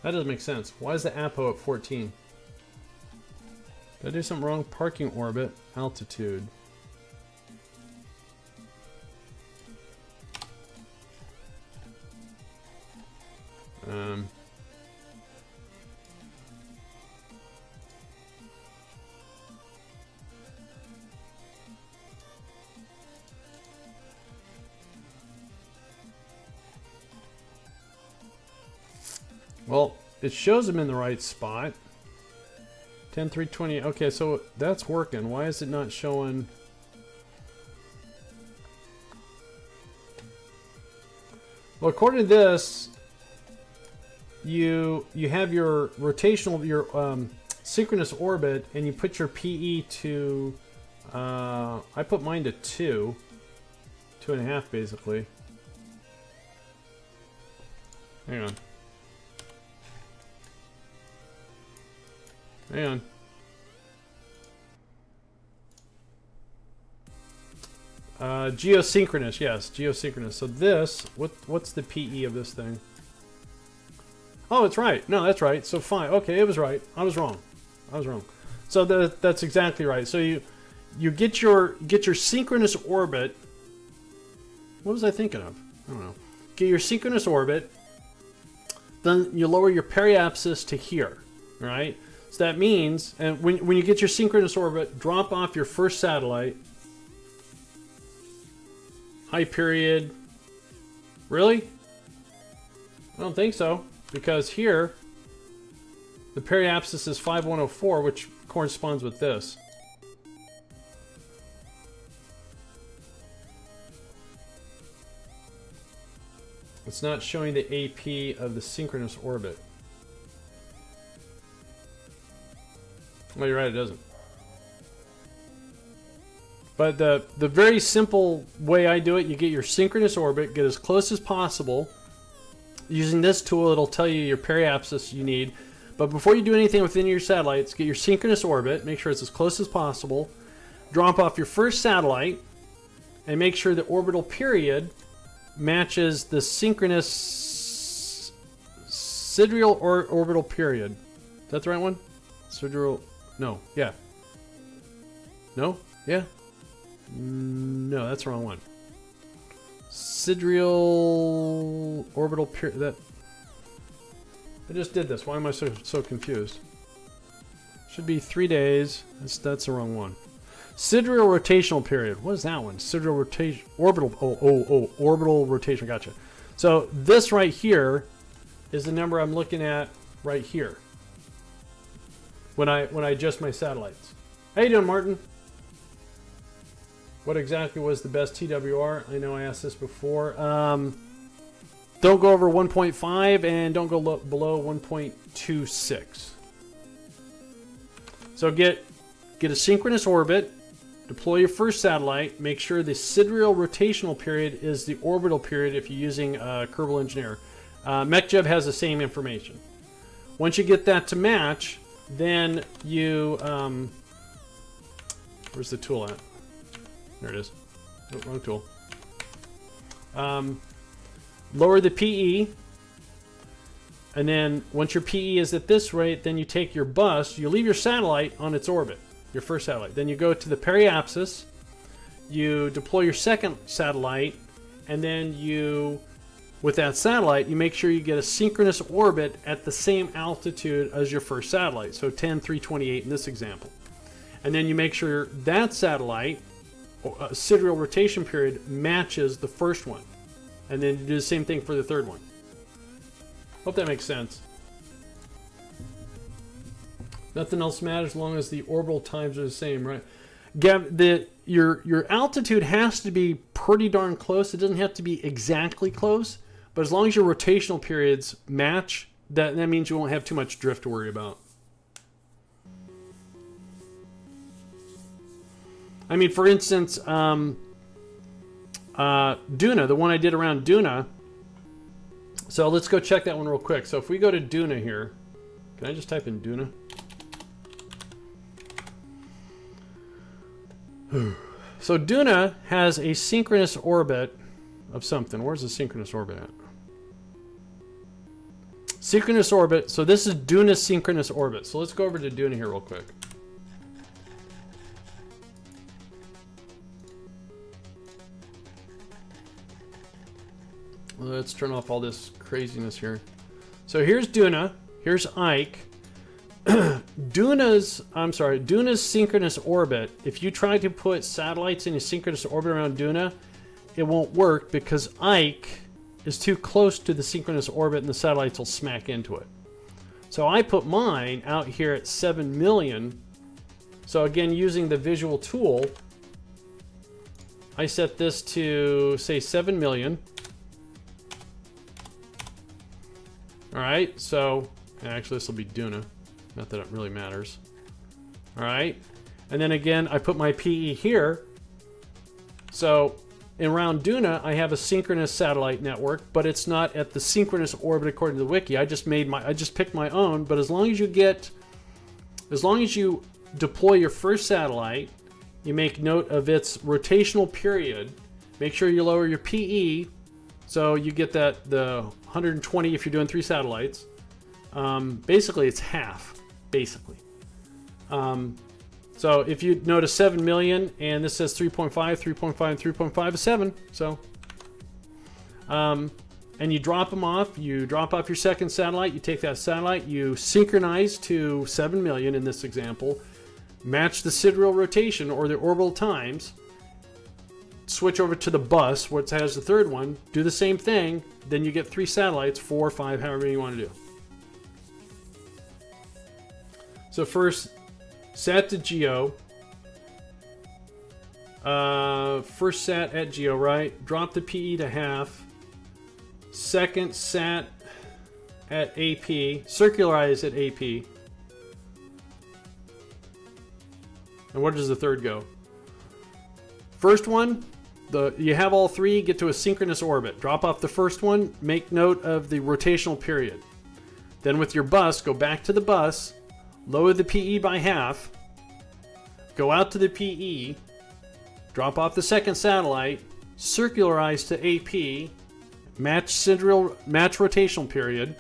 That doesn't make sense. Why is the APO at 14? Did I do something wrong? Parking orbit, altitude. Well, it shows them in the right spot. 10,320. Okay, so that's working. Why is it not showing? Well, according to this, you have your rotational, your synchronous orbit, and you put your PE to. I put mine to 2.5 basically. Hang on. Hang on. Geosynchronous, yes, geosynchronous. So this, what's the PE of this thing? Oh, it's right. No, that's right. So fine. Okay, it was right. I was wrong. So that's exactly right. So you get your synchronous orbit. What was I thinking of? I don't know. Get your synchronous orbit. Then you lower your periapsis to here, right? So that means, and when you get your synchronous orbit, drop off your first satellite. High period. Really? I don't think so. Because here, the periapsis is 5104, which corresponds with this. It's not showing the AP of the synchronous orbit. Oh, you're right, it doesn't. But the very simple way I do it, you get your synchronous orbit, get as close as possible. Using this tool, it'll tell you your periapsis you need. But before you do anything within your satellites, get your synchronous orbit, make sure it's as close as possible. Drop off your first satellite, and make sure the orbital period matches the synchronous sidereal or orbital period. Is that the right one? Sidereal? No. Yeah. No? Yeah. No, that's the wrong one. Sidereal orbital period. That I just did this. Why am I so confused? Should be 3 days. That's the wrong one. Sidereal rotational period. What is that one? Sidereal rotation. Orbital. Orbital rotation. Gotcha. So this right here is the number I'm looking at right here. When I adjust my satellites. How you doing, Martin? What exactly was the best TWR? I know I asked this before. Don't go over 1.5 and don't go below 1.26. So get a synchronous orbit, deploy your first satellite, make sure the sidereal rotational period is the orbital period if you're using Kerbal Engineer. MechJev has the same information. Once you get that to match, then you... where's the tool at? There it is. Oh, wrong tool. Lower the PE, and then once your PE is at this rate, then you take your bus, you leave your satellite on its orbit, your first satellite. Then you go to the periapsis, you deploy your second satellite, and then you, with that satellite, you make sure you get a synchronous orbit at the same altitude as your first satellite. So 10,328 in this example. And then you make sure that satellite, sidereal rotation period, matches the first one. And then you do the same thing for the third one. Hope that makes sense. Nothing else matters as long as the orbital times are the same, right? Gab, your altitude has to be pretty darn close. It doesn't have to be exactly close, but as long as your rotational periods match, that means you won't have too much drift to worry about. I mean, for instance, Duna, the one I did around Duna. So let's go check that one real quick. So if we go to Duna here, can I just type in Duna? So Duna has a synchronous orbit of something. Where's the synchronous orbit at? Synchronous orbit. So this is Duna's synchronous orbit. So let's go over to Duna here real quick. Let's turn off all this craziness here. So here's Duna. Here's Ike. Duna's synchronous orbit. If you try to put satellites in a synchronous orbit around Duna, it won't work because Ike is too close to the synchronous orbit and the satellites will smack into it. So I put mine out here at 7 million. So again, using the visual tool, I set this to say 7 million. Alright, so actually this will be Duna. Not that it really matters. Alright, and then again I put my PE here. So around Duna I have a synchronous satellite network, but it's not at the synchronous orbit according to the wiki. I just picked my own, but as long as you deploy your first satellite, you make note of its rotational period, make sure you lower your PE. So you get the 120 if you're doing 3 satellites. Basically, it's half, basically. So if you notice 7 million, and this says 3.5, 3.5, and 3.5 is 7. So, and you drop them off. You drop off your second satellite. You take that satellite. You synchronize to 7 million in this example. Match the sidereal rotation or the orbital times. Switch over to the bus, which has the third one, do the same thing, then you get 3 satellites, 4, 5, however many you want to do. So first, sat to Geo. First sat at Geo, right? Drop the PE to half. second sat at AP, circularized at AP. And where does the third go? First one, you have all three, get to a synchronous orbit. Drop off the first one, make note of the rotational period. Then with your bus, go back to the bus, lower the PE by half, go out to the PE, drop off the second satellite, circularize to AP, match rotational period.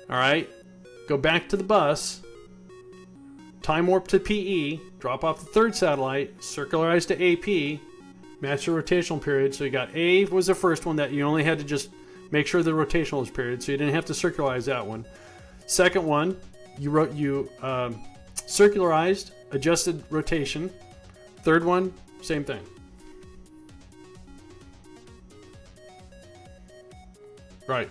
Alright, go back to the bus, time warp to PE, drop off the third satellite, circularize to AP, match the rotational period. So you got A was the first one that you only had to just make sure the rotational was period, so you didn't have to circularize that one. Second one, you circularized, adjusted rotation. Third one, same thing. Right.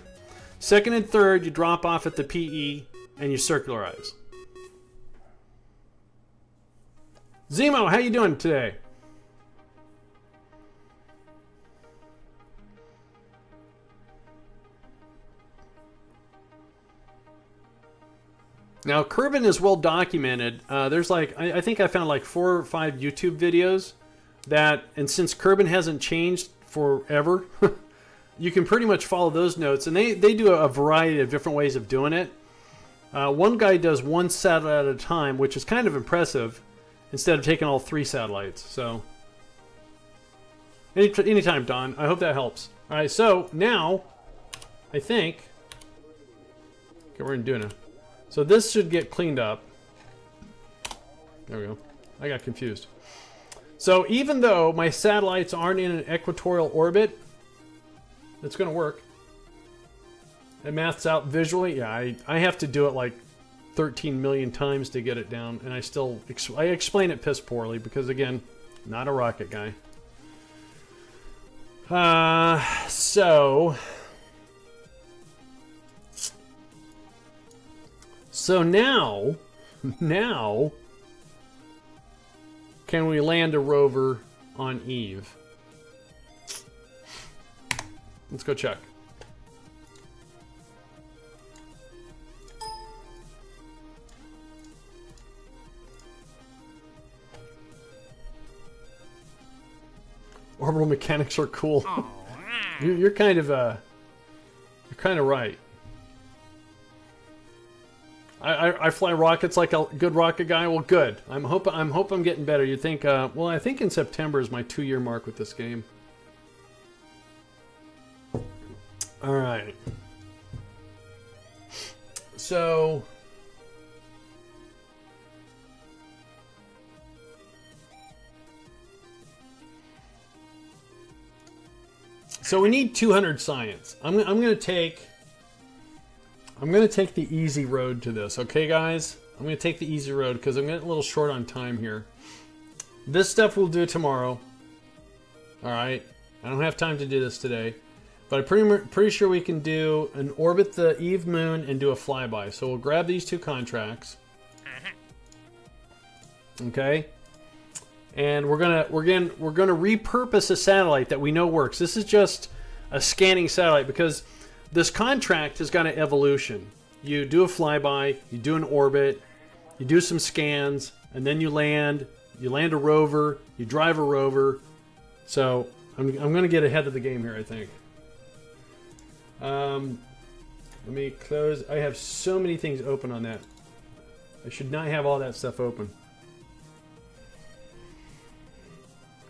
Second and third, you drop off at the PE and you circularize. Zemo, how you doing today? Now, Kerbin is well documented. There's like, I think I found like 4 or 5 YouTube videos that, and since Kerbin hasn't changed forever, you can pretty much follow those notes. And they do a variety of different ways of doing it. One guy does 1 satellite at a time, which is kind of impressive, instead of taking all 3 satellites. So, anytime, Don. I hope that helps. All right, so now, I think, okay, we're doing it. So this should get cleaned up. There we go. I got confused. So even though my satellites aren't in an equatorial orbit, it's going to work. It maths out visually. Yeah, I have to do it like 13 million times to get it down, and I explain it piss poorly because, again, not a rocket guy. So now, can we land a rover on Eve? Let's go check. Orbital mechanics are cool. You're kind of right. I fly rockets like a good rocket guy. Well, good. I'm getting better. You think? Well, I think in September is my 2-year mark with this game. All right. So we need 200 science. I'm gonna take the easy road to this, okay, guys? I'm going to take the easy road because I'm getting a little short on time here. This stuff we'll do tomorrow. All right? I don't have time to do this today. But I'm pretty sure we can do an orbit the Eve moon and do a flyby. So we'll grab these 2 contracts. Okay? And we're gonna repurpose a satellite that we know works. This is just a scanning satellite because this contract has got an evolution. You do a flyby, you do an orbit, you do some scans, and then you land a rover, you drive a rover. So I'm going to get ahead of the game here, I think. Let me close. I have so many things open on that. I should not have all that stuff open.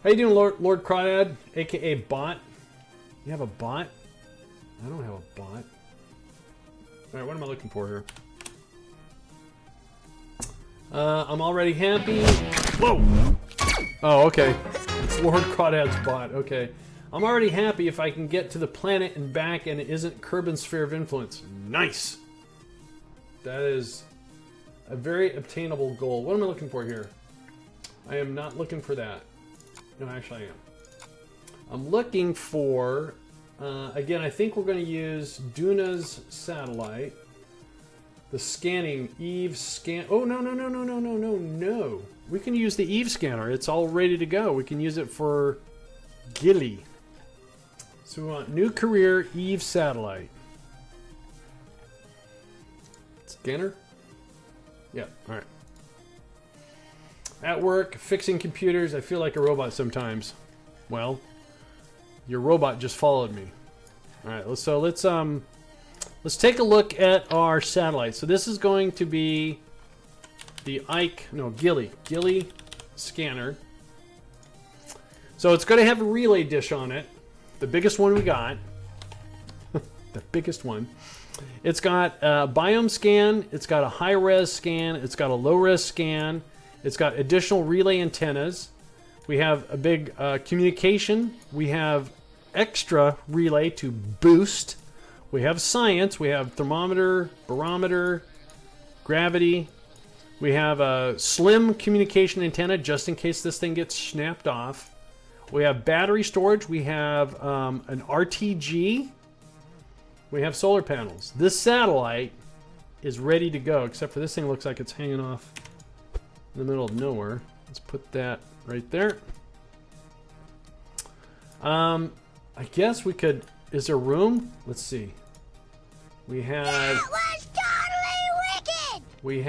How you doing, Lord Crawdad, aka Bot? You have a bot? I don't have a bot. Alright, what am I looking for here? I'm already happy. Whoa! Oh, okay. It's Lord Crawdad's bot. Okay. I'm already happy if I can get to the planet and back and it isn't Kerbin's sphere of influence. Nice! That is a very obtainable goal. What am I looking for here? I am not looking for that. No, actually I am. I'm looking for... again, I think we're going to use Duna's satellite. The scanning Eve scan. Oh, no. We can use the Eve scanner. It's all ready to go. We can use it for Gilly. So we want new career Eve satellite. Scanner? Yeah, alright. At work, fixing computers. I feel like a robot sometimes. Well, your robot just followed me. Alright, so let's take a look at our satellite. So this is going to be the Gilly scanner. So it's going to have a relay dish on it. The biggest one we got. The biggest one. It's got a biome scan. It's got a high-res scan. It's got a low-res scan. It's got additional relay antennas. We have a big communication. We have extra relay to boost. We have science. We have thermometer, barometer, gravity. We have a slim communication antenna just in case this thing gets snapped off. We have battery storage. We have an RTG. We have solar panels. This satellite is ready to go, except for this thing looks like it's hanging off in the middle of nowhere. Let's put that right there. I guess we could... Is there room? Let's see. We have... That was totally wicked! We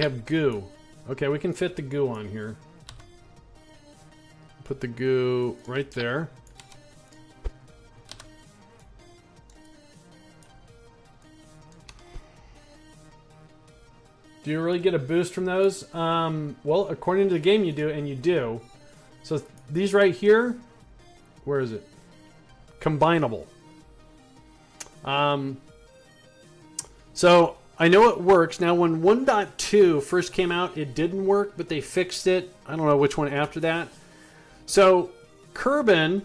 have goo. Okay, we can fit the goo on here. Put the goo right there. Do you really get a boost from those? Well, according to the game you do, and you do. So these right here, where is it? Combinable. So I know it works. Now when 1.2 first came out, it didn't work, but they fixed it. I don't know which one after that. So Kerbin,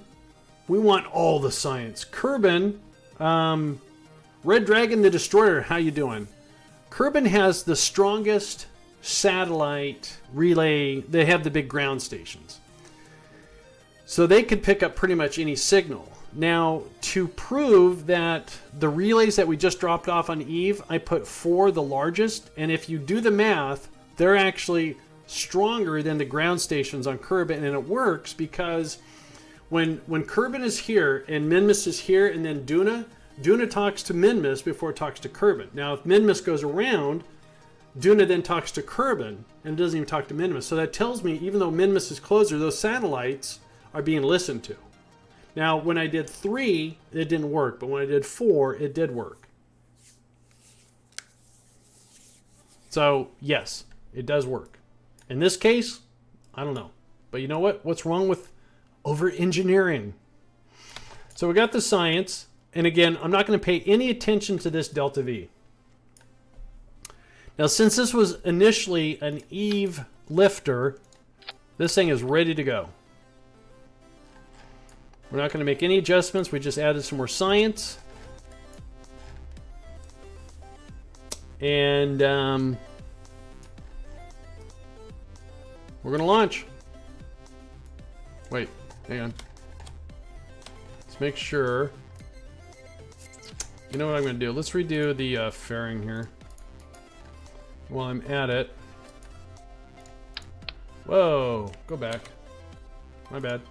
we want all the science. Kerbin, Red Dragon the Destroyer, how you doing? Kerbin has the strongest satellite relay. They have the big ground stations. So they could pick up pretty much any signal. Now, to prove that the relays that we just dropped off on Eve, I put 4 the largest. And if you do the math, they're actually stronger than the ground stations on Kerbin. And it works because when Kerbin is here and Minmus is here and then Duna talks to Minmus before it talks to Kerbin. Now, if Minmus goes around, Duna then talks to Kerbin and doesn't even talk to Minmus. So that tells me, even though Minmus is closer, those satellites are being listened to. Now, when I did 3, it didn't work. But when I did 4, it did work. So, yes, it does work. In this case, I don't know. But you know what? What's wrong with over-engineering? So we got the science. And again, I'm not going to pay any attention to this Delta V. Now, since this was initially an Eve lifter, this thing is ready to go. We're not going to make any adjustments. We just added some more science. And we're going to launch. Wait, hang on. Let's make sure. You know what I'm going to do? Let's redo the fairing here. While I'm at it. Whoa, go back. My bad.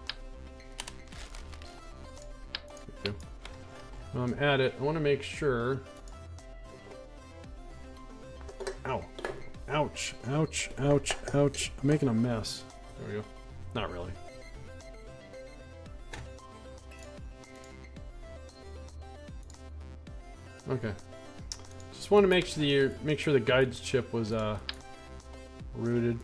While I'm at it, I want to make sure. Ow. Ouch, ouch, ouch, ouch. I'm making a mess. There we go. Not really. Okay. Just want to make sure the guides chip was rooted.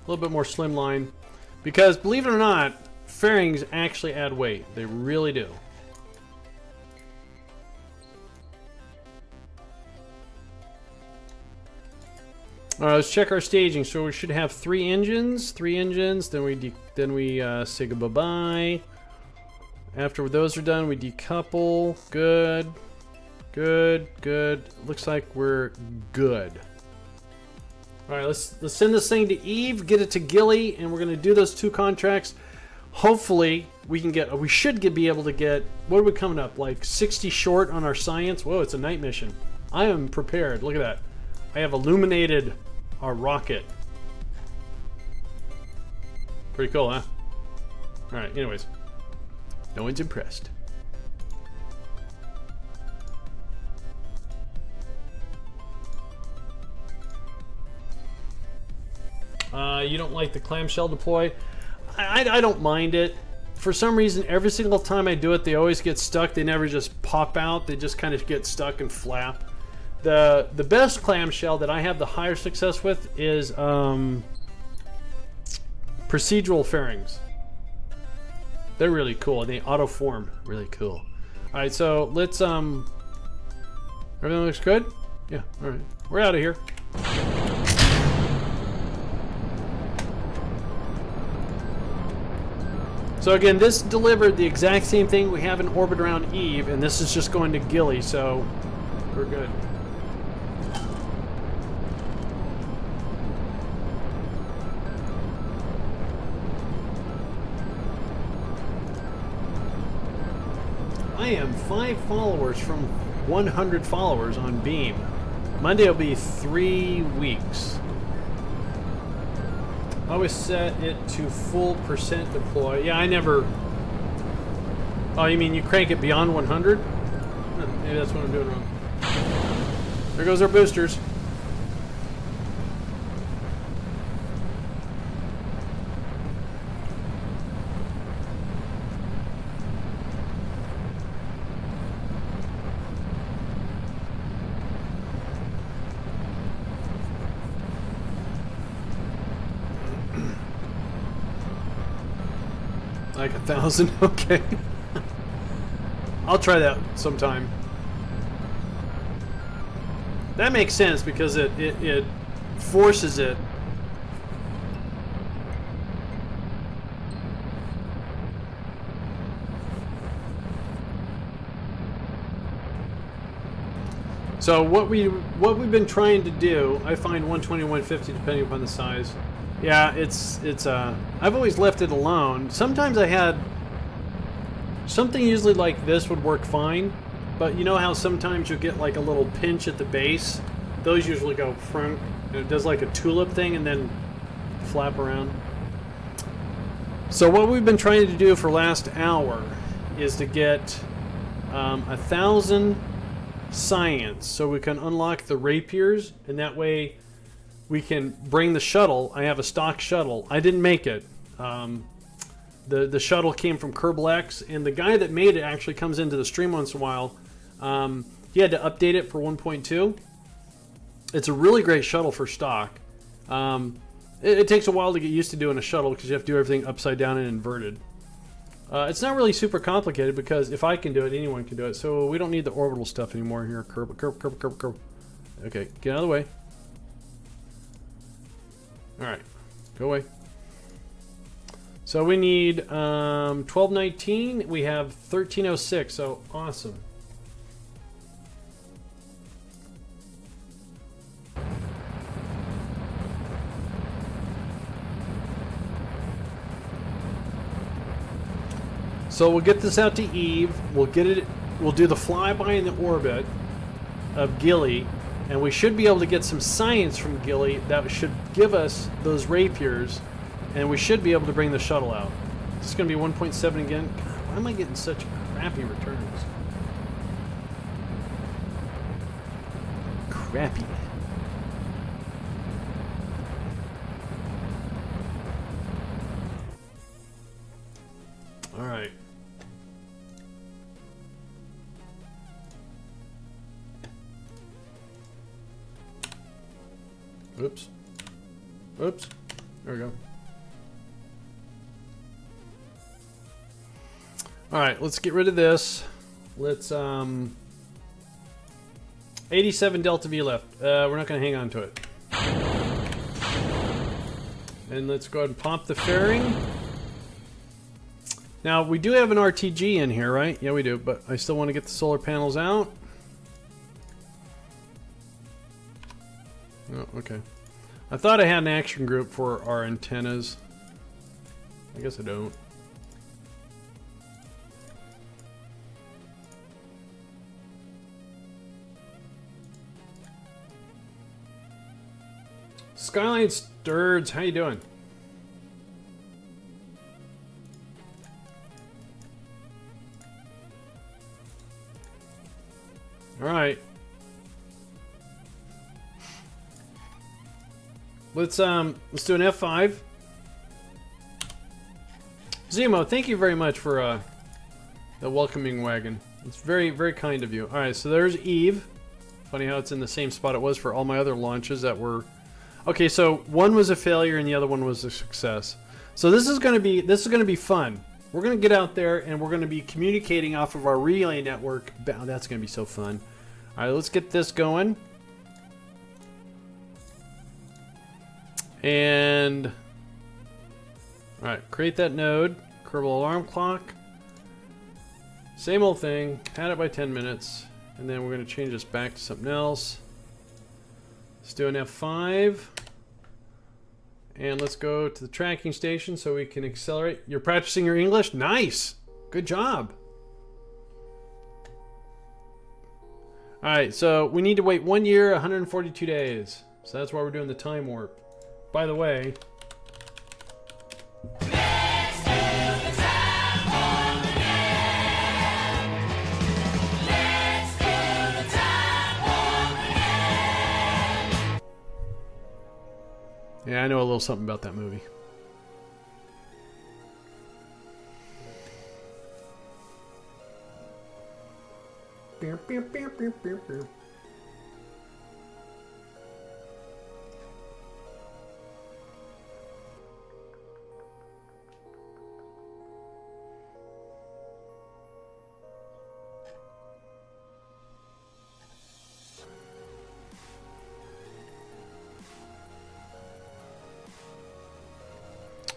A little bit more slimline, because believe it or not, fairings actually add weight. They really do. All right, let's check our staging. So we should have 3 engines. 3 engines. Then we say goodbye. After those are done, we decouple. Good, good, good. Looks like we're good. All right, let's send this thing to Eve, get it to Gilly, and we're going to do those 2 contracts. hopefully we can get. We should be able to get. What are we coming up? Like 60 short on our science. Whoa, it's a night mission. I am prepared. Look at that. I have illuminated our rocket. Pretty cool, huh? All right. Anyways, no one's impressed. You don't like the clamshell deploy? I don't mind it. For some reason, every single time I do it, they always get stuck. They never just pop out. They just kind of get stuck and flap. The best clamshell that I have the higher success with is procedural fairings. They're really cool. They auto form. Really cool. All right, so let's everything looks good? Yeah. All right. We're out of here. So again, this delivered the exact same thing we have in orbit around Eve, and this is just going to Gilly, so we're good. I am 5 followers from 100 followers on Beam. Monday will be 3 weeks. I always set it to full percent deploy. Yeah, I never... Oh, you mean you crank it beyond 100? Maybe that's what I'm doing wrong. There goes our boosters. Like 1,000? Okay. I'll try that sometime. That makes sense because it forces it. So what we've been trying to do, I find 120, 150 depending upon the size. Yeah, it's I've always left it alone. Sometimes I had something usually like this would work fine, but you know how sometimes you get like a little pinch at the base? Those usually go front, and it does like a tulip thing and then flap around. So what we've been trying to do for last hour is to get 1,000 science so we can unlock the rapiers, and that way we can bring the shuttle. I have a stock shuttle. I didn't make it. The shuttle came from Kerbal X, and the guy that made it actually comes into the stream once in a while. He had to update it for 1.2. It's a really great shuttle for stock. It takes a while to get used to doing a shuttle because you have to do everything upside down and inverted. It's not really super complicated because if I can do it, anyone can do it. So we don't need the orbital stuff anymore here. Curb. Okay, get out of the way. Alright, go away. So we need 1219. We have 1306, so awesome. So we'll get this out to Eve. We'll get it. We'll do the flyby in the orbit of Gilly. And we should be able to get some science from Gilly that should give us those rapiers, and we should be able to bring the shuttle out. This is going to be 1.7 again. God, why am I getting such crappy returns? Crappy. All right. Oops. Oops. There we go. Alright, let's get rid of this. Let's, 87 Delta V left. We're not going to hang on to it. And let's go ahead and pop the fairing. Now, we do have an RTG in here, right? Yeah, we do, but I still want to get the solar panels out. Oh, okay. I thought I had an action group for our antennas. I guess I don't. Skyline Sturds, how you doing? All right. Let's do an F5. Zemo, thank you very much for the welcoming wagon. It's very, very kind of you. All right, so there's Eve. Funny how it's in the same spot it was for all my other launches that were. Okay, so one was a failure and the other one was a success. So this is going to be fun. We're going to get out there and we're going to be communicating off of our relay network. Oh, that's going to be so fun. All right, let's get this going. And all right, create that node. Kerbal alarm clock. Same old thing. Add it by 10 minutes. And then we're going to change this back to something else. Let's do an F5. And let's go to the tracking station so we can accelerate. You're practicing your English? Nice! Good job. Alright, so we need to wait 1 year, 142 days. So that's why we're doing the time warp. By the way... Yeah, I know a little something about that movie.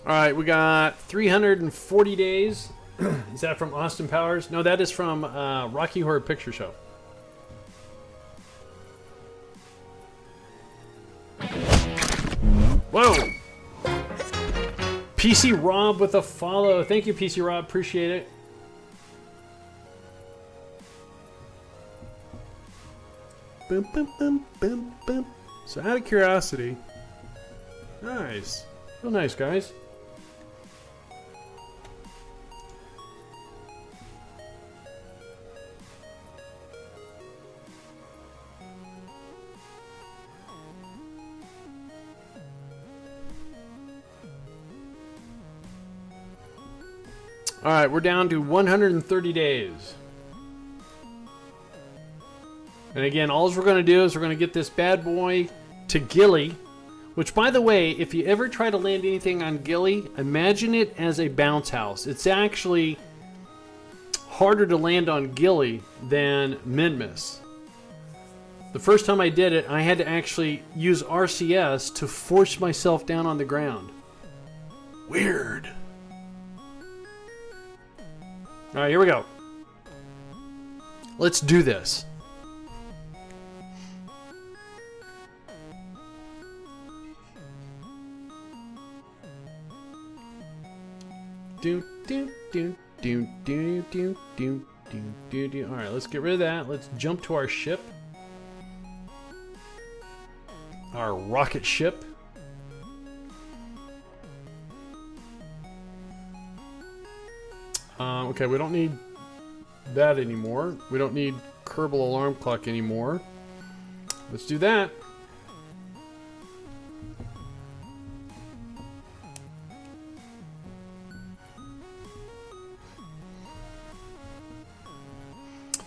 All right, we got 340 days. Is that from Austin Powers? No, that is from Rocky Horror Picture Show. Whoa! PC Rob with a follow. Thank you, PC Rob. Appreciate it. Boom, boom, boom, boom, boom. So out of curiosity. Nice. Real nice, guys. All right, we're down to 130 days. And again, all we're going to do is we're going to get this bad boy to Gilly. Which, by the way, if you ever try to land anything on Gilly, imagine it as a bounce house. It's actually harder to land on Gilly than Minmus. The first time I did it, I had to actually use RCS to force myself down on the ground. Weird. All right, here we go. Let's do this. Do do do do do do do do do. All right, let's get rid of that. Let's jump to our ship. Our rocket ship. Okay, we don't need that anymore. We don't need Kerbal alarm clock anymore. Let's do that.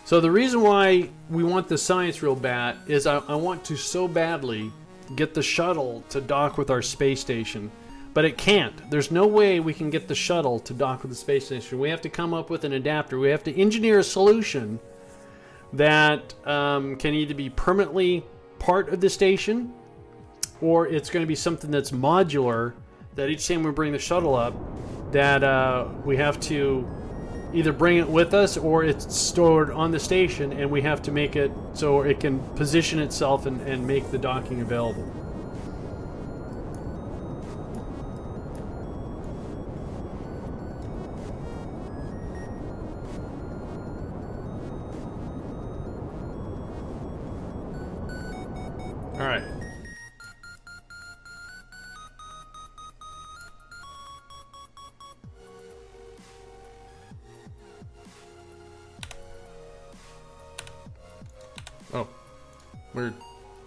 So the reason why we want the science real bad is I want to so badly get the shuttle to dock with our space station. But it can't. There's no way we can get the shuttle to dock with the space station. We have to come up with an adapter. We have to engineer a solution that can either be permanently part of the station, or it's going to be something that's modular, that each time we bring the shuttle up, that we have to either bring it with us or it's stored on the station and we have to make it so it can position itself and make the docking available. All right. Oh, weird.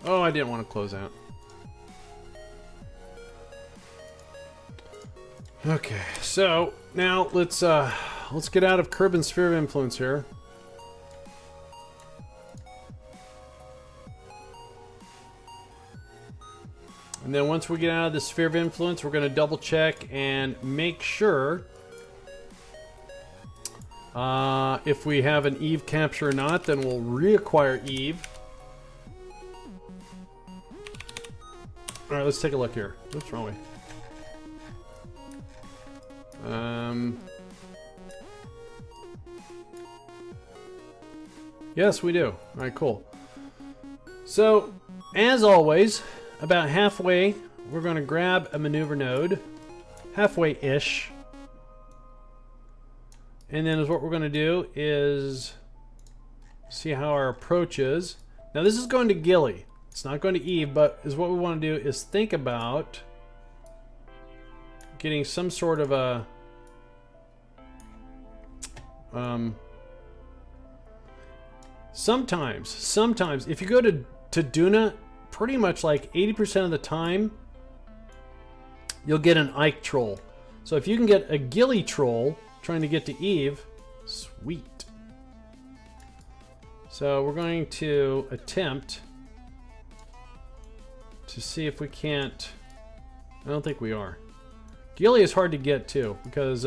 Oh, I didn't want to close out. Okay, so now let's get out of Kerbin's sphere of influence here. And then once we get out of the sphere of influence, we're going to double check and make sure if we have an Eve capture or not. Then we'll reacquire Eve. All right, let's take a look here. What's wrong with? Yes, we do. All right, cool. So, as always, about halfway, we're going to grab a maneuver node, halfway-ish, and then what we're going to do is see how our approach is. Now, this is going to Gilly. It's not going to Eve, but is what we want to do is think about getting some sort of a sometimes if you go to Duna, pretty much like 80% of the time you'll get an Ike troll. So if you can get a Gilly troll trying to get to Eve, sweet. So we're going to attempt to see if we can't. I don't think we are. Gilly is hard to get to because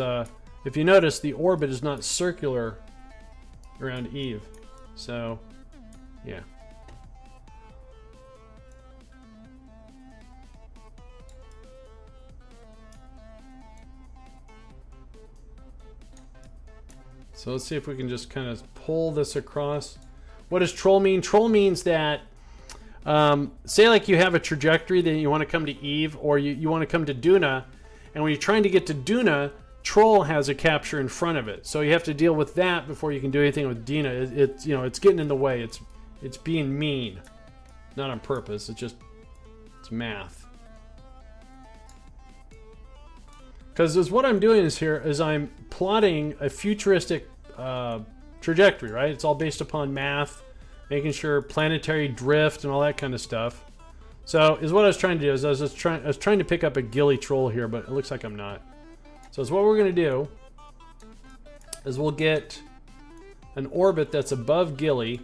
if you notice, the orbit is not circular around Eve. So, yeah. So let's see if we can just kind of pull this across. What does troll mean? Troll means that, say like you have a trajectory that you want to come to Eve, or you want to come to Duna, and when you're trying to get to Duna, Troll has a capture in front of it. So you have to deal with that before you can do anything with Dina. It's you know, it's getting in the way. It's being mean. Not on purpose. It's math. Because what I'm doing is I'm plotting a futuristic trajectory, right? It's all based upon math, making sure planetary drift and all that kind of stuff. So is what I was trying to do is I was trying to pick up a Gilly troll here, but it looks like I'm not. So what we're going to do is we'll get an orbit that's above Gilly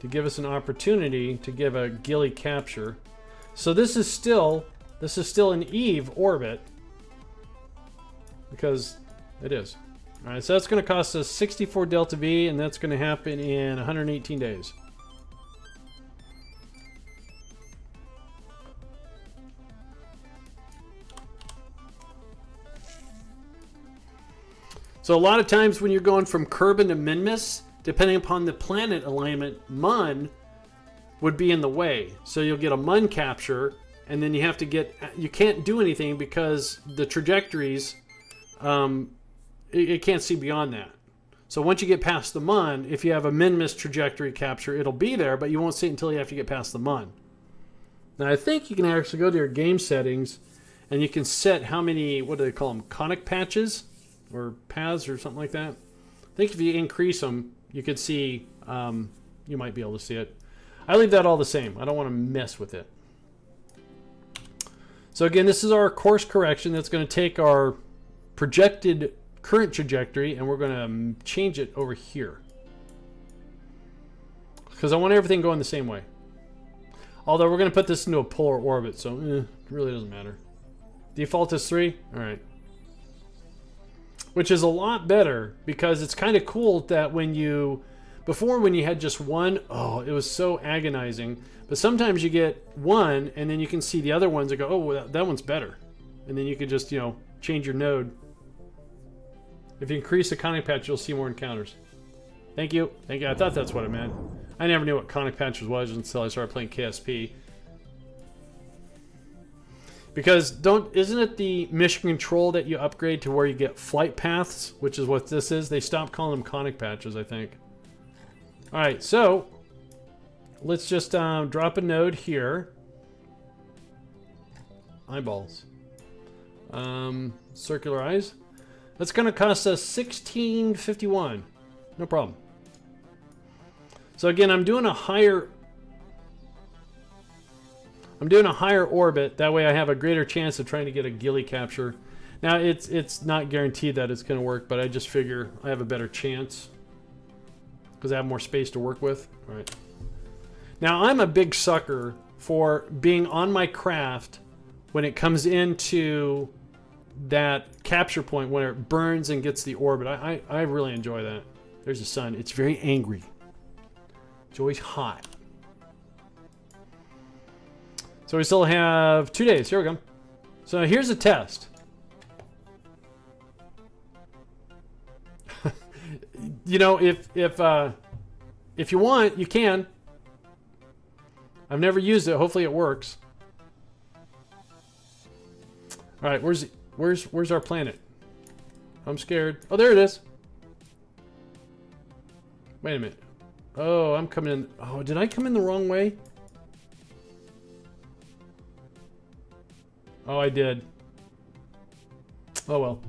to give us an opportunity to give a Gilly capture. So this is still an Eve orbit because it is. All right, so that's going to cost us 64 delta V, and that's going to happen in 118 days. So a lot of times when you're going from Kerbin to Minmus, depending upon the planet alignment, Mun would be in the way. So you'll get a Mun capture, and then you can't do anything because the trajectories, it can't see beyond that. So once you get past the Mun, if you have a Minmus trajectory capture, it'll be there, but you won't see it until you have to get past the Mun. Now I think you can actually go to your game settings, and you can set how many, what do they call them, conic patches? Or paths or something like that. I think if you increase them, you could see, you might be able to see it. I leave that all the same. I don't want to mess with it. So again, this is our course correction that's going to take our projected current trajectory and we're going to change it over here. Because I want everything going the same way. Although we're going to put this into a polar orbit, so it really doesn't matter. Default is 3? Alright. Which is a lot better because it's kind of cool that before when you had just one, oh, it was so agonizing. But sometimes you get one and then you can see the other ones and go, oh, well, that one's better. And then you could just, change your node. If you increase the conic patch, you'll see more encounters. Thank you. Thank you. I thought that's what it meant. I never knew what conic patches was until I started playing KSP. Because isn't it the mission control that you upgrade to where you get flight paths, which is what this is? They stopped calling them conic patches, I think. All right, so let's just drop a node here. Eyeballs. Circular eyes. That's going to cost us 1651. No problem. So again, I'm doing a higher orbit. That way I have a greater chance of trying to get a Gilly capture. Now, it's not guaranteed that it's going to work, but I just figure I have a better chance because I have more space to work with. All right. Now, I'm a big sucker for being on my craft when it comes into that capture point when it burns and gets the orbit. I really enjoy that. There's the sun. It's very angry. It's always hot. So we still have 2 days. Here we go. So here's a test. You know, if you want, you can. I've never used it. Hopefully it works. All right, where's our planet? I'm scared. Oh, there it is. Wait a minute. Oh, I'm coming in. Oh, did I come in the wrong way? Oh, I did. Oh, well.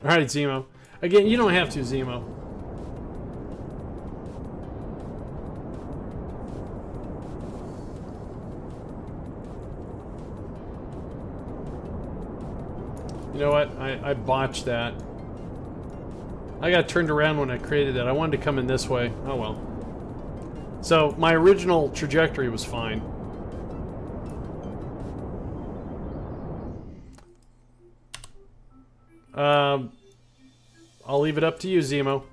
All right, Zemo. Again, you don't have to, Zemo. You know what? I botched that. I got turned around when I created that. I wanted to come in this way. Oh, well. So, my original trajectory was fine. I'll leave it up to you, Zemo.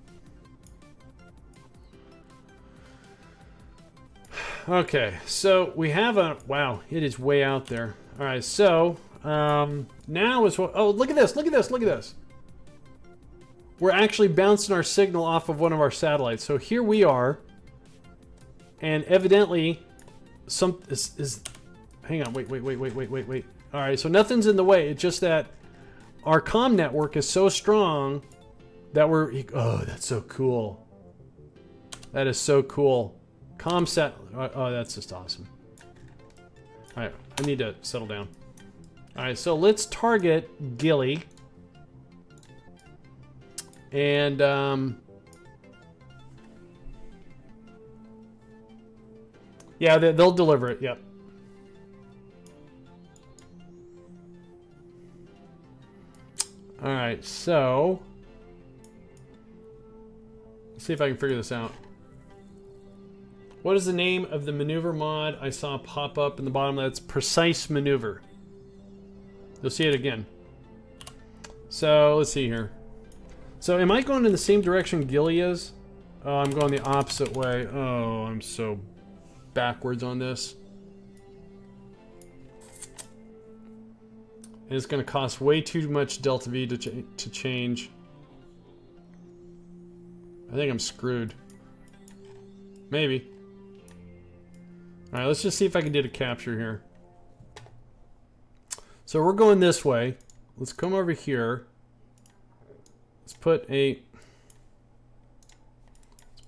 Okay, so we have a... Wow, it is way out there. Alright, so... now is what... Oh, look at this, look at this, look at this. We're actually bouncing our signal off of one of our satellites. So here we are. And evidently... Hang on, wait. Alright, so nothing's in the way. It's just that our comm network is so strong that we're... Oh, that's so cool. That is so cool. Comsat... Oh, that's just awesome. Alright, I need to settle down. Alright, so let's target Gilly. And, yeah, they'll deliver it, yep. Alright, so... Let's see if I can figure this out. What is the name of the maneuver mod I saw pop up in the bottom? That's Precise Maneuver. You'll see it again. So, let's see here. So, am I going in the same direction Gilly is? Oh, I'm going the opposite way. Oh, I'm so backwards on this. And it's going to cost way too much delta V to change. I think I'm screwed. Maybe. Alright, let's just see if I can do a capture here. So we're going this way. Let's come over here. Let's put a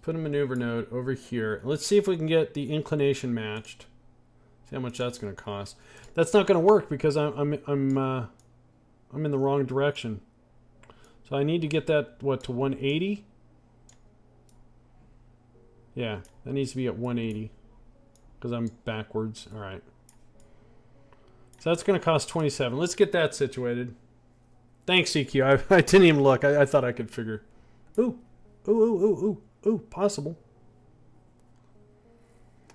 maneuver node over here. Let's see if we can get the inclination matched. See how much that's going to cost. That's not going to work because I'm in the wrong direction. So I need to get that what to 180. Yeah, that needs to be at 180 because I'm backwards. All right. So that's going to cost 27. Let's get that situated. Thanks, CQ. I didn't even look. I thought I could figure. Ooh, possible.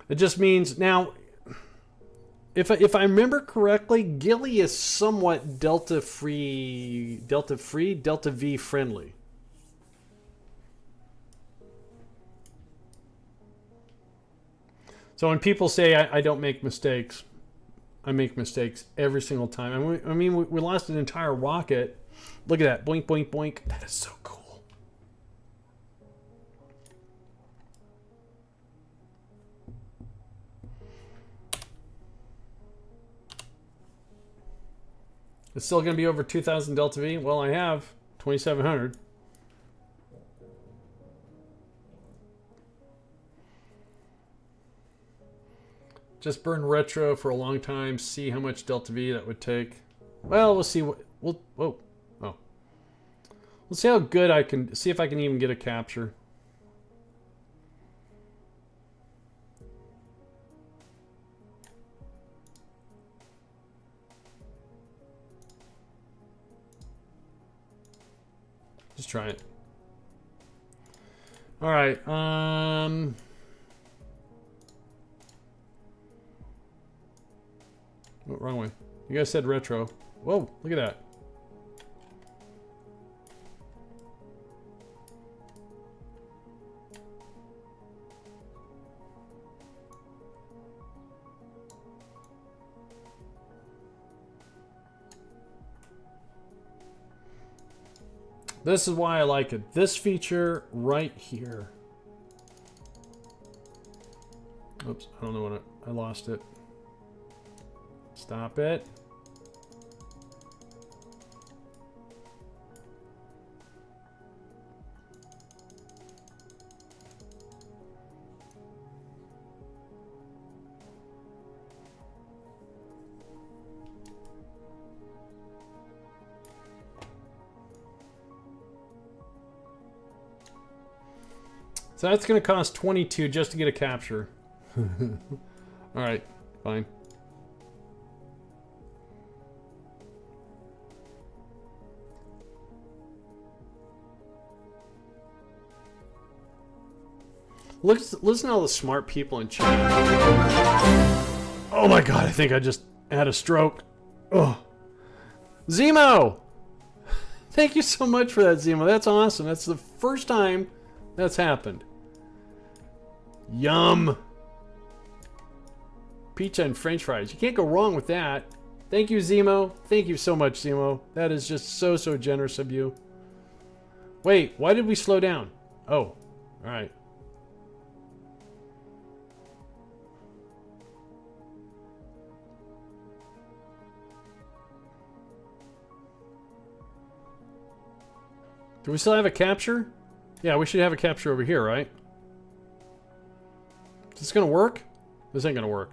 It just means now. If I remember correctly, Gilly is somewhat delta V friendly. So when people say I don't make mistakes, I make mistakes every single time. I mean, we lost an entire rocket. Look at that. Boink, boink, boink. That is so cool. It's still going to be over 2,000 delta V. Well, I have 2,700. Just burn retro for a long time. See how much delta V that would take. Well, we'll see. Whoa. Let's see how good I can... See if I can even get a capture. Just try it. Alright, oh, wrong way. You guys said retro. Whoa, look at that. This is why I like it. This feature right here. Oops, I don't know what I lost it. Stop it. So that's going to cost 22 just to get a capture. Alright, fine. Listen to all the smart people in chat. Oh my god, I think I just had a stroke. Oh. Zemo! Thank you so much for that, Zemo. That's awesome. That's the first time that's happened. Yum. Pizza and french fries. You can't go wrong with that. Thank you, Zemo. Thank you so much, Zemo. That is just so, so generous of you. Wait, why did we slow down? Oh, alright. Do we still have a capture? Yeah, we should have a capture over here, right? Is this gonna work? This ain't gonna work.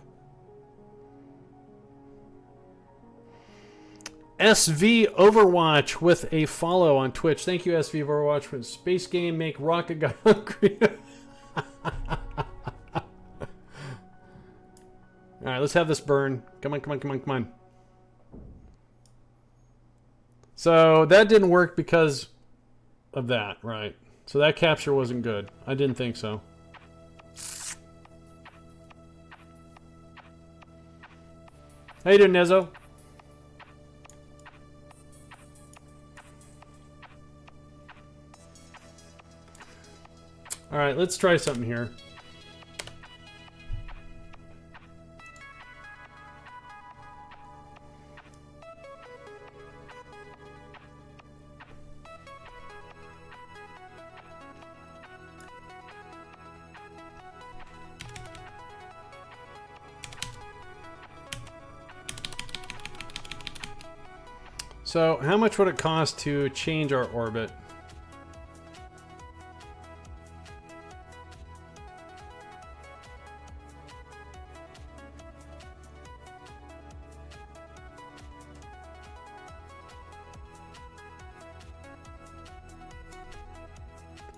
SV Overwatch with a follow on Twitch. Thank you, SV Overwatch, for the space game. Make Rocket Guy hungry. Alright, let's have this burn. Come on, come on, come on, come on. So that didn't work because of that, right? So that capture wasn't good. I didn't think so. How you doing, Nezzo? Alright, let's try something here. So, how much would it cost to change our orbit?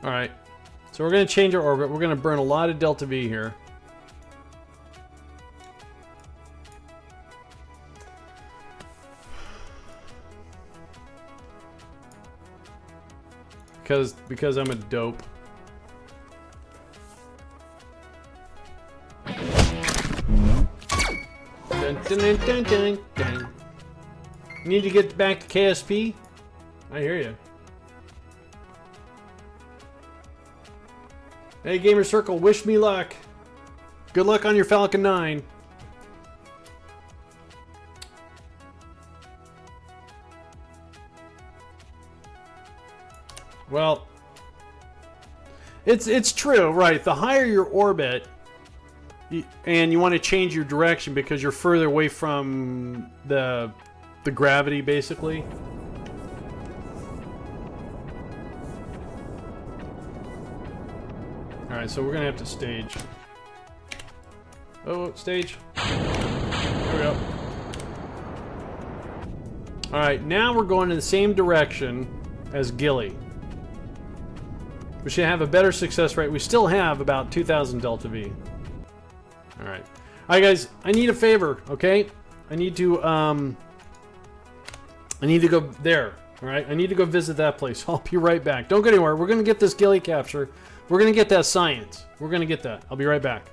Alright, so we're going to change our orbit. We're going to burn a lot of delta V here. Because I'm a dope. Dun, dun, dun, dun, dun, dun. You need to get back to KSP? I hear you. Hey, Gamer Circle, wish me luck. Good luck on your Falcon 9. Well, it's true, right? The higher your orbit, and you want to change your direction because you're further away from the gravity, basically. All right, so we're gonna have to stage. Oh, stage. There we go. All right, now we're going in the same direction as Gilly. We should have a better success rate. We still have about 2,000 delta V. All right. All right, guys. I need a favor, okay? I need to go there. All right. I need to go visit that place. I'll be right back. Don't go anywhere. We're gonna get this Gilly capture. We're gonna get that science. We're gonna get that. I'll be right back.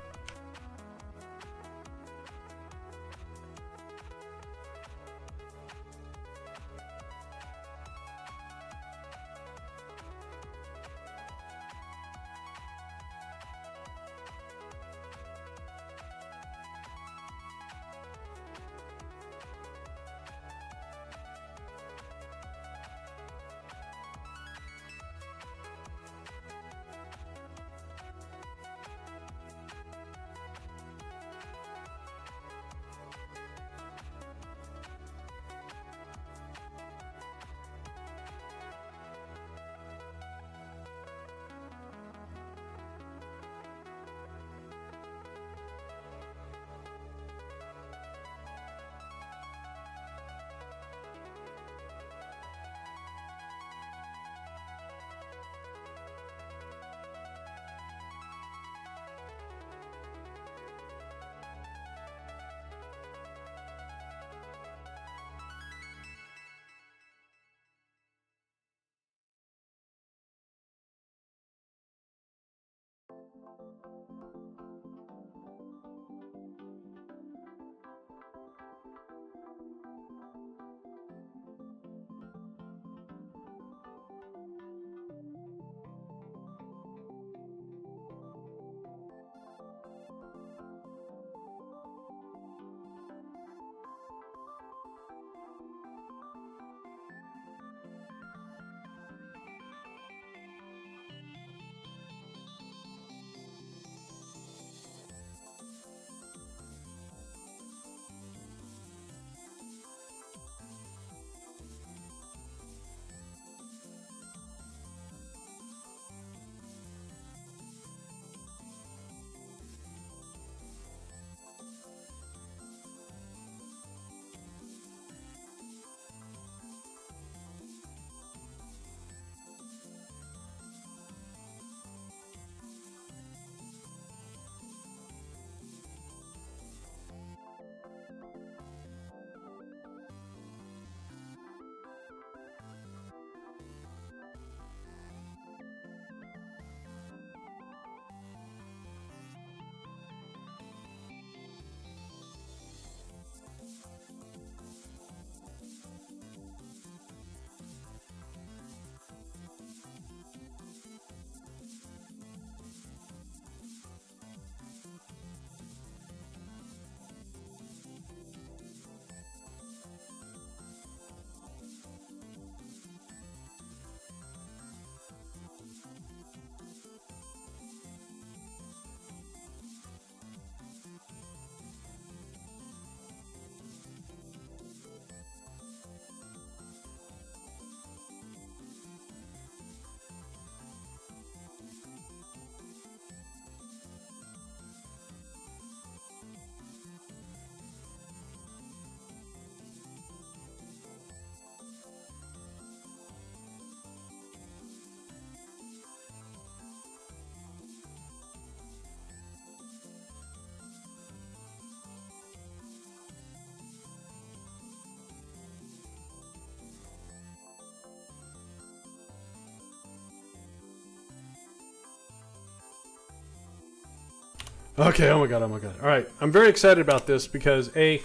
Okay, oh my god, oh my god. Alright, I'm very excited about this because I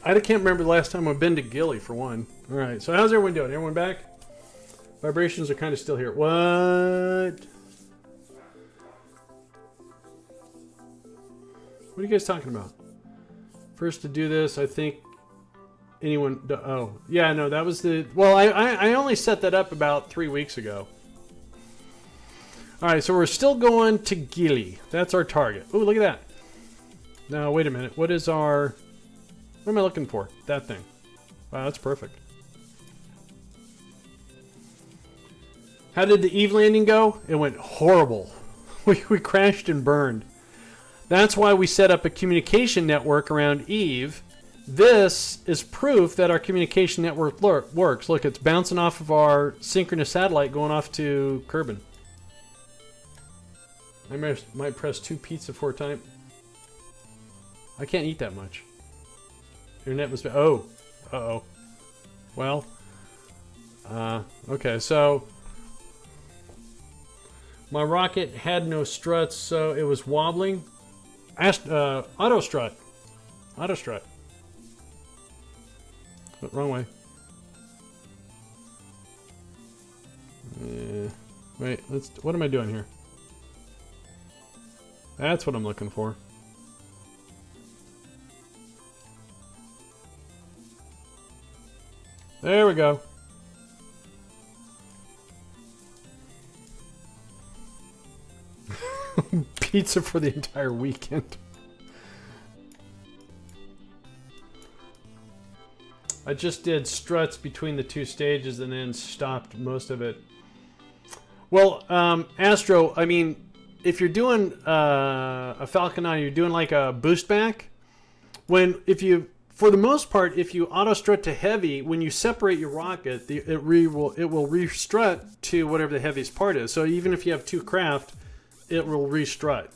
can't remember the last time I've been to Gilly, for one. Alright, so how's everyone doing? Everyone back? Vibrations are kind of still here. What? What are you guys talking about? First to do this, I think anyone... Oh, yeah, no, that was the... Well, I only set that up about 3 weeks ago. Alright, so we're still going to Gilly. That's our target. Oh, look at that. Now, wait a minute. What is our... What am I looking for? That thing. Wow, that's perfect. How did the Eve landing go? It went horrible. We crashed and burned. That's why we set up a communication network around Eve. This is proof that our communication network works. Look, it's bouncing off of our synchronous satellite going off to Kerbin. I might press 2 pizza 4 times. I can't eat that much. Internet was... Oh. Uh-oh. Well. Okay, so... My rocket had no struts, so it was wobbling. Auto strut. Auto strut. Oh, wrong way. Wait, what am I doing here? That's what I'm looking for. There we go. Pizza for the entire weekend. I just did struts between the 2 stages and then stopped most of it. Well, Astro, I mean, if you're doing a Falcon 9, you're doing like a boost back. For the most part, if you auto strut to heavy, when you separate your rocket, it will re-strut to whatever the heaviest part is. So even if you have 2 craft, it will re-strut.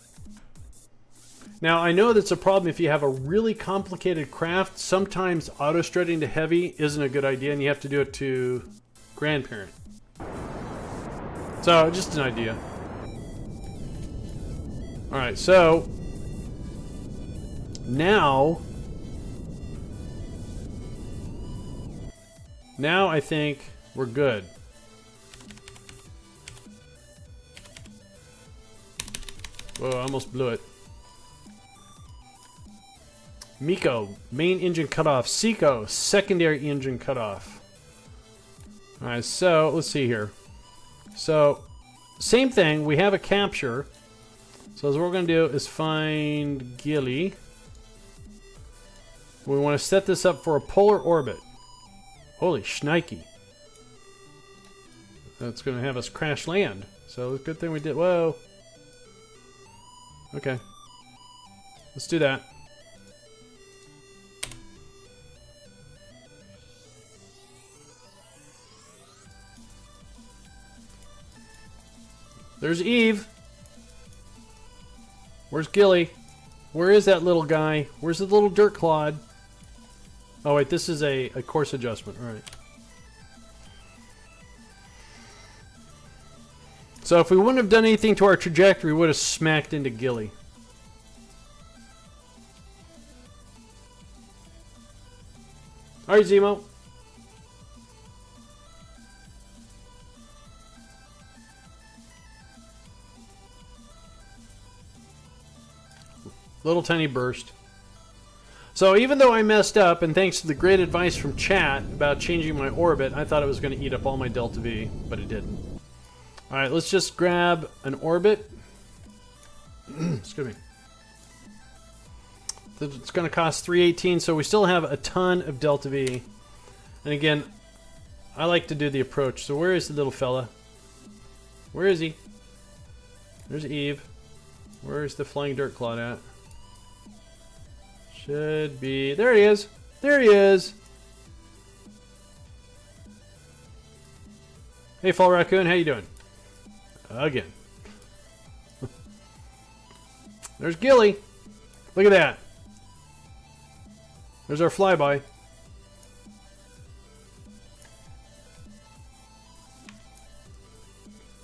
Now, I know that's a problem if you have a really complicated craft. Sometimes auto-strutting to heavy isn't a good idea, and you have to do it to grandparent. So, just an idea. Alright, so... Now I think we're good. Whoa, I almost blew it. Miko, main engine cutoff. Seiko, secondary engine cutoff. Alright, so let's see here. So, same thing, we have a capture. So what we're going to do is find Gilly. We want to set this up for a polar orbit. Holy shnikey. That's going to have us crash land. So good thing we did. Whoa. Okay. Let's do that. There's Eve. Where's Gilly? Where is that little guy? Where's the little dirt clod? Oh wait, this is a course adjustment. Alright. So if we wouldn't have done anything to our trajectory, we would have smacked into Gilly. Alright, Zemo. Little tiny burst. So even though I messed up, and thanks to the great advice from chat about changing my orbit, I thought it was going to eat up all my Delta V, but it didn't. Alright, let's just grab an orbit. Excuse me. It's going to cost 318, so we still have a ton of Delta V. And again, I like to do the approach. So where is the little fella? Where is he? There's Eve. Where's the flying dirt clod at? Should be... There he is! There he is! Hey, Fall Raccoon, how you doing? Again. There's Gilly! Look at that! There's our flyby.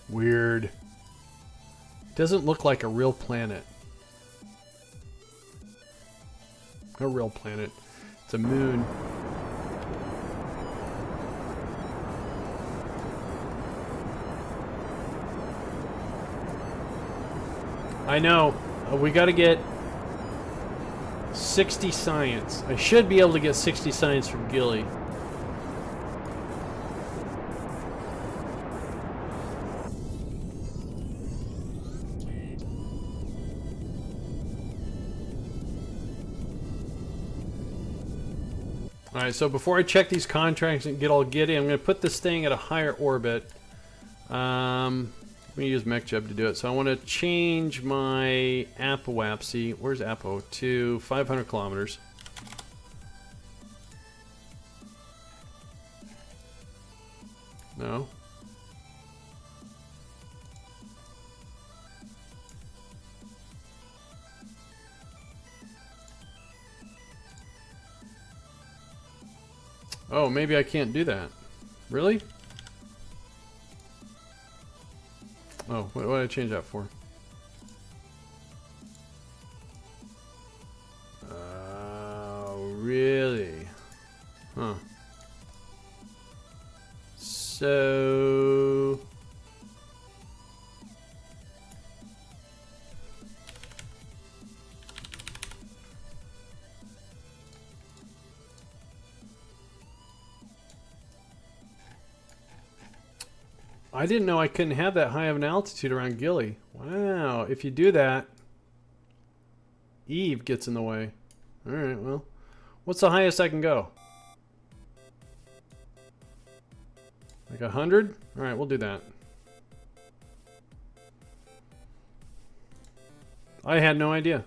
Weird. Doesn't look like a real planet. A real planet. It's a moon. I know. We gotta get 60 science. I should be able to get 60 science from Gilly. Alright, so before I check these contracts and get all giddy, I'm going to put this thing at a higher orbit. Let me use MechJeb to do it. So I want to change my apoapsy. Where's Apo? To 500 kilometers. No. Oh, maybe I can't do that. Really? Oh, what did I change that for? Really? Huh. So... I didn't know I couldn't have that high of an altitude around Gilly. Wow, if you do that, Eve gets in the way. Alright, well, what's the highest I can go? Like 100? Alright, we'll do that. I had no idea.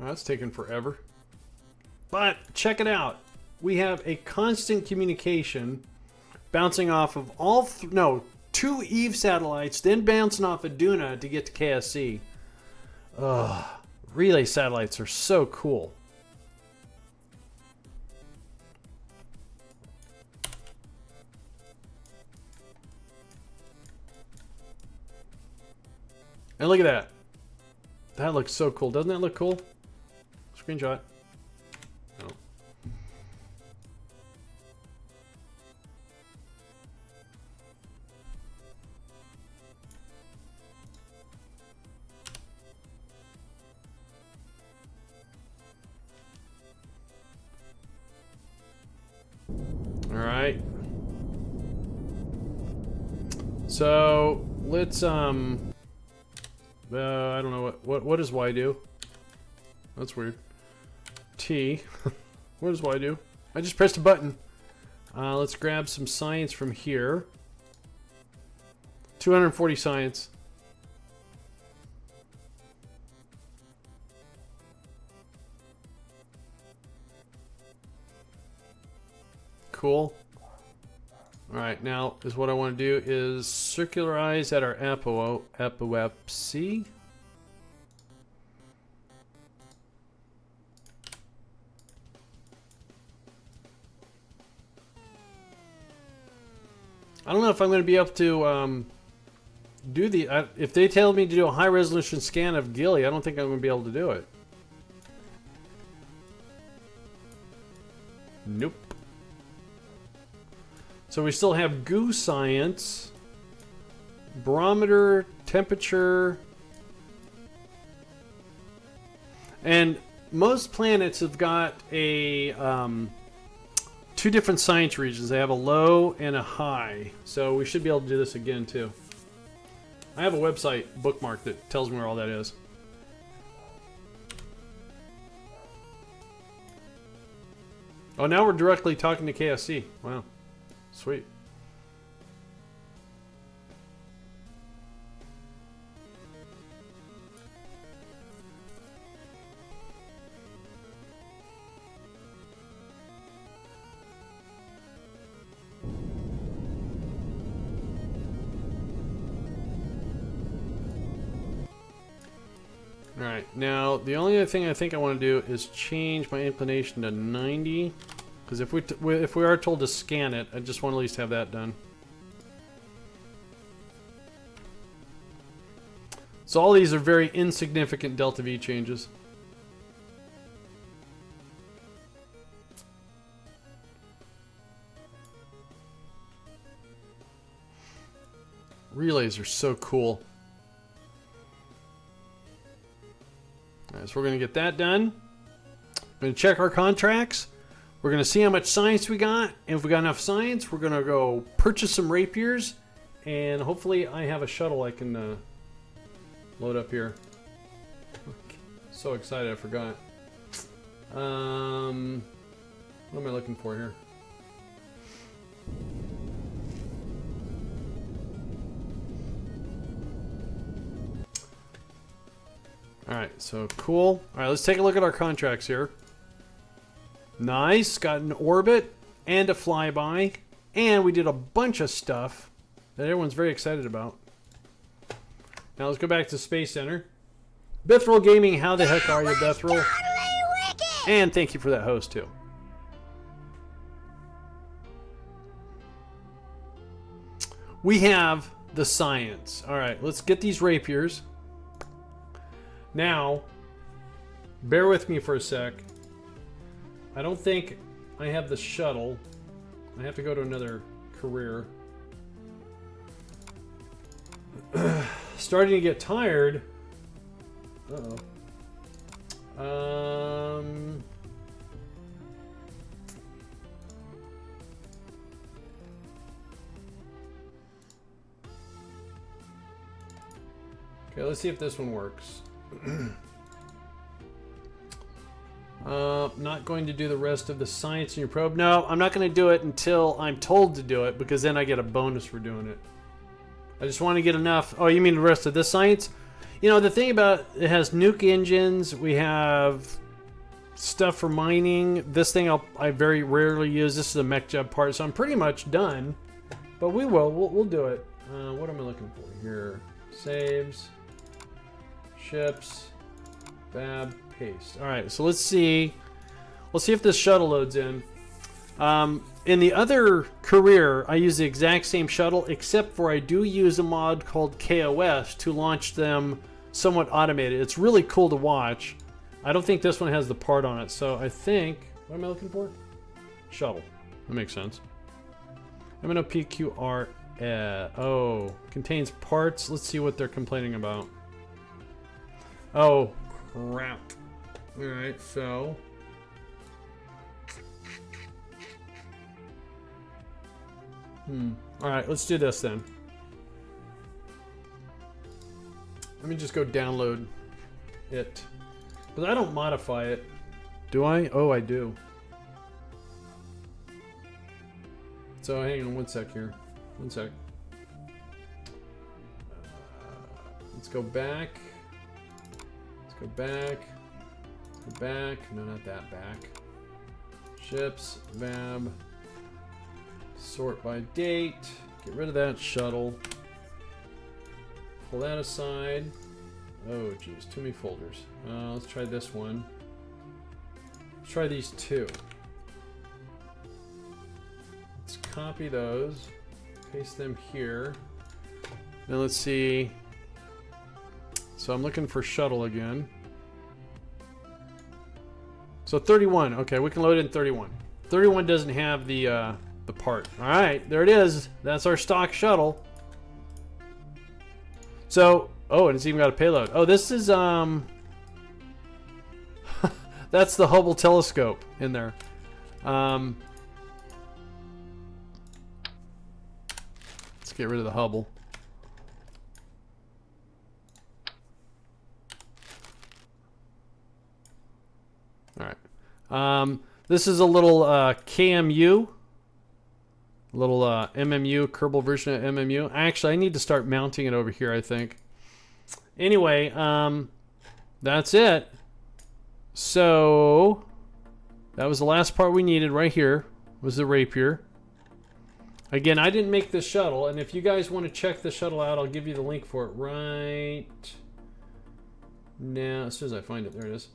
That's taken forever. But check it out. We have a constant communication bouncing off of two Eve satellites, then bouncing off of Duna to get to KSC. Ugh. Relay satellites are so cool. And look at that. That looks so cool. Doesn't that look cool? Screenshot. No. All right. So let's I don't know what does Y do? That's weird. T. What does Y do? I just pressed a button. Let's grab some science from here. 240 science. Cool. Alright, now is what I want to do is circularize at our apoapsy. I don't know if I'm going to be able to do the... if they tell me to do a high-resolution scan of Gilly, I don't think I'm going to be able to do it. Nope. So we still have goo science, barometer, temperature, and most planets have got a two different science regions. They have a low and a high, so we should be able to do this again too. I have a website bookmark that tells me where all that is. Oh, now we're directly talking to KSC. Wow. Sweet. Alright, now the only other thing I think I want to do is change my inclination to 90. Because if we are told to scan it, I just want to at least have that done. So all these are very insignificant delta V changes. Relays are so cool. Alright, so we're going to get that done. We're going to check our contracts. We're going to see how much science we got. And if we got enough science, we're going to go purchase some rapiers. And hopefully I have a shuttle I can load up here. Okay. So excited I forgot. What am I looking for here? Alright, so cool. Alright, let's take a look at our contracts here. Nice, got an orbit and a flyby. And we did a bunch of stuff that everyone's very excited about. Now let's go back to Space Center. Bethril Gaming, how the heck are you, Bethril? And thank you for that host, too. We have the science. Alright, let's get these rapiers. Now, bear with me for a sec. I don't think I have the shuttle. I have to go to another career. Starting to get tired. Uh-oh. Okay, let's see if this one works. Not going to do the rest of the science in your probe. No, I'm not going to do it until I'm told to do it, because then I get a bonus for doing it. I just want to get enough. Oh, you mean the rest of this science? You know, the thing about it has nuke engines. We have stuff for mining. This thing I very rarely use. This is a mech job part, so I'm pretty much done. But we'll do it. What am I looking for here? Saves, ships, fab, paste. All right, so let's see. Let's see if this shuttle loads in. In the other career, I use the exact same shuttle, except for I do use a mod called KOS to launch them somewhat automated. It's really cool to watch. I don't think this one has the part on it, so I think... What am I looking for? Shuttle. That makes sense. MNOPQR. Oh, contains parts. Let's see what they're complaining about. Oh, crap. Alright, so... Alright, let's do this then. Let me just go download it. Because I don't modify it. Do I? Oh, I do. So hang on one sec here. One sec. Let's go back. Let's go back. Go back. No, not that back. Ships. Vab. Sort by date. Get rid of that shuttle. Pull that aside. Oh, geez. Too many folders. Let's try this one. Let's try these two. Let's copy those. Paste them here. Now let's see. So I'm looking for shuttle again. So 31. Okay, we can load in 31. 31 doesn't have the part. All right, there it is. That's our stock shuttle. So, oh, and it's even got a payload. Oh, this is that's the Hubble telescope in there. Let's get rid of the Hubble. All right. This is a little KMU. Little MMU, Kerbal version of MMU. Actually, I need to start mounting it over here, I think. Anyway, that's it. So, that was the last part we needed right here, was the rapier. Again, I didn't make this shuttle, and if you guys want to check the shuttle out, I'll give you the link for it right now. As soon as I find it, there it is.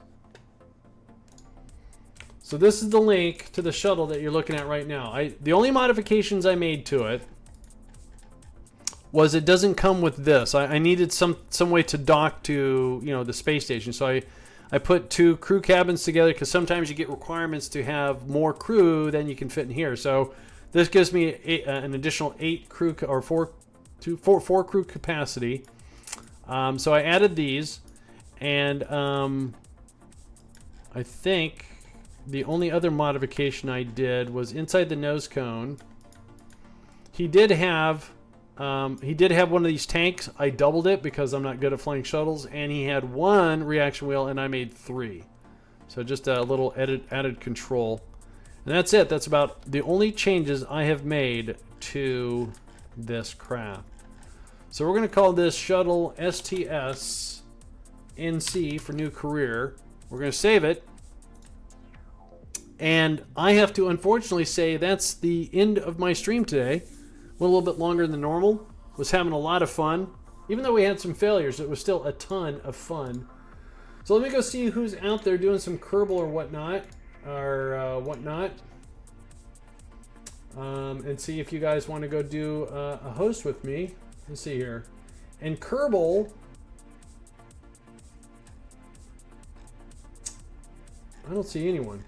So this is the link to the shuttle that you're looking at right now. The only modifications I made to it was it doesn't come with this. I needed some way to dock to, you know, the space station. So I put two crew cabins together because sometimes you get requirements to have more crew than you can fit in here. So this gives me an additional 8 crew or 4 crew capacity. So I added these, and I think the only other modification I did was inside the nose cone. He did have He did have one of these tanks. I doubled it because I'm not good at flying shuttles, and he had 1 reaction wheel, and I made 3. So just a little added control. And that's it. That's about the only changes I have made to this craft. So we're going to call this shuttle STS NC for new career. We're going to save it. And I have to unfortunately say that's the end of my stream today. Went a little bit longer than normal. Was having a lot of fun. Even though we had some failures, it was still a ton of fun. So let me go see who's out there doing some Kerbal or whatnot. And see if you guys want to go do a host with me. Let's see here. And Kerbal, I don't see anyone.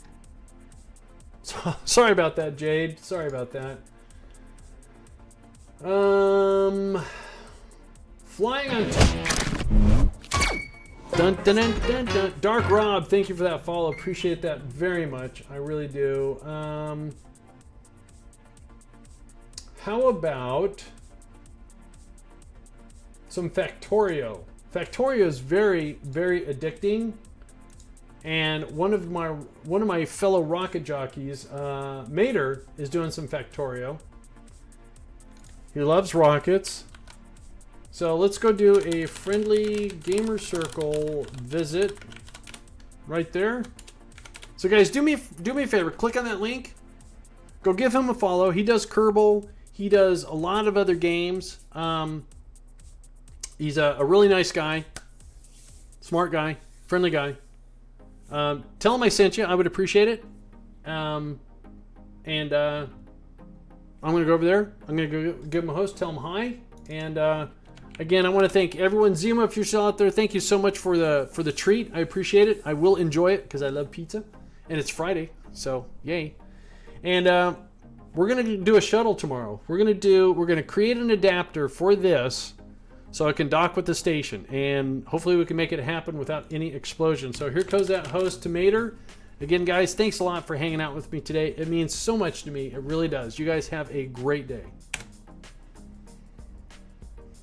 Sorry about that, Jade. Sorry about that. Flying on. Dun, dun, dun, dun, dun. Dark Rob, thank you for that follow. Appreciate that very much. I really do. How about some Factorio? Factorio is very, very addicting, and one of my fellow rocket jockeys, Mater, is doing some Factorio. He loves rockets, so let's go do a friendly gamer circle visit right there. So guys, do me a favor, click on that link, go give him a follow. He does Kerbal. He does a lot of other games. He's a really nice guy, smart guy, friendly guy. Tell him I sent you. I would appreciate it. I'm going to go over there. I'm going to go give him a host, tell him hi. And again, I want to thank everyone. Zima, if you're still out there, thank you so much for the treat. I appreciate it. I will enjoy it because I love pizza. And it's Friday, so yay. And we're going to do a shuttle tomorrow. We're going to create an adapter for this so it can dock with the station. And hopefully we can make it happen without any explosion. So here goes that host to Mater. Again, guys, thanks a lot for hanging out with me today. It means so much to me. It really does. You guys have a great day.